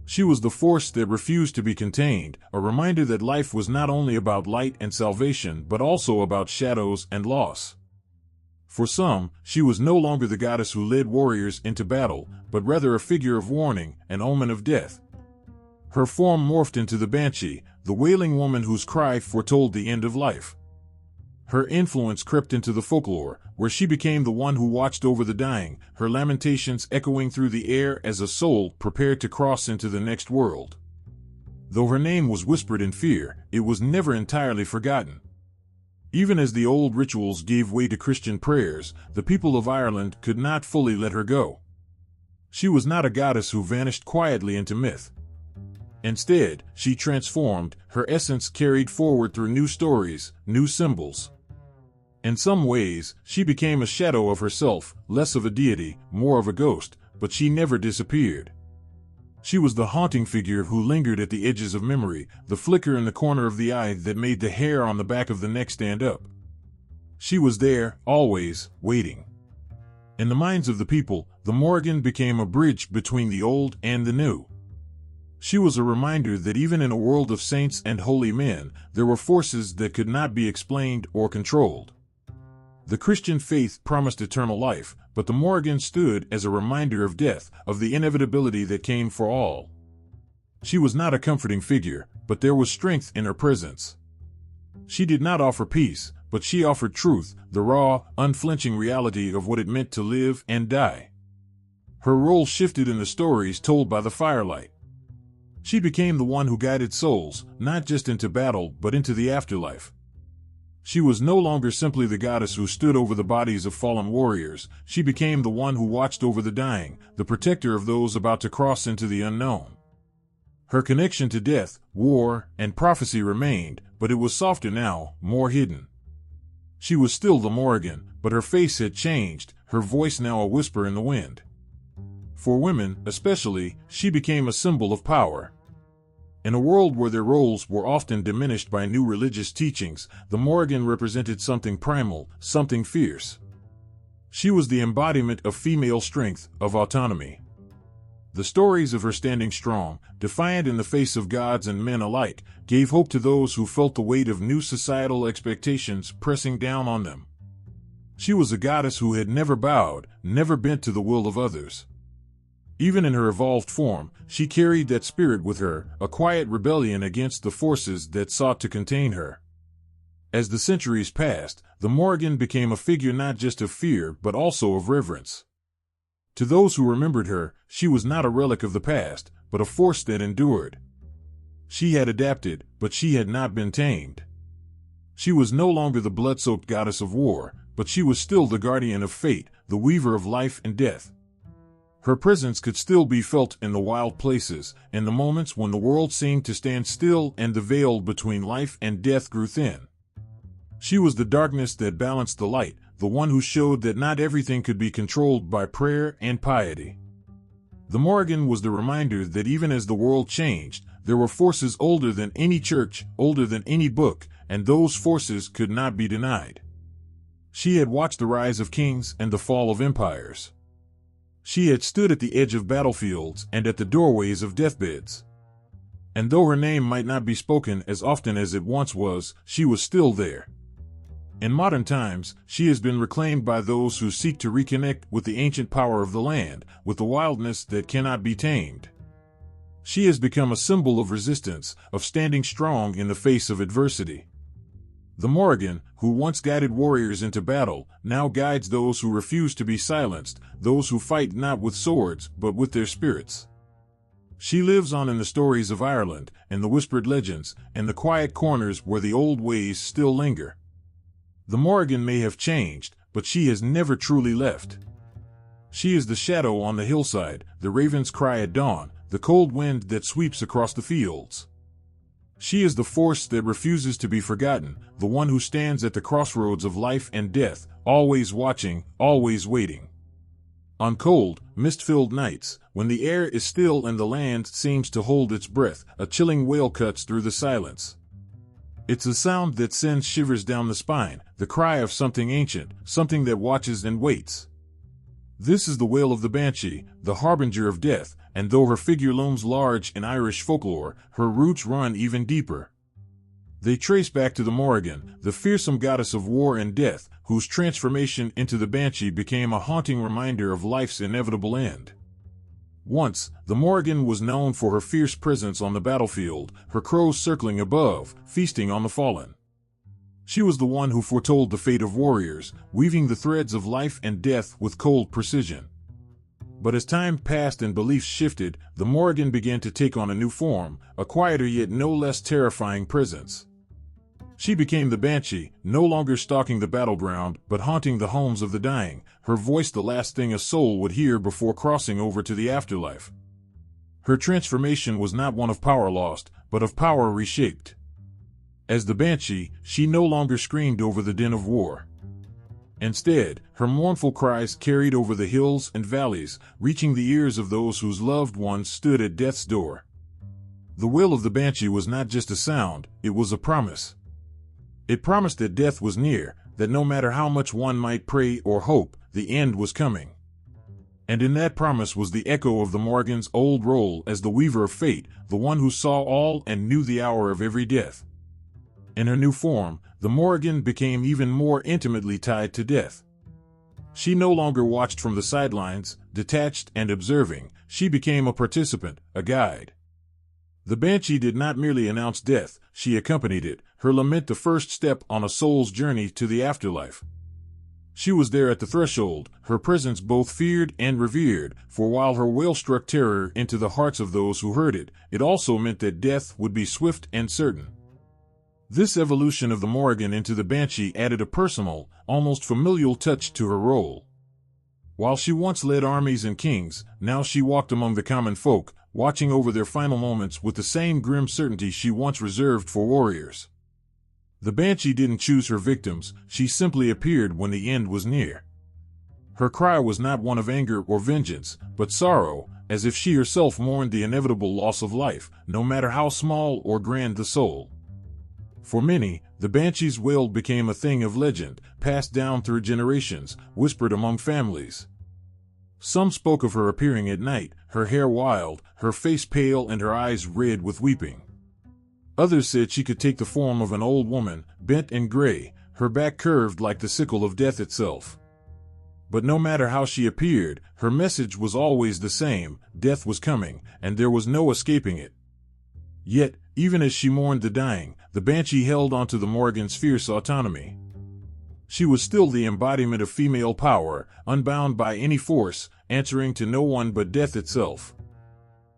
She was the force that refused to be contained, a reminder that life was not only about light and salvation but also about shadows and loss. For some, she was no longer the goddess who led warriors into battle, but rather a figure of warning, an omen of death. Her form morphed into the banshee, the wailing woman whose cry foretold the end of life. Her influence crept into the folklore, where she became the one who watched over the dying, her lamentations echoing through the air as a soul prepared to cross into the next world. Though her name was whispered in fear, it was never entirely forgotten. Even as the old rituals gave way to Christian prayers, the people of Ireland could not fully let her go. She was not a goddess who vanished quietly into myth. Instead, she transformed, her essence carried forward through new stories, new symbols. In some ways, she became a shadow of herself, less of a deity, more of a ghost, but she never disappeared. She was the haunting figure who lingered at the edges of memory, the flicker in the corner of the eye that made the hair on the back of the neck stand up. She was there, always, waiting. In the minds of the people, the Morrigan became a bridge between the old and the new. She was a reminder that even in a world of saints and holy men, there were forces that could not be explained or controlled. The Christian faith promised eternal life, but the Morrigan stood as a reminder of death, of the inevitability that came for all. She was not a comforting figure, but there was strength in her presence. She did not offer peace, but she offered truth, the raw, unflinching reality of what it meant to live and die. Her role shifted in the stories told by the firelight. She became the one who guided souls, not just into battle, but into the afterlife. She was no longer simply the goddess who stood over the bodies of fallen warriors. She became the one who watched over the dying, the protector of those about to cross into the unknown. Her connection to death, war, and prophecy remained, but it was softer now, more hidden. She was still the Morrigan, but her face had changed, her voice now a whisper in the wind. For women, especially, she became a symbol of power. In a world where their roles were often diminished by new religious teachings, the Morrigan represented something primal, something fierce. She was the embodiment of female strength, of autonomy. The stories of her standing strong, defiant in the face of gods and men alike, gave hope to those who felt the weight of new societal expectations pressing down on them. She was a goddess who had never bowed, never bent to the will of others. Even in her evolved form, she carried that spirit with her, a quiet rebellion against the forces that sought to contain her. As the centuries passed, the Morrigan became a figure not just of fear but also of reverence. To those who remembered her, she was not a relic of the past, but a force that endured. She had adapted, but she had not been tamed. She was no longer the blood-soaked goddess of war, but she was still the guardian of fate, the weaver of life and death. Her presence could still be felt in the wild places, in the moments when the world seemed to stand still and the veil between life and death grew thin. She was the darkness that balanced the light, the one who showed that not everything could be controlled by prayer and piety. The Morrigan was the reminder that even as the world changed, there were forces older than any church, older than any book, and those forces could not be denied. She had watched the rise of kings and the fall of empires. She had stood at the edge of battlefields and at the doorways of deathbeds. And though her name might not be spoken as often as it once was, she was still there. In modern times, she has been reclaimed by those who seek to reconnect with the ancient power of the land, with the wildness that cannot be tamed. She has become a symbol of resistance, of standing strong in the face of adversity. The Morrigan, who once guided warriors into battle, now guides those who refuse to be silenced, those who fight not with swords but with their spirits. She lives on in the stories of Ireland, in the whispered legends, and the quiet corners where the old ways still linger. The Morrigan may have changed, but she has never truly left. She is the shadow on the hillside, the raven's cry at dawn, the cold wind that sweeps across the fields. She is the force that refuses to be forgotten, the one who stands at the crossroads of life and death, always watching, always waiting. On cold, mist-filled nights, when the air is still and the land seems to hold its breath, a chilling wail cuts through the silence. It's a sound that sends shivers down the spine, the cry of something ancient, something that watches and waits. This is the wail of the banshee, the harbinger of death, and though her figure looms large in Irish folklore, her roots run even deeper. They trace back to the Morrigan, the fearsome goddess of war and death, whose transformation into the banshee became a haunting reminder of life's inevitable end. Once, the Morrigan was known for her fierce presence on the battlefield, her crows circling above, feasting on the fallen. She was the one who foretold the fate of warriors, weaving the threads of life and death with cold precision. But as time passed and beliefs shifted, the Morrigan began to take on a new form, a quieter yet no less terrifying presence. She became the banshee, no longer stalking the battleground, but haunting the homes of the dying, her voice the last thing a soul would hear before crossing over to the afterlife. Her transformation was not one of power lost, but of power reshaped. As the banshee, she no longer screamed over the din of war. Instead, her mournful cries carried over the hills and valleys, reaching the ears of those whose loved ones stood at death's door. The wail of the banshee was not just a sound, it was a promise. It promised that death was near, that no matter how much one might pray or hope, the end was coming. And in that promise was the echo of the Morrigan's old role as the weaver of fate, the one who saw all and knew the hour of every death. In her new form, the Morrigan became even more intimately tied to death. She no longer watched from the sidelines, detached and observing, she became a participant, a guide. The banshee did not merely announce death, she accompanied it, her lament the first step on a soul's journey to the afterlife. She was there at the threshold, her presence both feared and revered, for while her wail struck terror into the hearts of those who heard it, it also meant that death would be swift and certain. This evolution of the Morrigan into the banshee added a personal, almost familial touch to her role. While she once led armies and kings, now she walked among the common folk, watching over their final moments with the same grim certainty she once reserved for warriors. The banshee didn't choose her victims, she simply appeared when the end was near. Her cry was not one of anger or vengeance, but sorrow, as if she herself mourned the inevitable loss of life, no matter how small or grand the soul. For many, the banshee's wail became a thing of legend, passed down through generations, whispered among families. Some spoke of her appearing at night, her hair wild, her face pale and her eyes red with weeping. Others said she could take the form of an old woman, bent and gray, her back curved like the sickle of death itself. But no matter how she appeared, her message was always the same: death was coming, and there was no escaping it. Yet, even as she mourned the dying, the banshee held onto the Morrigan's fierce autonomy. She was still the embodiment of female power, unbound by any force, answering to no one but death itself.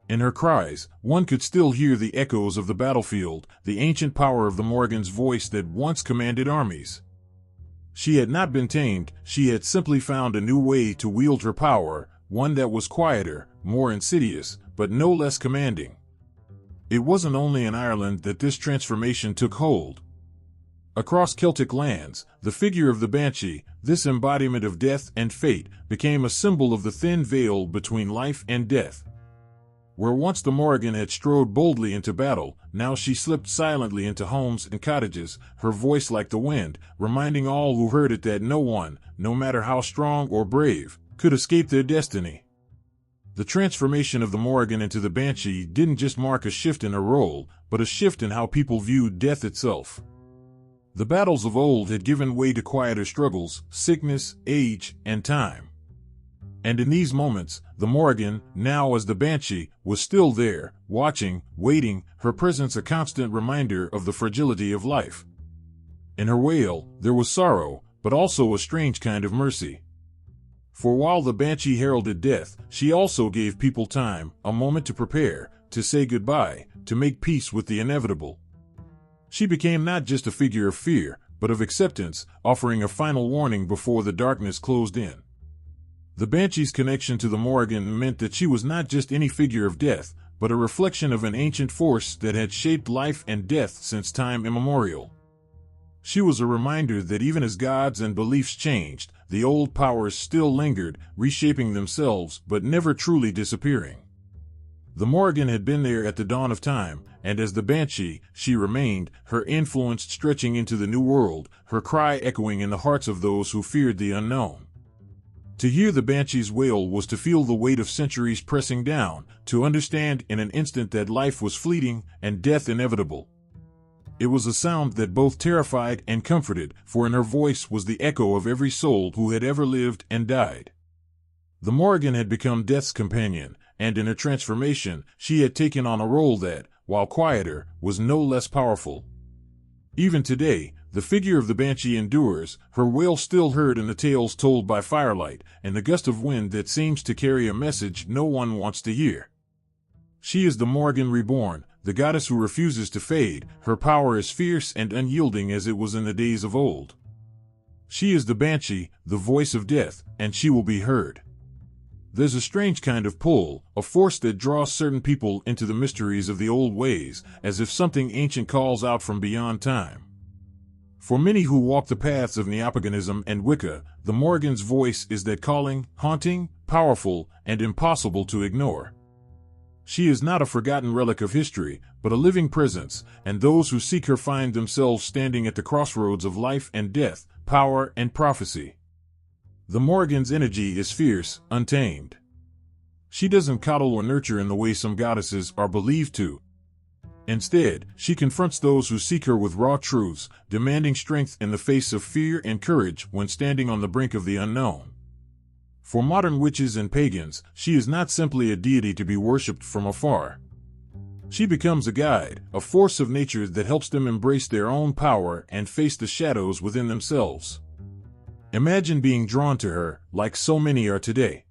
In her cries, one could still hear the echoes of the battlefield, the ancient power of the Morrigan's voice that once commanded armies. She had not been tamed, she had simply found a new way to wield her power, one that was quieter, more insidious, but no less commanding. It wasn't only in Ireland that this transformation took hold. Across Celtic lands, the figure of the banshee, this embodiment of death and fate, became a symbol of the thin veil between life and death. Where once the Morrigan had strode boldly into battle, now she slipped silently into homes and cottages, her voice like the wind, reminding all who heard it that no one, no matter how strong or brave, could escape their destiny. The transformation of the Morrigan into the banshee didn't just mark a shift in her role, but a shift in how people viewed death itself. The battles of old had given way to quieter struggles, sickness, age, and time. And in these moments, the Morrigan, now as the banshee, was still there, watching, waiting, her presence a constant reminder of the fragility of life. In her wail, there was sorrow, but also a strange kind of mercy. For while the banshee heralded death, she also gave people time, a moment to prepare, to say goodbye, to make peace with the inevitable. She became not just a figure of fear, but of acceptance, offering a final warning before the darkness closed in. The banshee's connection to the Morrigan meant that she was not just any figure of death, but a reflection of an ancient force that had shaped life and death since time immemorial. She was a reminder that even as gods and beliefs changed, the old powers still lingered, reshaping themselves but never truly disappearing. The Morrigan had been there at the dawn of time, and as the banshee, she remained, her influence stretching into the new world, her cry echoing in the hearts of those who feared the unknown. To hear the banshee's wail was to feel the weight of centuries pressing down, to understand in an instant that life was fleeting and death inevitable. It was a sound that both terrified and comforted, for in her voice was the echo of every soul who had ever lived and died. The Morrigan had become death's companion, and in her transformation, she had taken on a role that, while quieter, was no less powerful. Even today, the figure of the banshee endures, her wail still heard in the tales told by firelight, and the gust of wind that seems to carry a message no one wants to hear. She is the Morrigan reborn, the goddess who refuses to fade, her power as fierce and unyielding as it was in the days of old. She is the banshee, the voice of death, and she will be heard. There's a strange kind of pull, a force that draws certain people into the mysteries of the old ways, as if something ancient calls out from beyond time. For many who walk the paths of Neopaganism and Wicca, the Morrigan's voice is that calling, haunting, powerful, and impossible to ignore. She is not a forgotten relic of history, but a living presence, and those who seek her find themselves standing at the crossroads of life and death, power and prophecy. The Morrigan's energy is fierce, untamed. She doesn't coddle or nurture in the way some goddesses are believed to. Instead, she confronts those who seek her with raw truths, demanding strength in the face of fear and courage when standing on the brink of the unknown. For modern witches and pagans, she is not simply a deity to be worshipped from afar. She becomes a guide, a force of nature that helps them embrace their own power and face the shadows within themselves. Imagine being drawn to her, like so many are today.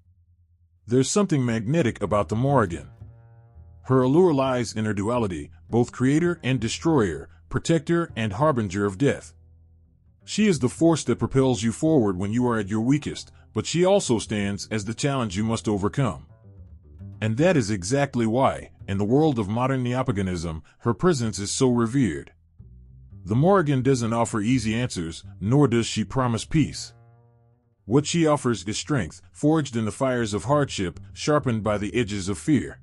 There's something magnetic about the Morrigan. Her allure lies in her duality, both creator and destroyer, protector and harbinger of death. She is the force that propels you forward when you are at your weakest, but she also stands as the challenge you must overcome. And that is exactly why, in the world of modern Neopaganism, her presence is so revered. The Morrigan doesn't offer easy answers, nor does she promise peace. What she offers is strength, forged in the fires of hardship, sharpened by the edges of fear.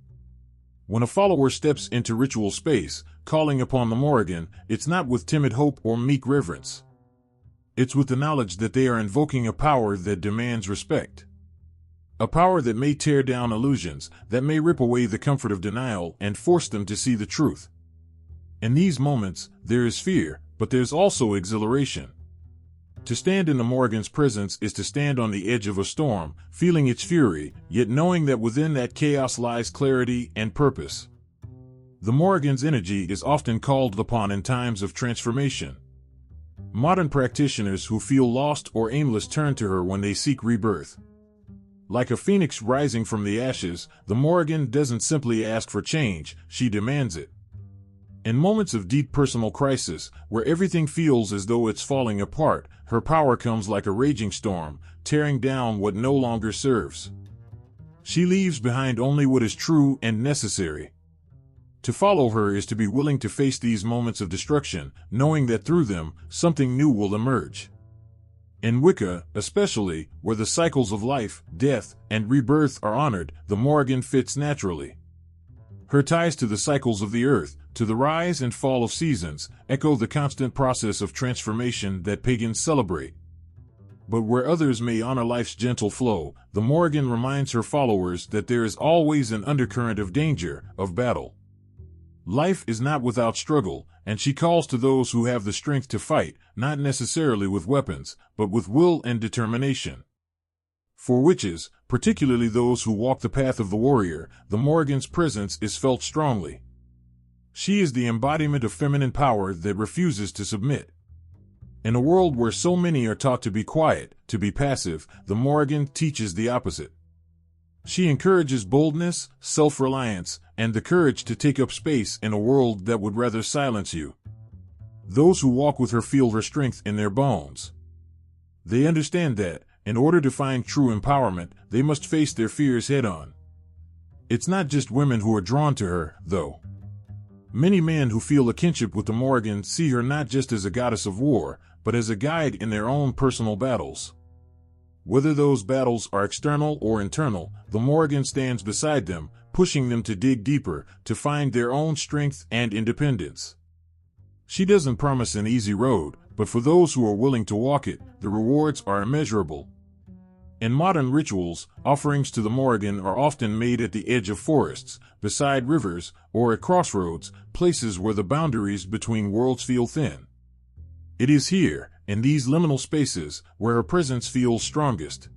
When a follower steps into ritual space, calling upon the Morrigan, it's not with timid hope or meek reverence. It's with the knowledge that they are invoking a power that demands respect. A power that may tear down illusions, that may rip away the comfort of denial and force them to see the truth. In these moments, there is fear, but there's also exhilaration. To stand in the Morrigan's presence is to stand on the edge of a storm, feeling its fury, yet knowing that within that chaos lies clarity and purpose. The Morrigan's energy is often called upon in times of transformation. Modern practitioners who feel lost or aimless turn to her when they seek rebirth. Like a phoenix rising from the ashes, the Morrigan doesn't simply ask for change, she demands it. In moments of deep personal crisis, where everything feels as though it's falling apart, her power comes like a raging storm, tearing down what no longer serves. She leaves behind only what is true and necessary. To follow her is to be willing to face these moments of destruction, knowing that through them, something new will emerge. In Wicca, especially, where the cycles of life, death, and rebirth are honored, the Morrigan fits naturally. Her ties to the cycles of the earth, to the rise and fall of seasons, echo the constant process of transformation that pagans celebrate. But where others may honor life's gentle flow, the Morrigan reminds her followers that there is always an undercurrent of danger, of battle. Life is not without struggle, and she calls to those who have the strength to fight, not necessarily with weapons, but with will and determination. For witches, particularly those who walk the path of the warrior, the Morrigan's presence is felt strongly. She is the embodiment of feminine power that refuses to submit. In a world where so many are taught to be quiet, to be passive, the Morrigan teaches the opposite. She encourages boldness, self-reliance, and the courage to take up space in a world that would rather silence you. Those who walk with her feel her strength in their bones. They understand that, in order to find true empowerment, they must face their fears head-on. It's not just women who are drawn to her, though. Many men who feel a kinship with the Morrigan see her not just as a goddess of war, but as a guide in their own personal battles. Whether those battles are external or internal, the Morrigan stands beside them, pushing them to dig deeper, to find their own strength and independence. She doesn't promise an easy road, but for those who are willing to walk it, the rewards are immeasurable. In modern rituals, offerings to the Morrigan are often made at the edge of forests, beside rivers, or at crossroads, places where the boundaries between worlds feel thin. It is here, in these liminal spaces, where her presence feels strongest.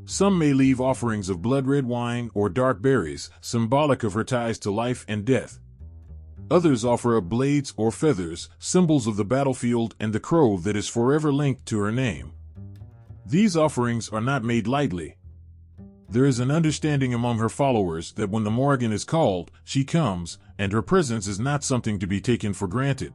Some may leave offerings of blood-red wine or dark berries, symbolic of her ties to life and death. Others offer up blades or feathers, symbols of the battlefield and the crow that is forever linked to her name. These offerings are not made lightly. There is an understanding among her followers that when the Morrigan is called, she comes, and her presence is not something to be taken for granted.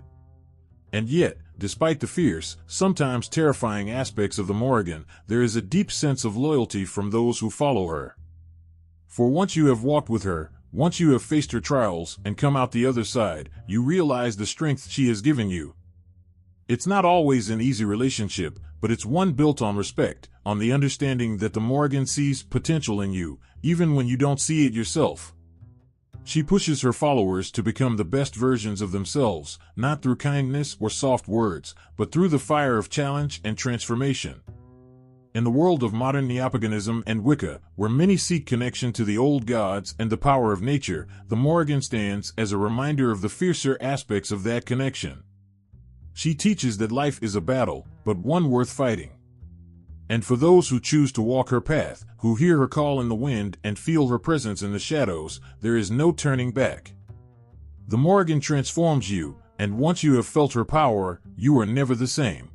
And yet, despite the fierce, sometimes terrifying aspects of the Morrigan, there is a deep sense of loyalty from those who follow her. For once you have walked with her, once you have faced her trials and come out the other side, you realize the strength she has given you. It's not always an easy relationship, but it's one built on respect, on the understanding that the Morrigan sees potential in you, even when you don't see it yourself. She pushes her followers to become the best versions of themselves, not through kindness or soft words, but through the fire of challenge and transformation. In the world of modern neopaganism and Wicca, where many seek connection to the old gods and the power of nature, the Morrigan stands as a reminder of the fiercer aspects of that connection. She teaches that life is a battle, but one worth fighting. And for those who choose to walk her path, who hear her call in the wind and feel her presence in the shadows, there is no turning back. The Morrigan transforms you, and once you have felt her power, you are never the same.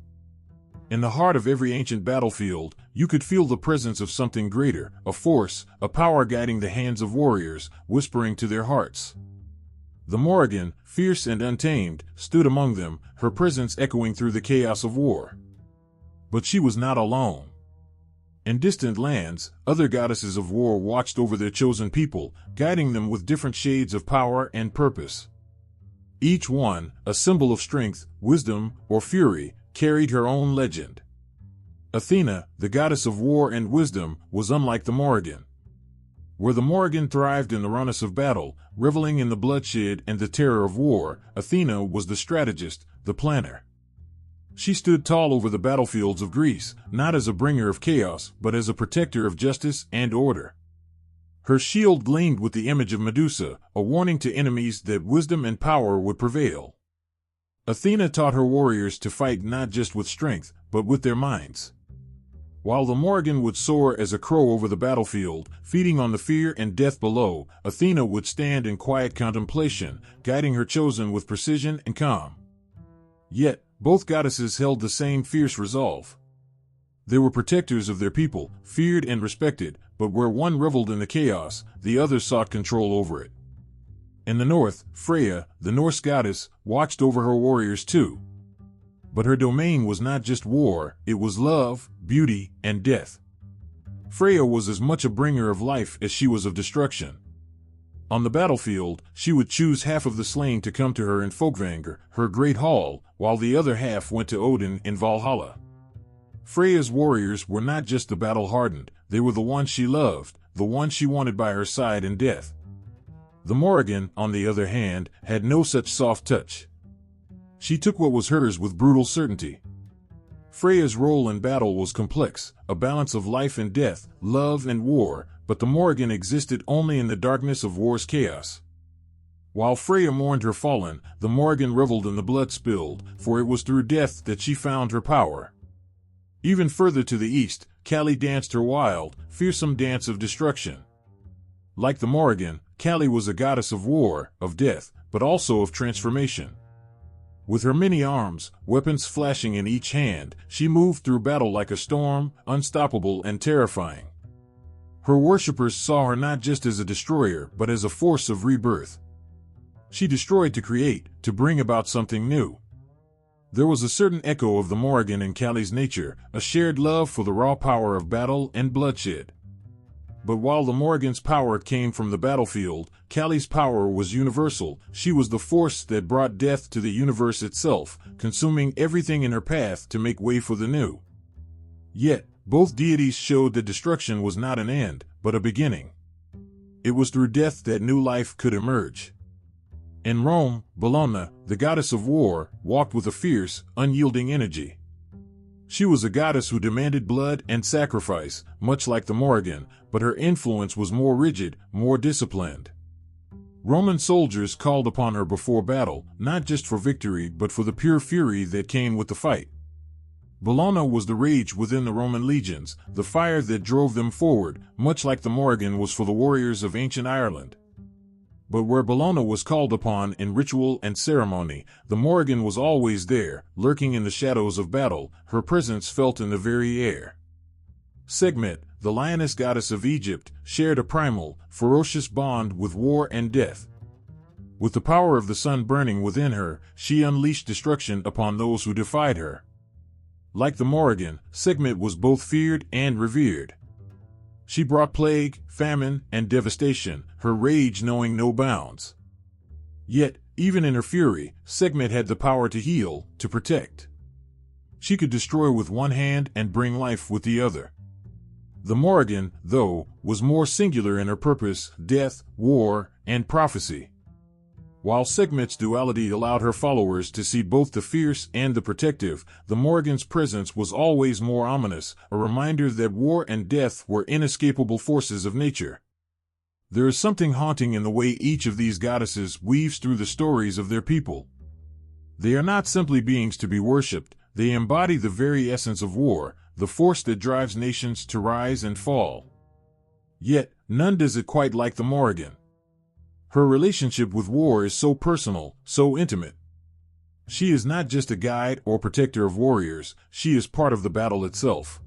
In the heart of every ancient battlefield, you could feel the presence of something greater, a force, a power guiding the hands of warriors, whispering to their hearts. The Morrigan, fierce and untamed, stood among them, her presence echoing through the chaos of war. But she was not alone. In distant lands, other goddesses of war watched over their chosen people, guiding them with different shades of power and purpose. Each one, a symbol of strength, wisdom, or fury, carried her own legend. Athena, the goddess of war and wisdom, was unlike the Morrigan. Where the Morrigan thrived in the rawness of battle, reveling in the bloodshed and the terror of war, Athena was the strategist, the planner. She stood tall over the battlefields of Greece, not as a bringer of chaos, but as a protector of justice and order. Her shield gleamed with the image of Medusa, a warning to enemies that wisdom and power would prevail. Athena taught her warriors to fight not just with strength, but with their minds. While the Morrigan would soar as a crow over the battlefield, feeding on the fear and death below, Athena would stand in quiet contemplation, guiding her chosen with precision and calm. Yet, both goddesses held the same fierce resolve. They were protectors of their people, feared and respected, but where one reveled in the chaos, the other sought control over it. In the north, Freya, the Norse goddess, watched over her warriors too. But her domain was not just war, it was love, beauty, and death. Freya was as much a bringer of life as she was of destruction. On the battlefield, she would choose half of the slain to come to her in Folkvanger, her great hall, while the other half went to Odin in Valhalla. Freya's warriors were not just the battle-hardened, they were the ones she loved, the ones she wanted by her side in death. The Morrigan, on the other hand, had no such soft touch. She took what was hers with brutal certainty. Freya's role in battle was complex, a balance of life and death, love and war, but the Morrigan existed only in the darkness of war's chaos. While Freya mourned her fallen, the Morrigan reveled in the blood spilled, for it was through death that she found her power. Even further to the east, Kali danced her wild, fearsome dance of destruction. Like the Morrigan, Kali was a goddess of war, of death, but also of transformation. With her many arms, weapons flashing in each hand, she moved through battle like a storm, unstoppable and terrifying. Her worshippers saw her not just as a destroyer, but as a force of rebirth. She destroyed to create, to bring about something new. There was a certain echo of the Morrigan in Kali's nature, a shared love for the raw power of battle and bloodshed. But while the Morrigan's power came from the battlefield, Kali's power was universal. She was the force that brought death to the universe itself, consuming everything in her path to make way for the new. Yet, both deities showed that destruction was not an end, but a beginning. It was through death that new life could emerge. In Rome, Bellona, the goddess of war, walked with a fierce, unyielding energy. She was a goddess who demanded blood and sacrifice, much like the Morrigan, but her influence was more rigid, more disciplined. Roman soldiers called upon her before battle, not just for victory but for the pure fury that came with the fight. Bellona was the rage within the Roman legions, the fire that drove them forward, much like the Morrigan was for the warriors of ancient Ireland. But where Bellona was called upon in ritual and ceremony, the Morrigan was always there, lurking in the shadows of battle, her presence felt in the very air. Sekhmet, the lioness goddess of Egypt, shared a primal, ferocious bond with war and death. With the power of the sun burning within her, she unleashed destruction upon those who defied her. Like the Morrigan, Sekhmet was both feared and revered. She brought plague, famine, and devastation, her rage knowing no bounds. Yet, even in her fury, Sekhmet had the power to heal, to protect. She could destroy with one hand and bring life with the other. The Morrigan, though, was more singular in her purpose, death, war, and prophecy. While Sekhmet's duality allowed her followers to see both the fierce and the protective, the Morrigan's presence was always more ominous, a reminder that war and death were inescapable forces of nature. There is something haunting in the way each of these goddesses weaves through the stories of their people. They are not simply beings to be worshipped, they embody the very essence of war, the force that drives nations to rise and fall. Yet, none does it quite like the Morrigan. Her relationship with war is so personal, so intimate. She is not just a guide or protector of warriors, she is part of the battle itself.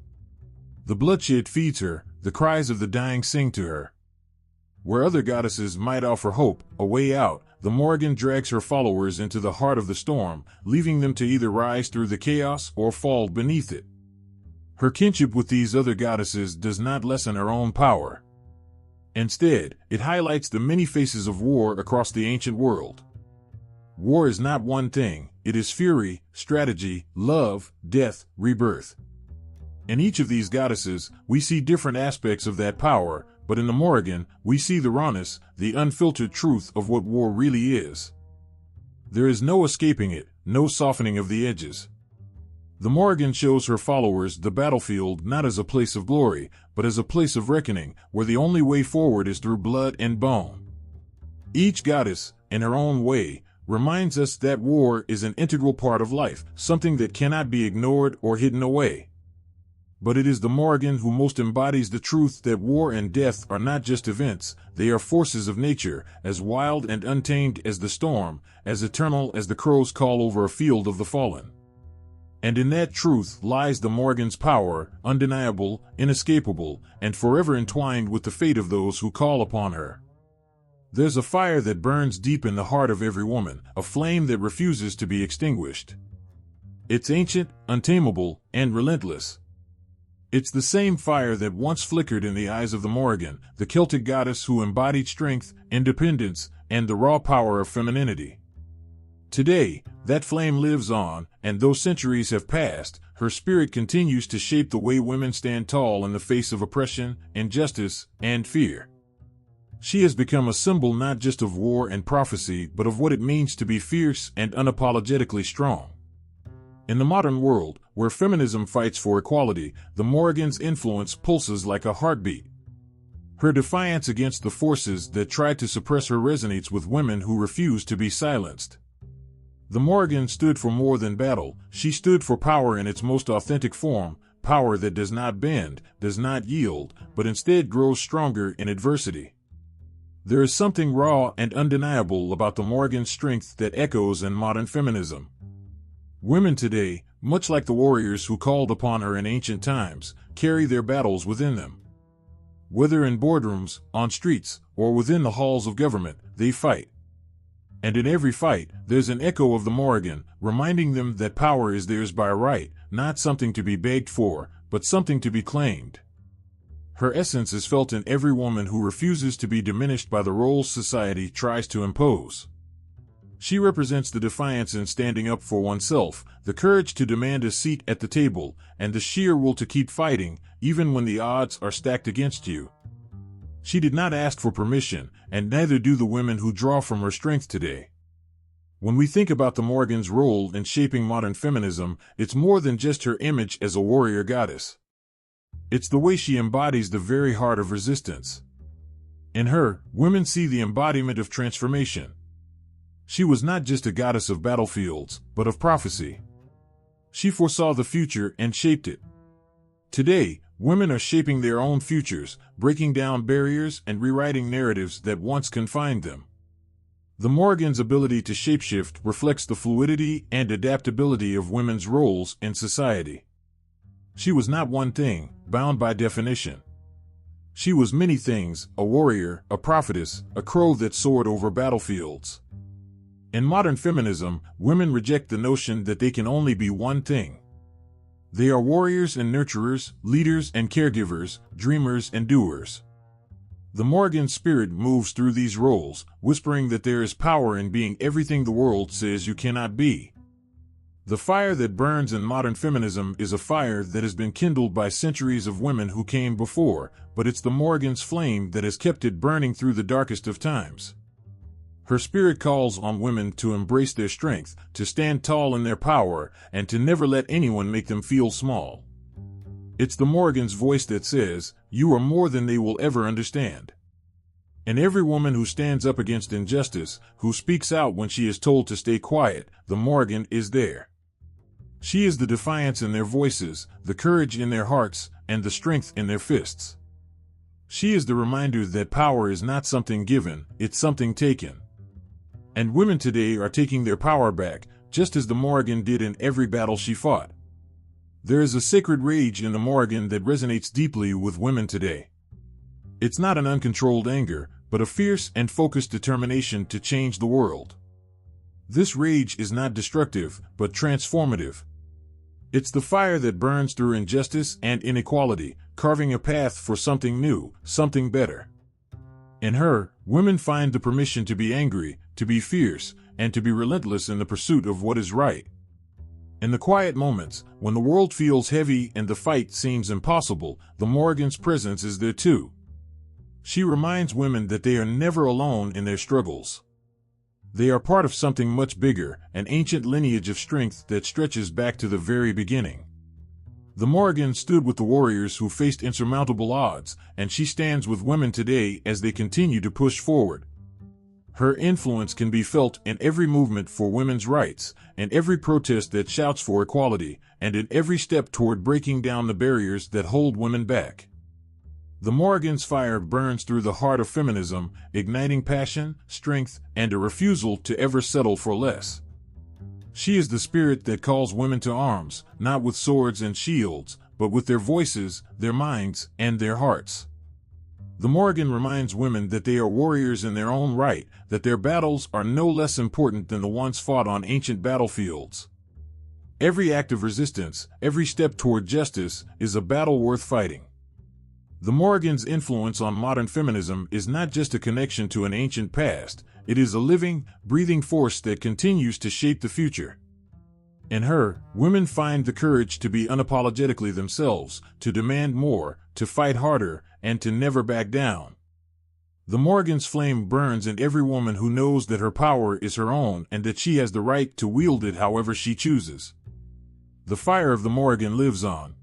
The bloodshed feeds her, the cries of the dying sing to her. Where other goddesses might offer hope, a way out, the Morrigan drags her followers into the heart of the storm, leaving them to either rise through the chaos or fall beneath it. Her kinship with these other goddesses does not lessen her own power. Instead, it highlights the many faces of war across the ancient world. War is not one thing, it is fury, strategy, love, death, rebirth. In each of these goddesses, we see different aspects of that power, but in the Morrigan, we see the rawness, the unfiltered truth of what war really is. There is no escaping it, no softening of the edges. The Morrigan shows her followers the battlefield not as a place of glory, but as a place of reckoning, where the only way forward is through blood and bone. Each goddess, in her own way, reminds us that war is an integral part of life, something that cannot be ignored or hidden away. But it is the Morrigan who most embodies the truth that war and death are not just events, they are forces of nature, as wild and untamed as the storm, as eternal as the crow's call over a field of the fallen. And in that truth lies the Morrigan's power, undeniable, inescapable, and forever entwined with the fate of those who call upon her. There's a fire that burns deep in the heart of every woman, a flame that refuses to be extinguished. It's ancient, untamable, and relentless. It's the same fire that once flickered in the eyes of the Morrigan, the Celtic goddess who embodied strength, independence, and the raw power of femininity. Today, that flame lives on, and though centuries have passed, her spirit continues to shape the way women stand tall in the face of oppression, injustice, and fear. She has become a symbol not just of war and prophecy, but of what it means to be fierce and unapologetically strong. In the modern world, where feminism fights for equality, the Morrigan's influence pulses like a heartbeat. Her defiance against the forces that try to suppress her resonates with women who refuse to be silenced. The Morrigan stood for more than battle. She stood for power in its most authentic form, power that does not bend, does not yield, but instead grows stronger in adversity. There is something raw and undeniable about the Morrigan's strength that echoes in modern feminism. Women today, much like the warriors who called upon her in ancient times, carry their battles within them. Whether in boardrooms, on streets, or within the halls of government, they fight. And in every fight, there's an echo of the Morrigan, reminding them that power is theirs by right, not something to be begged for, but something to be claimed. Her essence is felt in every woman who refuses to be diminished by the roles society tries to impose. She represents the defiance in standing up for oneself, the courage to demand a seat at the table, and the sheer will to keep fighting, even when the odds are stacked against you. She did not ask for permission, and neither do the women who draw from her strength today. When we think about the Morrigan's role in shaping modern feminism, it's more than just her image as a warrior goddess. It's the way she embodies the very heart of resistance. In her, women see the embodiment of transformation. She was not just a goddess of battlefields, but of prophecy. She foresaw the future and shaped it. Today, women are shaping their own futures, breaking down barriers and rewriting narratives that once confined them. The Morrigan's ability to shapeshift reflects the fluidity and adaptability of women's roles in society. She was not one thing, bound by definition. She was many things, a warrior, a prophetess, a crow that soared over battlefields. In modern feminism, women reject the notion that they can only be one thing. They are warriors and nurturers, leaders and caregivers, dreamers and doers. The Morrigan spirit moves through these roles, whispering that there is power in being everything the world says you cannot be. The fire that burns in modern feminism is a fire that has been kindled by centuries of women who came before, but it's the Morrigan's flame that has kept it burning through the darkest of times. Her spirit calls on women to embrace their strength, to stand tall in their power, and to never let anyone make them feel small. It's the Morrigan's voice that says, "You are more than they will ever understand." And every woman who stands up against injustice, who speaks out when she is told to stay quiet, the Morrigan is there. She is the defiance in their voices, the courage in their hearts, and the strength in their fists. She is the reminder that power is not something given, it's something taken. And women today are taking their power back, just as the Morrigan did in every battle she fought. There is a sacred rage in the Morrigan that resonates deeply with women today. It's not an uncontrolled anger, but a fierce and focused determination to change the world. This rage is not destructive, but transformative. It's the fire that burns through injustice and inequality, carving a path for something new, something better. In her, women find the permission to be angry, to be fierce, and to be relentless in the pursuit of what is right. In the quiet moments, when the world feels heavy and the fight seems impossible, the Morrigan's presence is there too. She reminds women that they are never alone in their struggles. They are part of something much bigger, an ancient lineage of strength that stretches back to the very beginning. The Morrigan stood with the warriors who faced insurmountable odds, and she stands with women today as they continue to push forward. Her influence can be felt in every movement for women's rights, in every protest that shouts for equality, and in every step toward breaking down the barriers that hold women back. The Morrigan's fire burns through the heart of feminism, igniting passion, strength, and a refusal to ever settle for less. She is the spirit that calls women to arms, not with swords and shields, but with their voices, their minds, and their hearts. The Morrigan reminds women that they are warriors in their own right, that their battles are no less important than the ones fought on ancient battlefields. Every act of resistance, every step toward justice, is a battle worth fighting. The Morrigan's influence on modern feminism is not just a connection to an ancient past, it is a living, breathing force that continues to shape the future. In her, women find the courage to be unapologetically themselves, to demand more, to fight harder, and to never back down. The Morrigan's flame burns in every woman who knows that her power is her own and that she has the right to wield it however she chooses. The fire of the Morrigan lives on.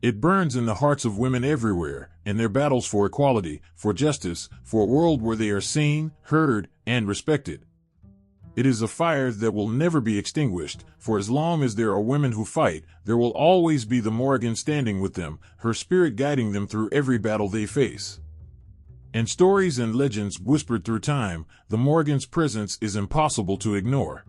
It burns in the hearts of women everywhere, in their battles for equality, for justice, for a world where they are seen, heard, and respected. It is a fire that will never be extinguished, for as long as there are women who fight, there will always be the Morrigan standing with them, her spirit guiding them through every battle they face. In stories and legends whispered through time, the Morrigan's presence is impossible to ignore.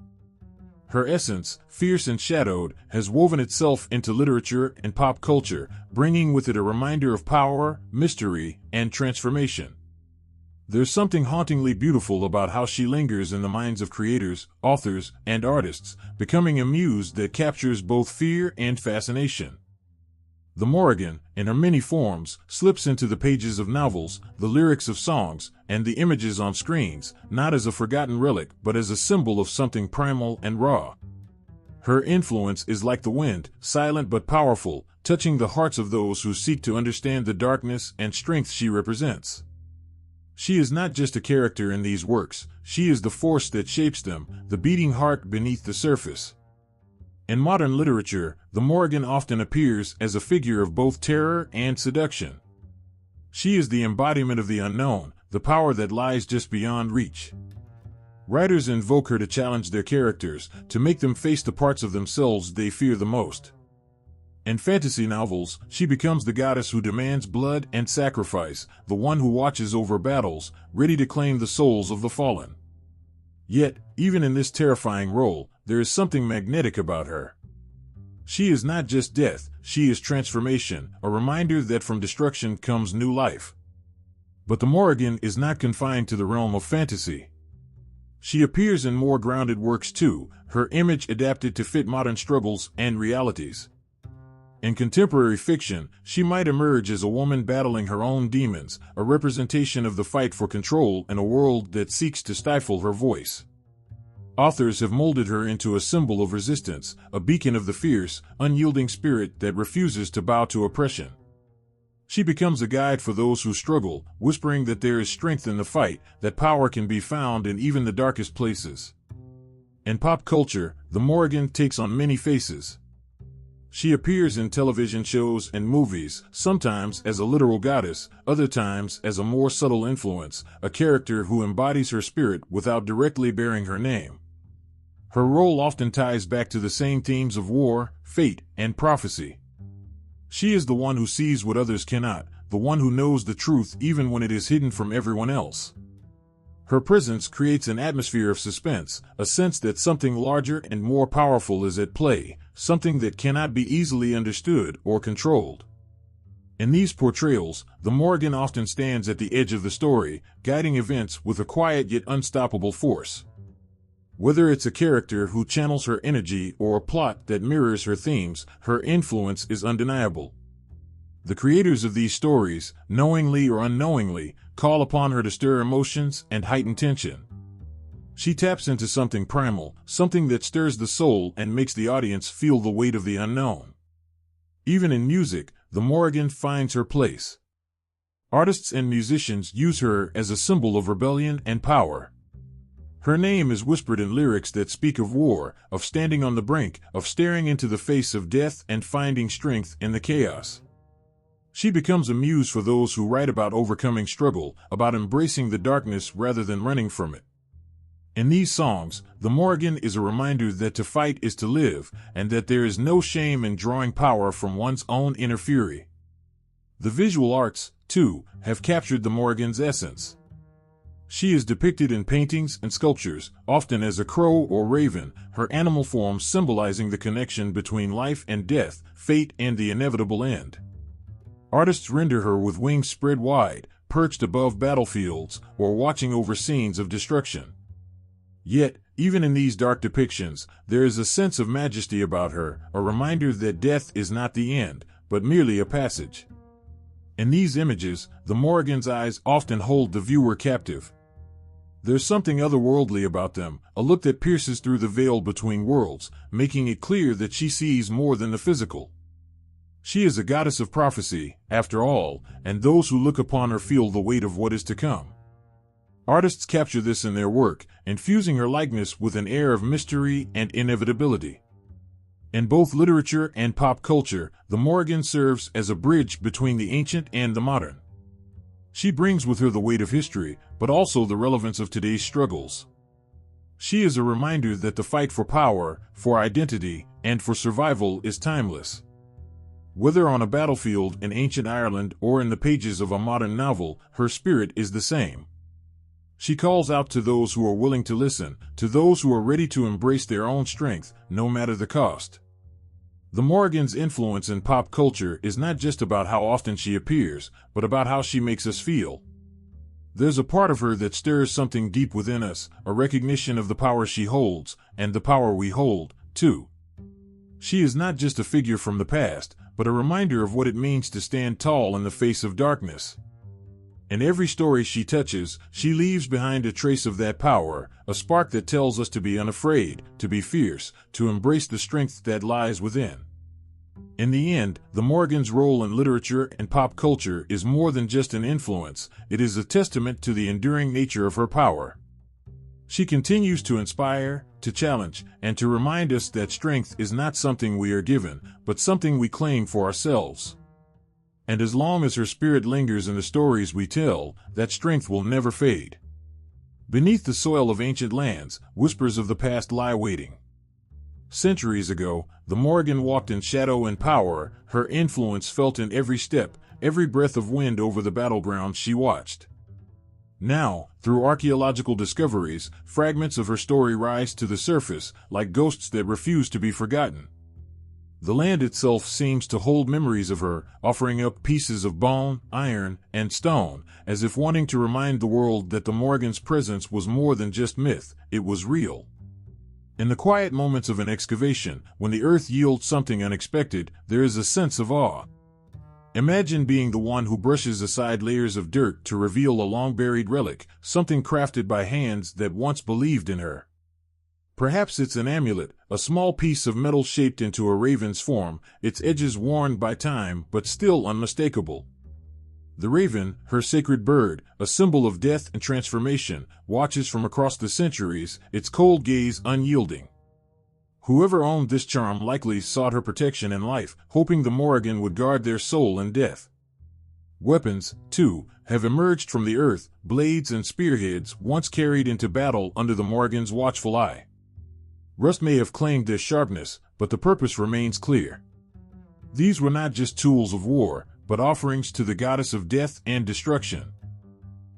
Her essence, fierce and shadowed, has woven itself into literature and pop culture, bringing with it a reminder of power, mystery, and transformation. There's something hauntingly beautiful about how she lingers in the minds of creators, authors, and artists, becoming a muse that captures both fear and fascination. The Morrigan, in her many forms, slips into the pages of novels, the lyrics of songs, and the images on screens, not as a forgotten relic but as a symbol of something primal and raw. Her influence is like the wind, silent but powerful, touching the hearts of those who seek to understand the darkness and strength she represents. She is not just a character in these works, she is the force that shapes them, the beating heart beneath the surface. In modern literature, the Morrigan often appears as a figure of both terror and seduction. She is the embodiment of the unknown, the power that lies just beyond reach. Writers invoke her to challenge their characters, to make them face the parts of themselves they fear the most. In fantasy novels, she becomes the goddess who demands blood and sacrifice, the one who watches over battles, ready to claim the souls of the fallen. Yet, even in this terrifying role, there is something magnetic about her. She is not just death, she is transformation, a reminder that from destruction comes new life. But the Morrigan is not confined to the realm of fantasy. She appears in more grounded works too, her image adapted to fit modern struggles and realities. In contemporary fiction, she might emerge as a woman battling her own demons, a representation of the fight for control in a world that seeks to stifle her voice. Authors have molded her into a symbol of resistance, a beacon of the fierce, unyielding spirit that refuses to bow to oppression. She becomes a guide for those who struggle, whispering that there is strength in the fight, that power can be found in even the darkest places. In pop culture, the Morrigan takes on many faces. She appears in television shows and movies, sometimes as a literal goddess, other times as a more subtle influence, a character who embodies her spirit without directly bearing her name. Her role often ties back to the same themes of war, fate, and prophecy. She is the one who sees what others cannot, the one who knows the truth even when it is hidden from everyone else. Her presence creates an atmosphere of suspense, a sense that something larger and more powerful is at play, something that cannot be easily understood or controlled. In these portrayals, the Morrigan often stands at the edge of the story, guiding events with a quiet yet unstoppable force. Whether it's a character who channels her energy or a plot that mirrors her themes, her influence is undeniable. The creators of these stories, knowingly or unknowingly, call upon her to stir emotions and heighten tension. She taps into something primal, something that stirs the soul and makes the audience feel the weight of the unknown. Even in music, the Morrigan finds her place. Artists and musicians use her as a symbol of rebellion and power. Her name is whispered in lyrics that speak of war, of standing on the brink, of staring into the face of death and finding strength in the chaos. She becomes a muse for those who write about overcoming struggle, about embracing the darkness rather than running from it. In these songs, the Morrigan is a reminder that to fight is to live, and that there is no shame in drawing power from one's own inner fury. The visual arts, too, have captured the Morrigan's essence. She is depicted in paintings and sculptures, often as a crow or raven, her animal form symbolizing the connection between life and death, fate and the inevitable end. Artists render her with wings spread wide, perched above battlefields, or watching over scenes of destruction. Yet, even in these dark depictions, there is a sense of majesty about her, a reminder that death is not the end, but merely a passage. In these images, the Morrigan's eyes often hold the viewer captive. There's something otherworldly about them, a look that pierces through the veil between worlds, making it clear that she sees more than the physical. She is a goddess of prophecy, after all, and those who look upon her feel the weight of what is to come. Artists capture this in their work, infusing her likeness with an air of mystery and inevitability. In both literature and pop culture, the Morrigan serves as a bridge between the ancient and the modern. She brings with her the weight of history, but also the relevance of today's struggles. She is a reminder that the fight for power, for identity, and for survival is timeless. Whether on a battlefield in ancient Ireland or in the pages of a modern novel, her spirit is the same. She calls out to those who are willing to listen, to those who are ready to embrace their own strength, no matter the cost. The Morrigan's influence in pop culture is not just about how often she appears, but about how she makes us feel. There's a part of her that stirs something deep within us, a recognition of the power she holds, and the power we hold, too. She is not just a figure from the past, but a reminder of what it means to stand tall in the face of darkness. In every story she touches, she leaves behind a trace of that power, a spark that tells us to be unafraid, to be fierce, to embrace the strength that lies within. In the end, the Morrigan's role in literature and pop culture is more than just an influence, it is a testament to the enduring nature of her power. She continues to inspire, to challenge, and to remind us that strength is not something we are given, but something we claim for ourselves. And as long as her spirit lingers in the stories we tell, that strength will never fade. Beneath the soil of ancient lands, whispers of the past lie waiting. Centuries ago, the Morrigan walked in shadow and power, her influence felt in every step, every breath of wind over the battleground she watched. Now, through archaeological discoveries, fragments of her story rise to the surface, like ghosts that refuse to be forgotten. The land itself seems to hold memories of her, offering up pieces of bone, iron, and stone, as if wanting to remind the world that the Morrigan's presence was more than just myth, it was real. In the quiet moments of an excavation, when the earth yields something unexpected, there is a sense of awe. Imagine being the one who brushes aside layers of dirt to reveal a long-buried relic, something crafted by hands that once believed in her. Perhaps it's an amulet, a small piece of metal shaped into a raven's form, its edges worn by time but still unmistakable. The raven, her sacred bird, a symbol of death and transformation, watches from across the centuries, its cold gaze unyielding. Whoever owned this charm likely sought her protection in life, hoping the Morrigan would guard their soul in death. Weapons, too, have emerged from the earth, blades and spearheads once carried into battle under the Morrigan's watchful eye. Rust may have claimed their sharpness, but the purpose remains clear. These were not just tools of war, but offerings to the goddess of death and destruction.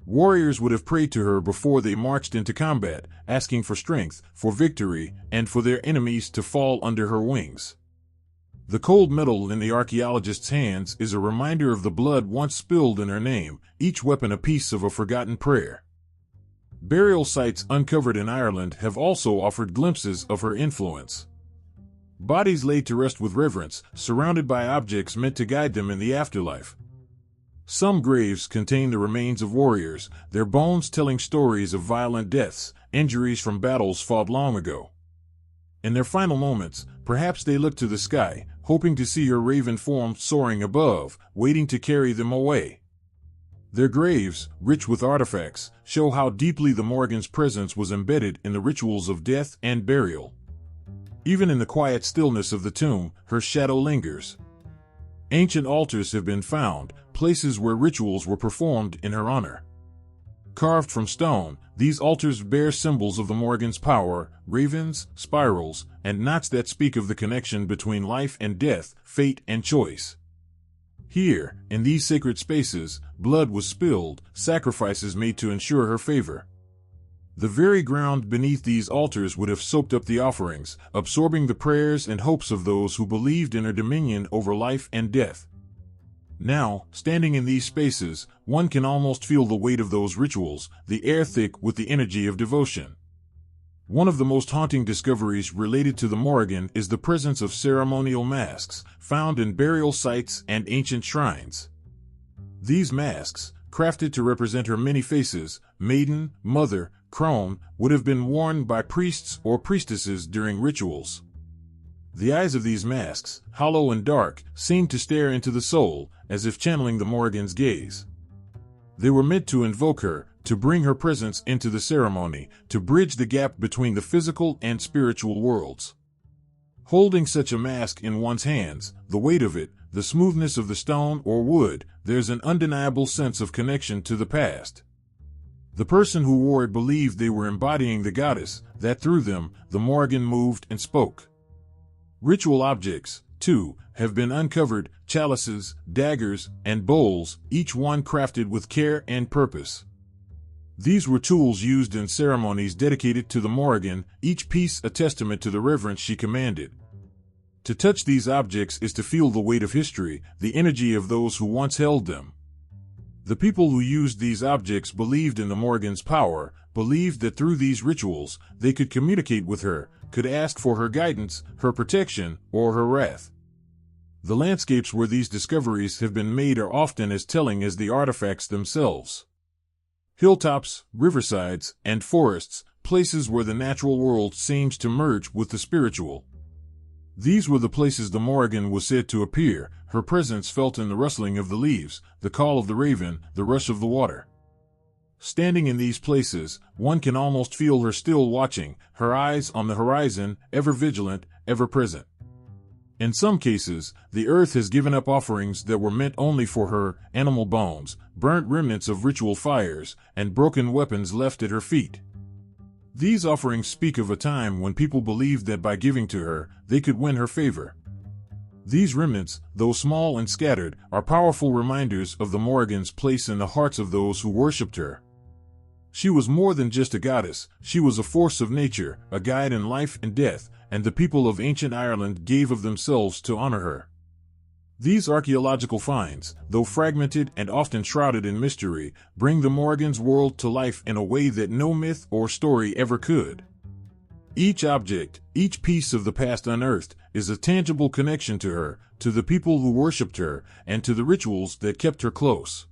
Warriors would have prayed to her before they marched into combat, asking for strength, for victory, and for their enemies to fall under her wings. The cold metal in the archaeologist's hands is a reminder of the blood once spilled in her name, each weapon a piece of a forgotten prayer. Burial sites uncovered in Ireland have also offered glimpses of her influence. Bodies laid to rest with reverence, surrounded by objects meant to guide them in the afterlife. Some graves contain the remains of warriors, their bones telling stories of violent deaths, injuries from battles fought long ago. In their final moments, perhaps they look to the sky, hoping to see her raven form soaring above, waiting to carry them away. Their graves, rich with artifacts, show how deeply the Morrigan's presence was embedded in the rituals of death and burial. Even in the quiet stillness of the tomb, her shadow lingers. Ancient altars have been found, places where rituals were performed in her honor. Carved from stone, these altars bear symbols of the Morrigan's power, ravens, spirals, and knots that speak of the connection between life and death, fate and choice. Here, in these sacred spaces, blood was spilled, sacrifices made to ensure her favor. The very ground beneath these altars would have soaked up the offerings, absorbing the prayers and hopes of those who believed in her dominion over life and death. Now, standing in these spaces, one can almost feel the weight of those rituals, the air thick with the energy of devotion. One of the most haunting discoveries related to the Morrigan is the presence of ceremonial masks, found in burial sites and ancient shrines. These masks, crafted to represent her many faces, maiden, mother, crone, would have been worn by priests or priestesses during rituals. The eyes of these masks, hollow and dark, seemed to stare into the soul, as if channeling the Morrigan's gaze. They were meant to invoke her, to bring her presence into the ceremony, to bridge the gap between the physical and spiritual worlds. Holding such a mask in one's hands, the weight of it, the smoothness of the stone or wood, there's an undeniable sense of connection to the past. The person who wore it believed they were embodying the goddess, that through them, the Morrigan moved and spoke. Ritual objects, too, have been uncovered, chalices, daggers, and bowls, each one crafted with care and purpose. These were tools used in ceremonies dedicated to the Morrigan, each piece a testament to the reverence she commanded. To touch these objects is to feel the weight of history, the energy of those who once held them. The people who used these objects believed in the Morrigan's power, believed that through these rituals, they could communicate with her, could ask for her guidance, her protection, or her wrath. The landscapes where these discoveries have been made are often as telling as the artifacts themselves. Hilltops, riversides, and forests, places where the natural world seems to merge with the spiritual. These were the places the Morrigan was said to appear, her presence felt in the rustling of the leaves, the call of the raven, the rush of the water. Standing in these places, one can almost feel her still watching, her eyes on the horizon, ever vigilant, ever present. In some cases, the earth has given up offerings that were meant only for her, animal bones, burnt remnants of ritual fires, and broken weapons left at her feet. These offerings speak of a time when people believed that by giving to her, they could win her favor. These remnants, though small and scattered, are powerful reminders of the Morrigan's place in the hearts of those who worshipped her. She was more than just a goddess, she was a force of nature, a guide in life and death, and the people of ancient Ireland gave of themselves to honor her. These archaeological finds, though fragmented and often shrouded in mystery, bring the Morrigan's world to life in a way that no myth or story ever could. Each object, each piece of the past unearthed, is a tangible connection to her, to the people who worshipped her, and to the rituals that kept her close.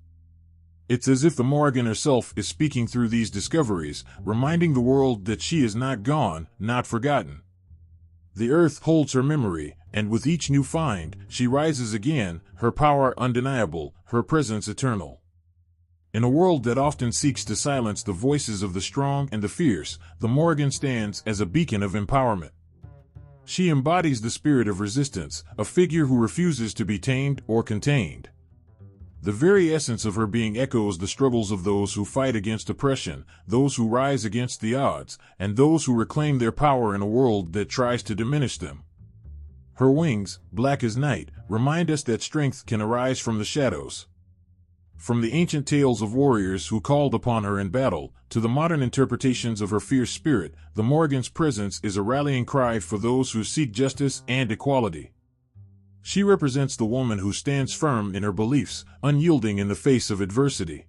It's as if the Morrigan herself is speaking through these discoveries, reminding the world that she is not gone, not forgotten. The earth holds her memory, and with each new find, she rises again, her power undeniable, her presence eternal. In a world that often seeks to silence the voices of the strong and the fierce, the Morrigan stands as a beacon of empowerment. She embodies the spirit of resistance, a figure who refuses to be tamed or contained. The very essence of her being echoes the struggles of those who fight against oppression, those who rise against the odds, and those who reclaim their power in a world that tries to diminish them. Her wings, black as night, remind us that strength can arise from the shadows. From the ancient tales of warriors who called upon her in battle, to the modern interpretations of her fierce spirit, the Morrigan's presence is a rallying cry for those who seek justice and equality. She represents the woman who stands firm in her beliefs, unyielding in the face of adversity.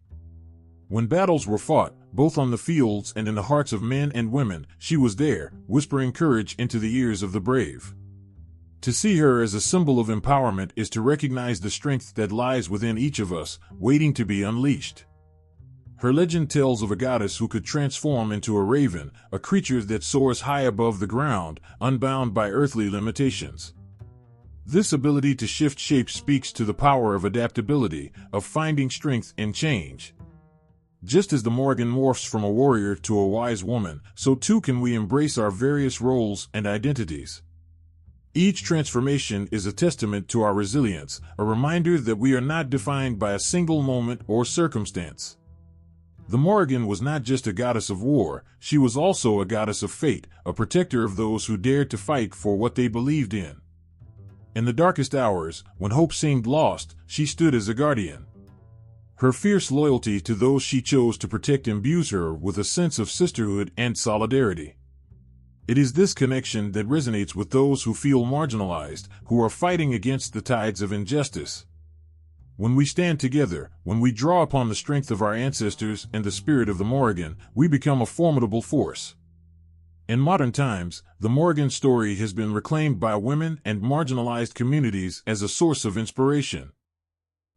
When battles were fought, both on the fields and in the hearts of men and women, she was there, whispering courage into the ears of the brave. To see her as a symbol of empowerment is to recognize the strength that lies within each of us, waiting to be unleashed. Her legend tells of a goddess who could transform into a raven, a creature that soars high above the ground, unbound by earthly limitations. This ability to shift shapes speaks to the power of adaptability, of finding strength in change. Just as the Morrigan morphs from a warrior to a wise woman, so too can we embrace our various roles and identities. Each transformation is a testament to our resilience, a reminder that we are not defined by a single moment or circumstance. The Morrigan was not just a goddess of war, she was also a goddess of fate, a protector of those who dared to fight for what they believed in. In the darkest hours, when hope seemed lost, she stood as a guardian. Her fierce loyalty to those she chose to protect imbues her with a sense of sisterhood and solidarity. It is this connection that resonates with those who feel marginalized, who are fighting against the tides of injustice. When we stand together, when we draw upon the strength of our ancestors and the spirit of the Morrigan, we become a formidable force. In modern times, the Morrigan story has been reclaimed by women and marginalized communities as a source of inspiration.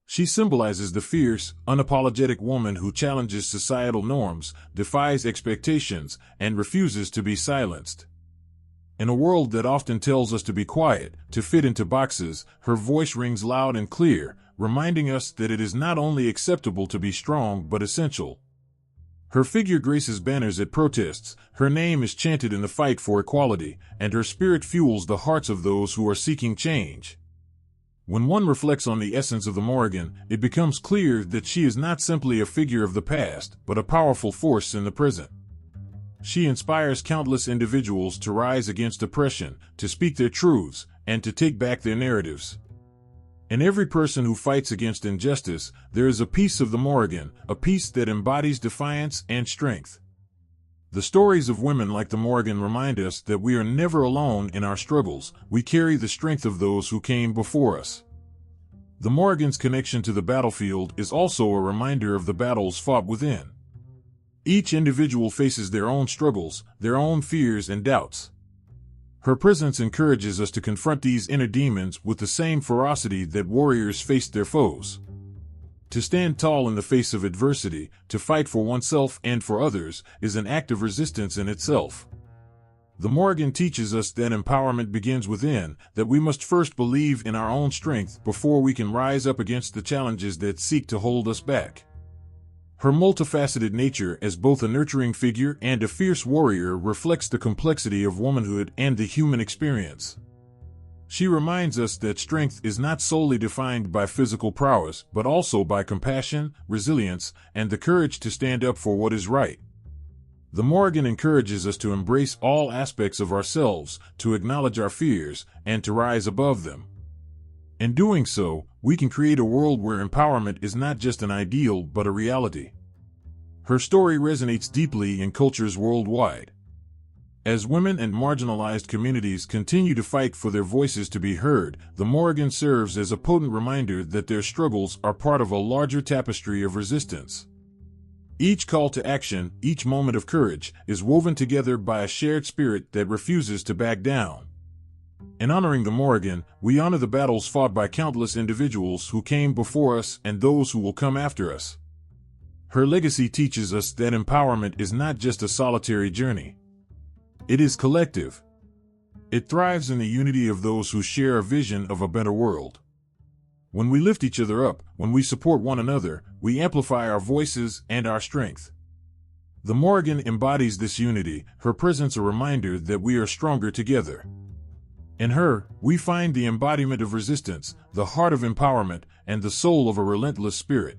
She symbolizes the fierce, unapologetic woman who challenges societal norms, defies expectations, and refuses to be silenced. In a world that often tells us to be quiet, to fit into boxes, her voice rings loud and clear, reminding us that it is not only acceptable to be strong but essential. Her figure graces banners at protests, her name is chanted in the fight for equality, and her spirit fuels the hearts of those who are seeking change. When one reflects on the essence of the Morrigan, it becomes clear that she is not simply a figure of the past, but a powerful force in the present. She inspires countless individuals to rise against oppression, to speak their truths, and to take back their narratives. In every person who fights against injustice, there is a piece of the Morrigan, a piece that embodies defiance and strength. The stories of women like the Morrigan remind us that we are never alone in our struggles, we carry the strength of those who came before us. The Morrigan's connection to the battlefield is also a reminder of the battles fought within. Each individual faces their own struggles, their own fears and doubts. Her presence encourages us to confront these inner demons with the same ferocity that warriors faced their foes. To stand tall in the face of adversity, to fight for oneself and for others, is an act of resistance in itself. The Morrigan teaches us that empowerment begins within, that we must first believe in our own strength before we can rise up against the challenges that seek to hold us back. Her multifaceted nature as both a nurturing figure and a fierce warrior reflects the complexity of womanhood and the human experience. She reminds us that strength is not solely defined by physical prowess, but also by compassion, resilience, and the courage to stand up for what is right. The Morrigan encourages us to embrace all aspects of ourselves, to acknowledge our fears, and to rise above them. In doing so, we can create a world where empowerment is not just an ideal but a reality. Her story resonates deeply in cultures worldwide. As women and marginalized communities continue to fight for their voices to be heard, the Morrigan serves as a potent reminder that their struggles are part of a larger tapestry of resistance. Each call to action, each moment of courage, is woven together by a shared spirit that refuses to back down. In honoring the Morrigan, we honor the battles fought by countless individuals who came before us and those who will come after us. Her legacy teaches us that empowerment is not just a solitary journey. It is collective. It thrives in the unity of those who share a vision of a better world. When we lift each other up, when we support one another, we amplify our voices and our strength. The Morrigan embodies this unity, her presence a reminder that we are stronger together. In her, we find the embodiment of resistance, the heart of empowerment, and the soul of a relentless spirit.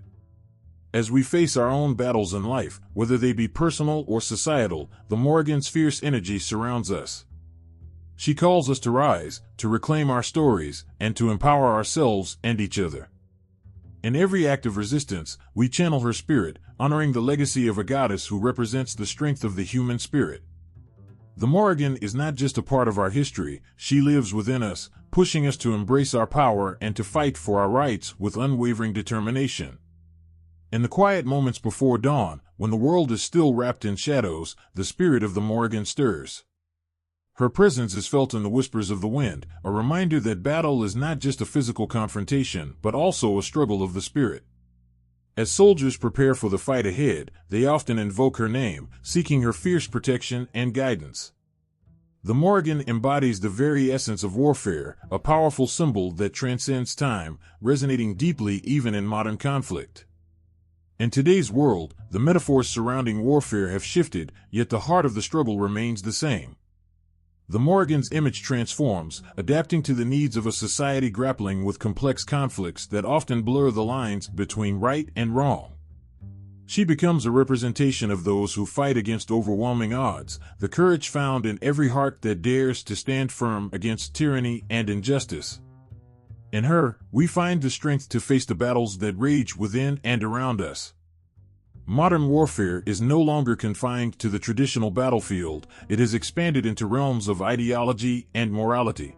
As we face our own battles in life, whether they be personal or societal, the Morrigan's fierce energy surrounds us. She calls us to rise, to reclaim our stories, and to empower ourselves and each other. In every act of resistance, we channel her spirit, honoring the legacy of a goddess who represents the strength of the human spirit. The Morrigan is not just a part of our history, she lives within us, pushing us to embrace our power and to fight for our rights with unwavering determination. In the quiet moments before dawn, when the world is still wrapped in shadows, the spirit of the Morrigan stirs. Her presence is felt in the whispers of the wind, a reminder that battle is not just a physical confrontation, but also a struggle of the spirit. As soldiers prepare for the fight ahead, they often invoke her name, seeking her fierce protection and guidance. The Morrigan embodies the very essence of warfare, a powerful symbol that transcends time, resonating deeply even in modern conflict. In today's world, the metaphors surrounding warfare have shifted, yet the heart of the struggle remains the same. The Morrigan's image transforms, adapting to the needs of a society grappling with complex conflicts that often blur the lines between right and wrong. She becomes a representation of those who fight against overwhelming odds, the courage found in every heart that dares to stand firm against tyranny and injustice. In her, we find the strength to face the battles that rage within and around us. Modern warfare is no longer confined to the traditional battlefield, it has expanded into realms of ideology and morality.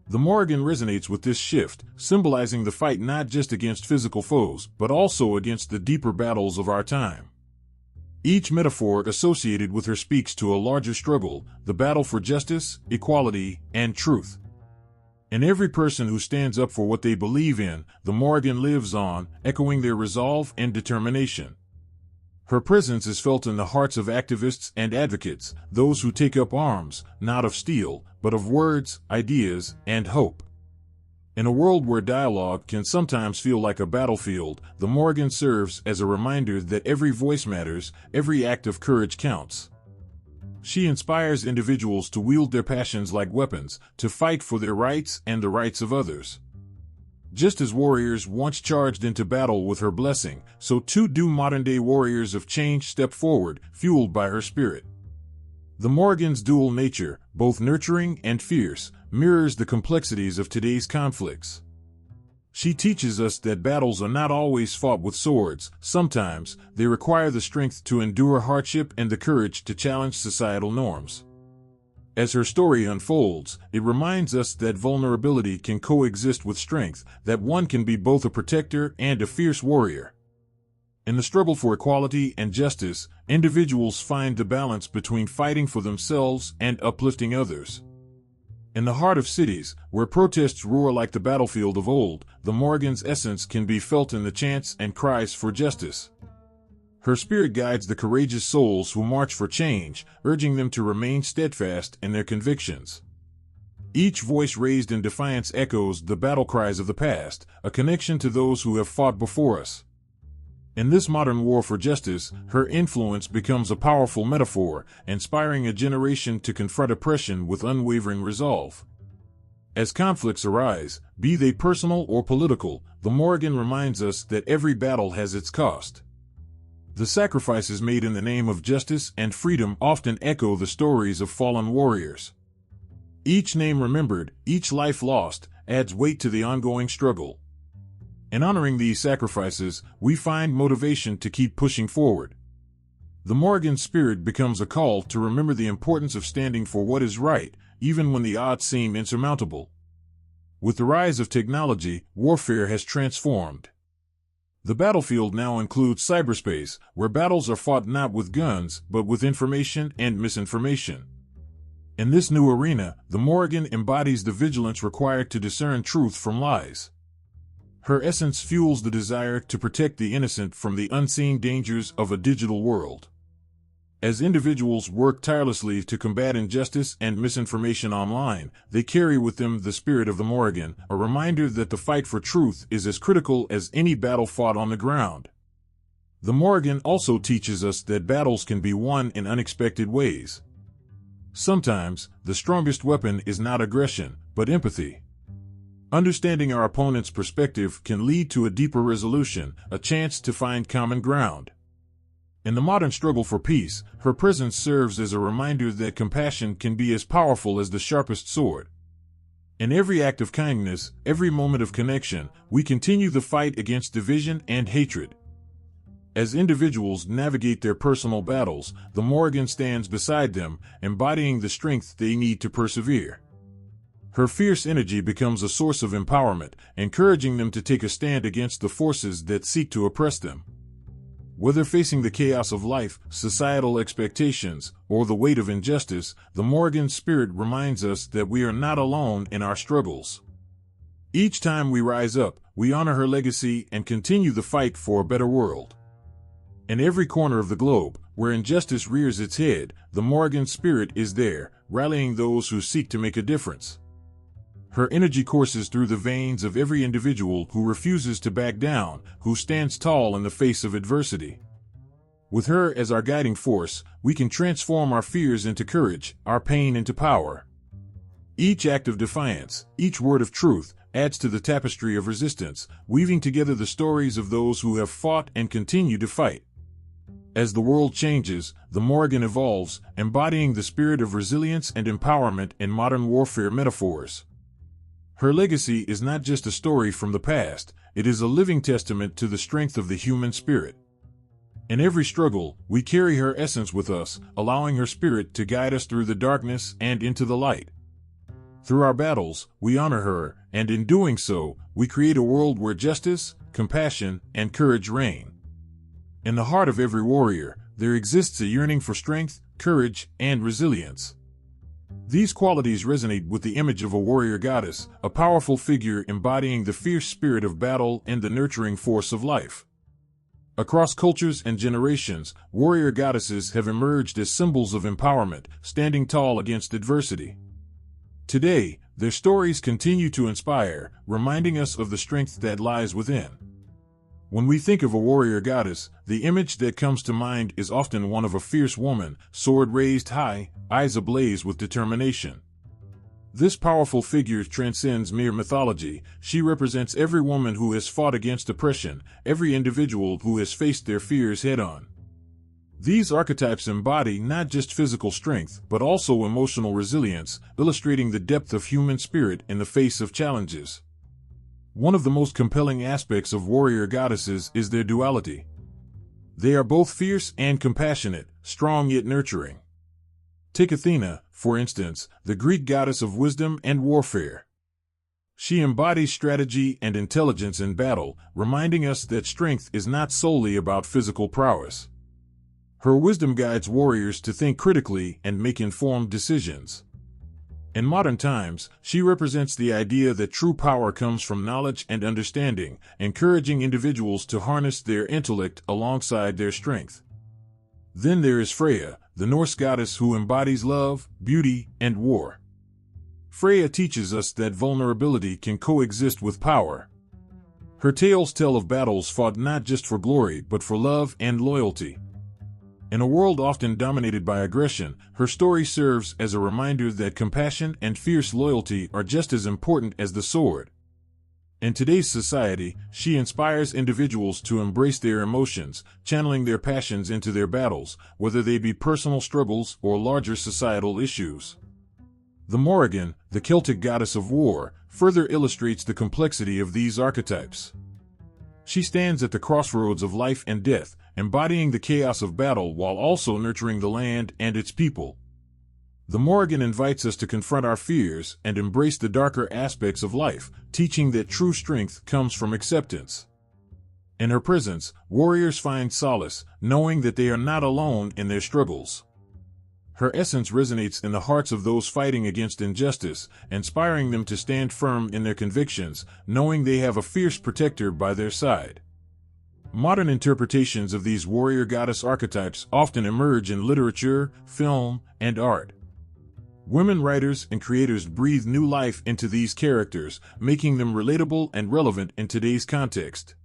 The Morrigan resonates with this shift, symbolizing the fight not just against physical foes, but also against the deeper battles of our time. Each metaphor associated with her speaks to a larger struggle, the battle for justice, equality, and truth. In every person who stands up for what they believe in, the Morrigan lives on, echoing their resolve and determination. Her presence is felt in the hearts of activists and advocates, those who take up arms, not of steel, but of words, ideas, and hope. In a world where dialogue can sometimes feel like a battlefield, the Morrigan serves as a reminder that every voice matters, every act of courage counts. She inspires individuals to wield their passions like weapons, to fight for their rights and the rights of others. Just as warriors once charged into battle with her blessing, so too do modern-day warriors of change step forward, fueled by her spirit. The Morrigan's dual nature, both nurturing and fierce, mirrors the complexities of today's conflicts. She teaches us that battles are not always fought with swords, sometimes they require the strength to endure hardship and the courage to challenge societal norms. As her story unfolds, it reminds us that vulnerability can coexist with strength, that one can be both a protector and a fierce warrior. In the struggle for equality and justice, individuals find the balance between fighting for themselves and uplifting others. In the heart of cities, where protests roar like the battlefield of old, the Morrigan's essence can be felt in the chants and cries for justice. Her spirit guides the courageous souls who march for change, urging them to remain steadfast in their convictions. Each voice raised in defiance echoes the battle cries of the past, a connection to those who have fought before us. In this modern war for justice, her influence becomes a powerful metaphor, inspiring a generation to confront oppression with unwavering resolve. As conflicts arise, be they personal or political, the Morrigan reminds us that every battle has its cost. The sacrifices made in the name of justice and freedom often echo the stories of fallen warriors. Each name remembered, each life lost, adds weight to the ongoing struggle. In honoring these sacrifices, we find motivation to keep pushing forward. The Morrigan spirit becomes a call to remember the importance of standing for what is right, even when the odds seem insurmountable. With the rise of technology, warfare has transformed. The battlefield now includes cyberspace, where battles are fought not with guns, but with information and misinformation. In this new arena, the Morrigan embodies the vigilance required to discern truth from lies. Her essence fuels the desire to protect the innocent from the unseen dangers of a digital world. As individuals work tirelessly to combat injustice and misinformation online, they carry with them the spirit of the Morrigan, a reminder that the fight for truth is as critical as any battle fought on the ground. The Morrigan also teaches us that battles can be won in unexpected ways. Sometimes, the strongest weapon is not aggression, but empathy. Understanding our opponent's perspective can lead to a deeper resolution, a chance to find common ground. In the modern struggle for peace, her presence serves as a reminder that compassion can be as powerful as the sharpest sword. In every act of kindness, every moment of connection, we continue the fight against division and hatred. As individuals navigate their personal battles, the Morrigan stands beside them, embodying the strength they need to persevere. Her fierce energy becomes a source of empowerment, encouraging them to take a stand against the forces that seek to oppress them. Whether facing the chaos of life, societal expectations, or the weight of injustice, the Morrigan spirit reminds us that we are not alone in our struggles. Each time we rise up, we honor her legacy and continue the fight for a better world. In every corner of the globe, where injustice rears its head, the Morrigan spirit is there, rallying those who seek to make a difference. Her energy courses through the veins of every individual who refuses to back down, who stands tall in the face of adversity. With her as our guiding force, we can transform our fears into courage, our pain into power. Each act of defiance, each word of truth, adds to the tapestry of resistance, weaving together the stories of those who have fought and continue to fight. As the world changes, the Morrigan evolves, embodying the spirit of resilience and empowerment in modern warfare metaphors. Her legacy is not just a story from the past, it is a living testament to the strength of the human spirit. In every struggle, we carry her essence with us, allowing her spirit to guide us through the darkness and into the light. Through our battles, we honor her, and in doing so, we create a world where justice, compassion, and courage reign. In the heart of every warrior, there exists a yearning for strength, courage, and resilience. These qualities resonate with the image of a warrior goddess, a powerful figure embodying the fierce spirit of battle and the nurturing force of life. Across cultures and generations, warrior goddesses have emerged as symbols of empowerment, standing tall against adversity. Today, their stories continue to inspire, reminding us of the strength that lies within. When we think of a warrior goddess, the image that comes to mind is often one of a fierce woman, sword raised high, eyes ablaze with determination. This powerful figure transcends mere mythology. She represents every woman who has fought against oppression, every individual who has faced their fears head-on. These archetypes embody not just physical strength, but also emotional resilience, illustrating the depth of human spirit in the face of challenges. One of the most compelling aspects of warrior goddesses is their duality. They are both fierce and compassionate, strong yet nurturing. Take Athena, for instance, the Greek goddess of wisdom and warfare. She embodies strategy and intelligence in battle, reminding us that strength is not solely about physical prowess. Her wisdom guides warriors to think critically and make informed decisions. In modern times, she represents the idea that true power comes from knowledge and understanding, encouraging individuals to harness their intellect alongside their strength. Then there is Freya, the Norse goddess who embodies love, beauty, and war. Freya teaches us that vulnerability can coexist with power. Her tales tell of battles fought not just for glory but for love and loyalty. In a world often dominated by aggression, her story serves as a reminder that compassion and fierce loyalty are just as important as the sword. In today's society, she inspires individuals to embrace their emotions, channeling their passions into their battles, whether they be personal struggles or larger societal issues. The Morrigan, the Celtic goddess of war, further illustrates the complexity of these archetypes. She stands at the crossroads of life and death, embodying the chaos of battle while also nurturing the land and its people. The Morrigan invites us to confront our fears and embrace the darker aspects of life, teaching that true strength comes from acceptance. In her presence, warriors find solace, knowing that they are not alone in their struggles. Her essence resonates in the hearts of those fighting against injustice, inspiring them to stand firm in their convictions, knowing they have a fierce protector by their side. Modern interpretations of these warrior goddess archetypes often emerge in literature, film, and art. Women writers and creators breathe new life into these characters, making them relatable and relevant in today's context.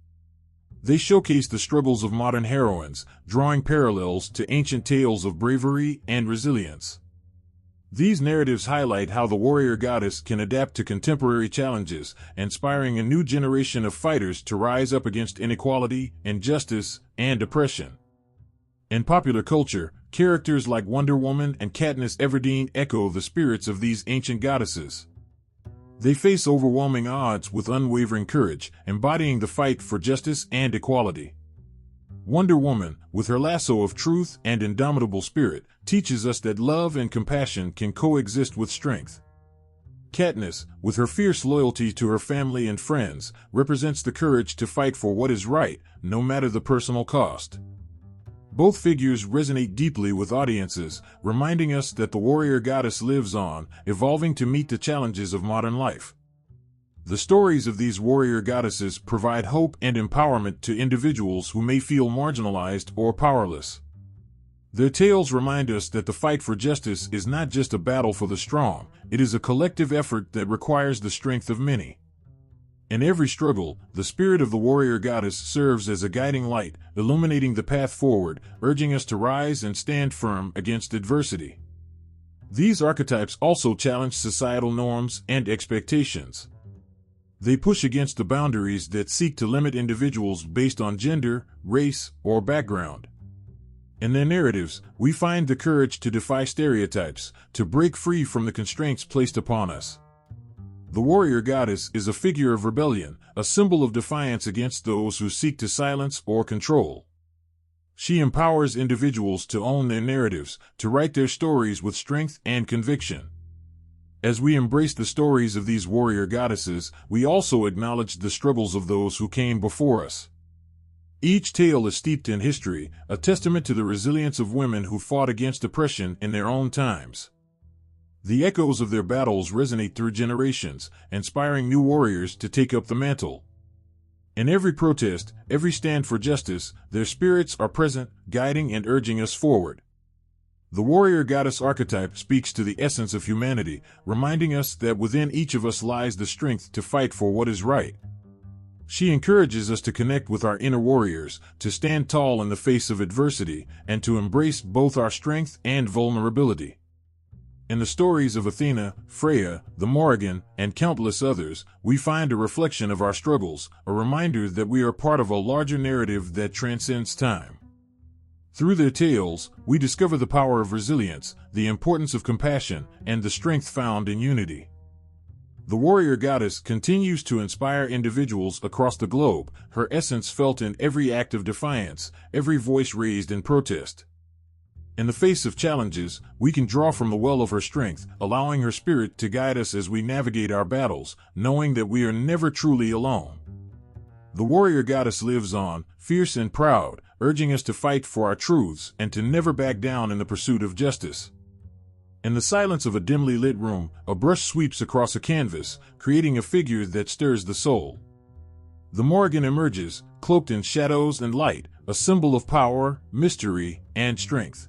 They showcase the struggles of modern heroines, drawing parallels to ancient tales of bravery and resilience. These narratives highlight how the warrior goddess can adapt to contemporary challenges, inspiring a new generation of fighters to rise up against inequality, injustice, and oppression. In popular culture, characters like Wonder Woman and Katniss Everdeen echo the spirits of these ancient goddesses. They face overwhelming odds with unwavering courage, embodying the fight for justice and equality. Wonder Woman, with her lasso of truth and indomitable spirit, teaches us that love and compassion can coexist with strength. Katniss, with her fierce loyalty to her family and friends, represents the courage to fight for what is right, no matter the personal cost. Both figures resonate deeply with audiences, reminding us that the warrior goddess lives on, evolving to meet the challenges of modern life. The stories of these warrior goddesses provide hope and empowerment to individuals who may feel marginalized or powerless. Their tales remind us that the fight for justice is not just a battle for the strong, it is a collective effort that requires the strength of many. In every struggle, the spirit of the warrior goddess serves as a guiding light, illuminating the path forward, urging us to rise and stand firm against adversity. These archetypes also challenge societal norms and expectations. They push against the boundaries that seek to limit individuals based on gender, race, or background. In their narratives, we find the courage to defy stereotypes, to break free from the constraints placed upon us. The warrior goddess is a figure of rebellion, a symbol of defiance against those who seek to silence or control. She empowers individuals to own their narratives, to write their stories with strength and conviction. As we embrace the stories of these warrior goddesses, we also acknowledge the struggles of those who came before us. Each tale is steeped in history, a testament to the resilience of women who fought against oppression in their own times. The echoes of their battles resonate through generations, inspiring new warriors to take up the mantle. In every protest, every stand for justice, their spirits are present, guiding and urging us forward. The warrior goddess archetype speaks to the essence of humanity, reminding us that within each of us lies the strength to fight for what is right. She encourages us to connect with our inner warriors, to stand tall in the face of adversity, and to embrace both our strength and vulnerability. In the stories of Athena, Freya, the Morrigan, and countless others, we find a reflection of our struggles, a reminder that we are part of a larger narrative that transcends time. Through their tales, we discover the power of resilience, the importance of compassion, and the strength found in unity. The warrior goddess continues to inspire individuals across the globe, her essence felt in every act of defiance, every voice raised in protest. In the face of challenges, we can draw from the well of her strength, allowing her spirit to guide us as we navigate our battles, knowing that we are never truly alone. The warrior goddess lives on, fierce and proud, urging us to fight for our truths and to never back down in the pursuit of justice. In the silence of a dimly lit room, a brush sweeps across a canvas, creating a figure that stirs the soul. The Morrigan emerges, cloaked in shadows and light, a symbol of power, mystery, and strength.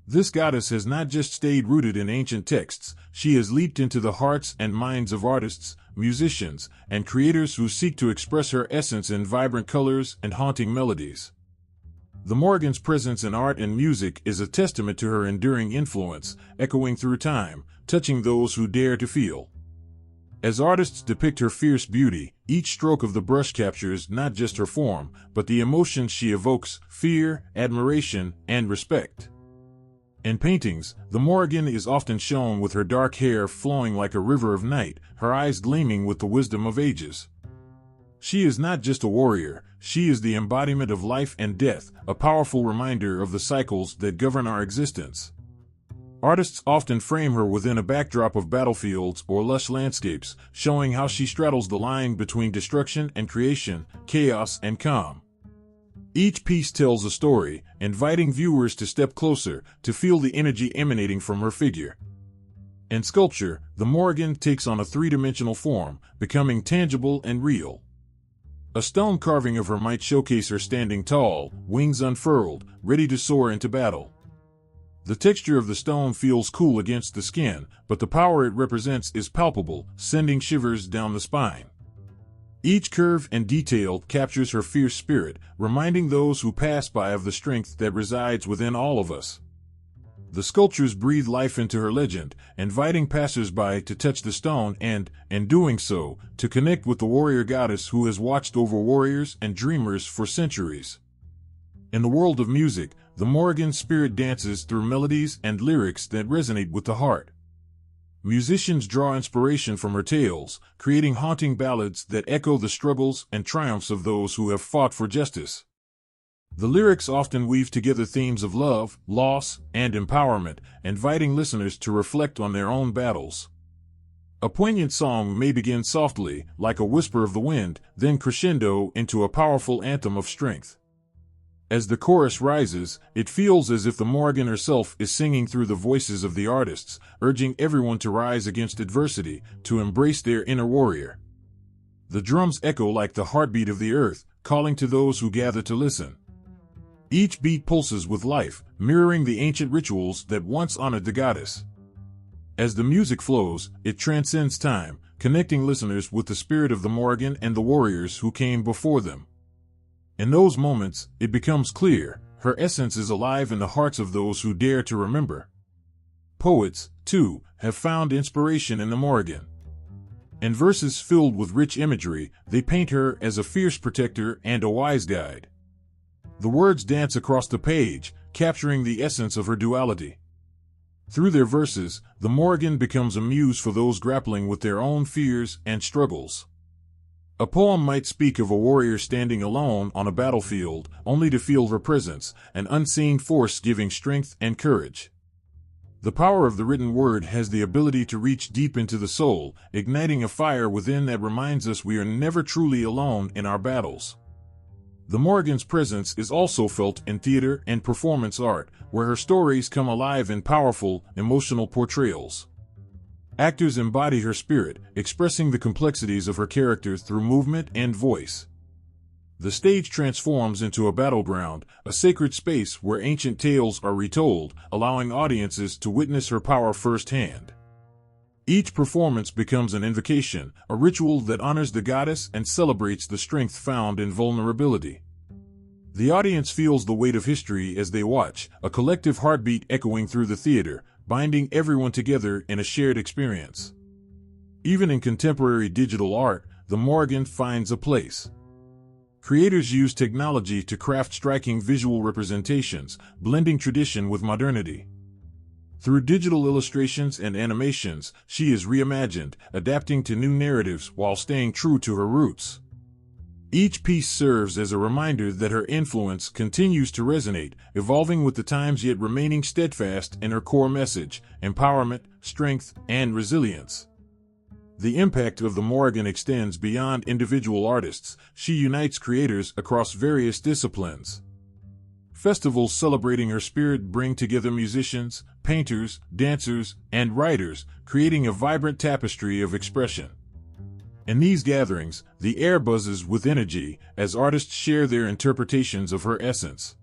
This goddess has not just stayed rooted in ancient texts, she has leaped into the hearts and minds of artists, musicians, and creators who seek to express her essence in vibrant colors and haunting melodies. The Morrigan's presence in art and music is a testament to her enduring influence, echoing through time, touching those who dare to feel. As artists depict her fierce beauty, each stroke of the brush captures not just her form, but the emotions she evokes: fear, admiration, and respect. In paintings, the Morrigan is often shown with her dark hair flowing like a river of night, her eyes gleaming with the wisdom of ages. She is not just a warrior, she is the embodiment of life and death, a powerful reminder of the cycles that govern our existence. Artists often frame her within a backdrop of battlefields or lush landscapes, showing how she straddles the line between destruction and creation, chaos and calm. Each piece tells a story, inviting viewers to step closer, to feel the energy emanating from her figure. In sculpture, the Morrigan takes on a three-dimensional form, becoming tangible and real. A stone carving of her might showcase her standing tall, wings unfurled, ready to soar into battle. The texture of the stone feels cool against the skin, but the power it represents is palpable, sending shivers down the spine. Each curve and detail captures her fierce spirit, reminding those who pass by of the strength that resides within all of us. The sculptures breathe life into her legend, inviting passers-by to touch the stone and, in doing so, to connect with the warrior goddess who has watched over warriors and dreamers for centuries. In the world of music, the Morrigan spirit dances through melodies and lyrics that resonate with the heart. Musicians draw inspiration from her tales, creating haunting ballads that echo the struggles and triumphs of those who have fought for justice. The lyrics often weave together themes of love, loss, and empowerment, inviting listeners to reflect on their own battles. A poignant song may begin softly, like a whisper of the wind, then crescendo into a powerful anthem of strength. As the chorus rises, it feels as if the Morrigan herself is singing through the voices of the artists, urging everyone to rise against adversity, to embrace their inner warrior. The drums echo like the heartbeat of the earth, calling to those who gather to listen. Each beat pulses with life, mirroring the ancient rituals that once honored the goddess. As the music flows, it transcends time, connecting listeners with the spirit of the Morrigan and the warriors who came before them. In those moments, it becomes clear, her essence is alive in the hearts of those who dare to remember. Poets, too, have found inspiration in the Morrigan. In verses filled with rich imagery, they paint her as a fierce protector and a wise guide. The words dance across the page, capturing the essence of her duality. Through their verses, the Morrigan becomes a muse for those grappling with their own fears and struggles. A poem might speak of a warrior standing alone on a battlefield, only to feel her presence, an unseen force giving strength and courage. The power of the written word has the ability to reach deep into the soul, igniting a fire within that reminds us we are never truly alone in our battles. The Morrigan's presence is also felt in theater and performance art, where her stories come alive in powerful, emotional portrayals. Actors embody her spirit, expressing the complexities of her characters through movement and voice. The stage transforms into a battleground, a sacred space where ancient tales are retold, allowing audiences to witness her power firsthand. Each performance becomes an invocation, a ritual that honors the goddess and celebrates the strength found in vulnerability. The audience feels the weight of history as they watch, a collective heartbeat echoing through the theater, binding everyone together in a shared experience. Even in contemporary digital art, the Morrigan finds a place. Creators use technology to craft striking visual representations, blending tradition with modernity. Through digital illustrations and animations, she is reimagined, adapting to new narratives while staying true to her roots. Each piece serves as a reminder that her influence continues to resonate, evolving with the times yet remaining steadfast in her core message: empowerment, strength, and resilience. The impact of the Morrigan extends beyond individual artists. She unites creators across various disciplines. Festivals celebrating her spirit bring together musicians, painters, dancers, and writers, creating a vibrant tapestry of expression. In these gatherings, the air buzzes with energy as artists share their interpretations of her essence.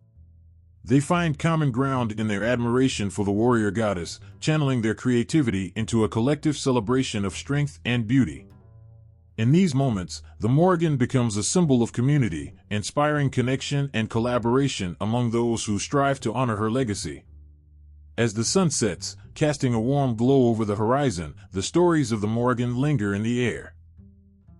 They find common ground in their admiration for the warrior goddess, channeling their creativity into a collective celebration of strength and beauty. In these moments, the Morrigan becomes a symbol of community, inspiring connection and collaboration among those who strive to honor her legacy. As the sun sets, casting a warm glow over the horizon, the stories of the Morrigan linger in the air.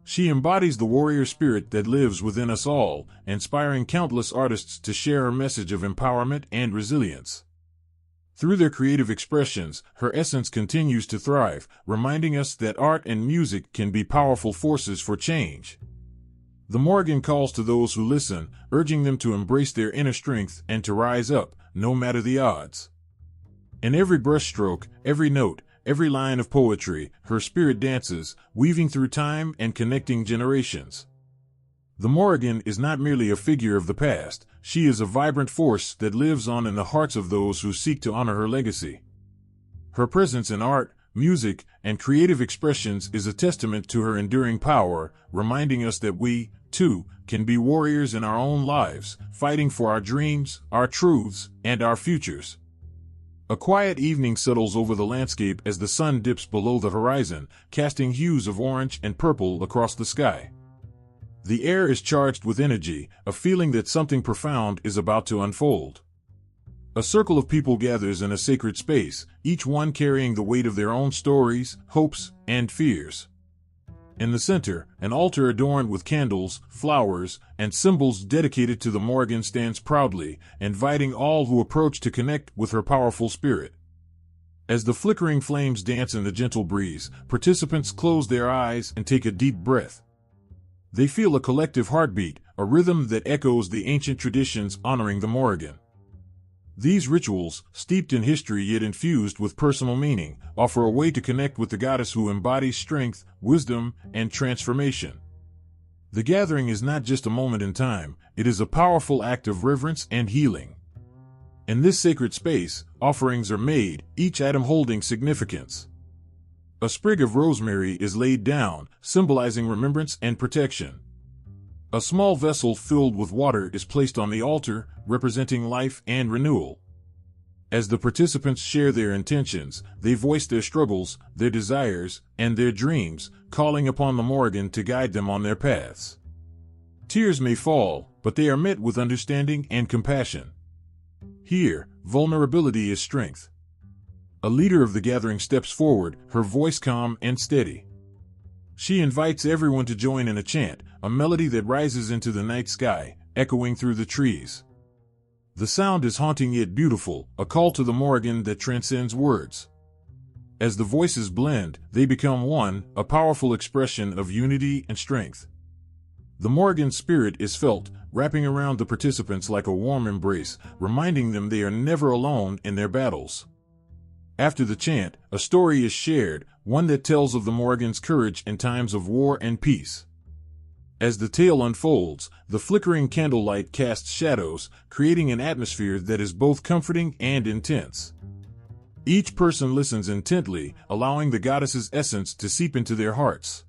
She embodies the warrior spirit that lives within us all, inspiring countless artists to share her message of empowerment and resilience. Through their creative expressions, her essence continues to thrive, reminding us that art and music can be powerful forces for change. The Morrigan calls to those who listen, urging them to embrace their inner strength and to rise up, no matter the odds. In every brushstroke, every note, every line of poetry, her spirit dances, weaving through time and connecting generations. The Morrigan is not merely a figure of the past, she is a vibrant force that lives on in the hearts of those who seek to honor her legacy. Her presence in art, music, and creative expressions is a testament to her enduring power, reminding us that we, too, can be warriors in our own lives, fighting for our dreams, our truths, and our futures. A quiet evening settles over the landscape as the sun dips below the horizon, casting hues of orange and purple across the sky. The air is charged with energy, a feeling that something profound is about to unfold. A circle of people gathers in a sacred space, each one carrying the weight of their own stories, hopes, and fears. In the center, an altar adorned with candles, flowers, and symbols dedicated to the Morrigan stands proudly, inviting all who approach to connect with her powerful spirit. As the flickering flames dance in the gentle breeze, participants close their eyes and take a deep breath. They feel a collective heartbeat, a rhythm that echoes the ancient traditions honoring the Morrigan. These rituals, steeped in history yet infused with personal meaning, offer a way to connect with the goddess who embodies strength, wisdom, and transformation. The gathering is not just a moment in time, it is a powerful act of reverence and healing. In this sacred space, offerings are made, each item holding significance. A sprig of rosemary is laid down, symbolizing remembrance and protection. A small vessel filled with water is placed on the altar, representing life and renewal. As the participants share their intentions, they voice their struggles, their desires, and their dreams, calling upon the Morrigan to guide them on their paths. Tears may fall, but they are met with understanding and compassion. Here, vulnerability is strength. A leader of the gathering steps forward, her voice calm and steady. She invites everyone to join in a chant, a melody that rises into the night sky, echoing through the trees. The sound is haunting yet beautiful, a call to the Morrigan that transcends words. As the voices blend, they become one, a powerful expression of unity and strength. The Morrigan spirit is felt, wrapping around the participants like a warm embrace, reminding them they are never alone in their battles. After the chant, a story is shared, one that tells of the Morrigan's courage in times of war and peace. As the tale unfolds, the flickering candlelight casts shadows, creating an atmosphere that is both comforting and intense. Each person listens intently, allowing the goddess's essence to seep into their hearts.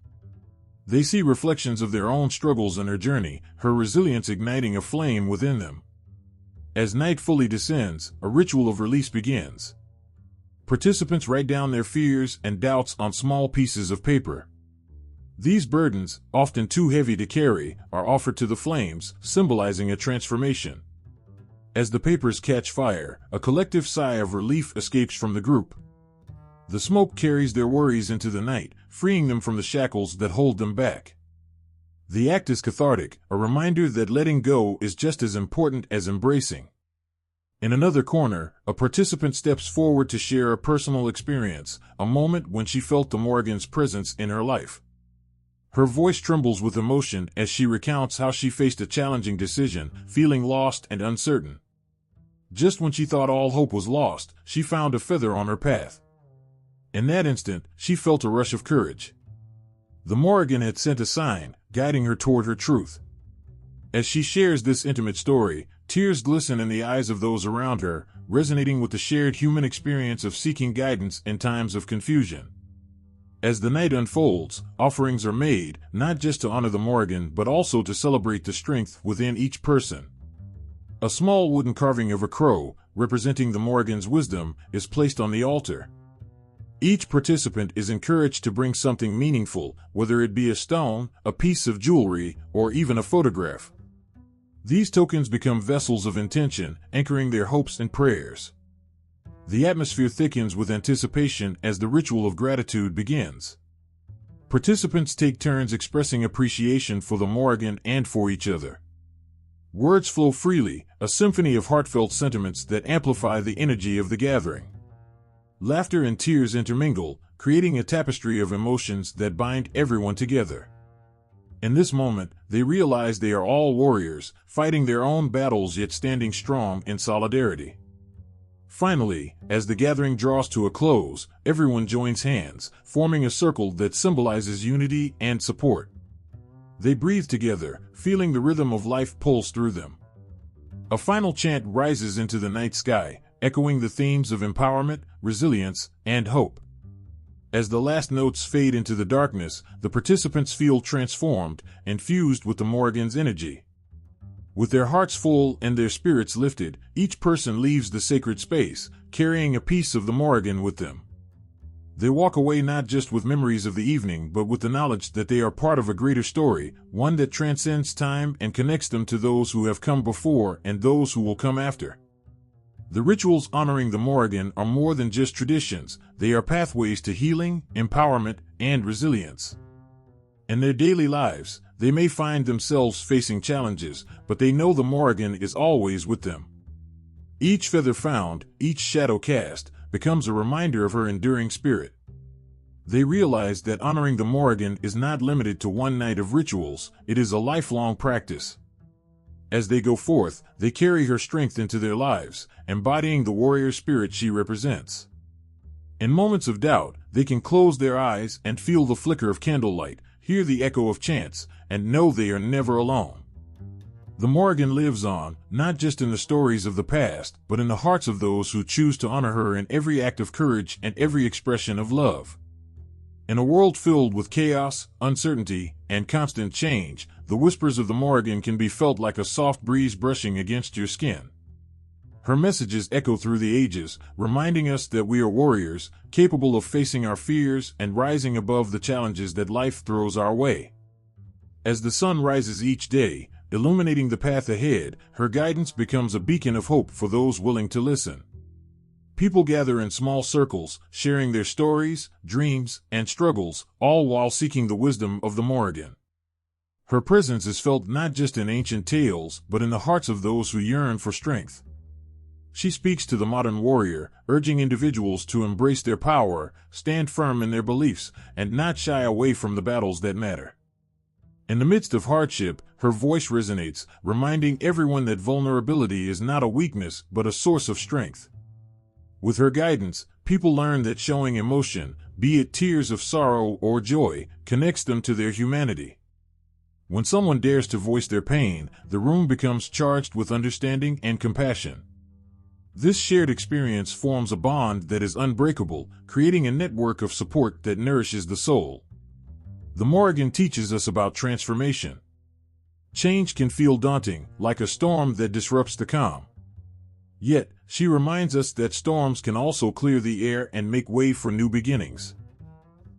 They see reflections of their own struggles and her journey, her resilience igniting a flame within them. As night fully descends, a ritual of release begins. Participants write down their fears and doubts on small pieces of paper. These burdens, often too heavy to carry, are offered to the flames, symbolizing a transformation. As the papers catch fire, a collective sigh of relief escapes from the group. The smoke carries their worries into the night, freeing them from the shackles that hold them back. The act is cathartic, a reminder that letting go is just as important as embracing. In another corner, a participant steps forward to share a personal experience, a moment when she felt the Morrigan's presence in her life. Her voice trembles with emotion as she recounts how she faced a challenging decision, feeling lost and uncertain. Just when she thought all hope was lost, she found a feather on her path. In that instant, she felt a rush of courage. The Morrigan had sent a sign, guiding her toward her truth. As she shares this intimate story, tears glisten in the eyes of those around her, resonating with the shared human experience of seeking guidance in times of confusion. As the night unfolds, offerings are made, not just to honor the Morrigan but also to celebrate the strength within each person. A small wooden carving of a crow, representing the Morrigan's wisdom, is placed on the altar. Each participant is encouraged to bring something meaningful, whether it be a stone, a piece of jewelry, or even a photograph. These tokens become vessels of intention, anchoring their hopes and prayers. The atmosphere thickens with anticipation as the ritual of gratitude begins. Participants take turns expressing appreciation for the Morrigan and for each other. Words flow freely, a symphony of heartfelt sentiments that amplify the energy of the gathering. Laughter and tears intermingle, creating a tapestry of emotions that bind everyone together. In this moment, they realize they are all warriors, fighting their own battles yet standing strong in solidarity. Finally, as the gathering draws to a close, everyone joins hands, forming a circle that symbolizes unity and support. They breathe together, feeling the rhythm of life pulse through them. A final chant rises into the night sky, echoing the themes of empowerment, resilience, and hope. As the last notes fade into the darkness, the participants feel transformed, infused with the Morrigan's energy. With their hearts full and their spirits lifted, each person leaves the sacred space, carrying a piece of the Morrigan with them. They walk away not just with memories of the evening but with the knowledge that they are part of a greater story, one that transcends time and connects them to those who have come before and those who will come after. The rituals honoring the Morrigan are more than just traditions, they are pathways to healing, empowerment, and resilience. In their daily lives, they may find themselves facing challenges, but they know the Morrigan is always with them. Each feather found, each shadow cast, becomes a reminder of her enduring spirit. They realize that honoring the Morrigan is not limited to one night of rituals, it is a lifelong practice. As they go forth, they carry her strength into their lives, embodying the warrior spirit she represents. In moments of doubt, they can close their eyes and feel the flicker of candlelight, hear the echo of chants, and know they are never alone. The Morrigan lives on, not just in the stories of the past, but in the hearts of those who choose to honor her in every act of courage and every expression of love. In a world filled with chaos, uncertainty, and constant change, the whispers of the Morrigan can be felt like a soft breeze brushing against your skin. Her messages echo through the ages, reminding us that we are warriors, capable of facing our fears and rising above the challenges that life throws our way. As the sun rises each day, illuminating the path ahead, her guidance becomes a beacon of hope for those willing to listen. People gather in small circles, sharing their stories, dreams, and struggles, all while seeking the wisdom of the Morrigan. Her presence is felt not just in ancient tales, but in the hearts of those who yearn for strength. She speaks to the modern warrior, urging individuals to embrace their power, stand firm in their beliefs, and not shy away from the battles that matter. In the midst of hardship, her voice resonates, reminding everyone that vulnerability is not a weakness but a source of strength. With her guidance, people learn that showing emotion, be it tears of sorrow or joy, connects them to their humanity. When someone dares to voice their pain, the room becomes charged with understanding and compassion. This shared experience forms a bond that is unbreakable, creating a network of support that nourishes the soul. The Morrigan teaches us about transformation. Change can feel daunting, like a storm that disrupts the calm. Yet, she reminds us that storms can also clear the air and make way for new beginnings.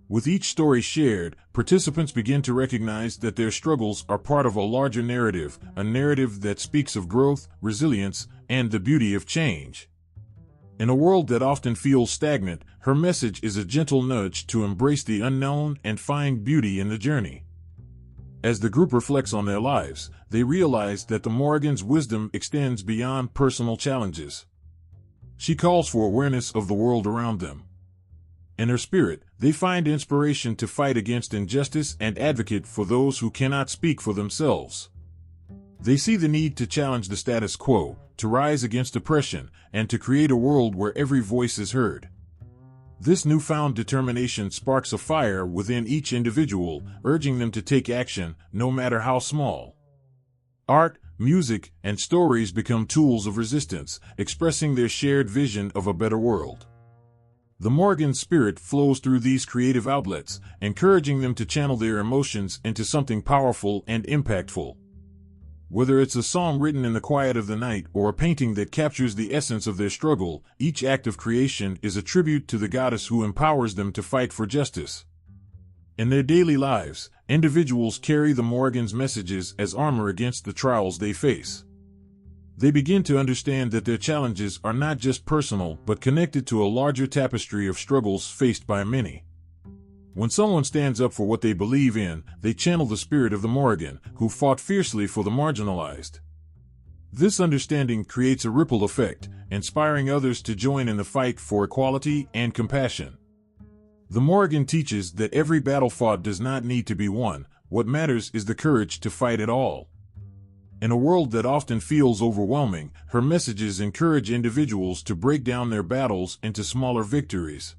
With each story shared, participants begin to recognize that their struggles are part of a larger narrative, a narrative that speaks of growth, resilience, and the beauty of change. In a world that often feels stagnant, her message is a gentle nudge to embrace the unknown and find beauty in the journey. As the group reflects on their lives, they realize that the Morrigan's wisdom extends beyond personal challenges. She calls for awareness of the world around them. In her spirit, they find inspiration to fight against injustice and advocate for those who cannot speak for themselves. They see the need to challenge the status quo, to rise against oppression, and to create a world where every voice is heard. This newfound determination sparks a fire within each individual, urging them to take action, no matter how small. Art, music, and stories become tools of resistance, expressing their shared vision of a better world. The Morrigan spirit flows through these creative outlets, encouraging them to channel their emotions into something powerful and impactful. Whether it's a song written in the quiet of the night or a painting that captures the essence of their struggle, each act of creation is a tribute to the goddess who empowers them to fight for justice. In their daily lives, individuals carry the Morrigan's messages as armor against the trials they face. They begin to understand that their challenges are not just personal but connected to a larger tapestry of struggles faced by many. When someone stands up for what they believe in, they channel the spirit of the Morrigan, who fought fiercely for the marginalized. This understanding creates a ripple effect, inspiring others to join in the fight for equality and compassion. The Morrigan teaches that every battle fought does not need to be won. What matters is the courage to fight it all. In a world that often feels overwhelming, her messages encourage individuals to break down their battles into smaller victories.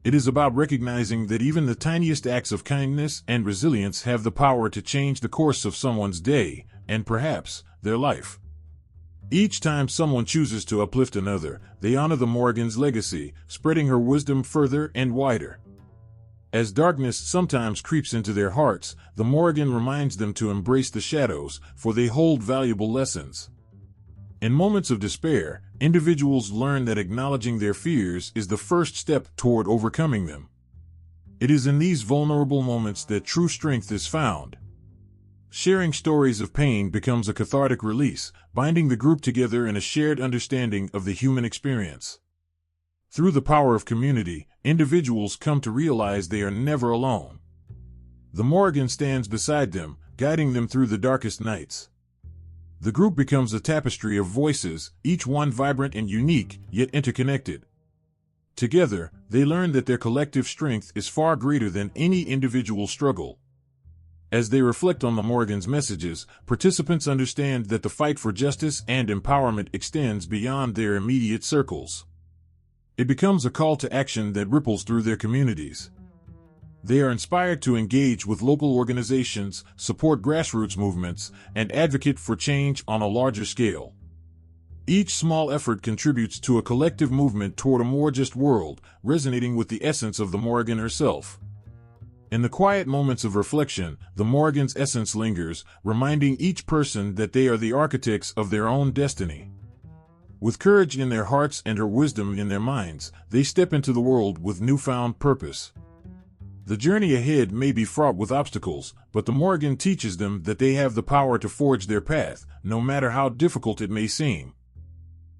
It is about recognizing that even the tiniest acts of kindness and resilience have the power to change the course of someone's day, and perhaps, their life. Each time someone chooses to uplift another, they honor the Morrigan's legacy, spreading her wisdom further and wider. As darkness sometimes creeps into their hearts, the Morrigan reminds them to embrace the shadows, for they hold valuable lessons. In moments of despair, individuals learn that acknowledging their fears is the first step toward overcoming them. It is in these vulnerable moments that true strength is found. Sharing stories of pain becomes a cathartic release, binding the group together in a shared understanding of the human experience. Through the power of community, individuals come to realize they are never alone. The Morrigan stands beside them, guiding them through the darkest nights. The group becomes a tapestry of voices, each one vibrant and unique, yet interconnected. Together, they learn that their collective strength is far greater than any individual struggle. As they reflect on the Morrigan's messages, participants understand that the fight for justice and empowerment extends beyond their immediate circles. It becomes a call to action that ripples through their communities. They are inspired to engage with local organizations, support grassroots movements, and advocate for change on a larger scale. Each small effort contributes to a collective movement toward a more just world, resonating with the essence of the Morrigan herself. In the quiet moments of reflection, the Morrigan's essence lingers, reminding each person that they are the architects of their own destiny. With courage in their hearts and her wisdom in their minds, they step into the world with newfound purpose. The journey ahead may be fraught with obstacles, but the Morrigan teaches them that they have the power to forge their path, no matter how difficult it may seem.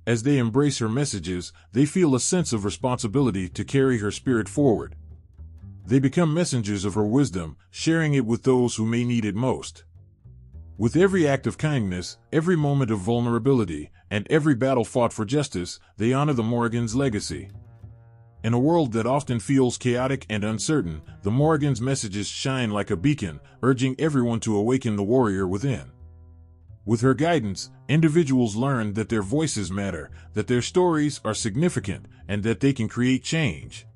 As they embrace her messages, they feel a sense of responsibility to carry her spirit forward. They become messengers of her wisdom, sharing it with those who may need it most. With every act of kindness, every moment of vulnerability, and every battle fought for justice, they honor the Morrigan's legacy. In a world that often feels chaotic and uncertain, the Morrigan's messages shine like a beacon, urging everyone to awaken the warrior within. With her guidance, individuals learn that their voices matter, that their stories are significant, and that they can create change.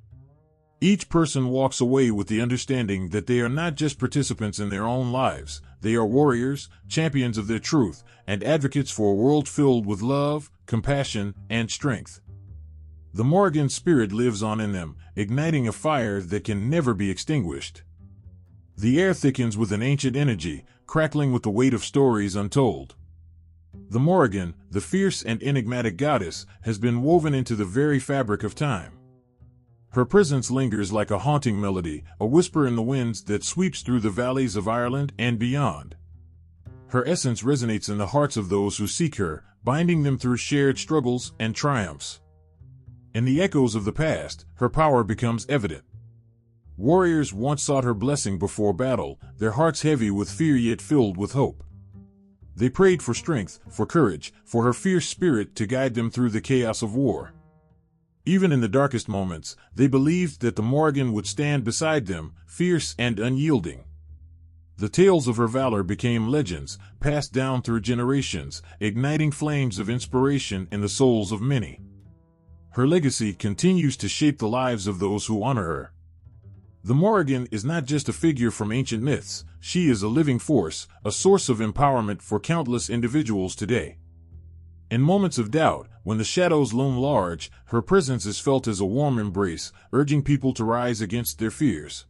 Each person walks away with the understanding that they are not just participants in their own lives, they are warriors, champions of their truth, and advocates for a world filled with love, compassion, and strength. The Morrigan spirit lives on in them, igniting a fire that can never be extinguished. The air thickens with an ancient energy, crackling with the weight of stories untold. The Morrigan, the fierce and enigmatic goddess, has been woven into the very fabric of time. Her presence lingers like a haunting melody, a whisper in the winds that sweeps through the valleys of Ireland and beyond. Her essence resonates in the hearts of those who seek her, binding them through shared struggles and triumphs. In the echoes of the past, her power becomes evident. Warriors once sought her blessing before battle, their hearts heavy with fear yet filled with hope. They prayed for strength, for courage, for her fierce spirit to guide them through the chaos of war. Even in the darkest moments, they believed that the Morrigan would stand beside them, fierce and unyielding. The tales of her valor became legends, passed down through generations, igniting flames of inspiration in the souls of many. Her legacy continues to shape the lives of those who honor her. The Morrigan is not just a figure from ancient myths, she is a living force, a source of empowerment for countless individuals today. In moments of doubt, when the shadows loom large, her presence is felt as a warm embrace, urging people to rise against their fears.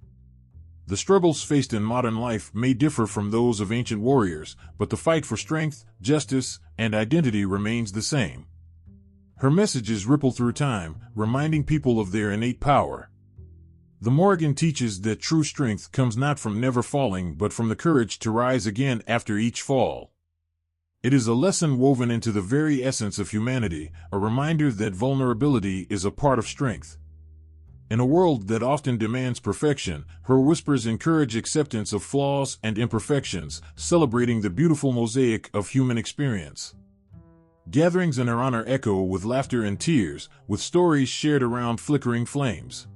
The struggles faced in modern life may differ from those of ancient warriors, but the fight for strength, justice, and identity remains the same. Her messages ripple through time, reminding people of their innate power. The Morrigan teaches that true strength comes not from never falling but from the courage to rise again after each fall. It is a lesson woven into the very essence of humanity, a reminder that vulnerability is a part of strength. In a world that often demands perfection, her whispers encourage acceptance of flaws and imperfections, celebrating the beautiful mosaic of human experience. Gatherings in her honor echo with laughter and tears, with stories shared around flickering flames.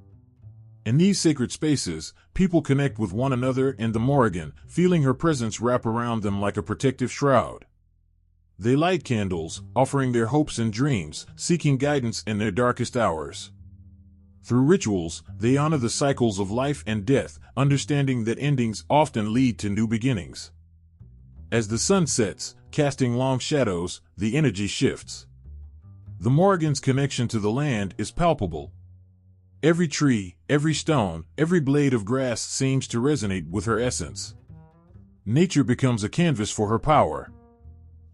In these sacred spaces, people connect with one another and the Morrigan, feeling her presence wrap around them like a protective shroud. They light candles, offering their hopes and dreams, seeking guidance in their darkest hours. Through rituals, they honor the cycles of life and death, understanding that endings often lead to new beginnings. As the sun sets, casting long shadows, the energy shifts. The Morrigan's connection to the land is palpable. Every tree, every stone, every blade of grass seems to resonate with her essence. Nature becomes a canvas for her power.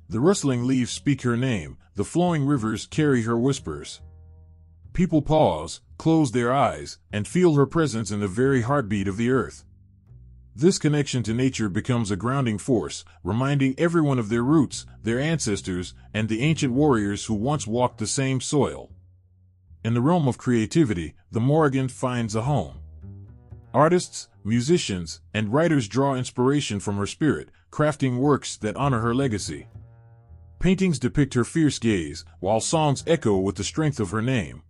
The rustling leaves speak her name, the flowing rivers carry her whispers. People pause, close their eyes, and feel her presence in the very heartbeat of the earth. This connection to nature becomes a grounding force, reminding everyone of their roots, their ancestors, and the ancient warriors who once walked the same soil. In the realm of creativity, the Morrigan finds a home. Artists, musicians, and writers draw inspiration from her spirit, crafting works that honor her legacy. Paintings depict her fierce gaze, while songs echo with the strength of her name.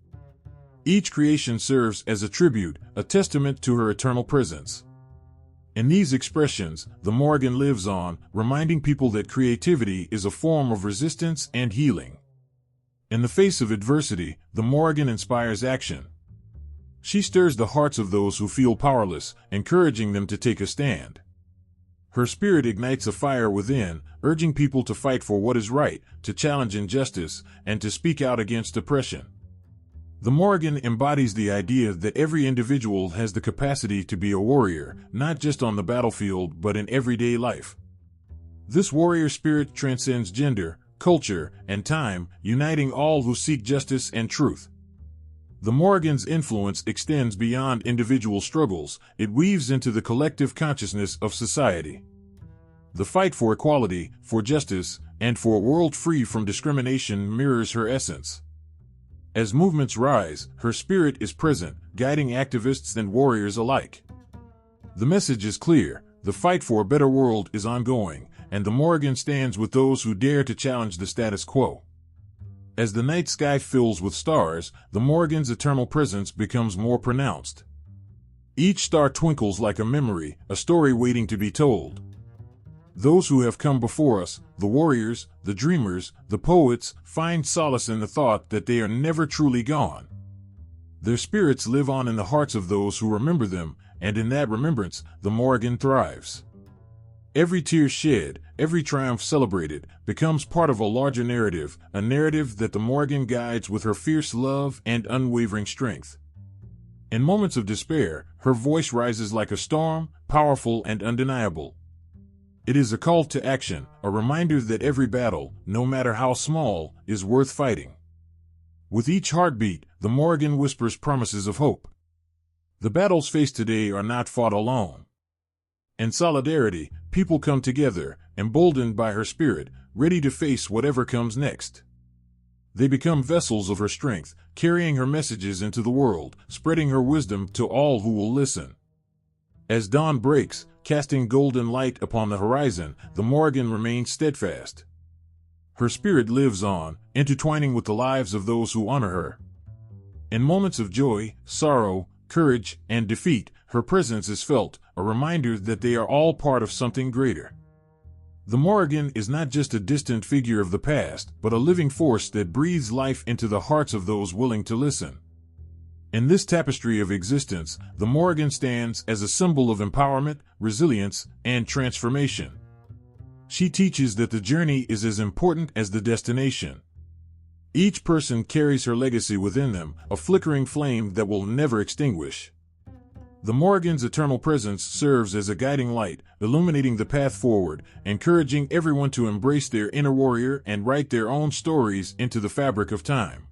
Each creation serves as a tribute, a testament to her eternal presence. In these expressions, the Morrigan lives on, reminding people that creativity is a form of resistance and healing. In the face of adversity, the Morrigan inspires action. She stirs the hearts of those who feel powerless, encouraging them to take a stand. Her spirit ignites a fire within, urging people to fight for what is right, to challenge injustice, and to speak out against oppression. The Morrigan embodies the idea that every individual has the capacity to be a warrior, not just on the battlefield but in everyday life. This warrior spirit transcends gender, culture, and time, uniting all who seek justice and truth. The Morrigan's influence extends beyond individual struggles, it weaves into the collective consciousness of society. The fight for equality, for justice, and for a world free from discrimination mirrors her essence. As movements rise, her spirit is present, guiding activists and warriors alike. The message is clear: the fight for a better world is ongoing, and the Morrigan stands with those who dare to challenge the status quo. As the night sky fills with stars, the Morrigan's eternal presence becomes more pronounced. Each star twinkles like a memory, a story waiting to be told. Those who have come before us, the warriors, the dreamers, the poets, find solace in the thought that they are never truly gone. Their spirits live on in the hearts of those who remember them, and in that remembrance, the Morrigan thrives. Every tear shed, every triumph celebrated, becomes part of a larger narrative, a narrative that the Morrigan guides with her fierce love and unwavering strength. In moments of despair, her voice rises like a storm, powerful and undeniable. It is a call to action, a reminder that every battle, no matter how small, is worth fighting. With each heartbeat, the Morrigan whispers promises of hope. The battles faced today are not fought alone. In solidarity, people come together, emboldened by her spirit, ready to face whatever comes next. They become vessels of her strength, carrying her messages into the world, spreading her wisdom to all who will listen. As dawn breaks, casting golden light upon the horizon, the Morrigan remains steadfast. Her spirit lives on, intertwining with the lives of those who honor her. In moments of joy, sorrow, courage, and defeat, her presence is felt, a reminder that they are all part of something greater. The Morrigan is not just a distant figure of the past, but a living force that breathes life into the hearts of those willing to listen. In this tapestry of existence, the Morrigan stands as a symbol of empowerment, resilience, and transformation. She teaches that the journey is as important as the destination. Each person carries her legacy within them, a flickering flame that will never extinguish. The Morrigan's eternal presence serves as a guiding light, illuminating the path forward, encouraging everyone to embrace their inner warrior and write their own stories into the fabric of time.